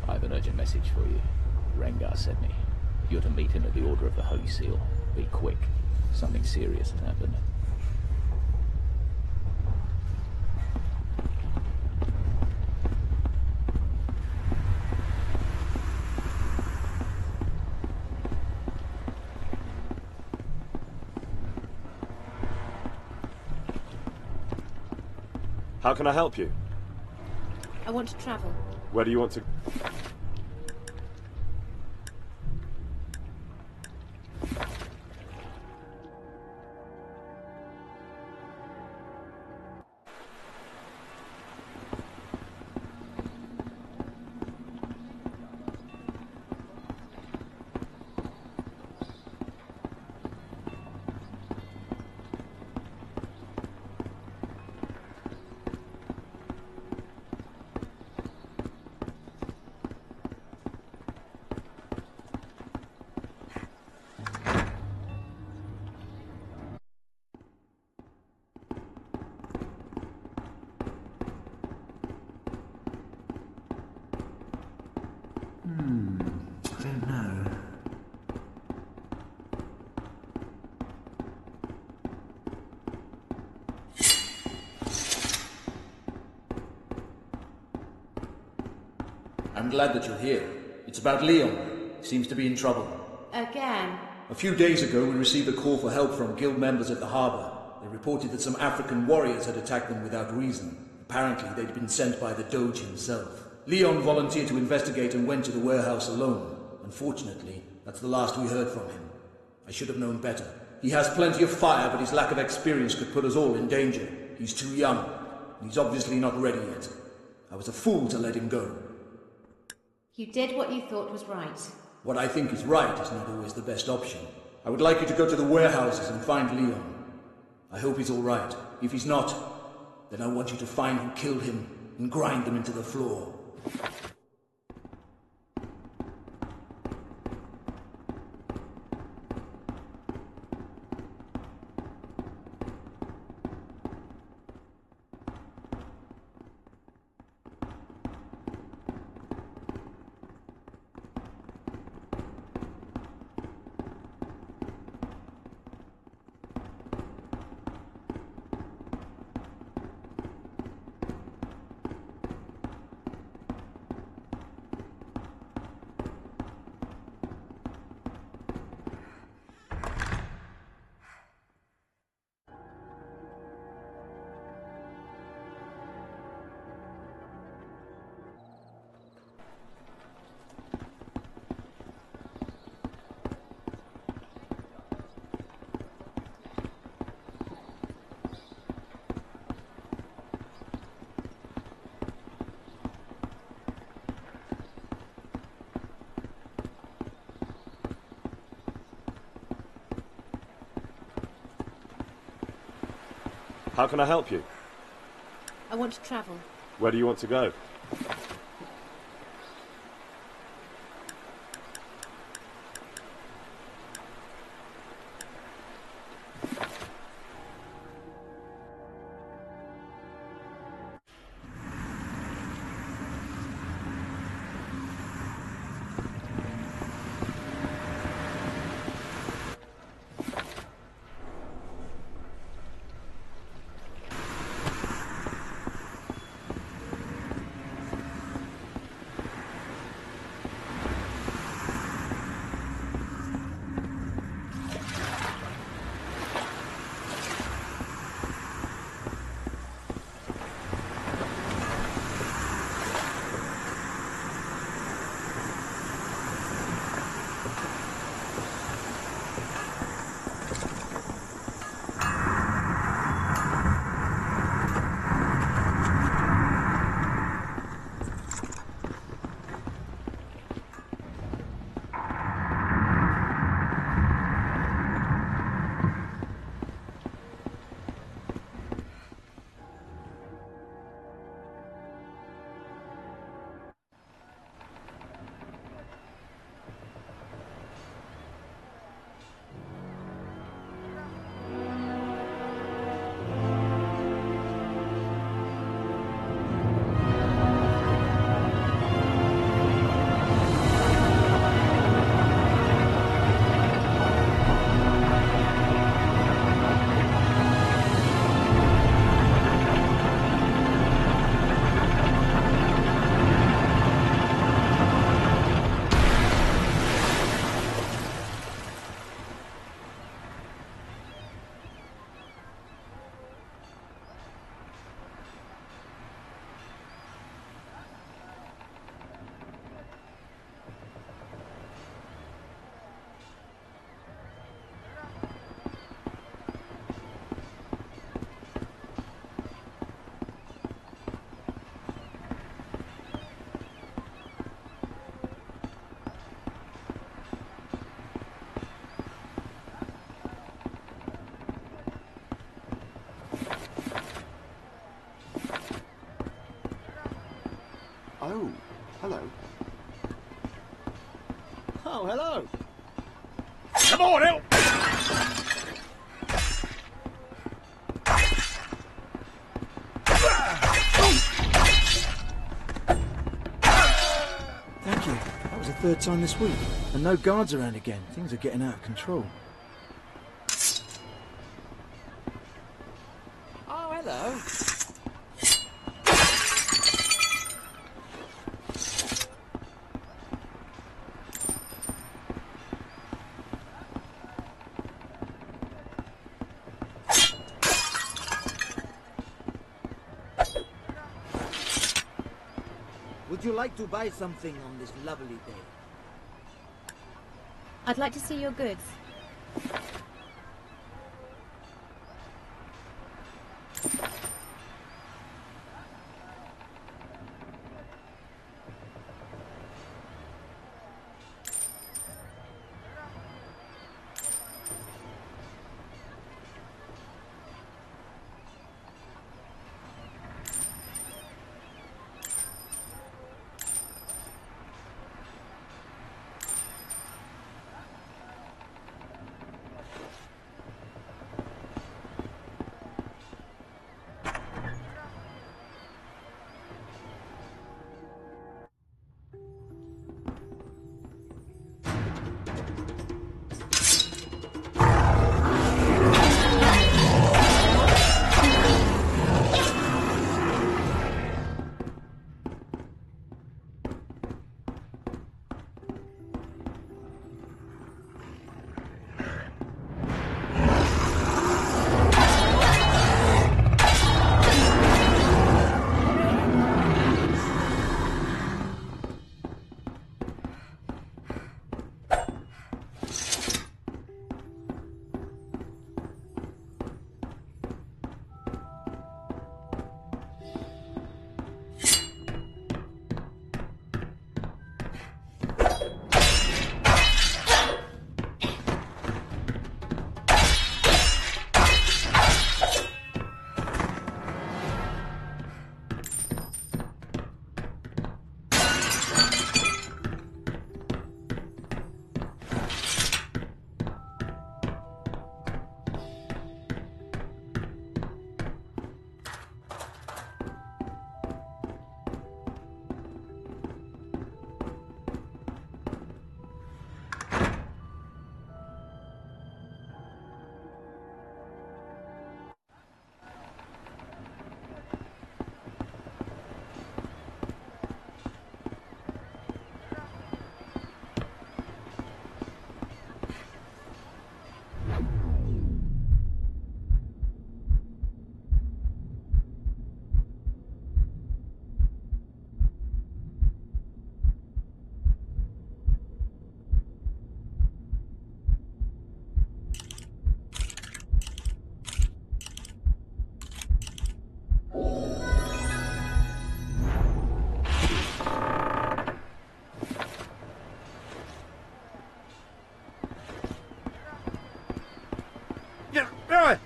I have an urgent message for you. Rengar sent me. You're to meet him at the Order of the Holy Seal. Be quick. Something serious has happened. How can I help you? I want to travel. Where do you want to... I don't know. I'm glad that you're here. It's about Leon. He seems to be in trouble. Again? A few days ago, we received a call for help from guild members at the harbour. They reported that some African warriors had attacked them without reason. Apparently, they'd been sent by the Doge himself. Leon volunteered to investigate and went to the warehouse alone. Unfortunately, that's the last we heard from him. I should have known better. He has plenty of fire, but his lack of experience could put us all in danger. He's too young, and he's obviously not ready yet. I was a fool to let him go. You did what you thought was right. What I think is right is not always the best option. I would like you to go to the warehouses and find Leon. I hope he's all right. If he's not, then I want you to find who killed him and grind them into the floor. How can I help you? I want to travel. Where do you want to go? Oh, hello. Oh, hello. Come on, help! Thank you. That was the third time this week. And no guards around again. Things are getting out of control. Oh, hello. Would you like to buy something on this lovely day? I'd like to see your goods.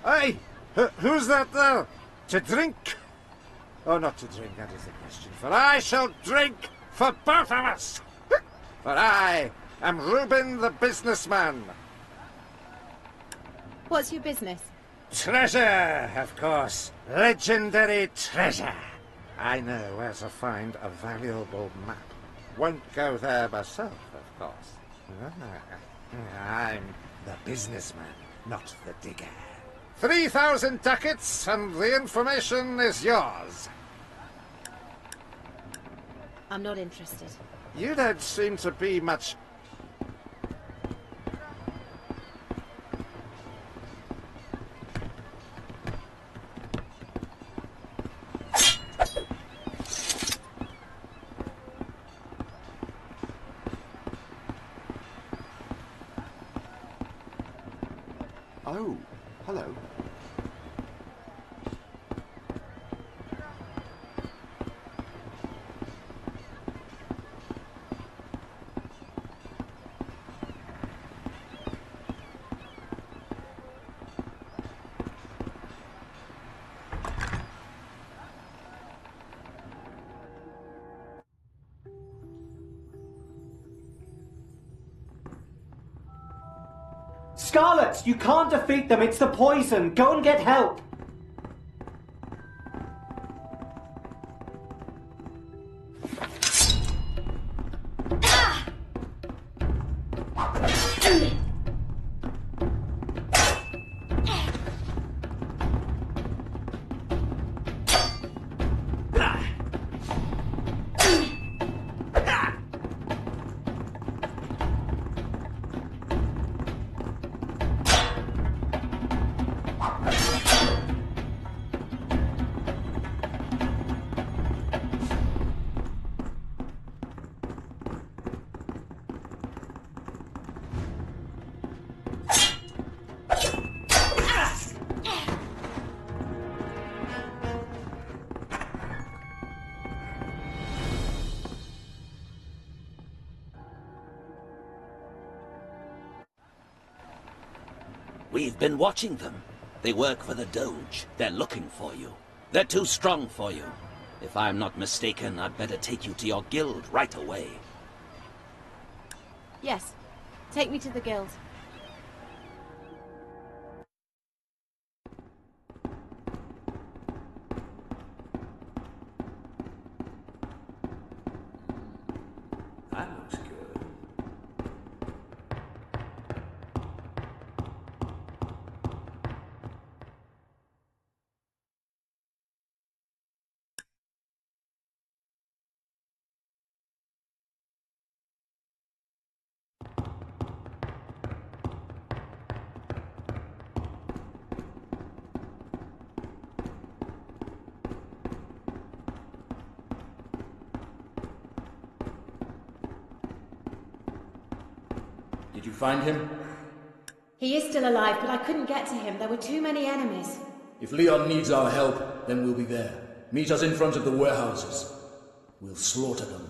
Hey! Who's that there? To drink? Oh, not to drink, that is the question. For I shall drink for both of us! For I am Reuben the businessman. What's your business? Treasure, of course. Legendary treasure. I know where to find a valuable map. Won't go there myself, of course. I'm the businessman, not the digger. 3,000 ducats, and the information is yours. I'm not interested. You don't seem to be much... Oh, hello. Scarlet, you can't defeat them. It's the poison. Go and get help. We've been watching them. They work for the Doge. They're looking for you. They're too strong for you. If I'm not mistaken, I'd better take you to your guild right away. Yes. Take me to the guild. That looks good. Did you find him? He is still alive, but I couldn't get to him. There were too many enemies. If Leon needs our help, then we'll be there. Meet us in front of the warehouses. We'll slaughter them.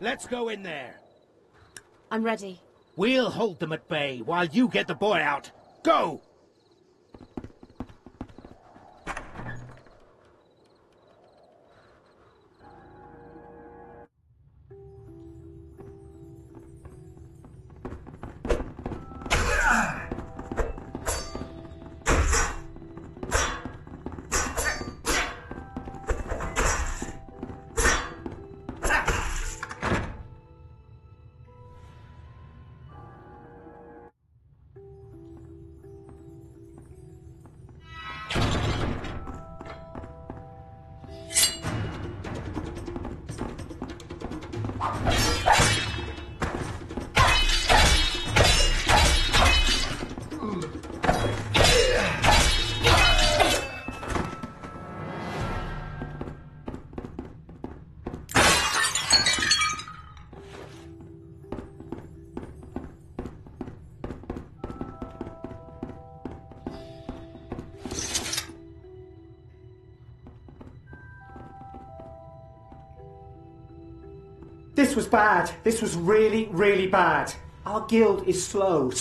Let's go in there. I'm ready. We'll hold them at bay while you get the boy out. Go! This was bad. This was really, really bad. Our guild is slow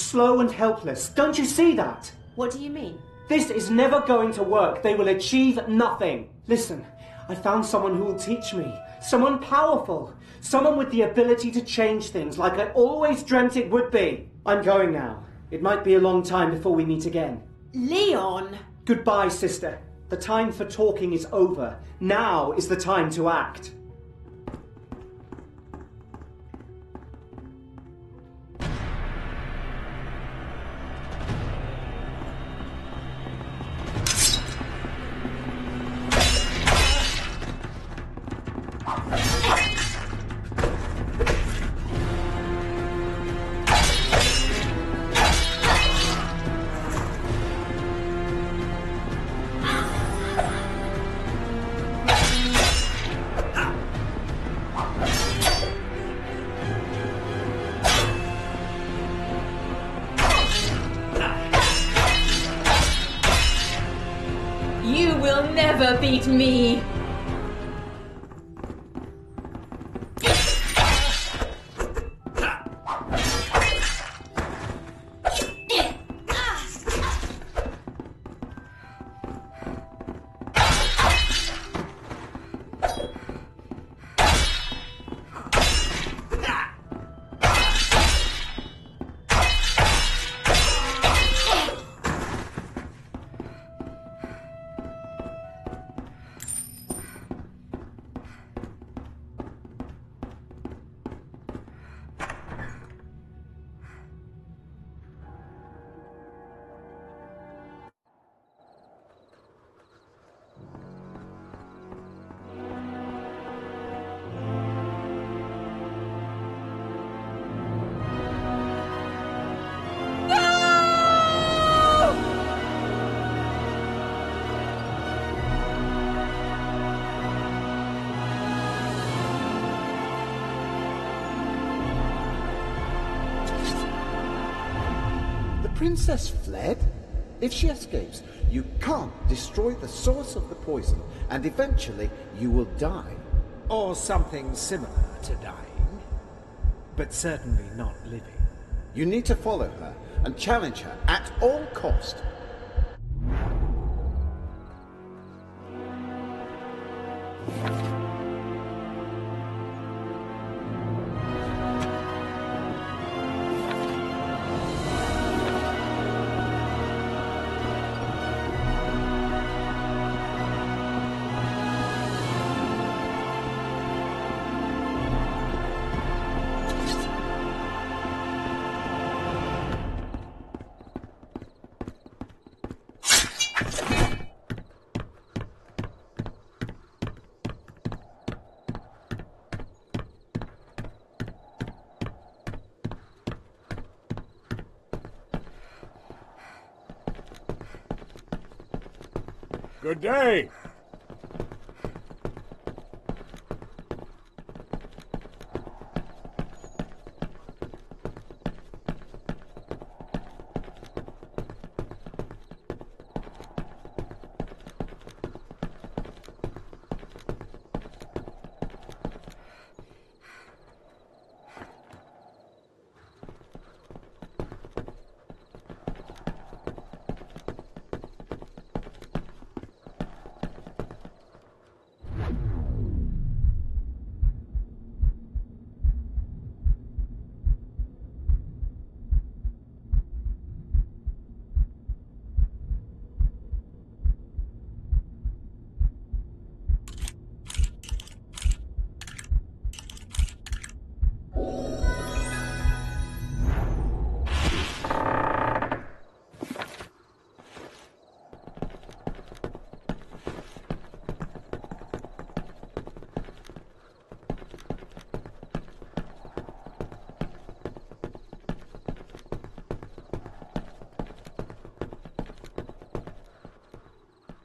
and helpless. Don't you see that? What do you mean? This is never going to work. They will achieve nothing. Listen, I found someone who will teach me. Someone powerful. Someone with the ability to change things like I always dreamt it would be. I'm going now. It might be a long time before we meet again. Leon! Goodbye, sister. The time for talking is over. Now is the time to act. You will never beat me! Princess fled? If she escapes, you can't destroy the source of the poison, and eventually you will die. Or something similar to dying. But certainly not living. You need to follow her and challenge her at all cost. Good day.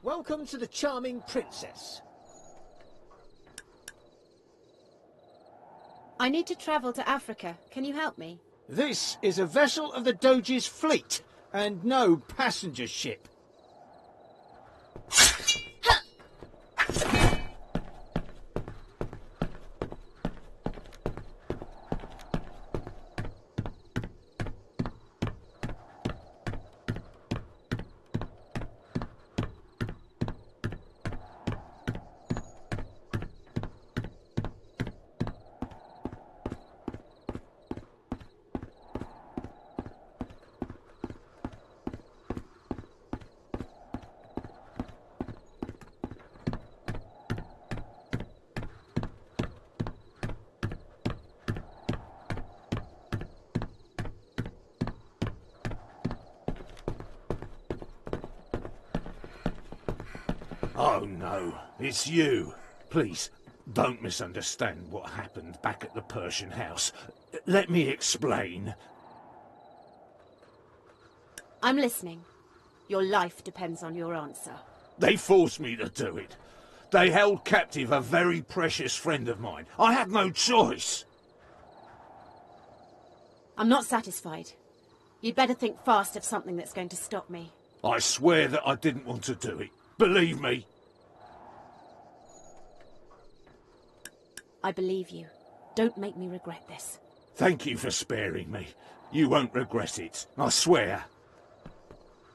Welcome to the Charming Princess. I need to travel to Africa. Can you help me? This is a vessel of the Doge's fleet, and no passenger ship. Oh no, it's you. Please, don't misunderstand what happened back at the Persian house. Let me explain. I'm listening. Your life depends on your answer. They forced me to do it. They held captive a very precious friend of mine. I had no choice. I'm not satisfied. You'd better think fast of something that's going to stop me. I swear that I didn't want to do it. Believe me. I believe you. Don't make me regret this. Thank you for sparing me. You won't regret it, I swear.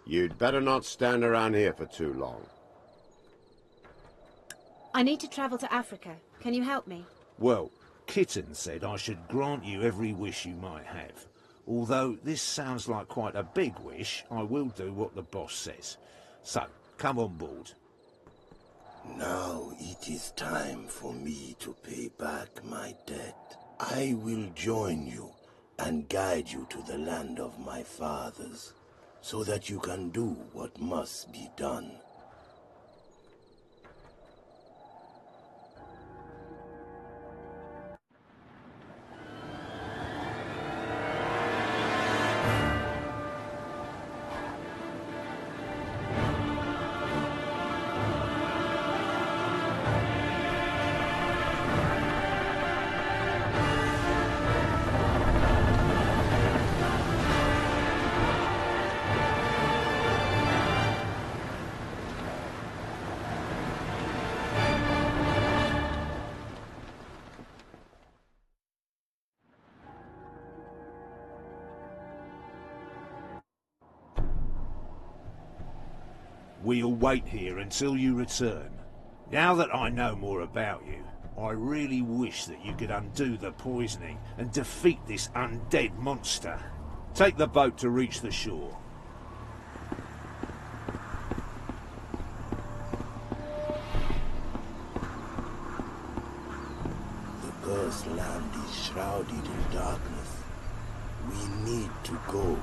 You'd better not stand around here for too long. I need to travel to Africa. Can you help me? Well, Kitten said I should grant you every wish you might have. Although this sounds like quite a big wish, I will do what the boss says. So, come on board. Now it is time for me to pay back my debt. I will join you and guide you to the land of my fathers, so that you can do what must be done. We'll wait here until you return. Now that I know more about you, I really wish that you could undo the poisoning and defeat this undead monster. Take the boat to reach the shore. The cursed land is shrouded in darkness. We need to go.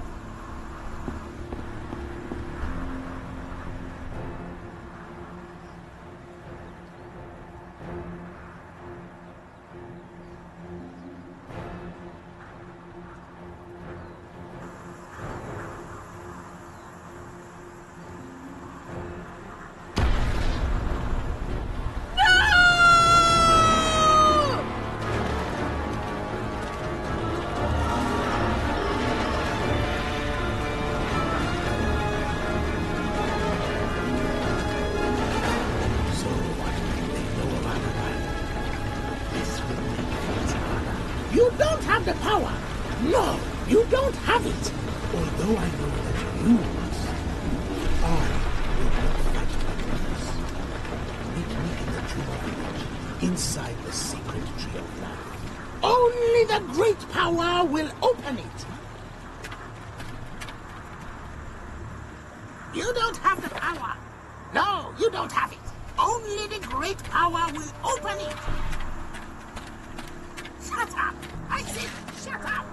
You don't have the power! No, you don't have it! Although I know that you must, I will not fight for this. Meet me in the Tomb of Village, inside the sacred tree of life. Only the great power will open it! You don't have the power! No, you don't have it! Only the great power will open it! Shut up! I said shut up!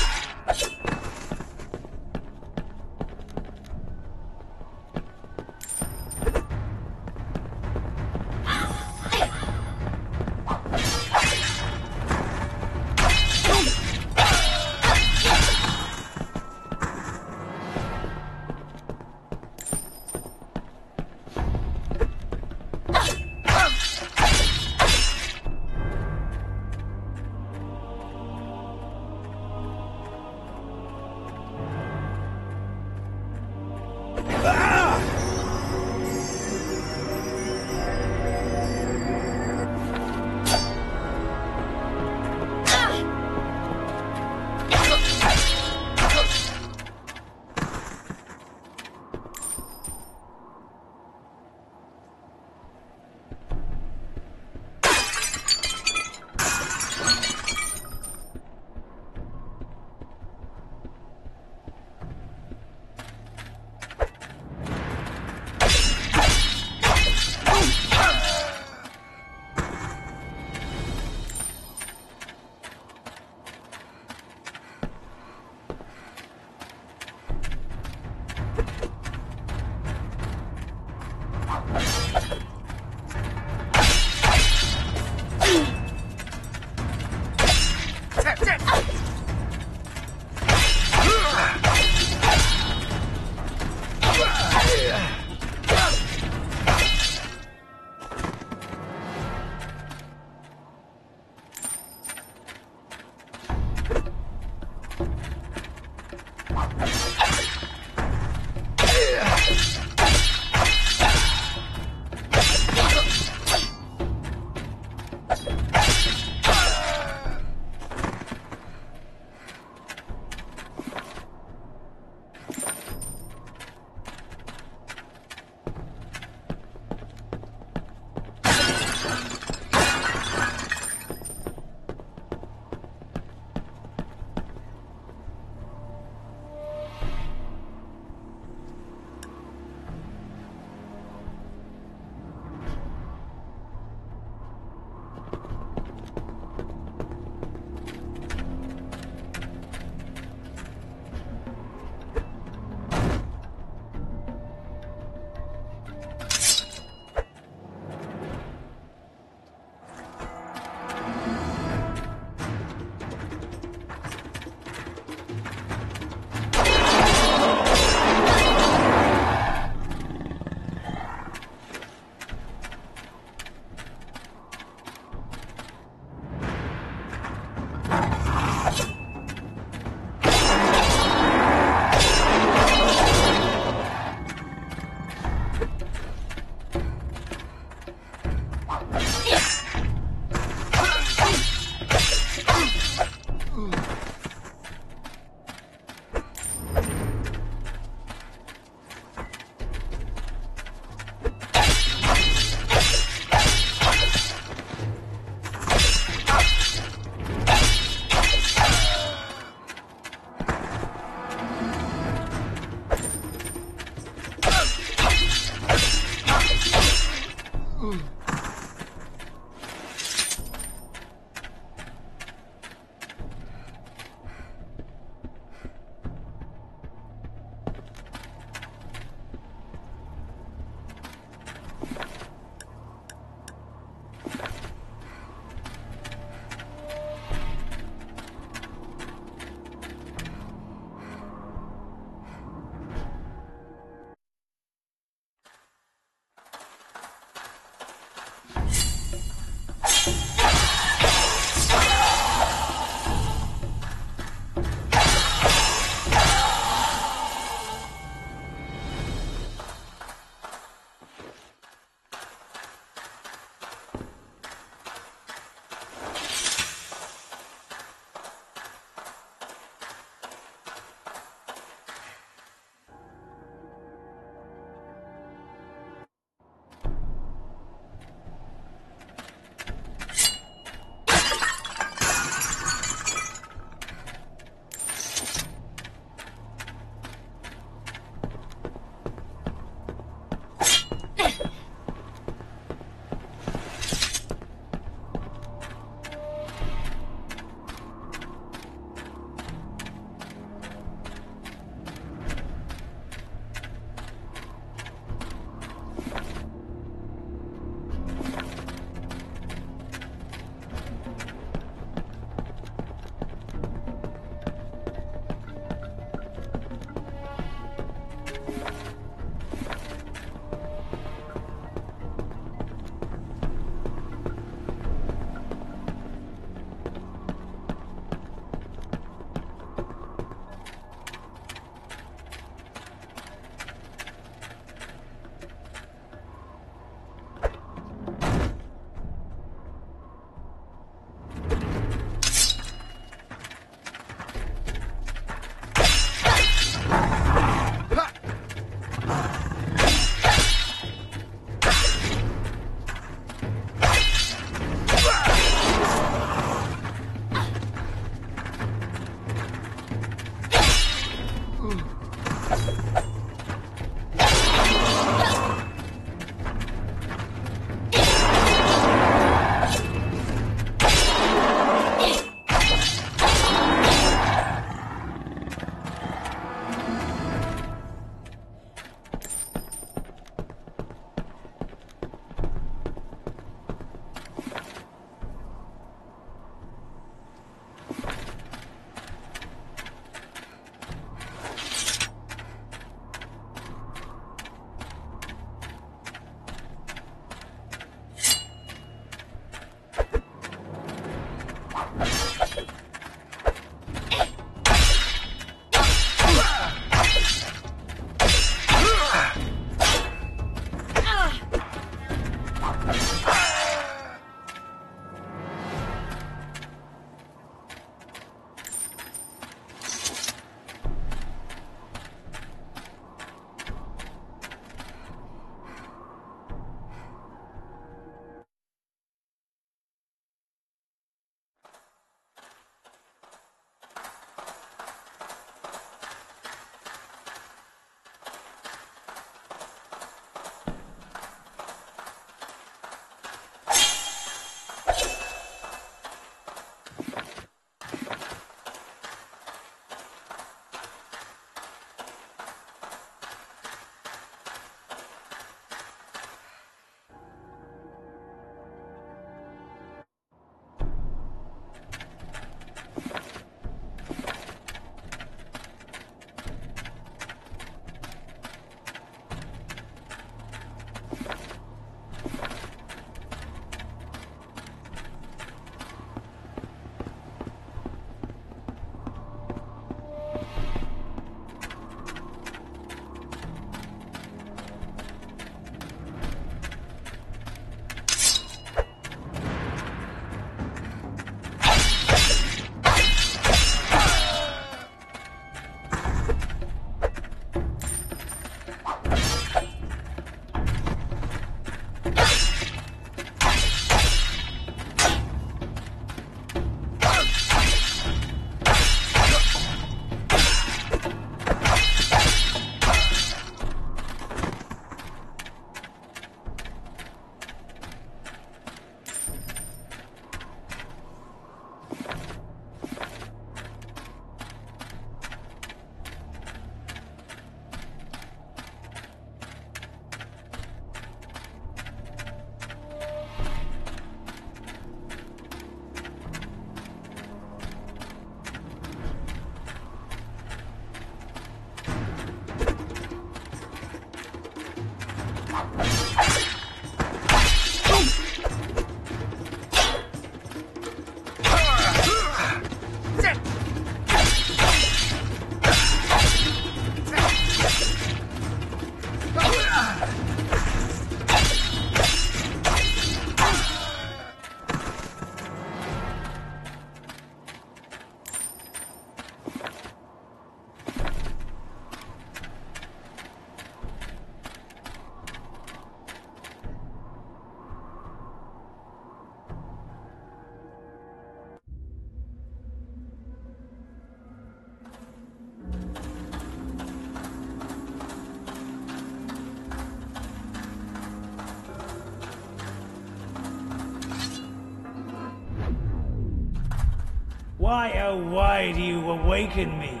Why, oh why do you awaken me?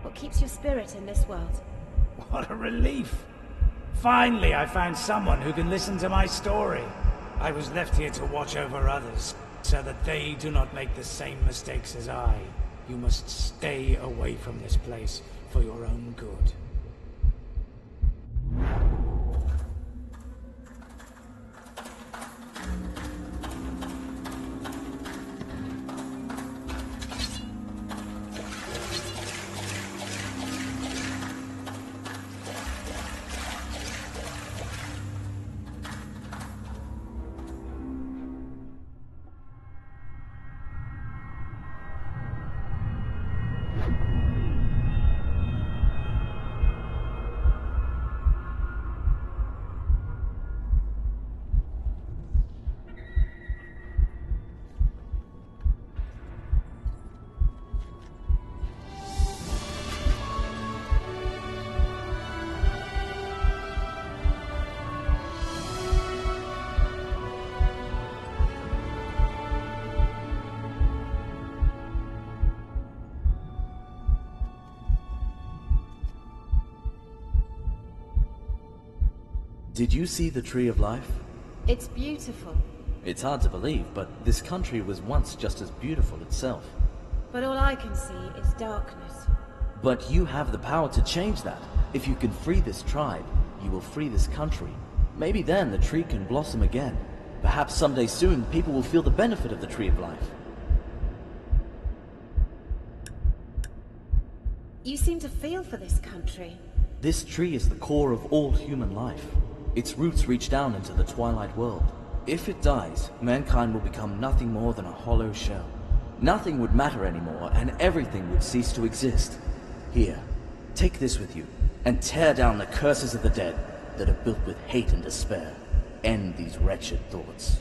What keeps your spirit in this world? What a relief! Finally, I found someone who can listen to my story. I was left here to watch over others, so that they do not make the same mistakes as I. You must stay away from this place for your own good. Did you see the Tree of Life? It's beautiful. It's hard to believe, but this country was once just as beautiful itself. But all I can see is darkness. But you have the power to change that. If you can free this tribe, you will free this country. Maybe then the tree can blossom again. Perhaps someday soon, people will feel the benefit of the Tree of Life. You seem to feel for this country. This tree is the core of all human life. Its roots reach down into the Twilight world. If it dies, mankind will become nothing more than a hollow shell. Nothing would matter anymore, and everything would cease to exist. Here, take this with you, and tear down the curses of the dead that are built with hate and despair. End these wretched thoughts.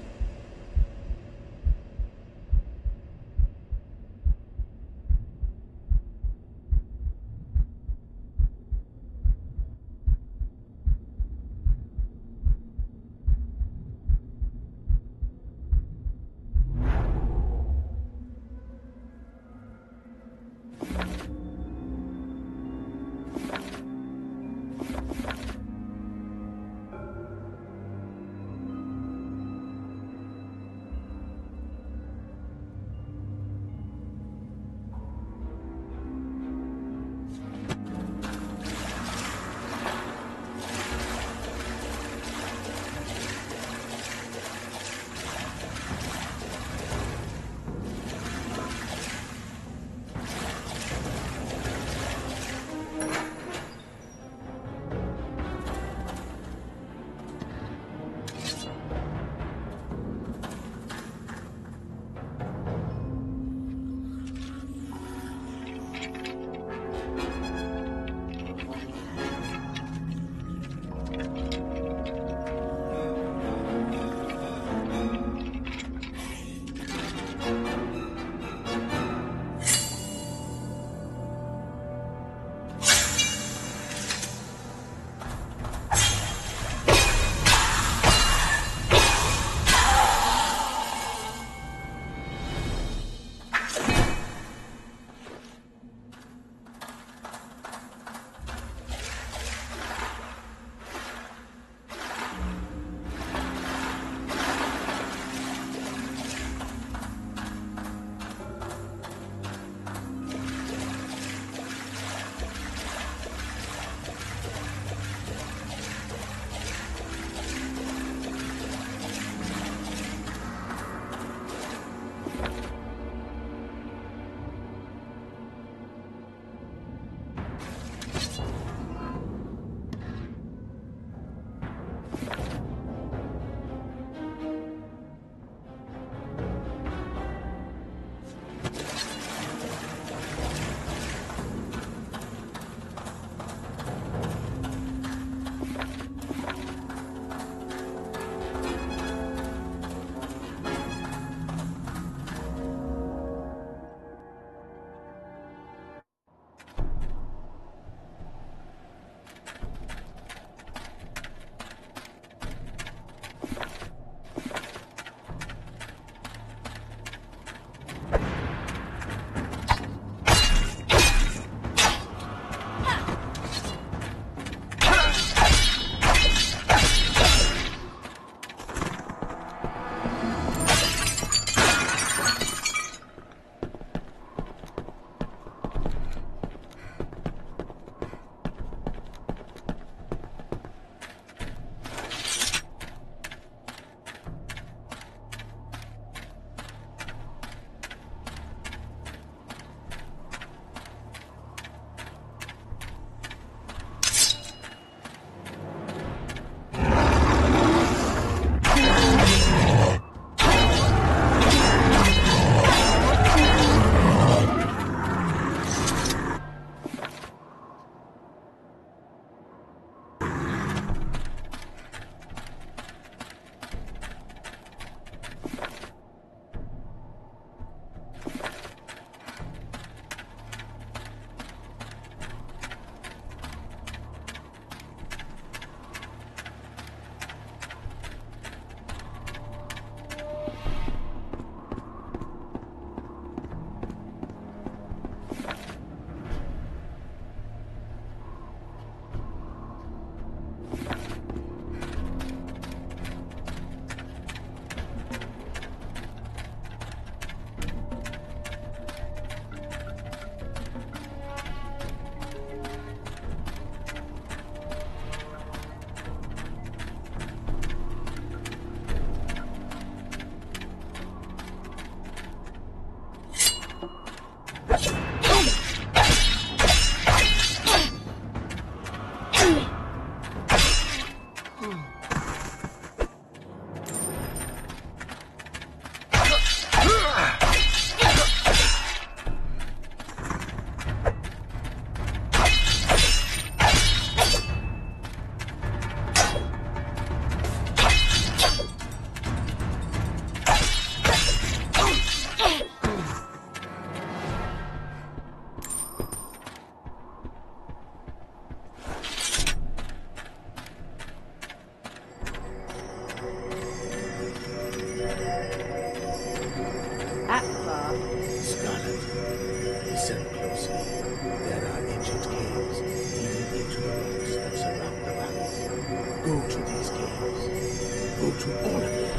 to all of you.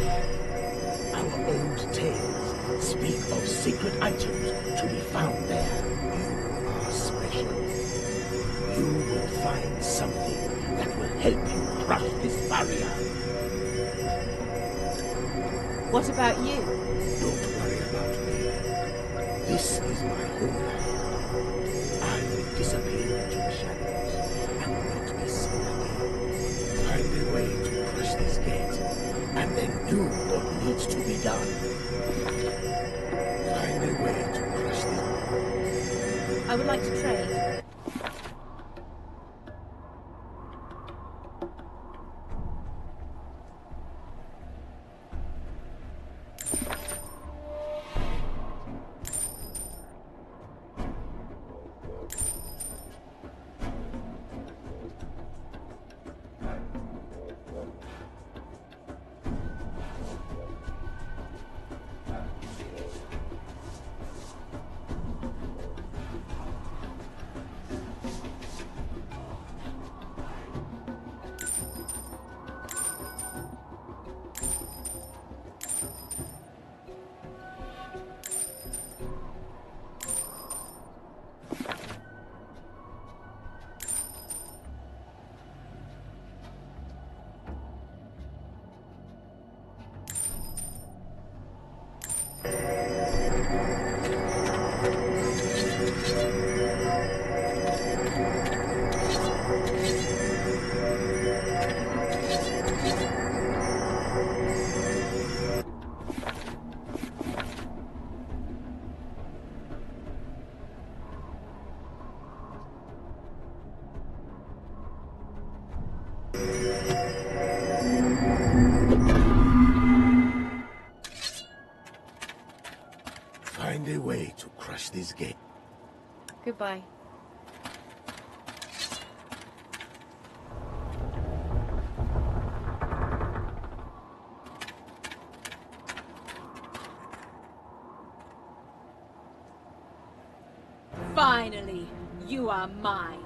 Our old tales speak of secret items to be found there. You are special. You will find something that will help you crush this barrier. What about you? Don't worry about me. This is my homeland. I will disappear into the shadows and will not be seen again. Find a way to crush this gate, and then do what needs to be done. Find a way to crush this. I would like to trade. Find a way to crush this gate. Goodbye. Finally, you are mine.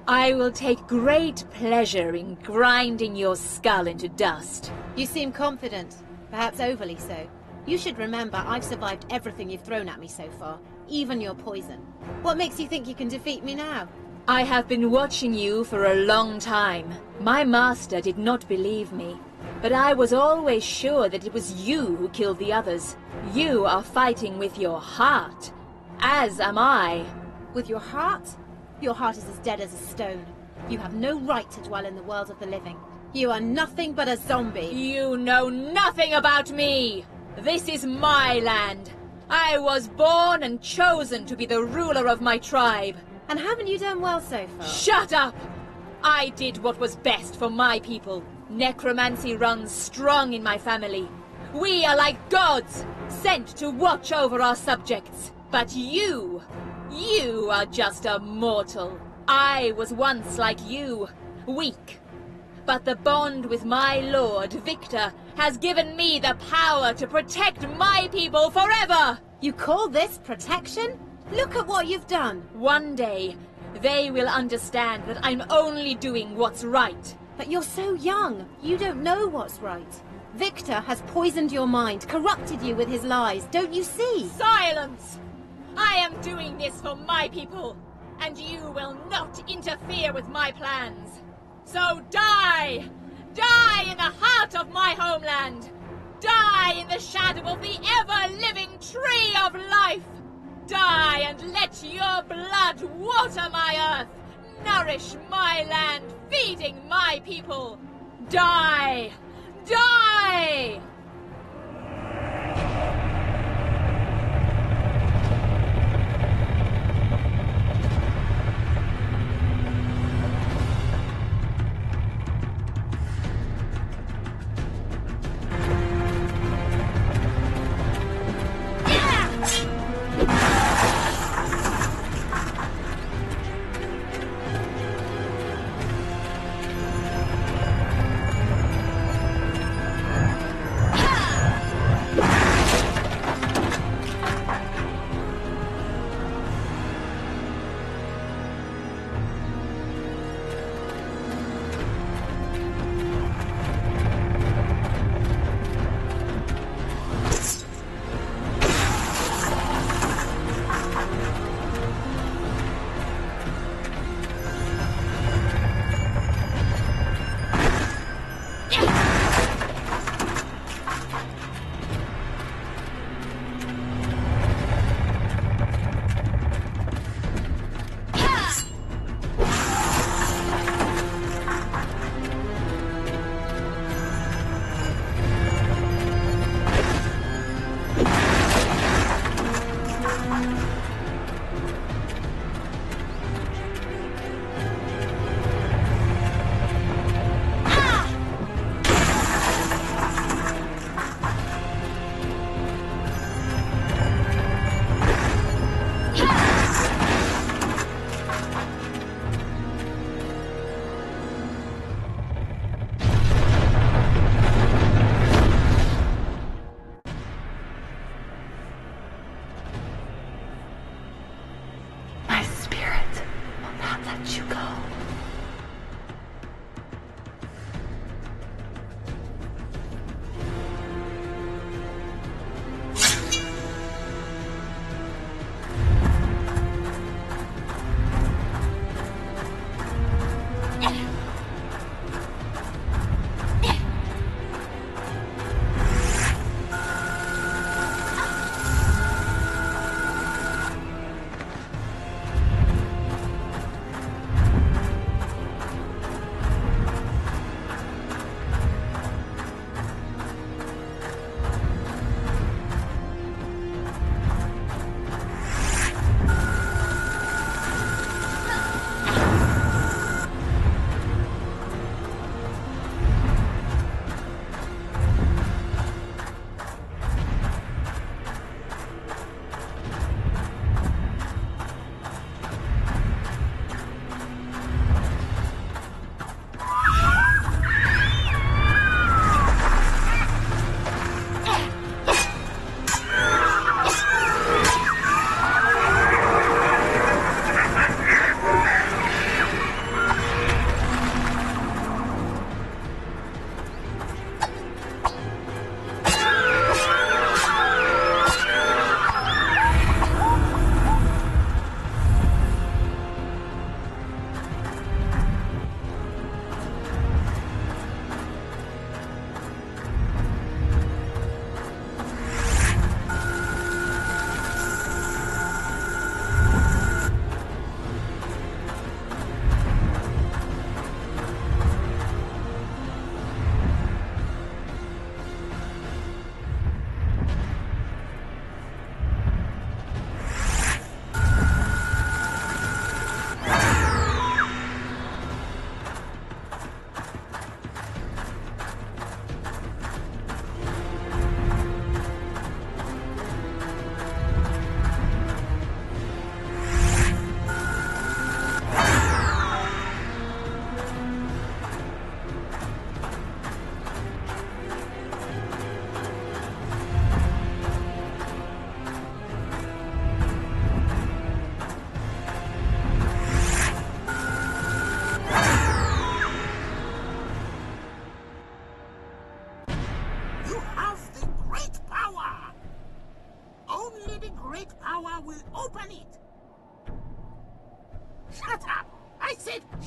I will take great pleasure in grinding your skull into dust. You seem confident, perhaps overly so. You should remember I've survived everything you've thrown at me so far, even your poison. What makes you think you can defeat me now? I have been watching you for a long time. My master did not believe me, but I was always sure that it was you who killed the others. You are fighting with your heart, as am I. With your heart? Your heart is as dead as a stone. You have no right to dwell in the world of the living. You are nothing but a zombie. You know nothing about me! This is my land. I was born and chosen to be the ruler of my tribe. And haven't you done well so far? Shut up! I did what was best for my people. Necromancy runs strong in my family. We are like gods, sent to watch over our subjects. But you are just a mortal. I was once like you, weak. But the bond with my lord, Victor, has given me the power to protect my people forever! You call this protection? Look at what you've done! One day, they will understand that I'm only doing what's right. But you're so young. You don't know what's right. Victor has poisoned your mind, corrupted you with his lies. Don't you see? Silence! I am doing this for my people, and you will not interfere with my plans. So die! Die in the heart of my homeland! Die in the shadow of the ever-living tree of life! Die and let your blood water my earth, nourish my land, feeding my people! Die! Die!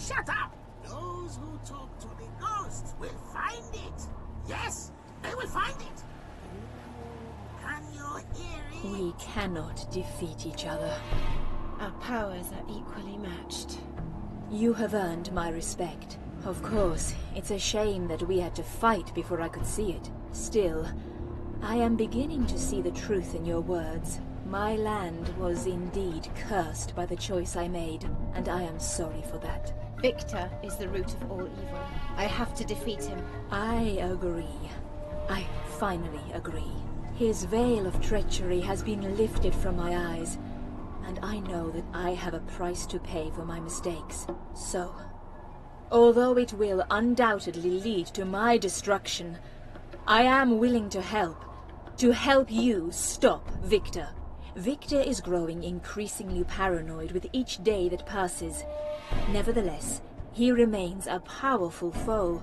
Shut up! Those who talk to the ghosts will find it. Yes, they will find it. Can you hear it? We cannot defeat each other. Our powers are equally matched. You have earned my respect. Of course, it's a shame that we had to fight before I could see it. Still, I am beginning to see the truth in your words. My land was indeed cursed by the choice I made, and I am sorry for that. Victor is the root of all evil. I have to defeat him. I agree. I finally agree. His veil of treachery has been lifted from my eyes, and I know that I have a price to pay for my mistakes. So, although it will undoubtedly lead to my destruction, I am willing to help you stop Victor. Victor is growing increasingly paranoid with each day that passes. Nevertheless, he remains a powerful foe.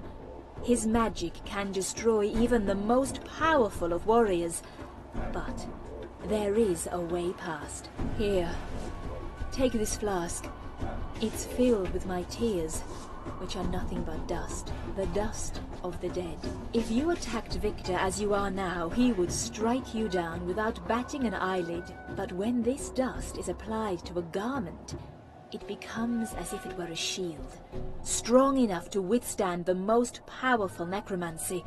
His magic can destroy even the most powerful of warriors. But there is a way past. Here, take this flask. It's filled with my tears, which are nothing but dust. The dust of the dead. If you attacked Victor as you are now, he would strike you down without batting an eyelid. But when this dust is applied to a garment, it becomes as if it were a shield, strong enough to withstand the most powerful necromancy,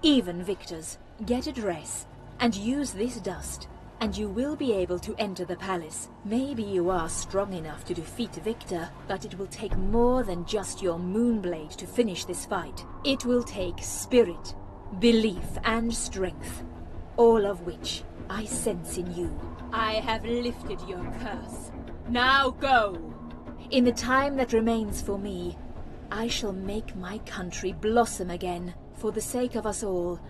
even Victor's. Get a dress, and use this dust, and you will be able to enter the palace. Maybe you are strong enough to defeat Victor, but it will take more than just your Moonblade to finish this fight. It will take spirit, belief, and strength, all of which I sense in you. I have lifted your curse. Now go! In the time that remains for me, I shall make my country blossom again. For the sake of us all,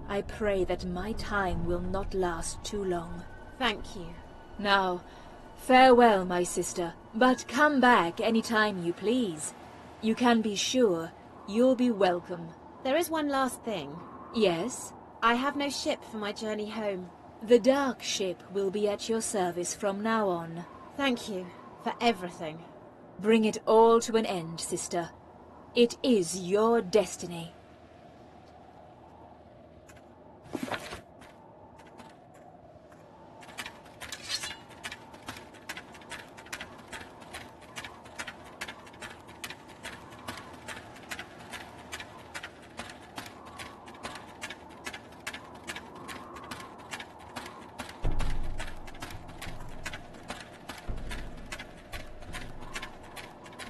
I pray that my time will not last too long. Thank you. Now, farewell, my sister, but come back any time you please. You can be sure you'll be welcome. There is one last thing. Yes? I have no ship for my journey home. The Dark Ship will be at your service from now on. Thank you for everything. Bring it all to an end, sister. It is your destiny.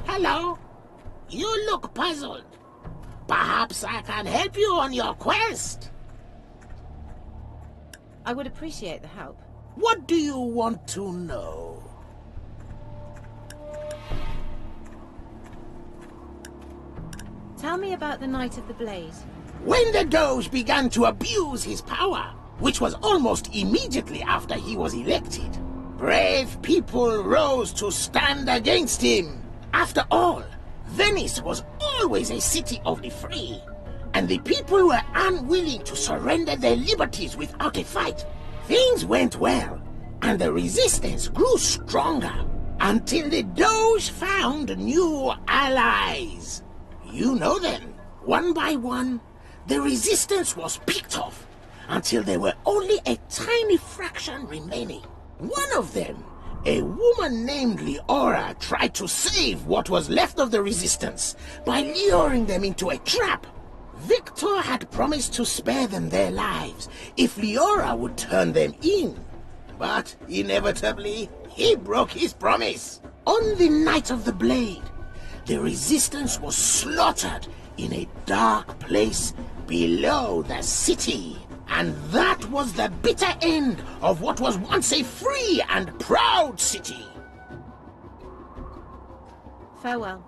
Hello? You look puzzled. Perhaps I can help you on your quest. I would appreciate the help. What do you want to know? Tell me about the Knight of the Blade. When the Doge began to abuse his power, which was almost immediately after he was elected, brave people rose to stand against him. After all, Venice was always a city of the free, and the people were unwilling to surrender their liberties without a fight. Things went well, and the resistance grew stronger, until the Doge found new allies. You know them. One by one, the resistance was picked off, until there were only a tiny fraction remaining. One of them, a woman named Leora, tried to save what was left of the resistance by luring them into a trap. Victor had promised to spare them their lives if Leora would turn them in. But inevitably, he broke his promise. On the night of the Blade, the resistance was slaughtered in a dark place below the city. And that was the bitter end of what was once a free and proud city. Farewell.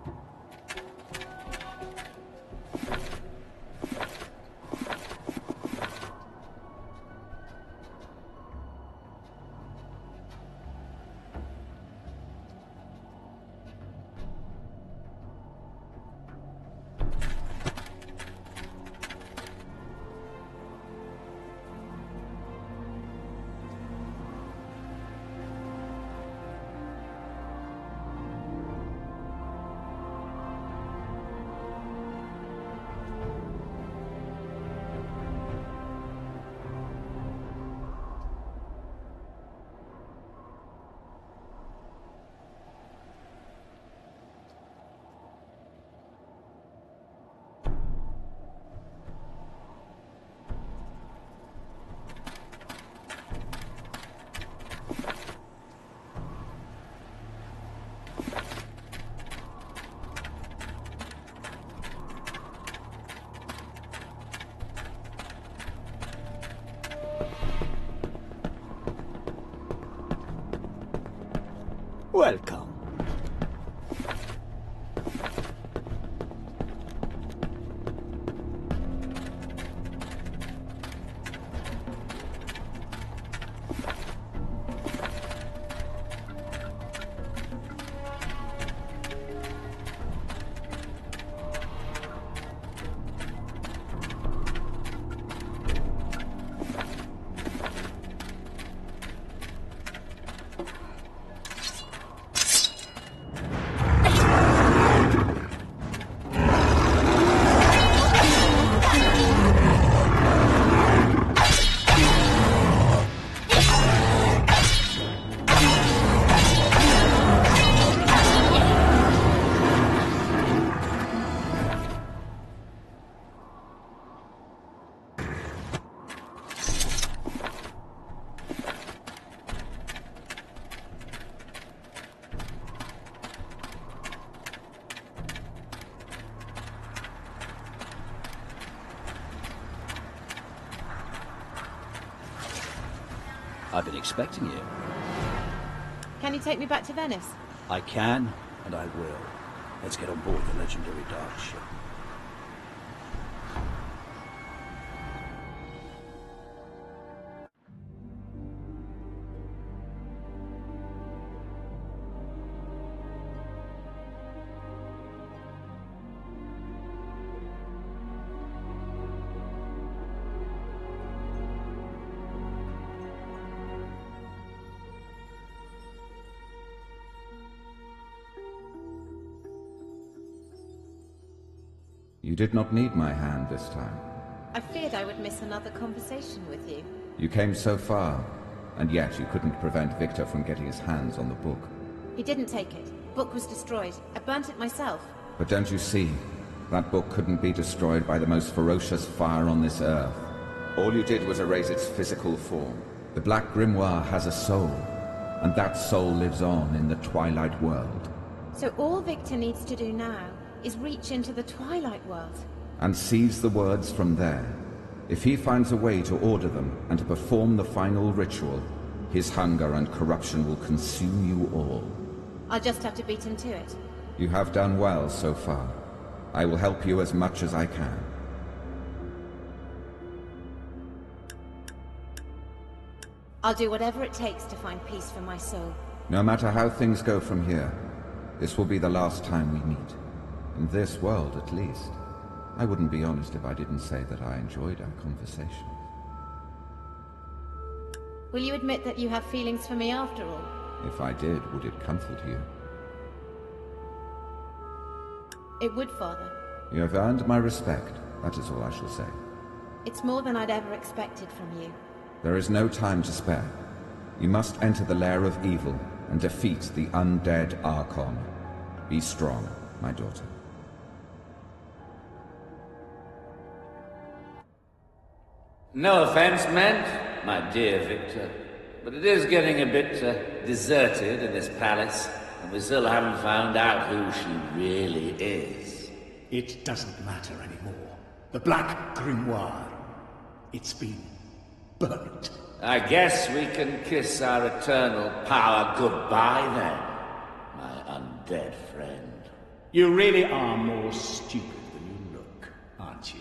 Welcome. I've been expecting you. Can you take me back to Venice? I can, and I will. Let's get on board the legendary Dark Ship. You did not need my hand this time. I feared I would miss another conversation with you. You came so far, and yet you couldn't prevent Victor from getting his hands on the book. He didn't take it. Book was destroyed. I burnt it myself. But don't you see? That book couldn't be destroyed by the most ferocious fire on this earth. All you did was erase its physical form. The Black Grimoire has a soul, and that soul lives on in the Twilight World. So all Victor needs to do now is reach into the Twilight World. And seize the words from there. If he finds a way to order them and to perform the final ritual, his hunger and corruption will consume you all. I'll just have to beat him to it. You have done well so far. I will help you as much as I can. I'll do whatever it takes to find peace for my soul. No matter how things go from here, this will be the last time we meet. In this world, at least. I wouldn't be honest if I didn't say that I enjoyed our conversation. Will you admit that you have feelings for me after all? If I did, would it comfort you? It would, Father. You have earned my respect, that is all I shall say. It's more than I'd ever expected from you. There is no time to spare. You must enter the lair of evil and defeat the undead Archon. Be strong, my daughter. No offense meant, my dear Victor, but it is getting a bit deserted in this palace, and we still haven't found out who she really is. It doesn't matter anymore. The Black Grimoire. It's been burnt. I guess we can kiss our eternal power goodbye then, my undead friend. You really are more stupid than you look, aren't you?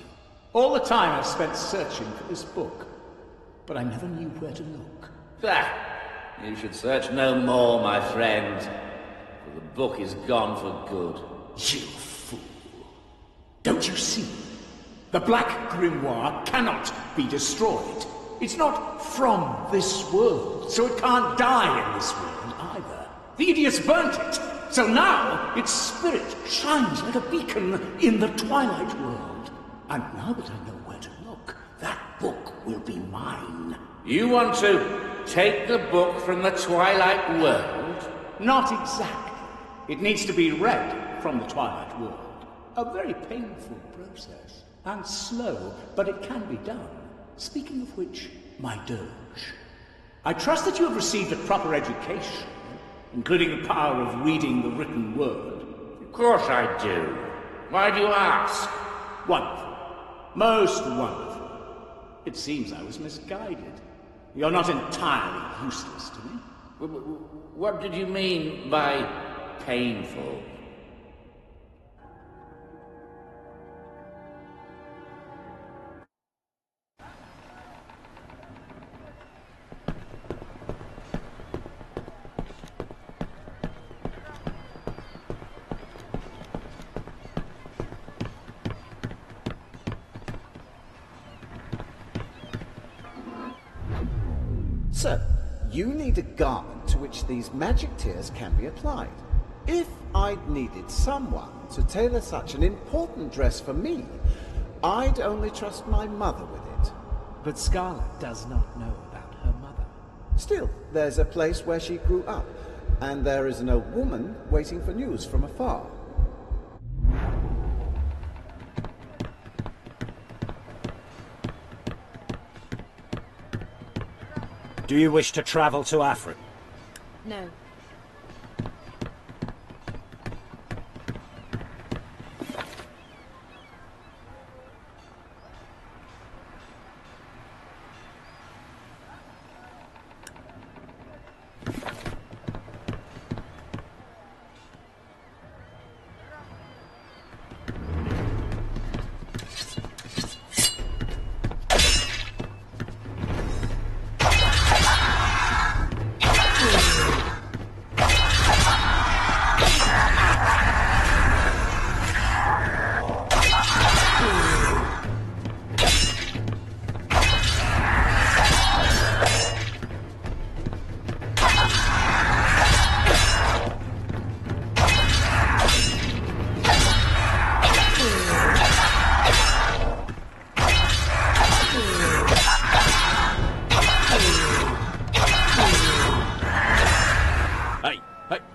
All the time I've spent searching for this book, but I never knew where to look. You should search no more, my friend, for the book is gone for good. You fool. Don't you see? The Black Grimoire cannot be destroyed. It's not from this world, so it can't die in this world either. The idiots burnt it, so now its spirit shines like a beacon in the Twilight World. And now that I know where to look, that book will be mine. You want to take the book from the Twilight World? Not exactly. It needs to be read from the Twilight World. A very painful process, and slow, but it can be done. Speaking of which, my Doge, I trust that you have received a proper education, including the power of reading the written word. Of course I do. Why do you ask? Wonderful. Most wonderful. It seems I was misguided. You're not entirely useless to me. What did you mean by painful? So, you need a garment to which these magic tears can be applied. If I'd needed someone to tailor such an important dress for me, I'd only trust my mother with it. But Scarlet does not know about her mother. Still, there's a place where she grew up, and there is an old woman waiting for news from afar. Do you wish to travel to Africa? No.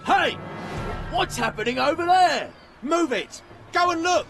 Hey! What's happening over there? Move it! Go and look!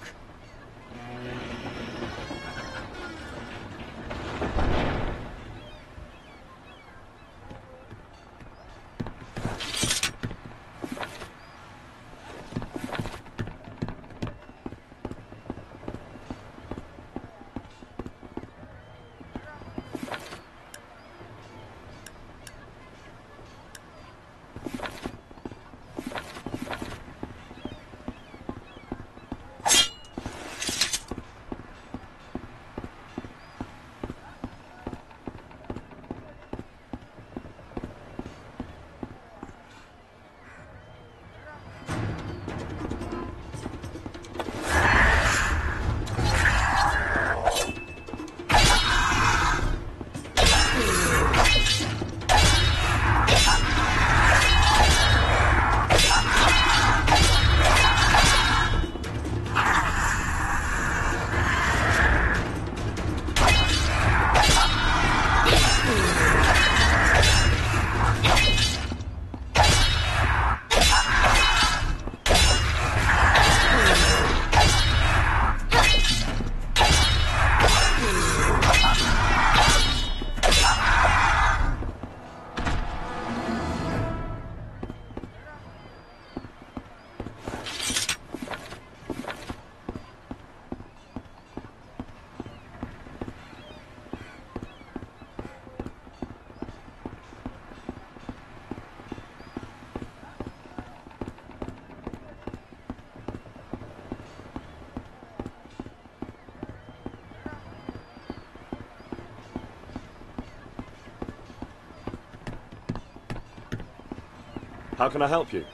How can I help you?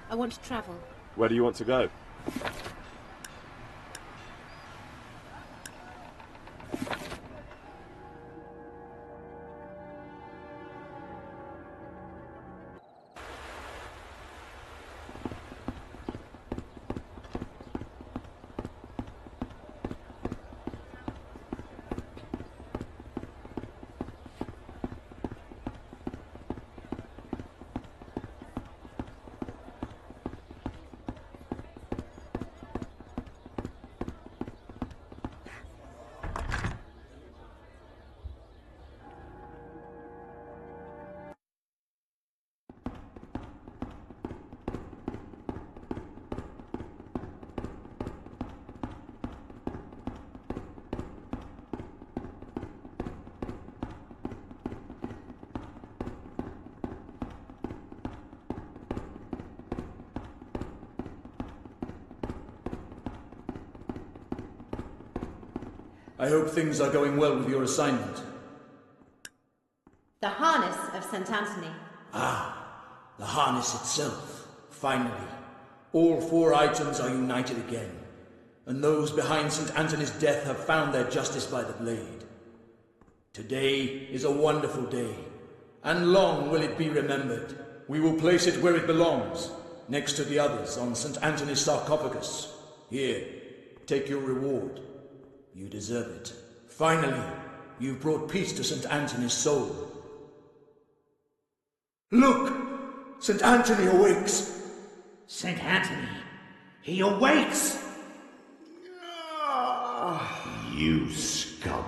I want to travel. Where do you want to go? I hope things are going well with your assignment. The harness of St. Anthony. Ah, the harness itself. Finally. All 4 items are united again, and those behind St. Anthony's death have found their justice by the blade. Today is a wonderful day, and long will it be remembered. We will place it where it belongs, next to the others on St. Anthony's sarcophagus. Here, take your reward. You deserve it. Finally, you've brought peace to St. Anthony's soul. Look! St. Anthony awakes! St. Anthony, he awakes! You scum.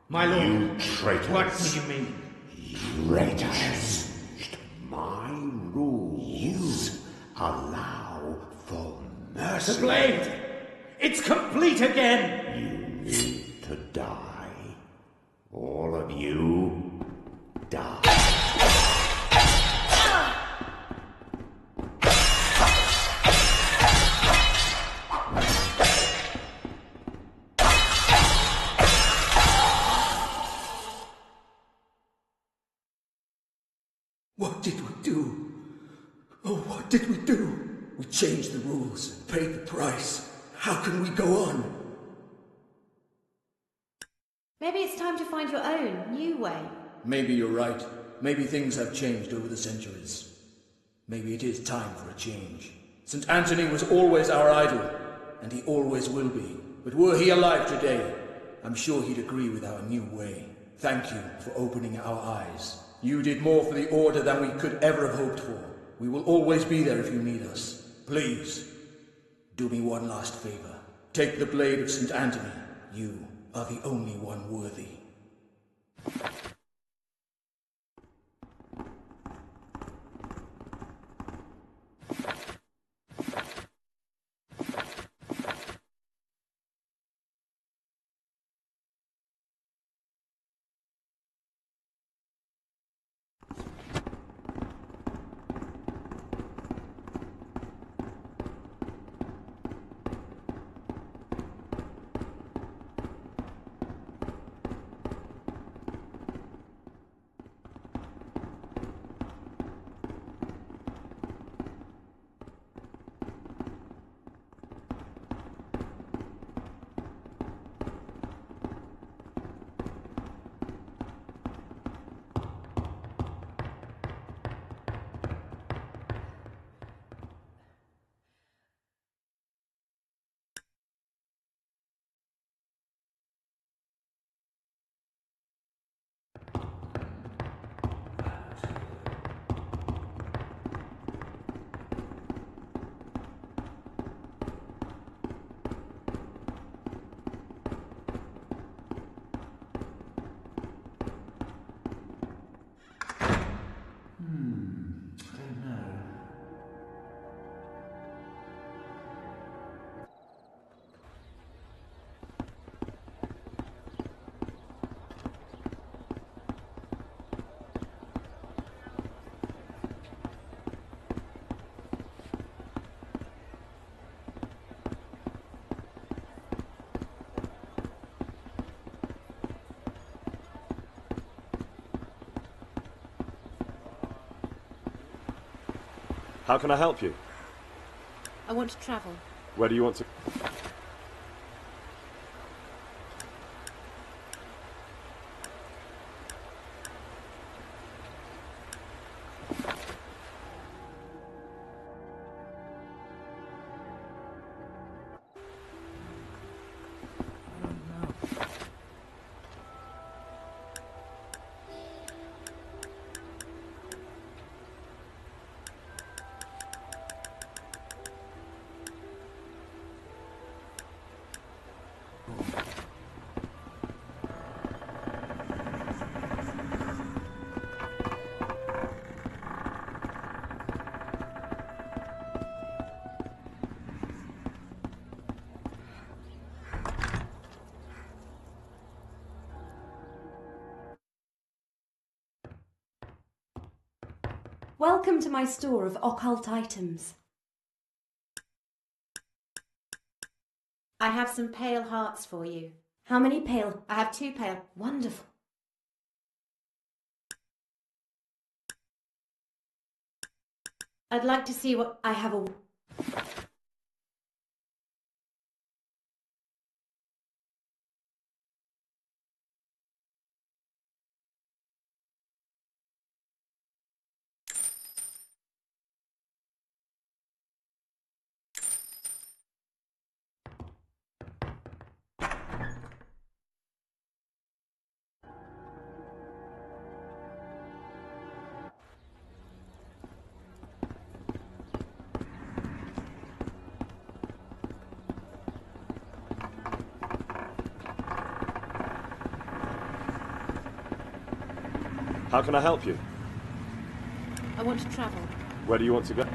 My lord, you traitors. What do you mean? Traitors. My rules allow for mercy. The blade! It's complete again! You need to die. All of you, die. What did we do? Oh, what did we do? We changed the rules, paid the price. How can we go on? Maybe it's time to find your own, new way. Maybe you're right. Maybe things have changed over the centuries. Maybe it is time for a change. St. Anthony was always our idol, and he always will be. But were he alive today, I'm sure he'd agree with our new way. Thank you for opening our eyes. You did more for the Order than we could ever have hoped for. We will always be there if you need us. Please, do me one last favor. Take the blade of St. Anthony. You are the only one worthy. How can I help you? I want to travel. Where do you want to... Welcome to my store of occult items. I have some pale hearts for you. How many pail? I have 2 pail. Wonderful. I'd like to see what I have a... How can I help you? I want to travel. Where do you want to go?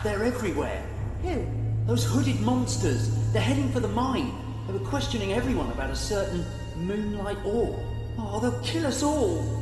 They're everywhere. Who? Those hooded monsters. They're heading for the mine. They were questioning everyone about a certain moonlight ore. Oh, they'll kill us all.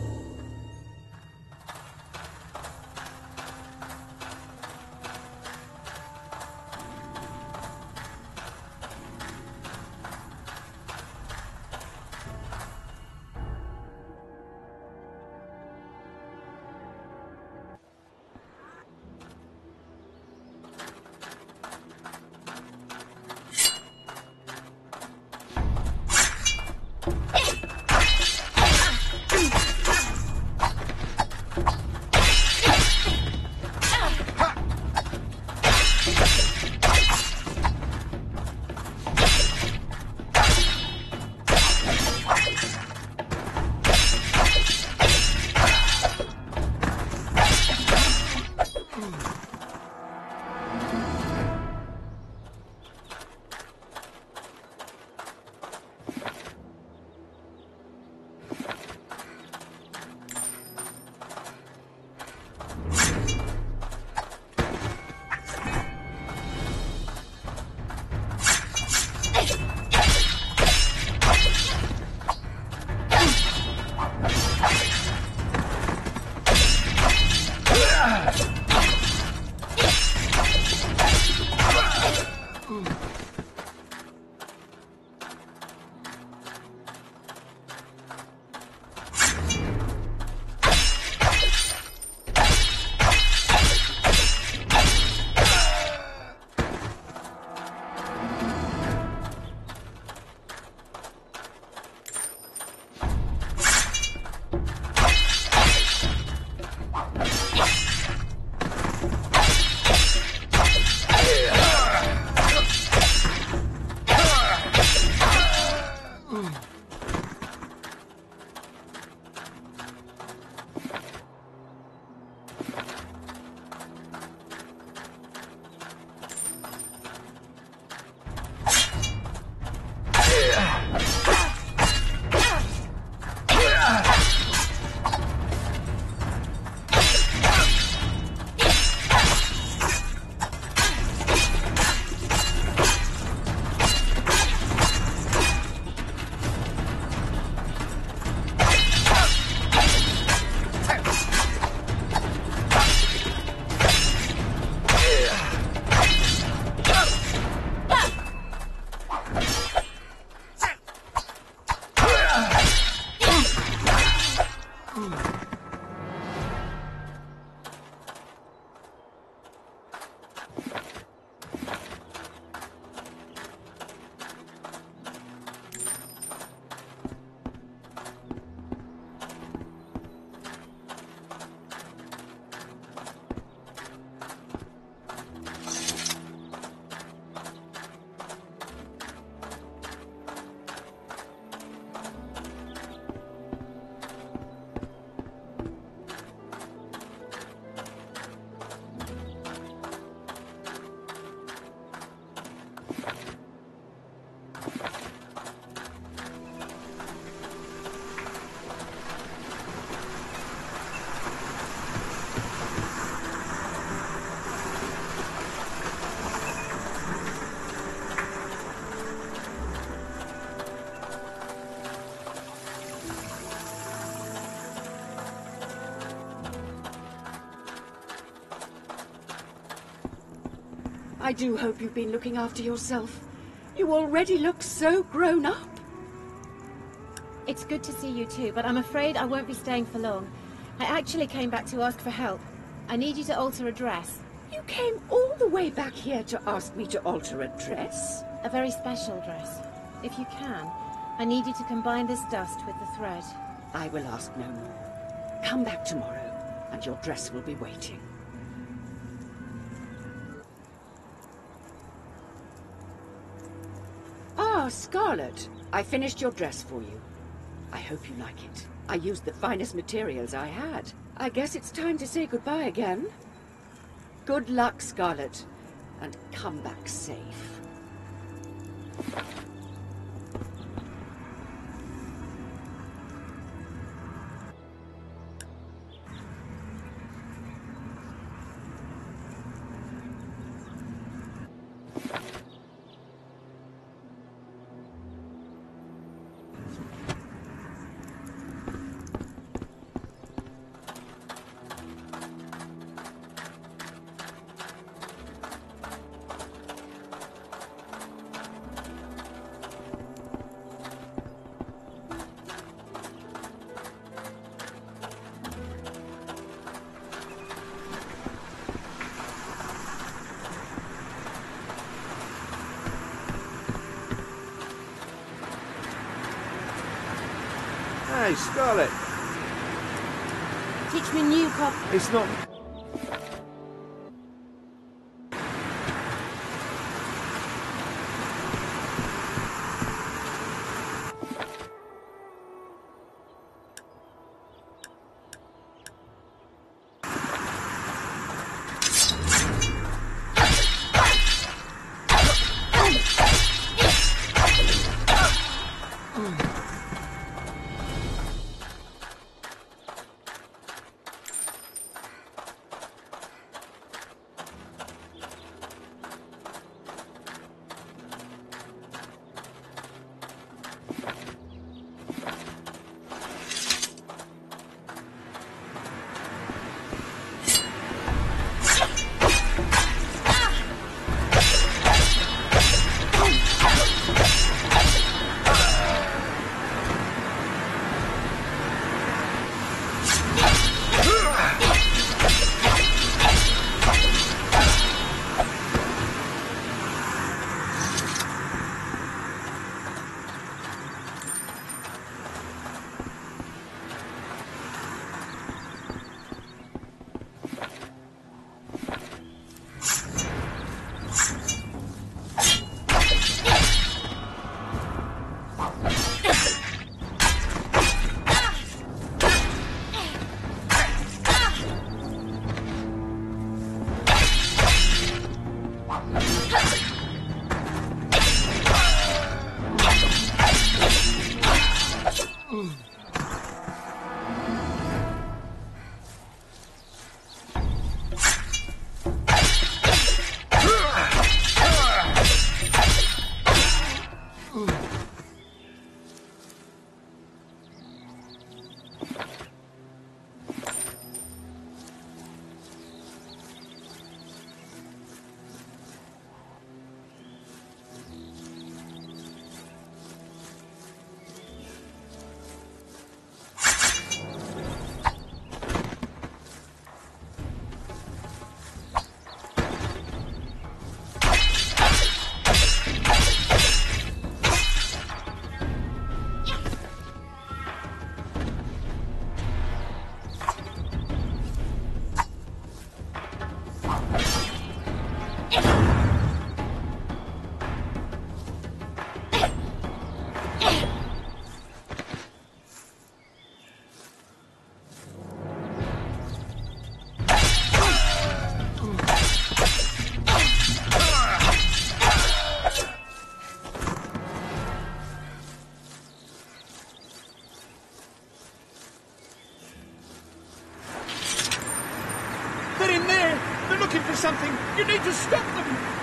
I do hope you've been looking after yourself. You already look so grown up. It's good to see you too, but I'm afraid I won't be staying for long. I actually came back to ask for help. I need you to alter a dress. You came all the way back here to ask me to alter a dress? A very special dress. If you can, I need you to combine this dust with the thread. I will ask no more. Come back tomorrow, and your dress will be waiting. Ah, Scarlet. I finished your dress for you. I hope you like it. I used the finest materials I had. I guess it's time to say goodbye again. Good luck, Scarlet, and come back safe. Hey, Scarlet. Teach me new It's not... looking for something. You need to stop them.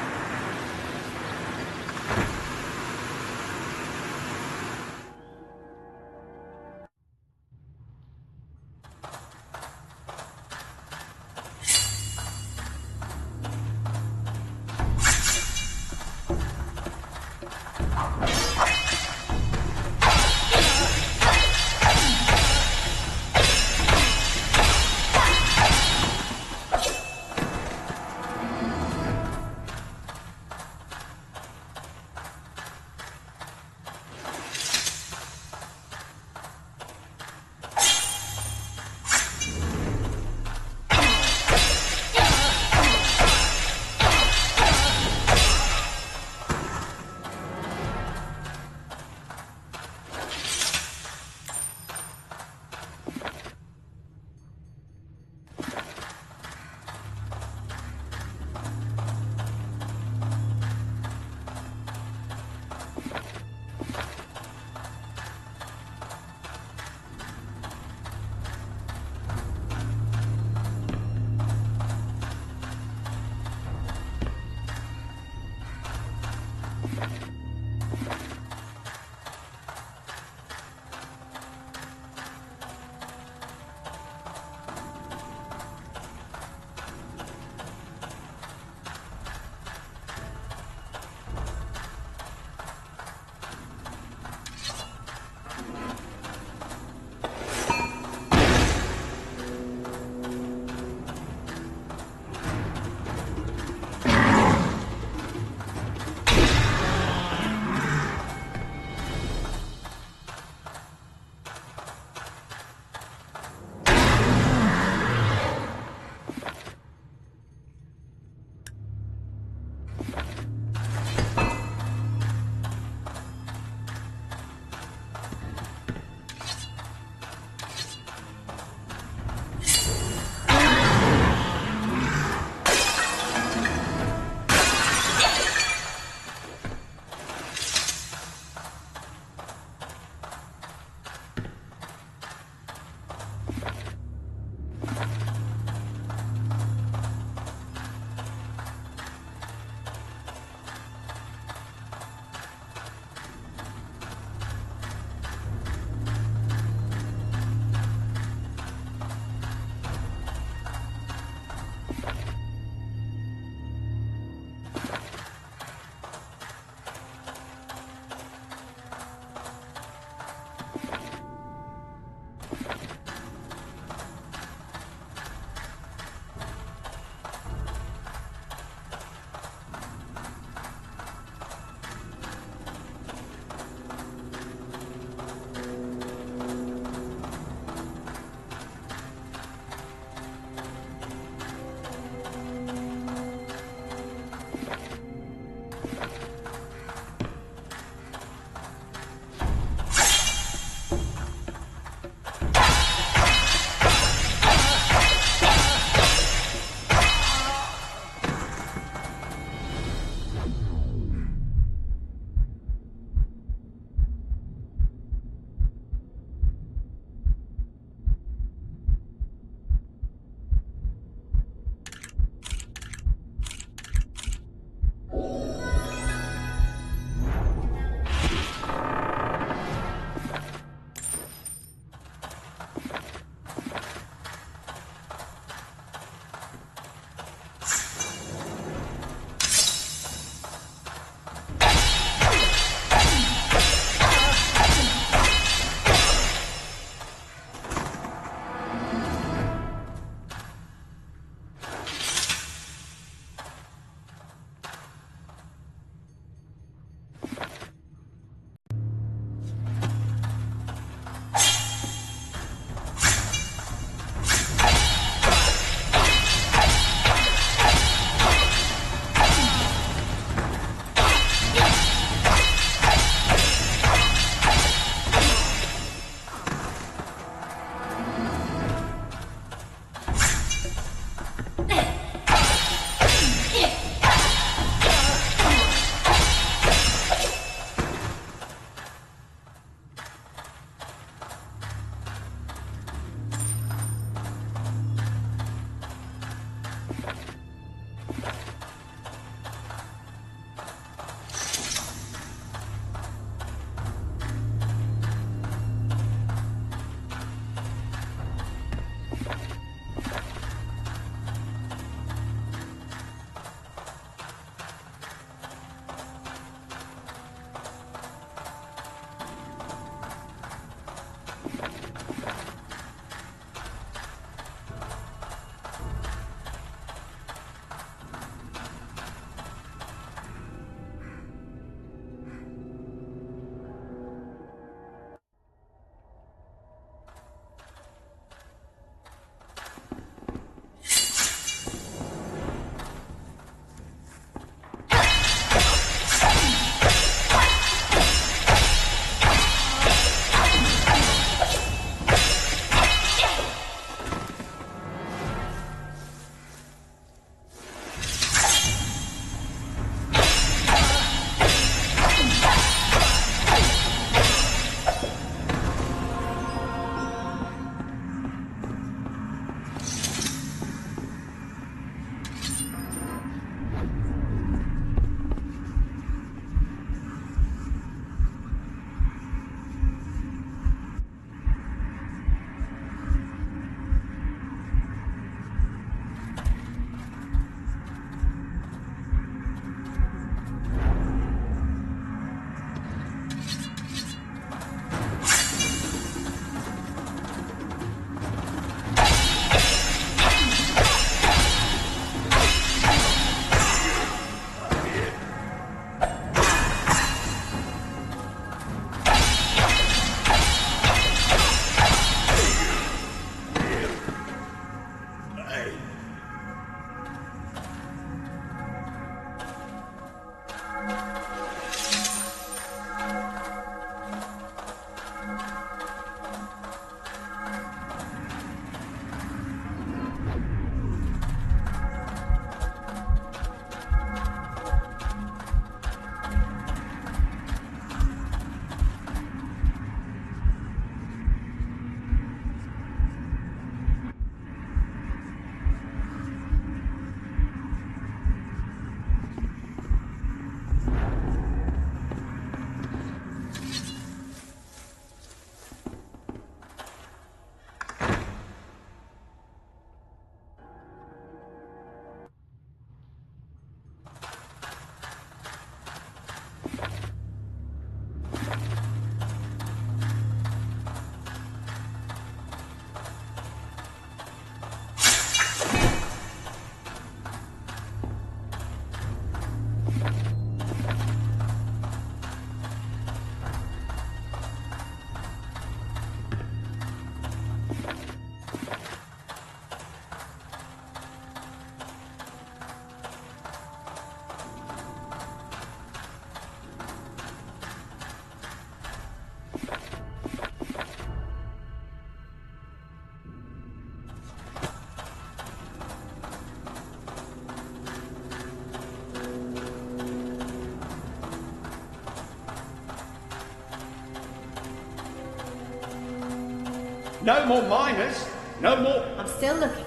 No more miners! No more... I'm still looking.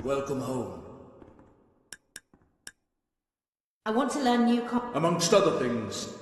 welcome home. I want to learn new amongst other things.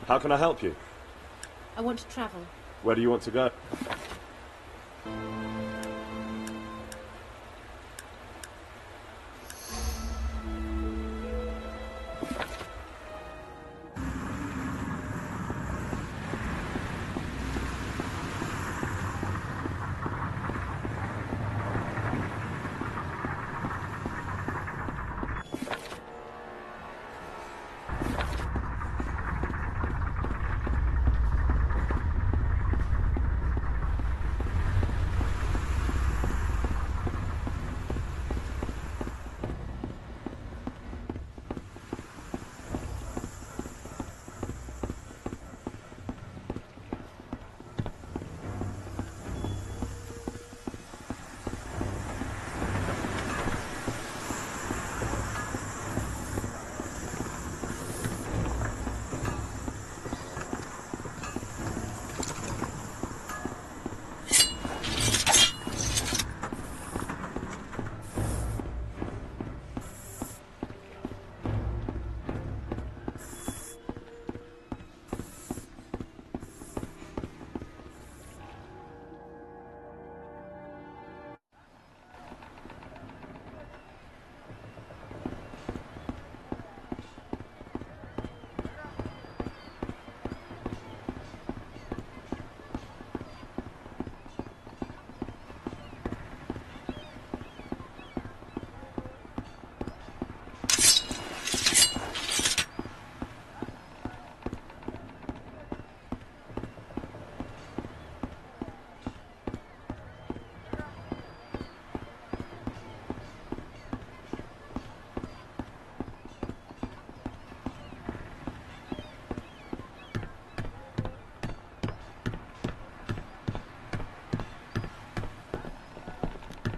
How can I help you? I want to travel. Where do you want to go?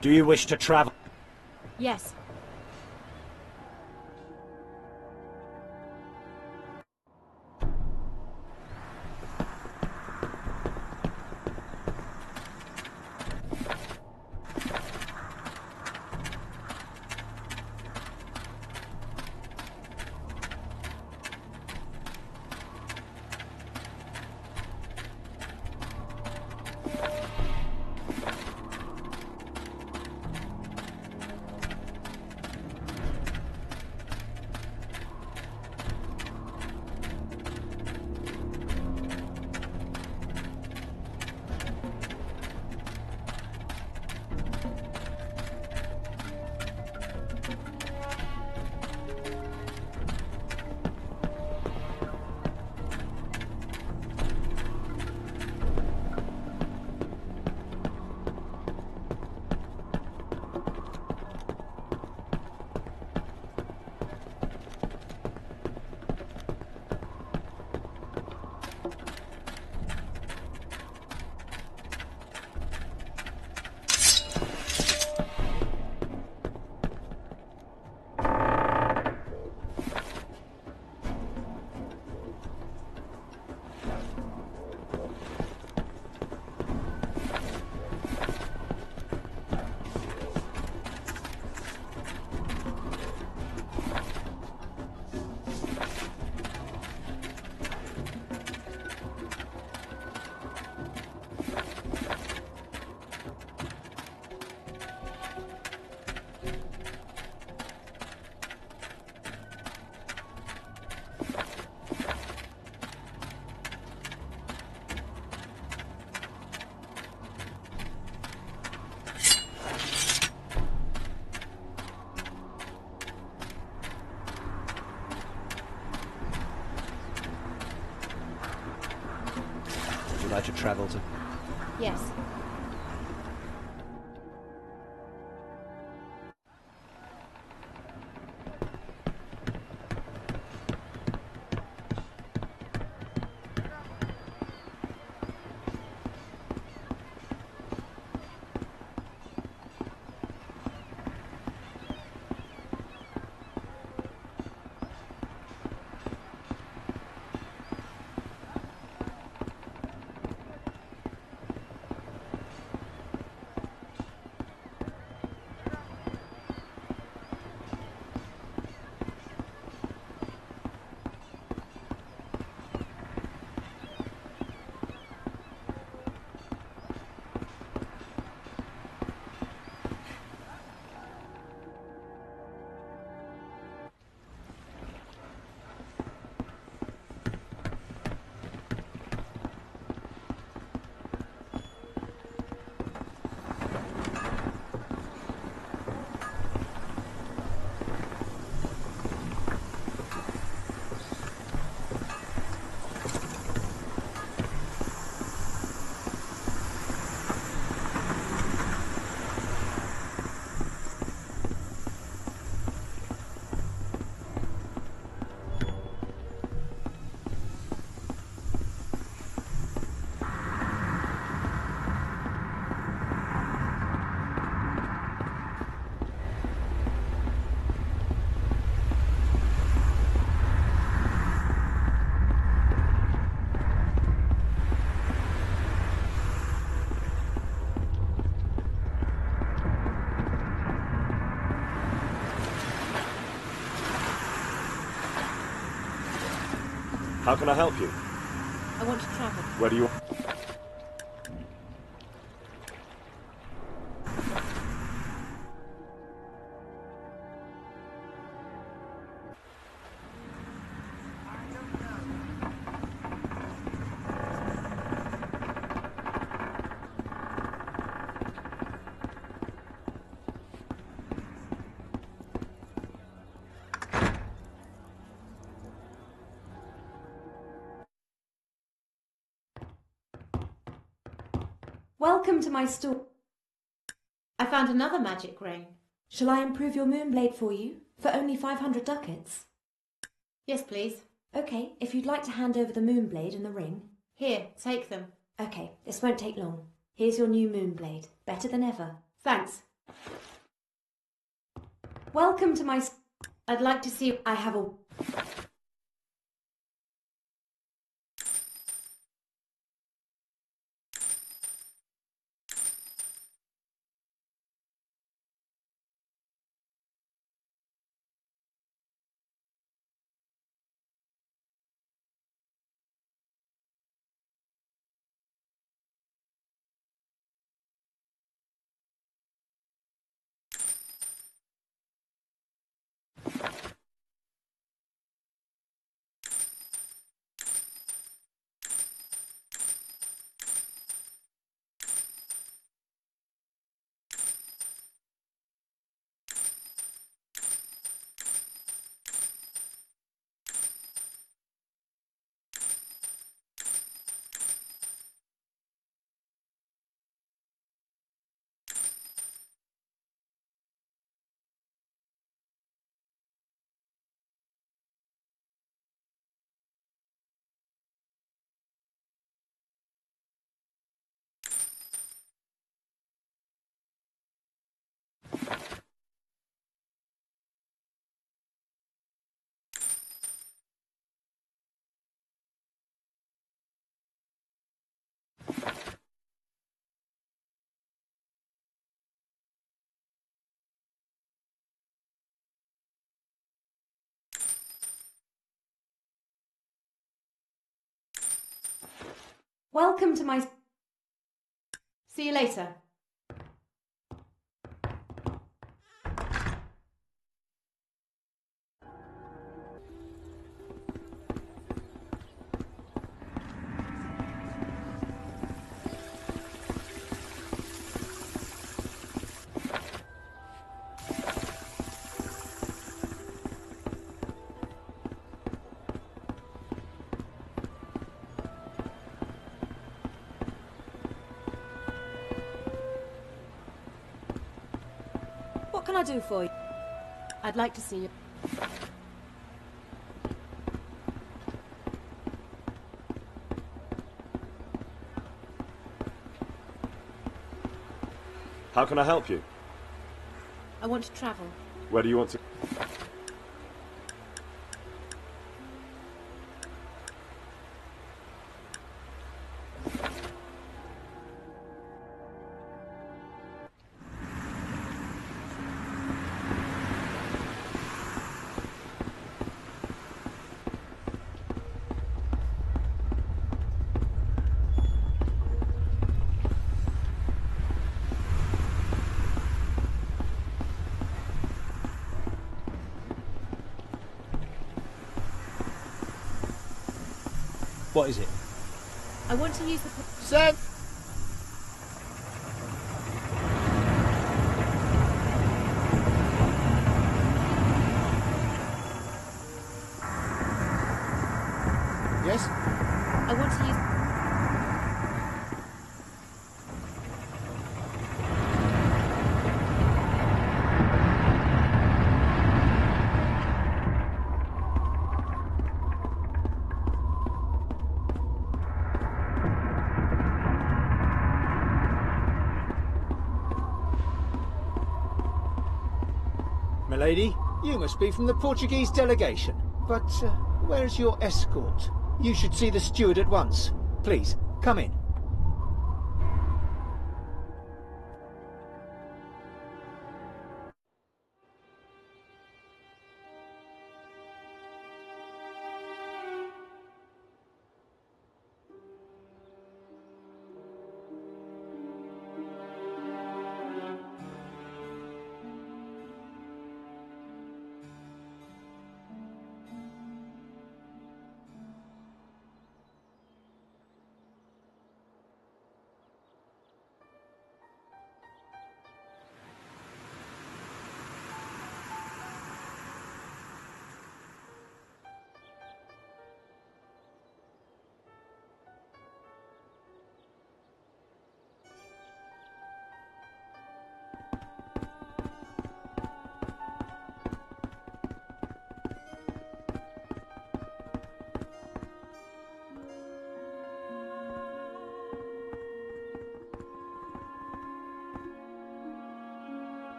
Do you wish to travel? Yes. that I should travel to... Yes. How can I help you? I want to travel. Where do you... Welcome to my store. I found another magic ring. Shall I improve your moonblade for you? For only 500 ducats? Yes, please. Okay, if you'd like to hand over the moonblade and the ring. Here, take them. Okay, this won't take long. Here's your new moonblade. Better than ever. Thanks. Welcome to my... I'd like to see... I have a... Welcome to my... See you later. What can I do for you? I'd like to see you. How can I help you? I want to travel. Where do you want to... What is it? I want to use the... Sir! Yes? I want to use... Milady, you must be from the Portuguese delegation. But where's your escort? You should see the steward at once. Please, come in.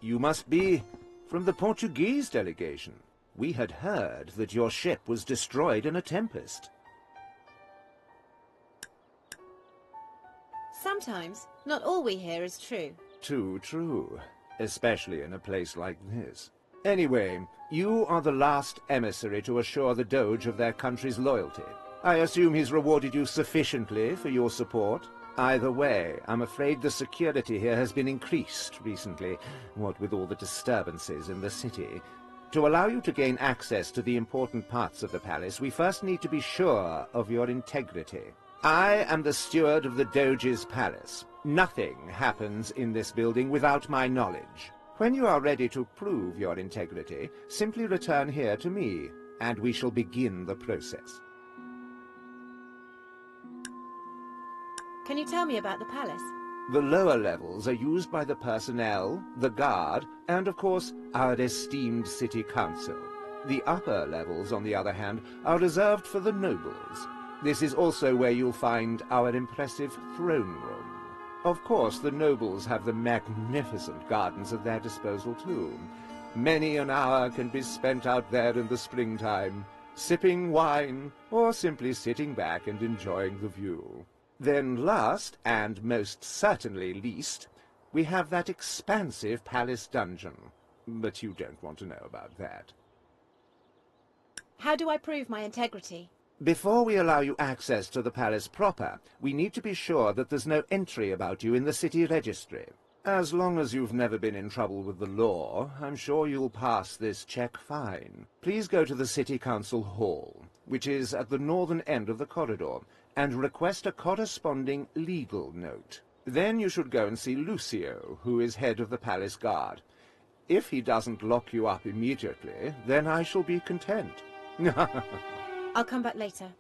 You must be from the Portuguese delegation. We had heard that your ship was destroyed in a tempest. Sometimes, not all we hear is true. Too true, especially in a place like this. Anyway, you are the last emissary to assure the Doge of their country's loyalty. I assume he's rewarded you sufficiently for your support? Either way, I'm afraid the security here has been increased recently, what with all the disturbances in the city. To allow you to gain access to the important parts of the palace, we first need to be sure of your integrity. I am the steward of the Doge's palace. Nothing happens in this building without my knowledge. When you are ready to prove your integrity, simply return here to me, and we shall begin the process. Can you tell me about the palace? The lower levels are used by the personnel, the guard, and of course, our esteemed city council. The upper levels, on the other hand, are reserved for the nobles. This is also where you'll find our impressive throne room. Of course, the nobles have the magnificent gardens at their disposal too. Many an hour can be spent out there in the springtime, sipping wine, or simply sitting back and enjoying the view. Then last, and most certainly least, we have that expansive palace dungeon. But you don't want to know about that. How do I prove my integrity? Before we allow you access to the palace proper, we need to be sure that there's no entry about you in the city registry. As long as you've never been in trouble with the law, I'm sure you'll pass this check fine. Please go to the City Council Hall, which is at the northern end of the corridor, and request a corresponding legal note. Then you should go and see Lucio, who is head of the palace guard. If he doesn't lock you up immediately, then I shall be content. I'll come back later.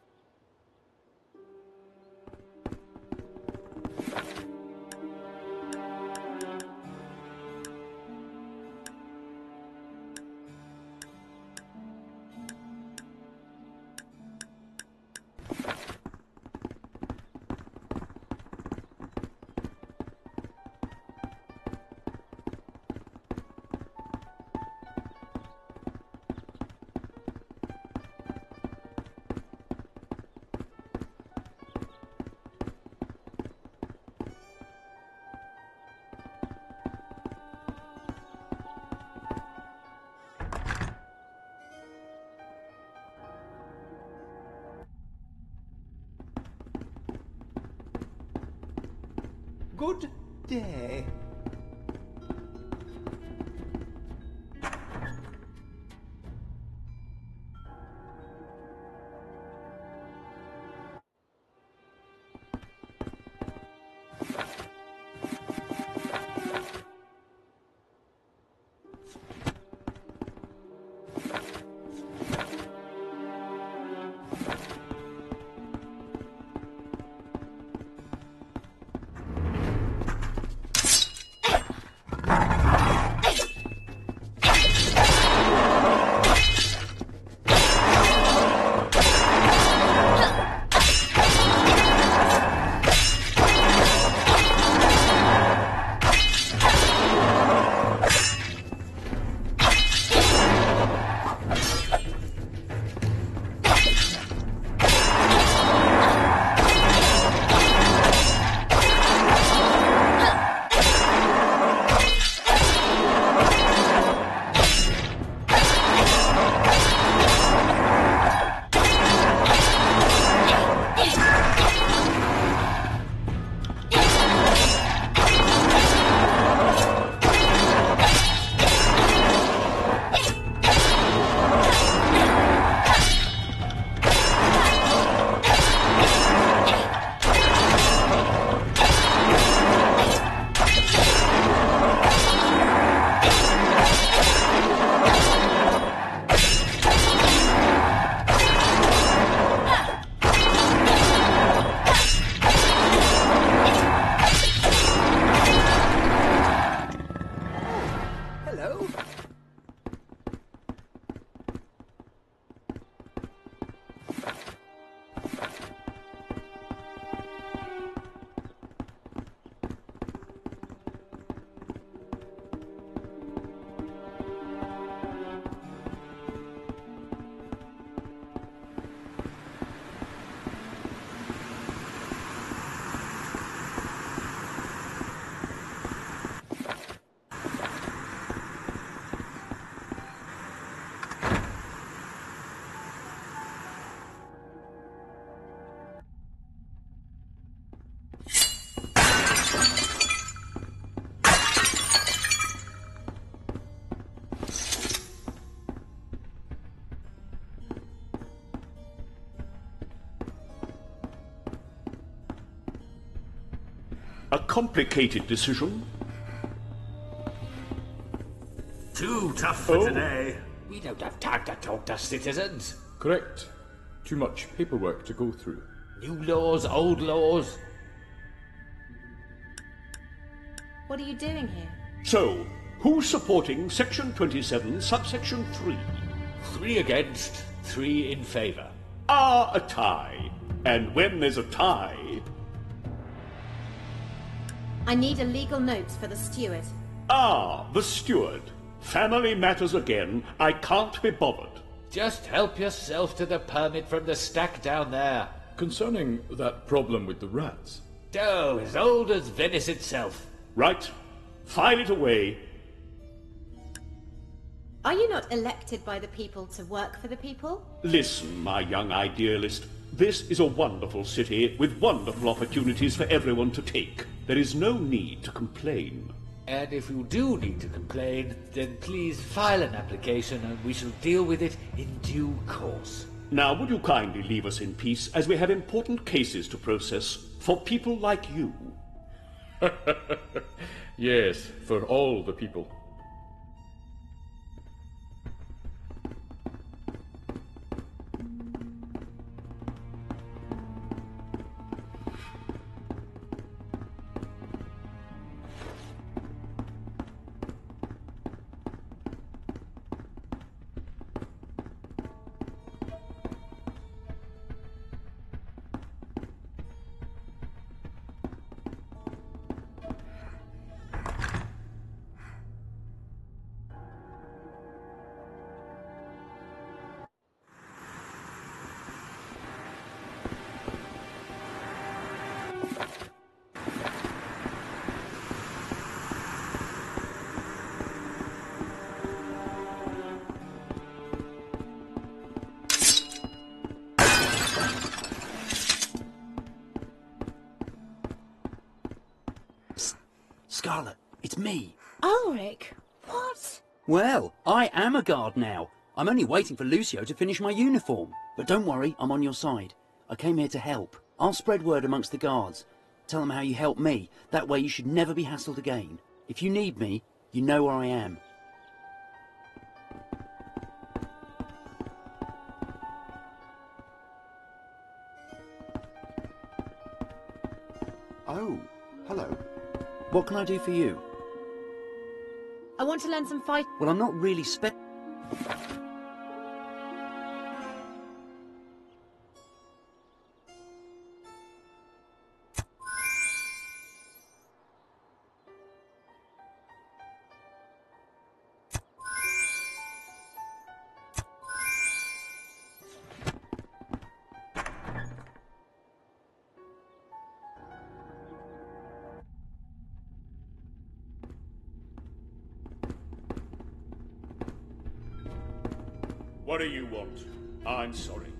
Good day. A complicated decision. Too tough for today. We don't have time to talk to citizens. Correct. Too much paperwork to go through. New laws, old laws. What are you doing here? So, who's supporting Section 27, subsection 3? 3 against, 3 in favour. A tie. And when there's a tie... I need a legal note for the steward. The steward. Family matters again. I can't be bothered. Just help yourself to the permit from the stack down there. Concerning that problem with the rats. Oh, as old as Venice itself. Right. File it away. Are you not elected by the people to work for the people? Listen, my young idealist. This is a wonderful city with wonderful opportunities for everyone to take. There is no need to complain. And if you do need to complain, then please file an application and we shall deal with it in due course. Now, would you kindly leave us in peace as we have important cases to process for people like you? Yes, for all the people. Scarlet, it's me. Ulrich, what? Well, I am a guard now. I'm only waiting for Lucio to finish my uniform. But don't worry, I'm on your side. I came here to help. I'll spread word amongst the guards. Tell them how you helped me. That way you should never be hassled again. If you need me, you know where I am. Oh, hello. What can I do for you? I want to learn some fight. Well, I'm not really What do you want? I'm sorry.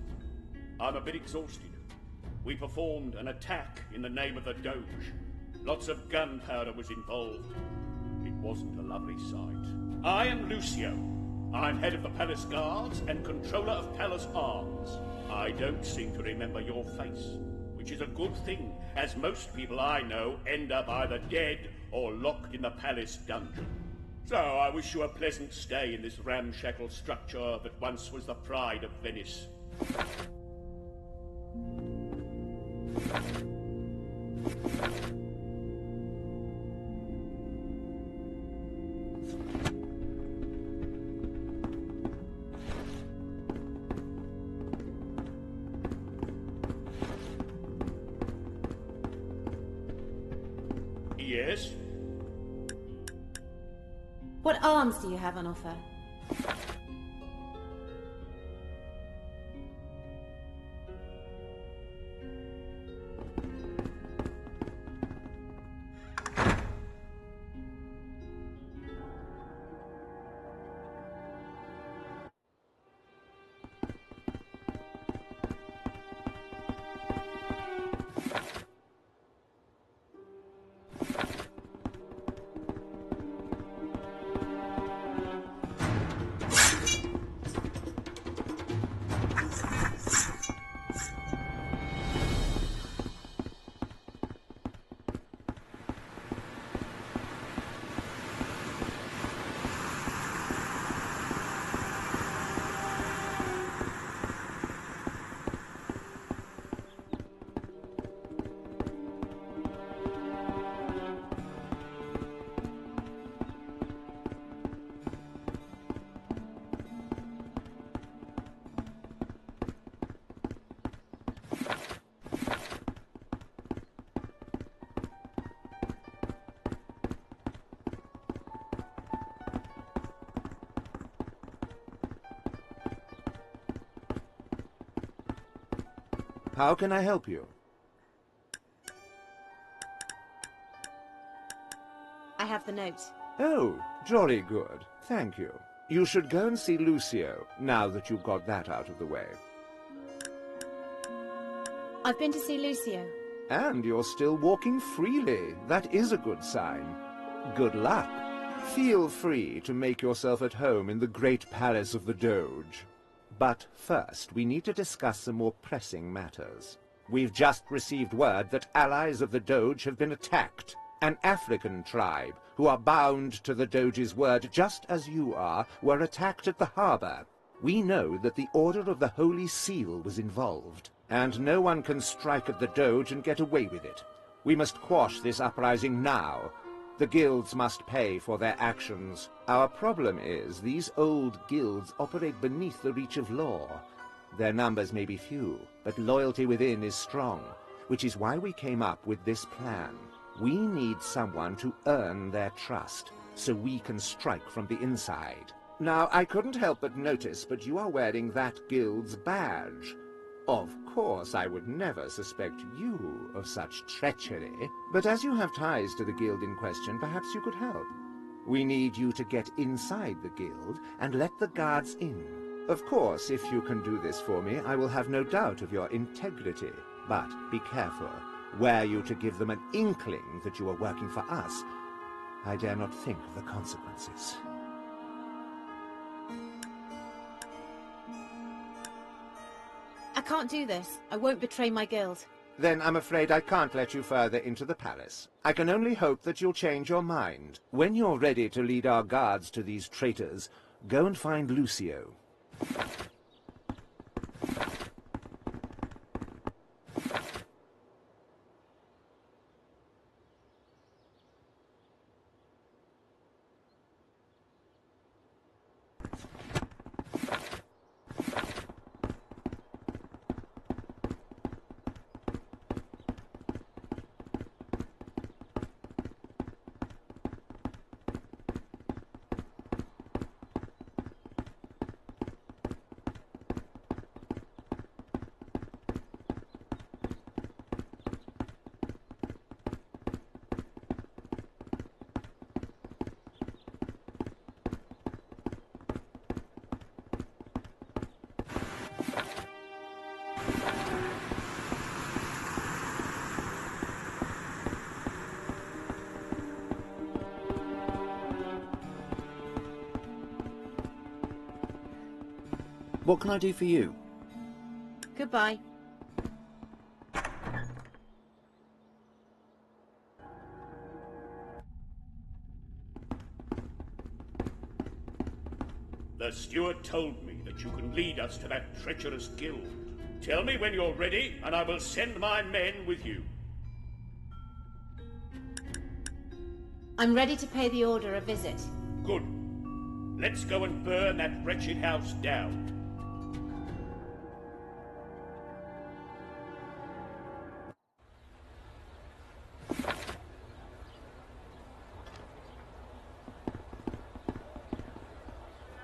I'm a bit exhausted. We performed an attack in the name of the Doge. Lots of gunpowder was involved. It wasn't a lovely sight. I am Lucio. I'm head of the Palace Guards and controller of Palace Arms. I don't seem to remember your face, which is a good thing, as most people I know end up either dead or locked in the palace dungeon. So I wish you a pleasant stay in this ramshackle structure that once was the pride of Venice. Yes? What arms do you have on offer? How can I help you? I have the note. Oh, jolly good. Thank you. You should go and see Lucio, now that you've got that out of the way. I've been to see Lucio. And you're still walking freely. That is a good sign. Good luck. Feel free to make yourself at home in the great palace of the Doge. But first, we need to discuss some more pressing matters. We've just received word that allies of the Doge have been attacked. An African tribe, who are bound to the Doge's word just as you are, were attacked at the harbor. We know that the Order of the Holy Seal was involved, and no one can strike at the Doge and get away with it. We must quash this uprising now. The guilds must pay for their actions. Our problem is, these old guilds operate beneath the reach of law. Their numbers may be few, but loyalty within is strong, which is why we came up with this plan. We need someone to earn their trust, so we can strike from the inside. Now, I couldn't help but notice, but you are wearing that guild's badge. Of course, I would never suspect you of such treachery, but as you have ties to the guild in question, perhaps you could help. We need you to get inside the guild and let the guards in. Of course, if you can do this for me, I will have no doubt of your integrity. But be careful. Were you to give them an inkling that you are working for us, I dare not think of the consequences. I can't do this. I won't betray my guild. Then I'm afraid I can't let you further into the palace. I can only hope that you'll change your mind. When you're ready to lead our guards to these traitors, go and find Lucio. What can I do for you? Goodbye. The steward told me that you can lead us to that treacherous guild. Tell me when you're ready, and I will send my men with you. I'm ready to pay the Order a visit. Good. Let's go and burn that wretched house down.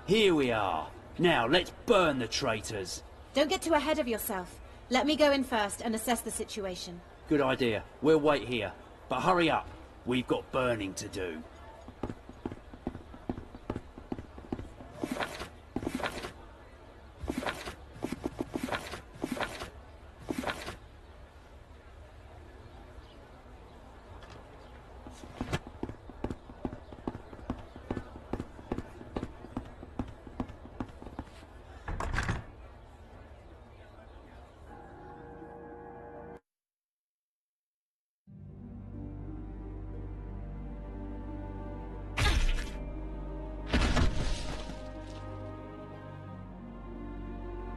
Here we are. Now, let's burn the traitors. Don't get too ahead of yourself. Let me go in first and assess the situation. Good idea. We'll wait here. But hurry up. We've got burning to do.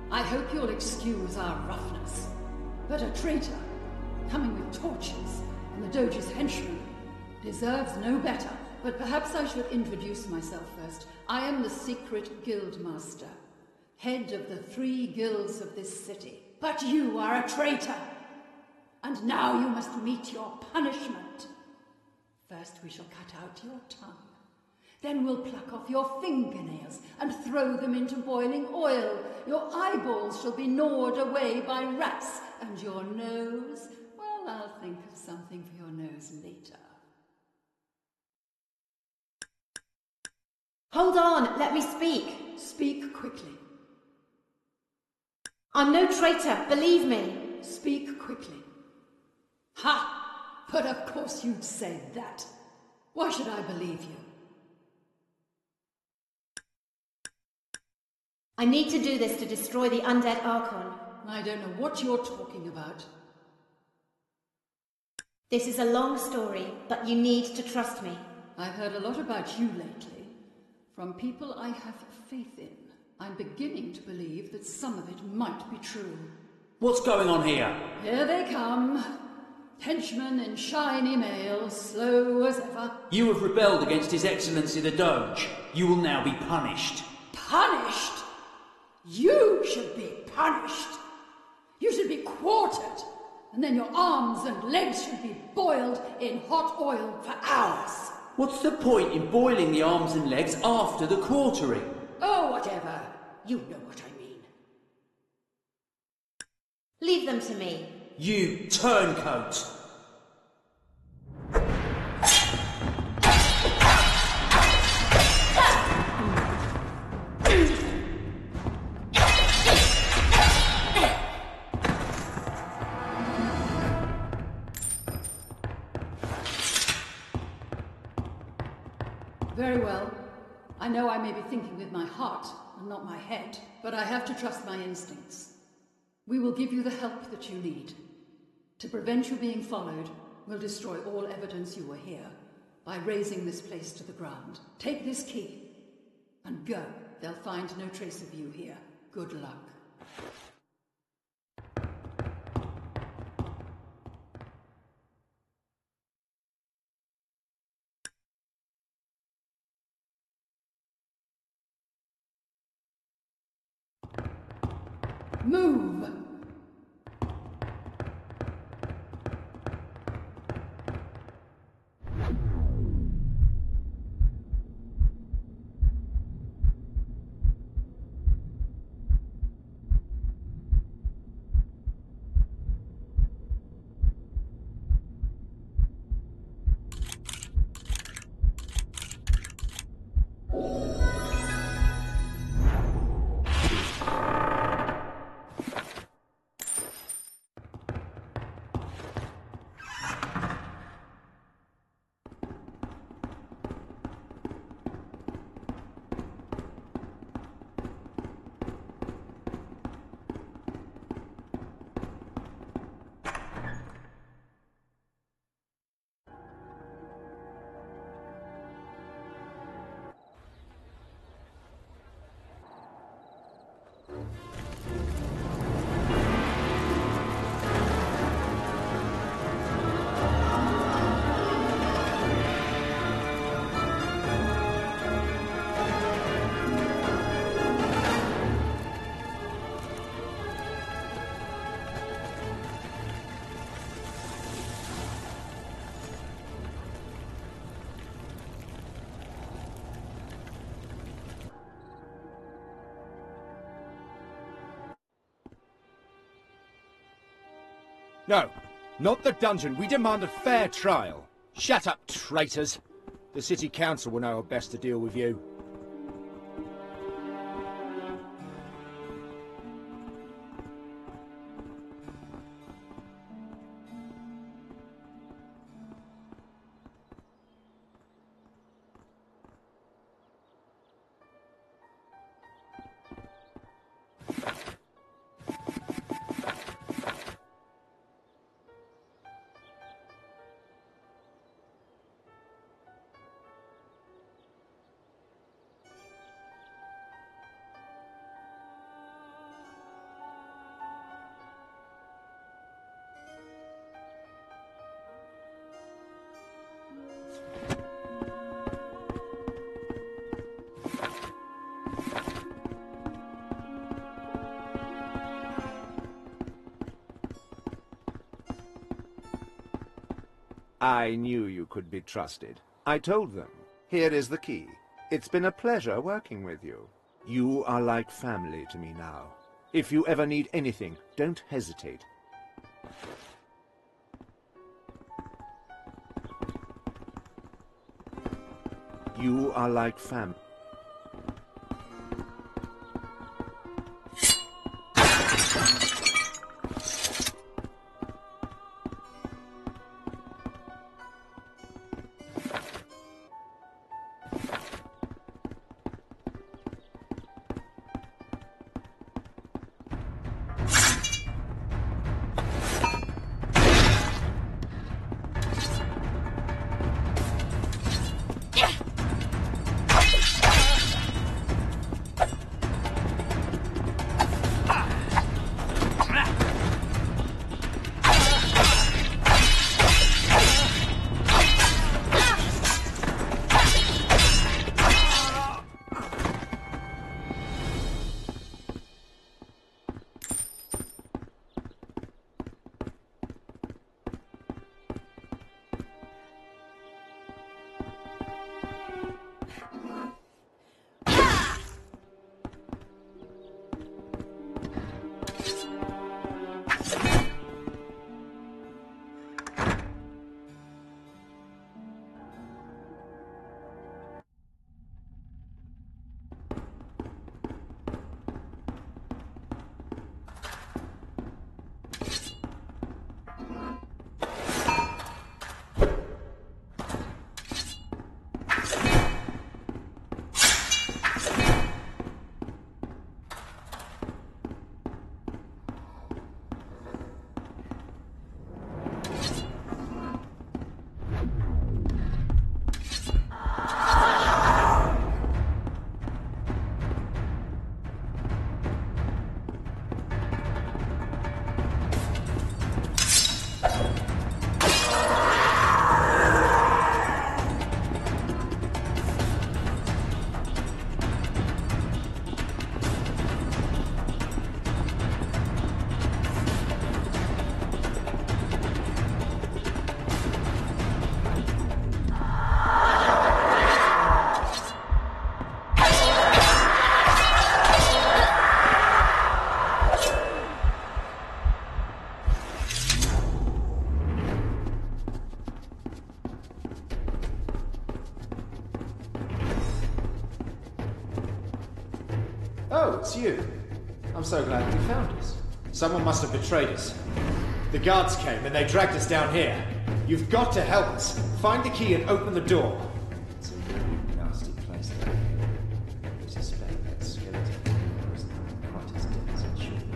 I hope you'll excuse our roughness, but a traitor, coming with torches and the Doge's henchmen, deserves no better. But perhaps I should introduce myself first. I am the secret guildmaster, head of the 3 guilds of this city. But you are a traitor, and now you must meet your punishment. First we shall cut out your tongue. Then we'll pluck off your fingernails and throw them into boiling oil. Your eyeballs shall be gnawed away by rats. And your nose, well, I'll think of something for your nose later. Hold on, let me speak. Speak quickly. I'm no traitor, believe me. Speak quickly. Ha! But of course you'd say that. Why should I believe you? I need to do this to destroy the undead Archon. I don't know what you're talking about. This is a long story, but you need to trust me. I've heard a lot about you lately, from people I have faith in. I'm beginning to believe that some of it might be true. What's going on here? Here they come. Henchmen in shiny mail, slow as ever. You have rebelled against His Excellency the Doge. You will now be punished. Punished? You should be punished. You should be quartered, and then your arms and legs should be boiled in hot oil for hours. What's the point in boiling the arms and legs after the quartering? Oh, whatever. You know what I mean. Leave them to me. You turncoat! Very well. I know I may be thinking with my heart and not my head, but I have to trust my instincts. We will give you the help that you need. To prevent you being followed, we'll destroy all evidence you were here by razing this place to the ground. Take this key and go. They'll find no trace of you here. Good luck. Move! No, not the dungeon. We demand a fair trial. Shut up, traitors. The city council will know how best to deal with you. I knew you could be trusted. I told them. Here is the key. It's been a pleasure working with you. You are like family to me now. If you ever need anything, don't hesitate. You are like family. you. I'm so glad you found us. Someone must have betrayed us. The guards came and they dragged us down here. You've got to help us. Find the key and open the door. It's a really nasty place there. I suspect that skeleton isn't quite as dead as it should be.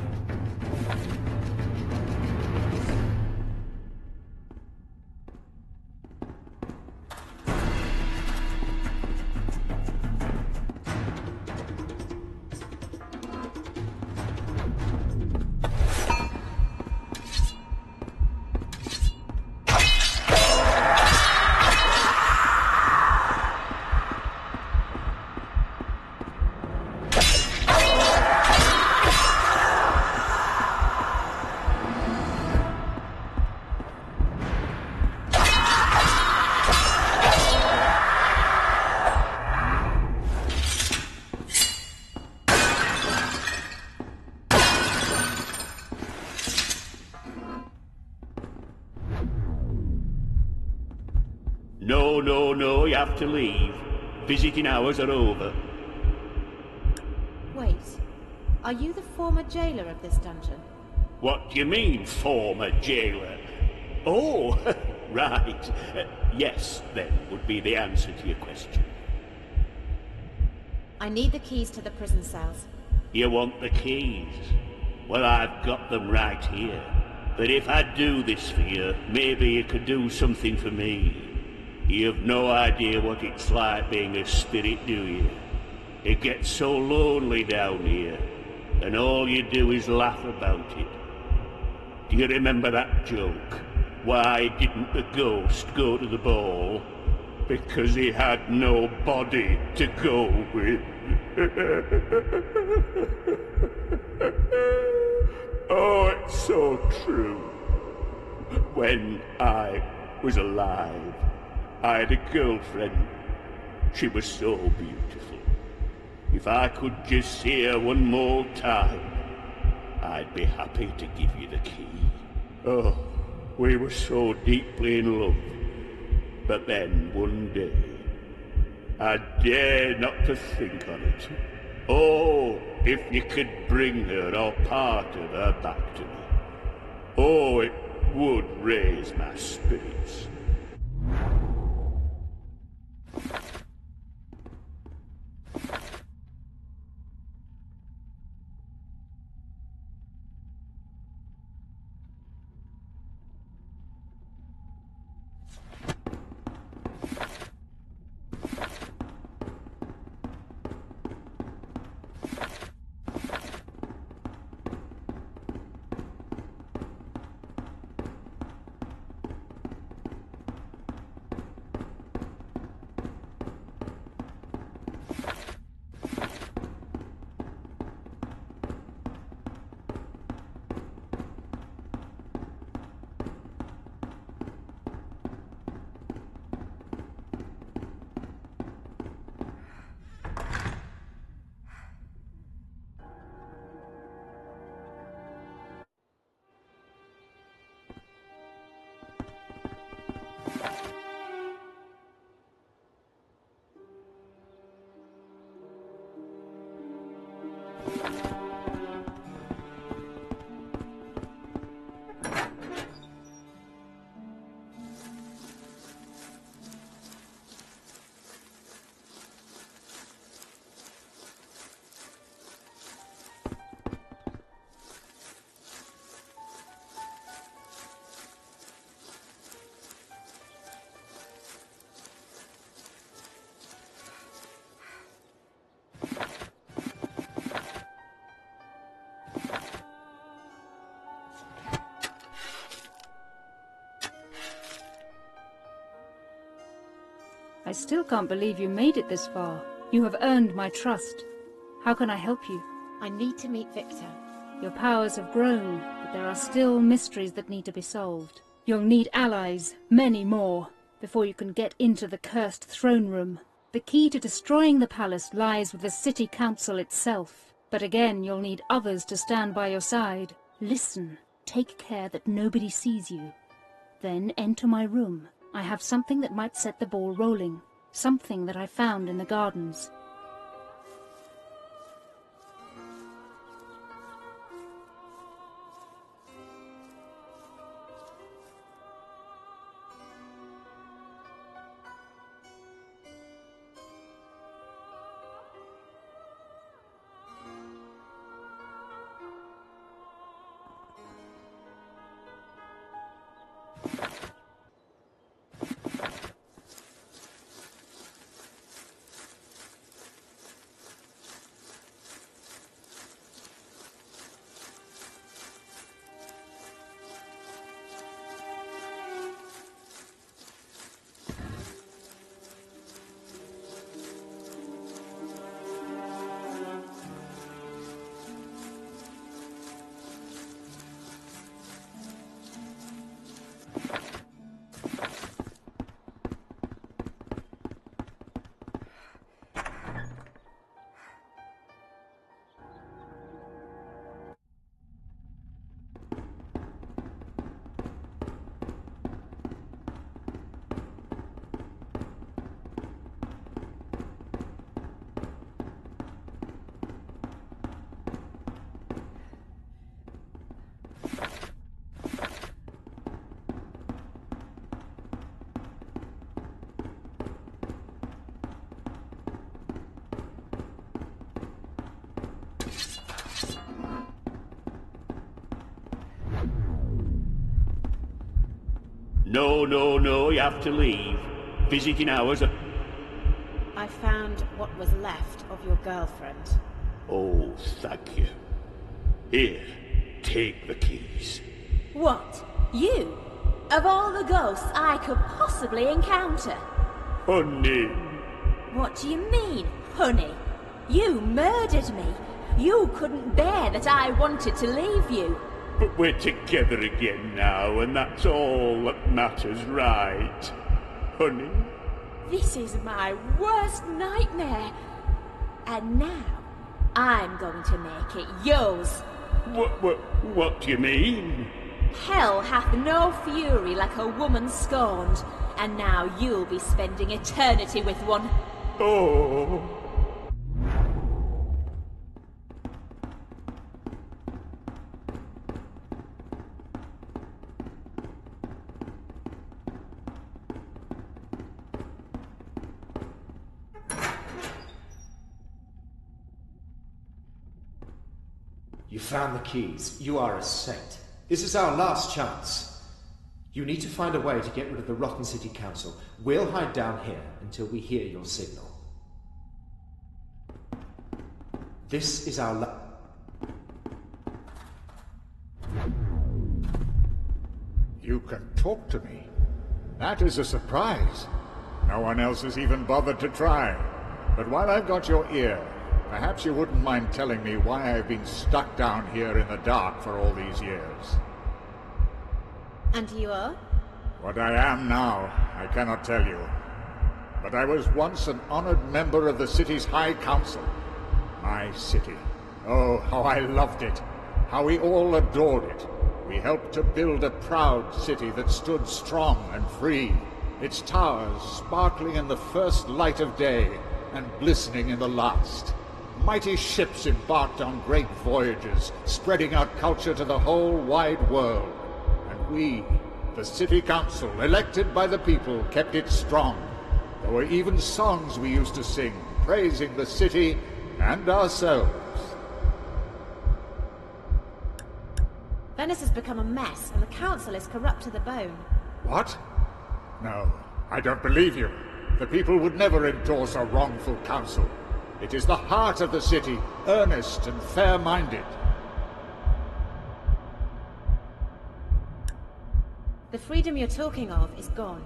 No, you have to leave. Visiting hours are over. Wait. Are you the former jailer of this dungeon? What do you mean, former jailer? Oh, right. Yes, then, would be the answer to your question. I need the keys to the prison cells. You want the keys? Well, I've got them right here. But if I do this for you, maybe you could do something for me. You've no idea what it's like being a spirit, do you? It gets so lonely down here, and all you do is laugh about it. Do you remember that joke? Why didn't the ghost go to the ball? Because he had no body to go with. Oh, it's so true. When I was alive, I had a girlfriend. She was so beautiful. If I could just see her one more time, I'd be happy to give you the key. Oh, we were so deeply in love. But then one day, I dare not to think on it. Oh, if you could bring her or part of her back to me. Oh, it would raise my spirits. I still can't believe you made it this far. You have earned my trust. How can I help you? I need to meet Victor. Your powers have grown, but there are still mysteries that need to be solved. You'll need allies, many more, before you can get into the cursed throne room. The key to destroying the palace lies with the city council itself. But again, you'll need others to stand by your side. Listen. Take care that nobody sees you. Then enter my room. I have something that might set the ball rolling. Something that I found in the gardens. No, no, no, you have to leave. Visiting hours are... I found what was left of your girlfriend. Oh, thank you. Here, take the keys. What? You? Of all the ghosts I could possibly encounter? Honey. What do you mean, honey? You murdered me. You couldn't bear that I wanted to leave you. But we're together again now, and that's all that matters, right? Honey? This is my worst nightmare. And now, I'm going to make it yours. What do you mean? Hell hath no fury like a woman scorned, and now you'll be spending eternity with one. Oh. You found the keys. You are a saint. This is our last chance. You need to find a way to get rid of the rotten city council. We'll hide down here until we hear your signal. This is our You can talk to me. That is a surprise. No one else has even bothered to try. But while I've got your ear, perhaps you wouldn't mind telling me why I've been stuck down here in the dark for all these years. And you are? What I am now, I cannot tell you. But I was once an honored member of the city's High Council. My city. Oh, how I loved it. How we all adored it. We helped to build a proud city that stood strong and free. Its towers sparkling in the first light of day and glistening in the last. Mighty ships embarked on great voyages, spreading out culture to the whole wide world. And we, the city council, elected by the people, kept it strong. There were even songs we used to sing, praising the city and ourselves. Venice has become a mess, and the council is corrupt to the bone. What? No, I don't believe you. The people would never endorse a wrongful council. It is the heart of the city, earnest and fair-minded. The freedom you're talking of is gone.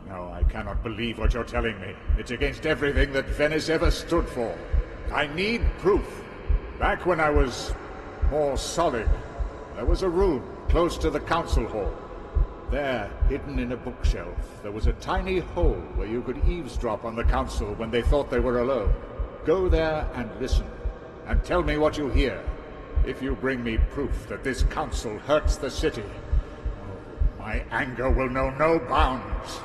No, I cannot believe what you're telling me. It's against everything that Venice ever stood for. I need proof. Back when I was more solid, there was a room close to the council hall. There, hidden in a bookshelf, there was a tiny hole where you could eavesdrop on the council when they thought they were alone. Go there and listen, and tell me what you hear. If you bring me proof that this council hurts the city, my anger will know no bounds.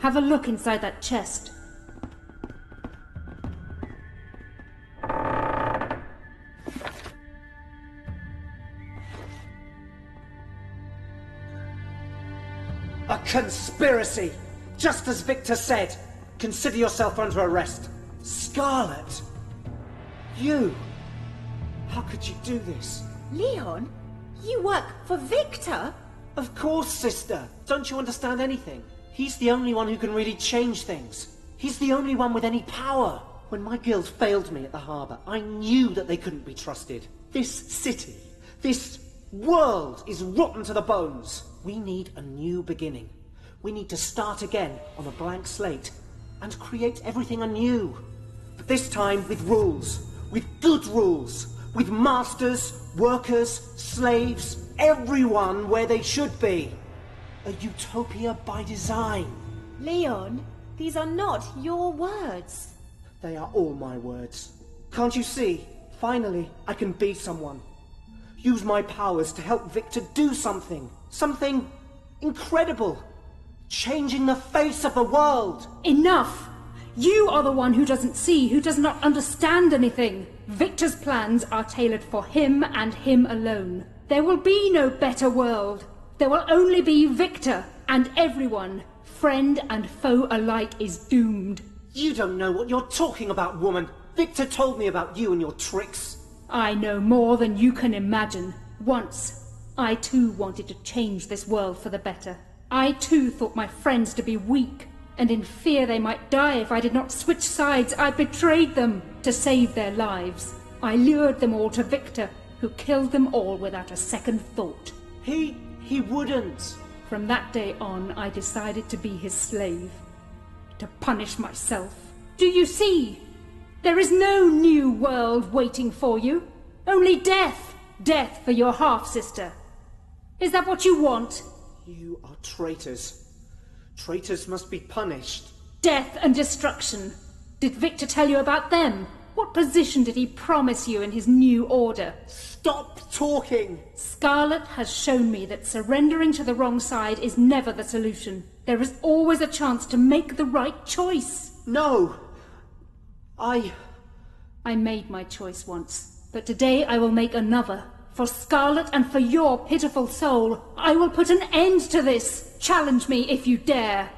Have a look inside that chest. A conspiracy! Just as Victor said. Consider yourself under arrest. Scarlet! You! How could you do this? Leon, you work for Victor? Of course, sister. Don't you understand anything? He's the only one who can really change things. He's the only one with any power. When my guild failed me at the harbour, I knew that they couldn't be trusted. This city, this world is rotten to the bones. We need a new beginning. We need to start again on a blank slate and create everything anew. But this time with rules, with good rules, with masters, workers, slaves, everyone where they should be. A utopia by design. Leon, these are not your words. They are all my words. Can't you see? Finally, I can be someone. Use my powers to help Victor do something. Something incredible. Changing the face of the world. Enough! You are the one who doesn't see, who does not understand anything. Victor's plans are tailored for him and him alone. There will be no better world. There will only be Victor, and everyone, friend and foe alike, is doomed. You don't know what you're talking about, woman. Victor told me about you and your tricks. I know more than you can imagine. Once, I too wanted to change this world for the better. I too thought my friends to be weak, and in fear they might die if I did not switch sides, I betrayed them to save their lives. I lured them all to Victor, who killed them all without a second thought. He wouldn't. From that day on, I decided to be his slave. To punish myself. Do you see? There is no new world waiting for you. Only death. Death for your half-sister. Is that what you want? You are traitors. Traitors must be punished. Death and destruction. Did Victor tell you about them? What position did he promise you in his new order? Stop talking! Scarlet has shown me that surrendering to the wrong side is never the solution. There is always a chance to make the right choice. No! I made my choice once, but today I will make another. For Scarlet and for your pitiful soul, I will put an end to this. Challenge me if you dare.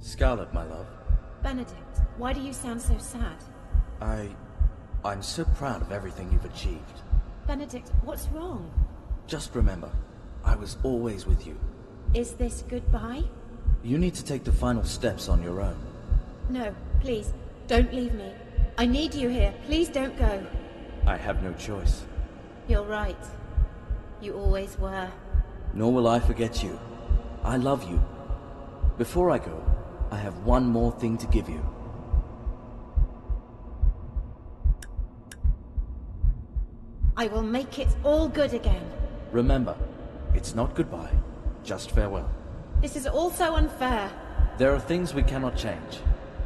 Scarlet, my love. Benedict, why do you sound so sad? I'm so proud of everything you've achieved. Benedict, what's wrong? Just remember, I was always with you. Is this goodbye? You need to take the final steps on your own. No, please, don't leave me. I need you here. Please don't go. I have no choice. You're right. You always were. Nor will I forget you. I love you. Before I go, I have one more thing to give you. I will make it all good again. Remember, it's not goodbye, just farewell. This is all so unfair. There are things we cannot change,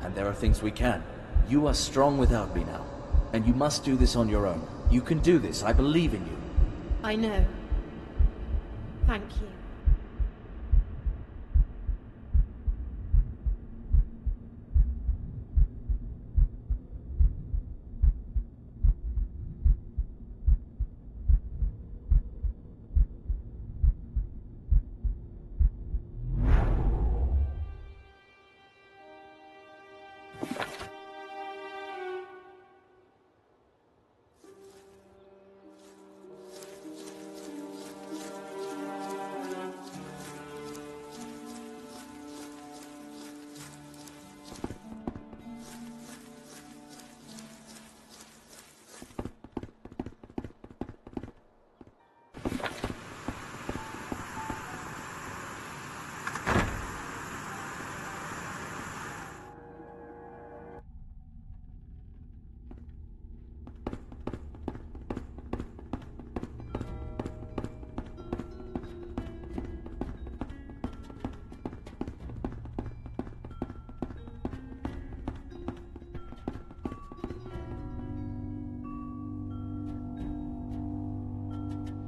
and there are things we can. You are strong without me now, and you must do this on your own. You can do this, I believe in you. I know. Thank you.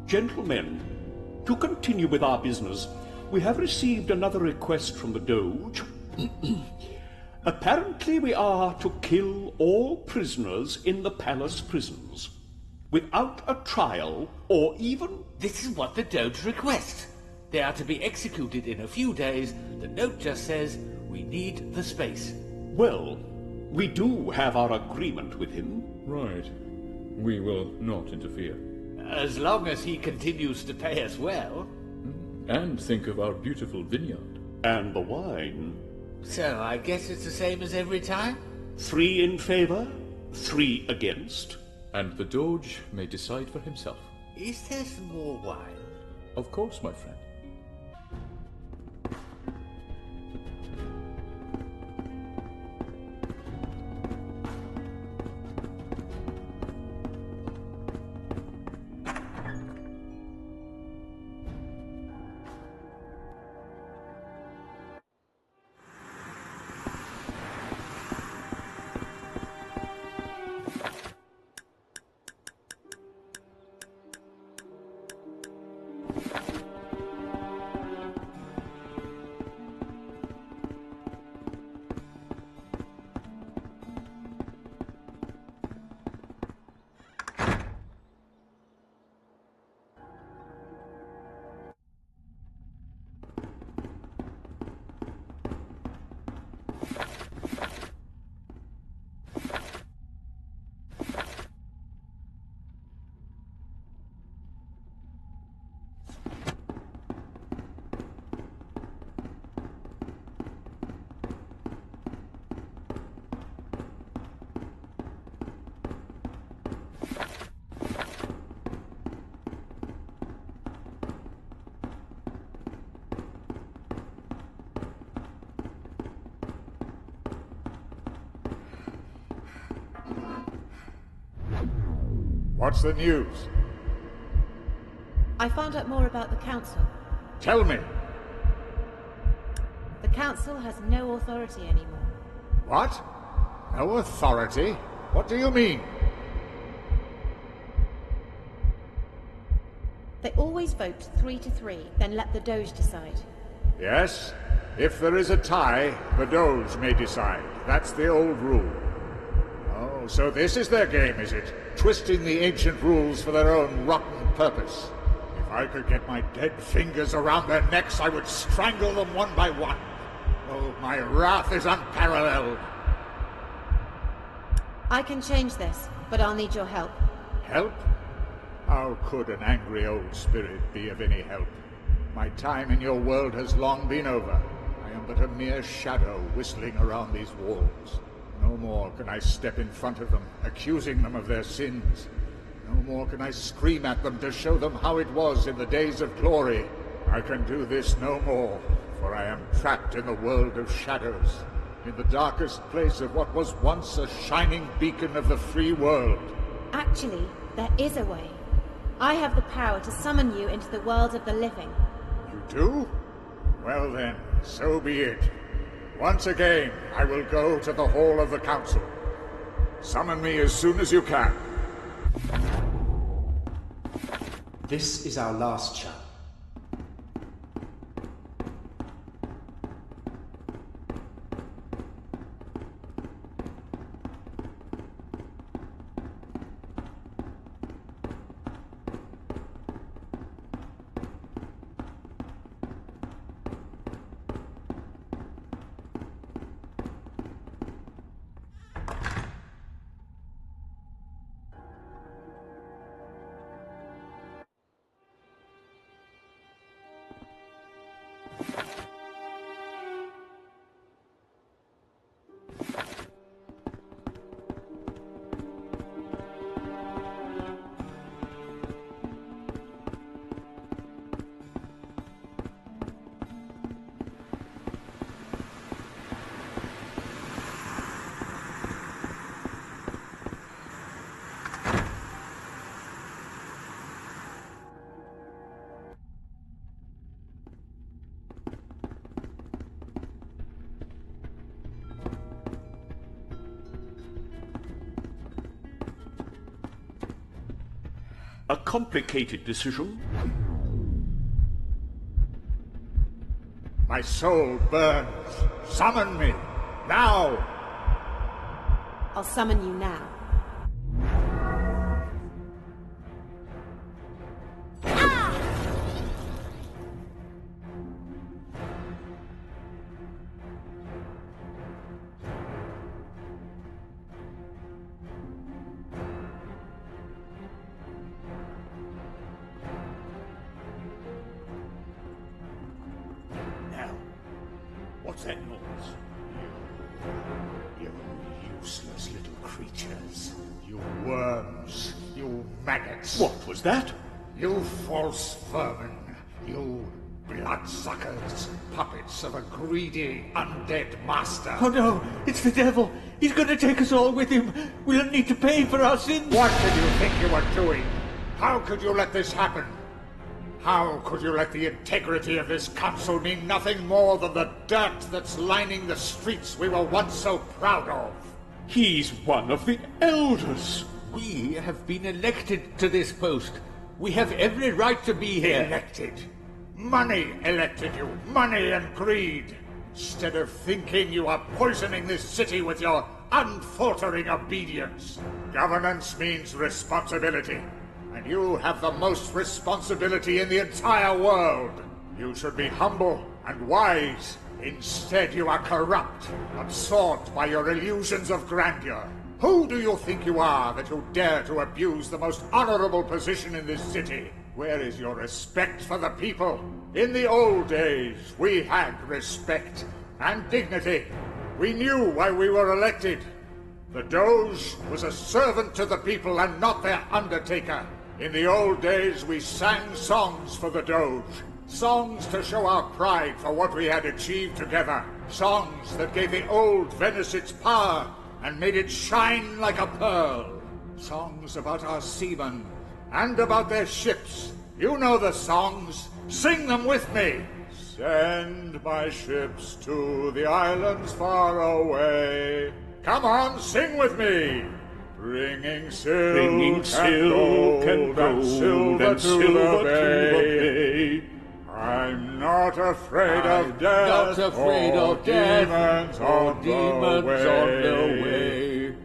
Gentlemen, to continue with our business, we have received another request from the Doge. Apparently we are to kill all prisoners in the palace prisons, without a trial or even... This is what the Doge requests. They are to be executed in a few days. The note just says, we need the space. Well, we do have our agreement with him. Right. We will not interfere. As long as he continues to pay us well. And think of our beautiful vineyard. And the wine. So I guess it's the same as every time? 3 in favor, 3 against. And the Doge may decide for himself. Is there some more wine? Of course, my friend. What's the news? I found out more about the Council. Tell me. The Council has no authority anymore. What? No authority? What do you mean? They always vote 3 to 3, then let the Doge decide. Yes. If there is a tie, the Doge may decide. That's the old rule. Oh, so this is their game, is it? Twisting the ancient rules for their own rotten purpose. If I could get my dead fingers around their necks, I would strangle them one by one. Oh, my wrath is unparalleled. I can change this, but I'll need your help. Help? How could an angry old spirit be of any help? My time in your world has long been over. I am but a mere shadow whistling around these walls. No more can I step in front of them, accusing them of their sins. No more can I scream at them to show them how it was in the days of glory. I can do this no more, for I am trapped in the world of shadows, in the darkest place of what was once a shining beacon of the free world. Actually, there is a way. I have the power to summon you into the world of the living. You do? Well then, so be it. Once again, I will go to the Hall of the Council. Summon me as soon as you can. This is our last chance. A complicated decision. My soul burns. Summon me, now! I'll summon you now. What's that noise? You useless little creatures. You worms. You maggots. What was that? You false vermin. You bloodsuckers. Puppets of a greedy, undead master. Oh no, it's the devil. He's going to take us all with him. We'll need to pay for our sins. What did you think you were doing? How could you let this happen? How could you let the integrity of this council mean nothing more than the dirt that's lining the streets we were once so proud of? He's one of the elders. We have been elected to this post. We have every right to be here. Elected? Money elected you. Money and greed. Instead of thinking you are poisoning this city with your unfaltering obedience. Governance means responsibility. And you have the most responsibility in the entire world. You should be humble and wise. Instead, you are corrupt, absorbed by your illusions of grandeur. Who do you think you are that you dare to abuse the most honorable position in this city? Where is your respect for the people? In the old days, we had respect and dignity. We knew why we were elected. The Doge was a servant to the people and not their undertaker. In the old days, we sang songs for the Doge. Songs to show our pride for what we had achieved together. Songs that gave the old Venice its power and made it shine like a pearl. Songs about our seamen and about their ships. You know the songs. Sing them with me. Send my ships to the islands far away. Come on, sing with me. Bringing silk and silver to the bay. I'm not afraid of death or demons on the way.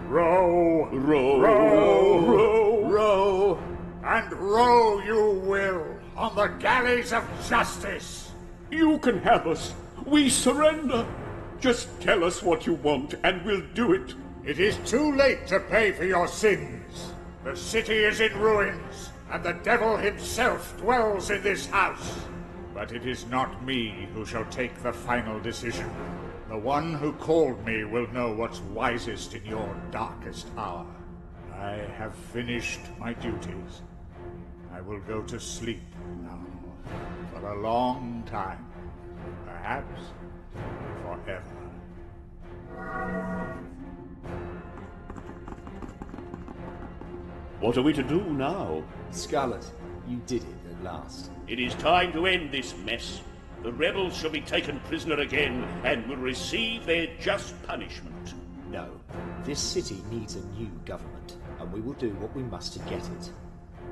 Row, row, row, row, row, and row you will on the galleys of justice. You can have us. We surrender. Just tell us what you want, and we'll do it. It is too late to pay for your sins. The city is in ruins, and the devil himself dwells in this house. But it is not me who shall take the final decision. The one who called me will know what's wisest in your darkest hour. I have finished my duties. I will go to sleep now, for a long time, perhaps forever. What are we to do now? Scarlet, you did it at last. It is time to end this mess. The rebels shall be taken prisoner again and will receive their just punishment. No, this city needs a new government, and we will do what we must to get it,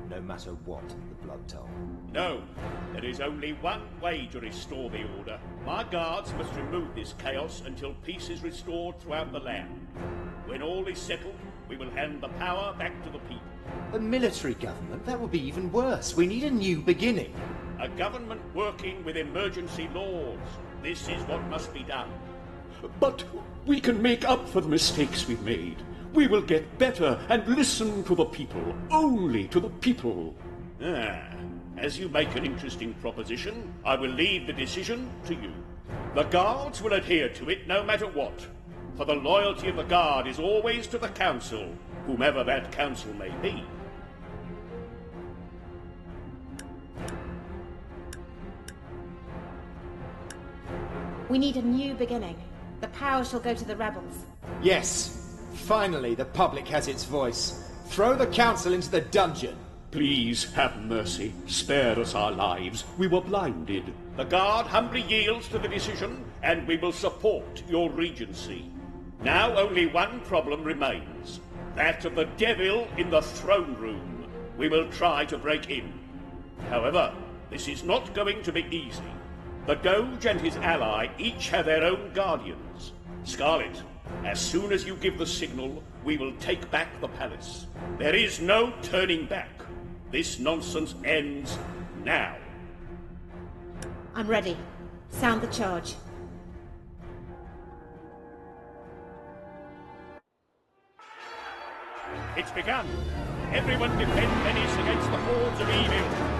no matter what the blood toll. No, there is only one way to restore the order. My guards must remove this chaos until peace is restored throughout the land. When all is settled, we will hand the power back to the people. A military government? That would be even worse. We need a new beginning. A government working with emergency laws. This is what must be done. But we can make up for the mistakes we've made. We will get better and listen to the people. Only to the people. As you make an interesting proposition, I will leave the decision to you. The guards will adhere to it no matter what. For the loyalty of the guard is always to the council, whomever that council may be. We need a new beginning. The power shall go to the rebels. Yes, finally the public has its voice. Throw the council into the dungeon. Please have mercy. Spare us our lives. We were blinded. The guard humbly yields to the decision, and we will support your regency. Now only one problem remains. That of the devil in the throne room. We will try to break in. However, this is not going to be easy. The Doge and his ally each have their own guardians. Scarlet, as soon as you give the signal, we will take back the palace. There is no turning back. This nonsense ends now. I'm ready. Sound the charge. It's begun. Everyone defend Venice against the hordes of evil.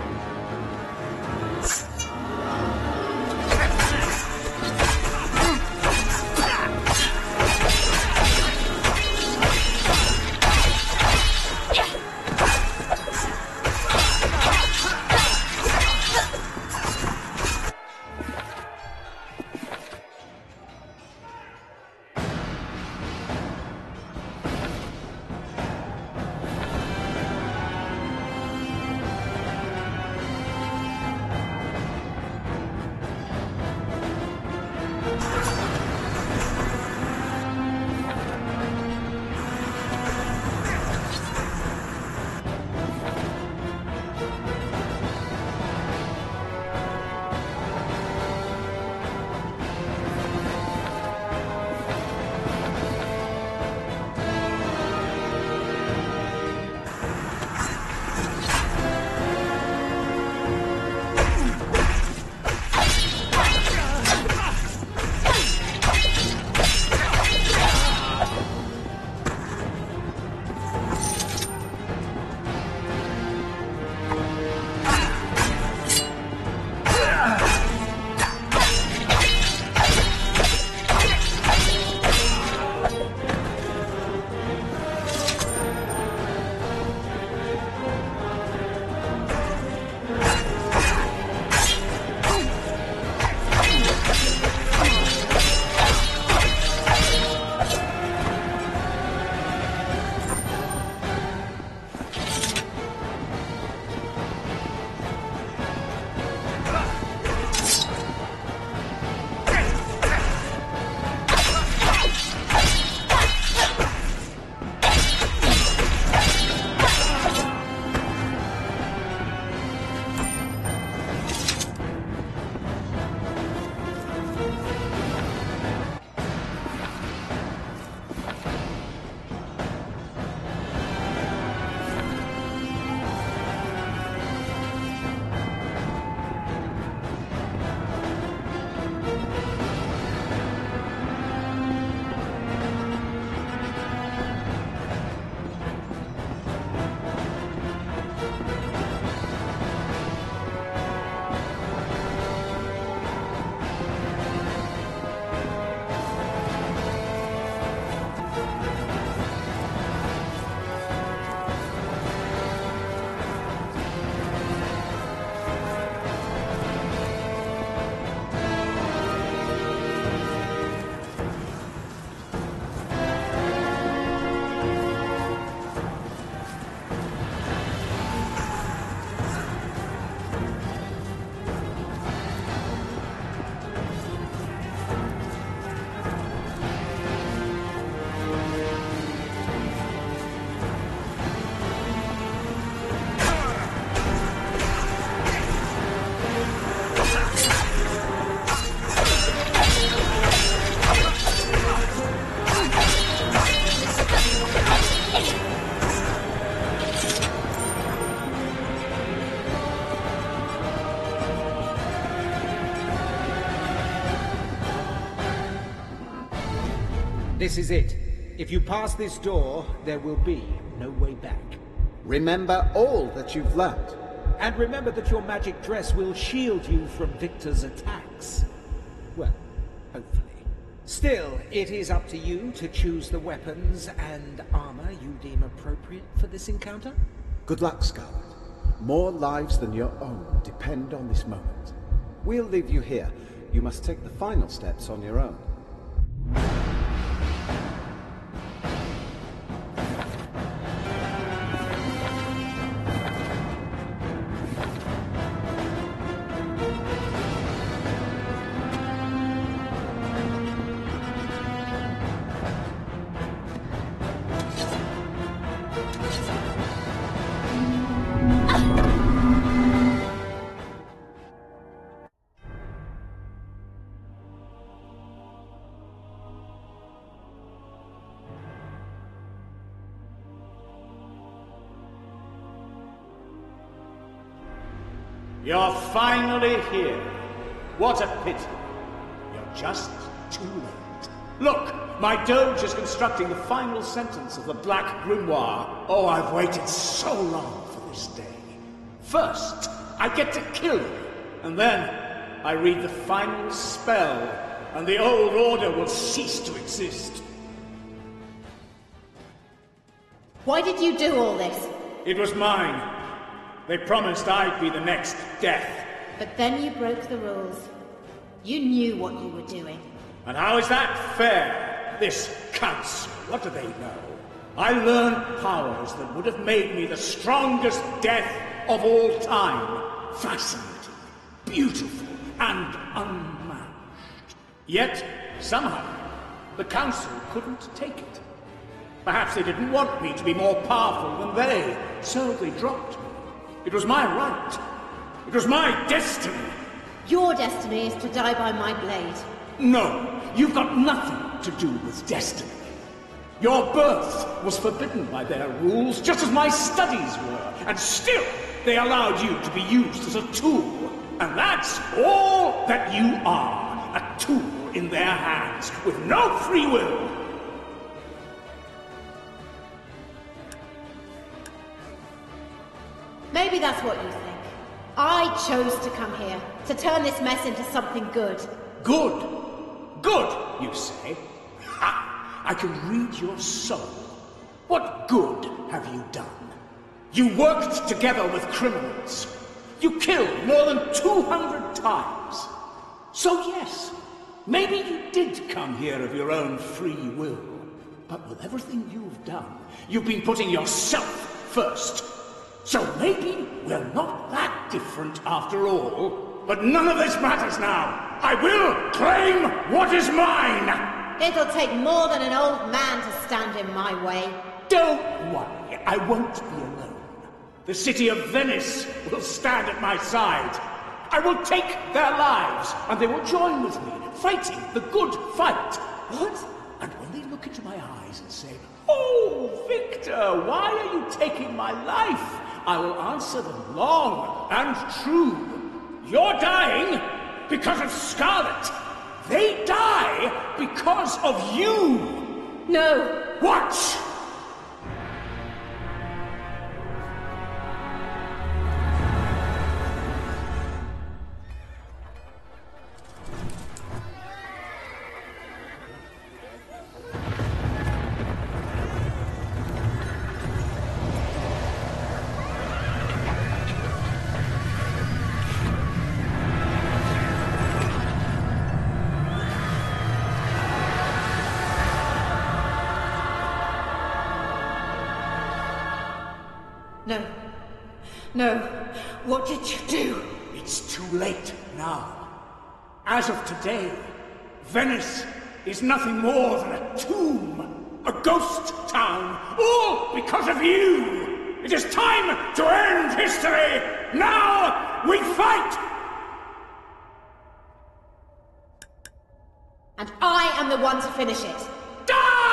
This is it. If you pass this door, there will be no way back. Remember all that you've learned. And remember that your magic dress will shield you from Victor's attacks. Well, hopefully. Still, it is up to you to choose the weapons and armor you deem appropriate for this encounter. Good luck, Scarlet. More lives than your own depend on this moment. We'll leave you here. You must take the final steps on your own. You're finally here. What a pity. You're just too late. Look, my Doge is constructing the final sentence of the Black Grimoire. Oh, I've waited so long for this day. First, I get to kill you, and then I read the final spell, and the old order will cease to exist. Why did you do all this? It was mine. They promised I'd be the next death. But then you broke the rules. You knew what you were doing. And how is that fair? This council, what do they know? I learned powers that would have made me the strongest death of all time. Fascinating, beautiful, and unmatched. Yet, somehow, the council couldn't take it. Perhaps they didn't want me to be more powerful than they, so they dropped me. It was my right. It was my destiny. Your destiny is to die by my blade. No, you've got nothing to do with destiny. Your birth was forbidden by their rules, just as my studies were, and still they allowed you to be used as a tool. And that's all that you are, a tool in their hands, with no free will. Maybe that's what you think. I chose to come here, to turn this mess into something good. Good? Good, you say? Ha! I can read your soul. What good have you done? You worked together with criminals. You killed more than 200 times. So yes, maybe you did come here of your own free will. But with everything you've done, you've been putting yourself first. So maybe we're not that different after all. But none of this matters now. I will claim what is mine! It'll take more than an old man to stand in my way. Don't worry, I won't be alone. The city of Venice will stand at my side. I will take their lives, and they will join with me, fighting the good fight. What? And when they look into my eyes and say, "Oh, Victor, why are you taking my life?" I will answer them long and true. You're dying because of Scarlet. They die because of you. No. What? No. No. What did you do? It's too late now. As of today, Venice is nothing more than a tomb, a ghost town, all because of you! It is time to end history! Now we fight! And I am the one to finish it. Die!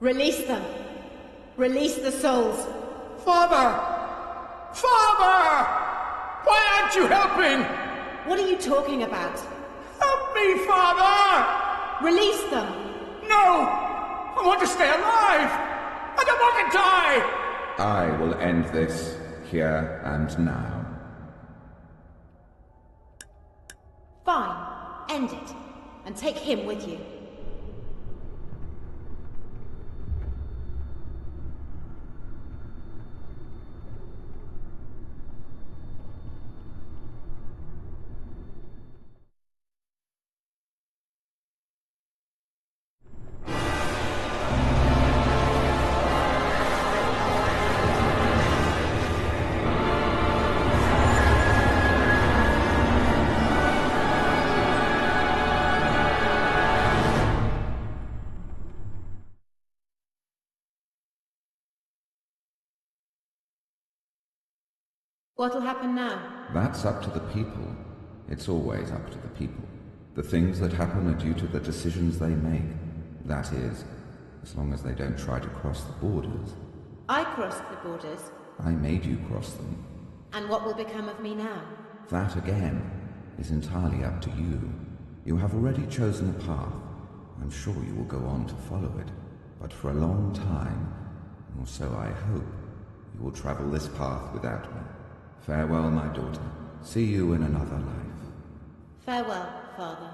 Release them. Release the souls. Father! Father! Why aren't you helping? What are you talking about? Help me, Father! Release them. No! I want to stay alive! I don't want to die! I will end this here and now. Fine. End it. And take him with you. What'll happen now? That's up to the people. It's always up to the people. The things that happen are due to the decisions they make. That is, as long as they don't try to cross the borders. I crossed the borders. I made you cross them. And what will become of me now? That, again, is entirely up to you. You have already chosen a path. I'm sure you will go on to follow it. But for a long time, or so I hope, you will travel this path without me. Farewell, my daughter. See you in another life. Farewell, Father.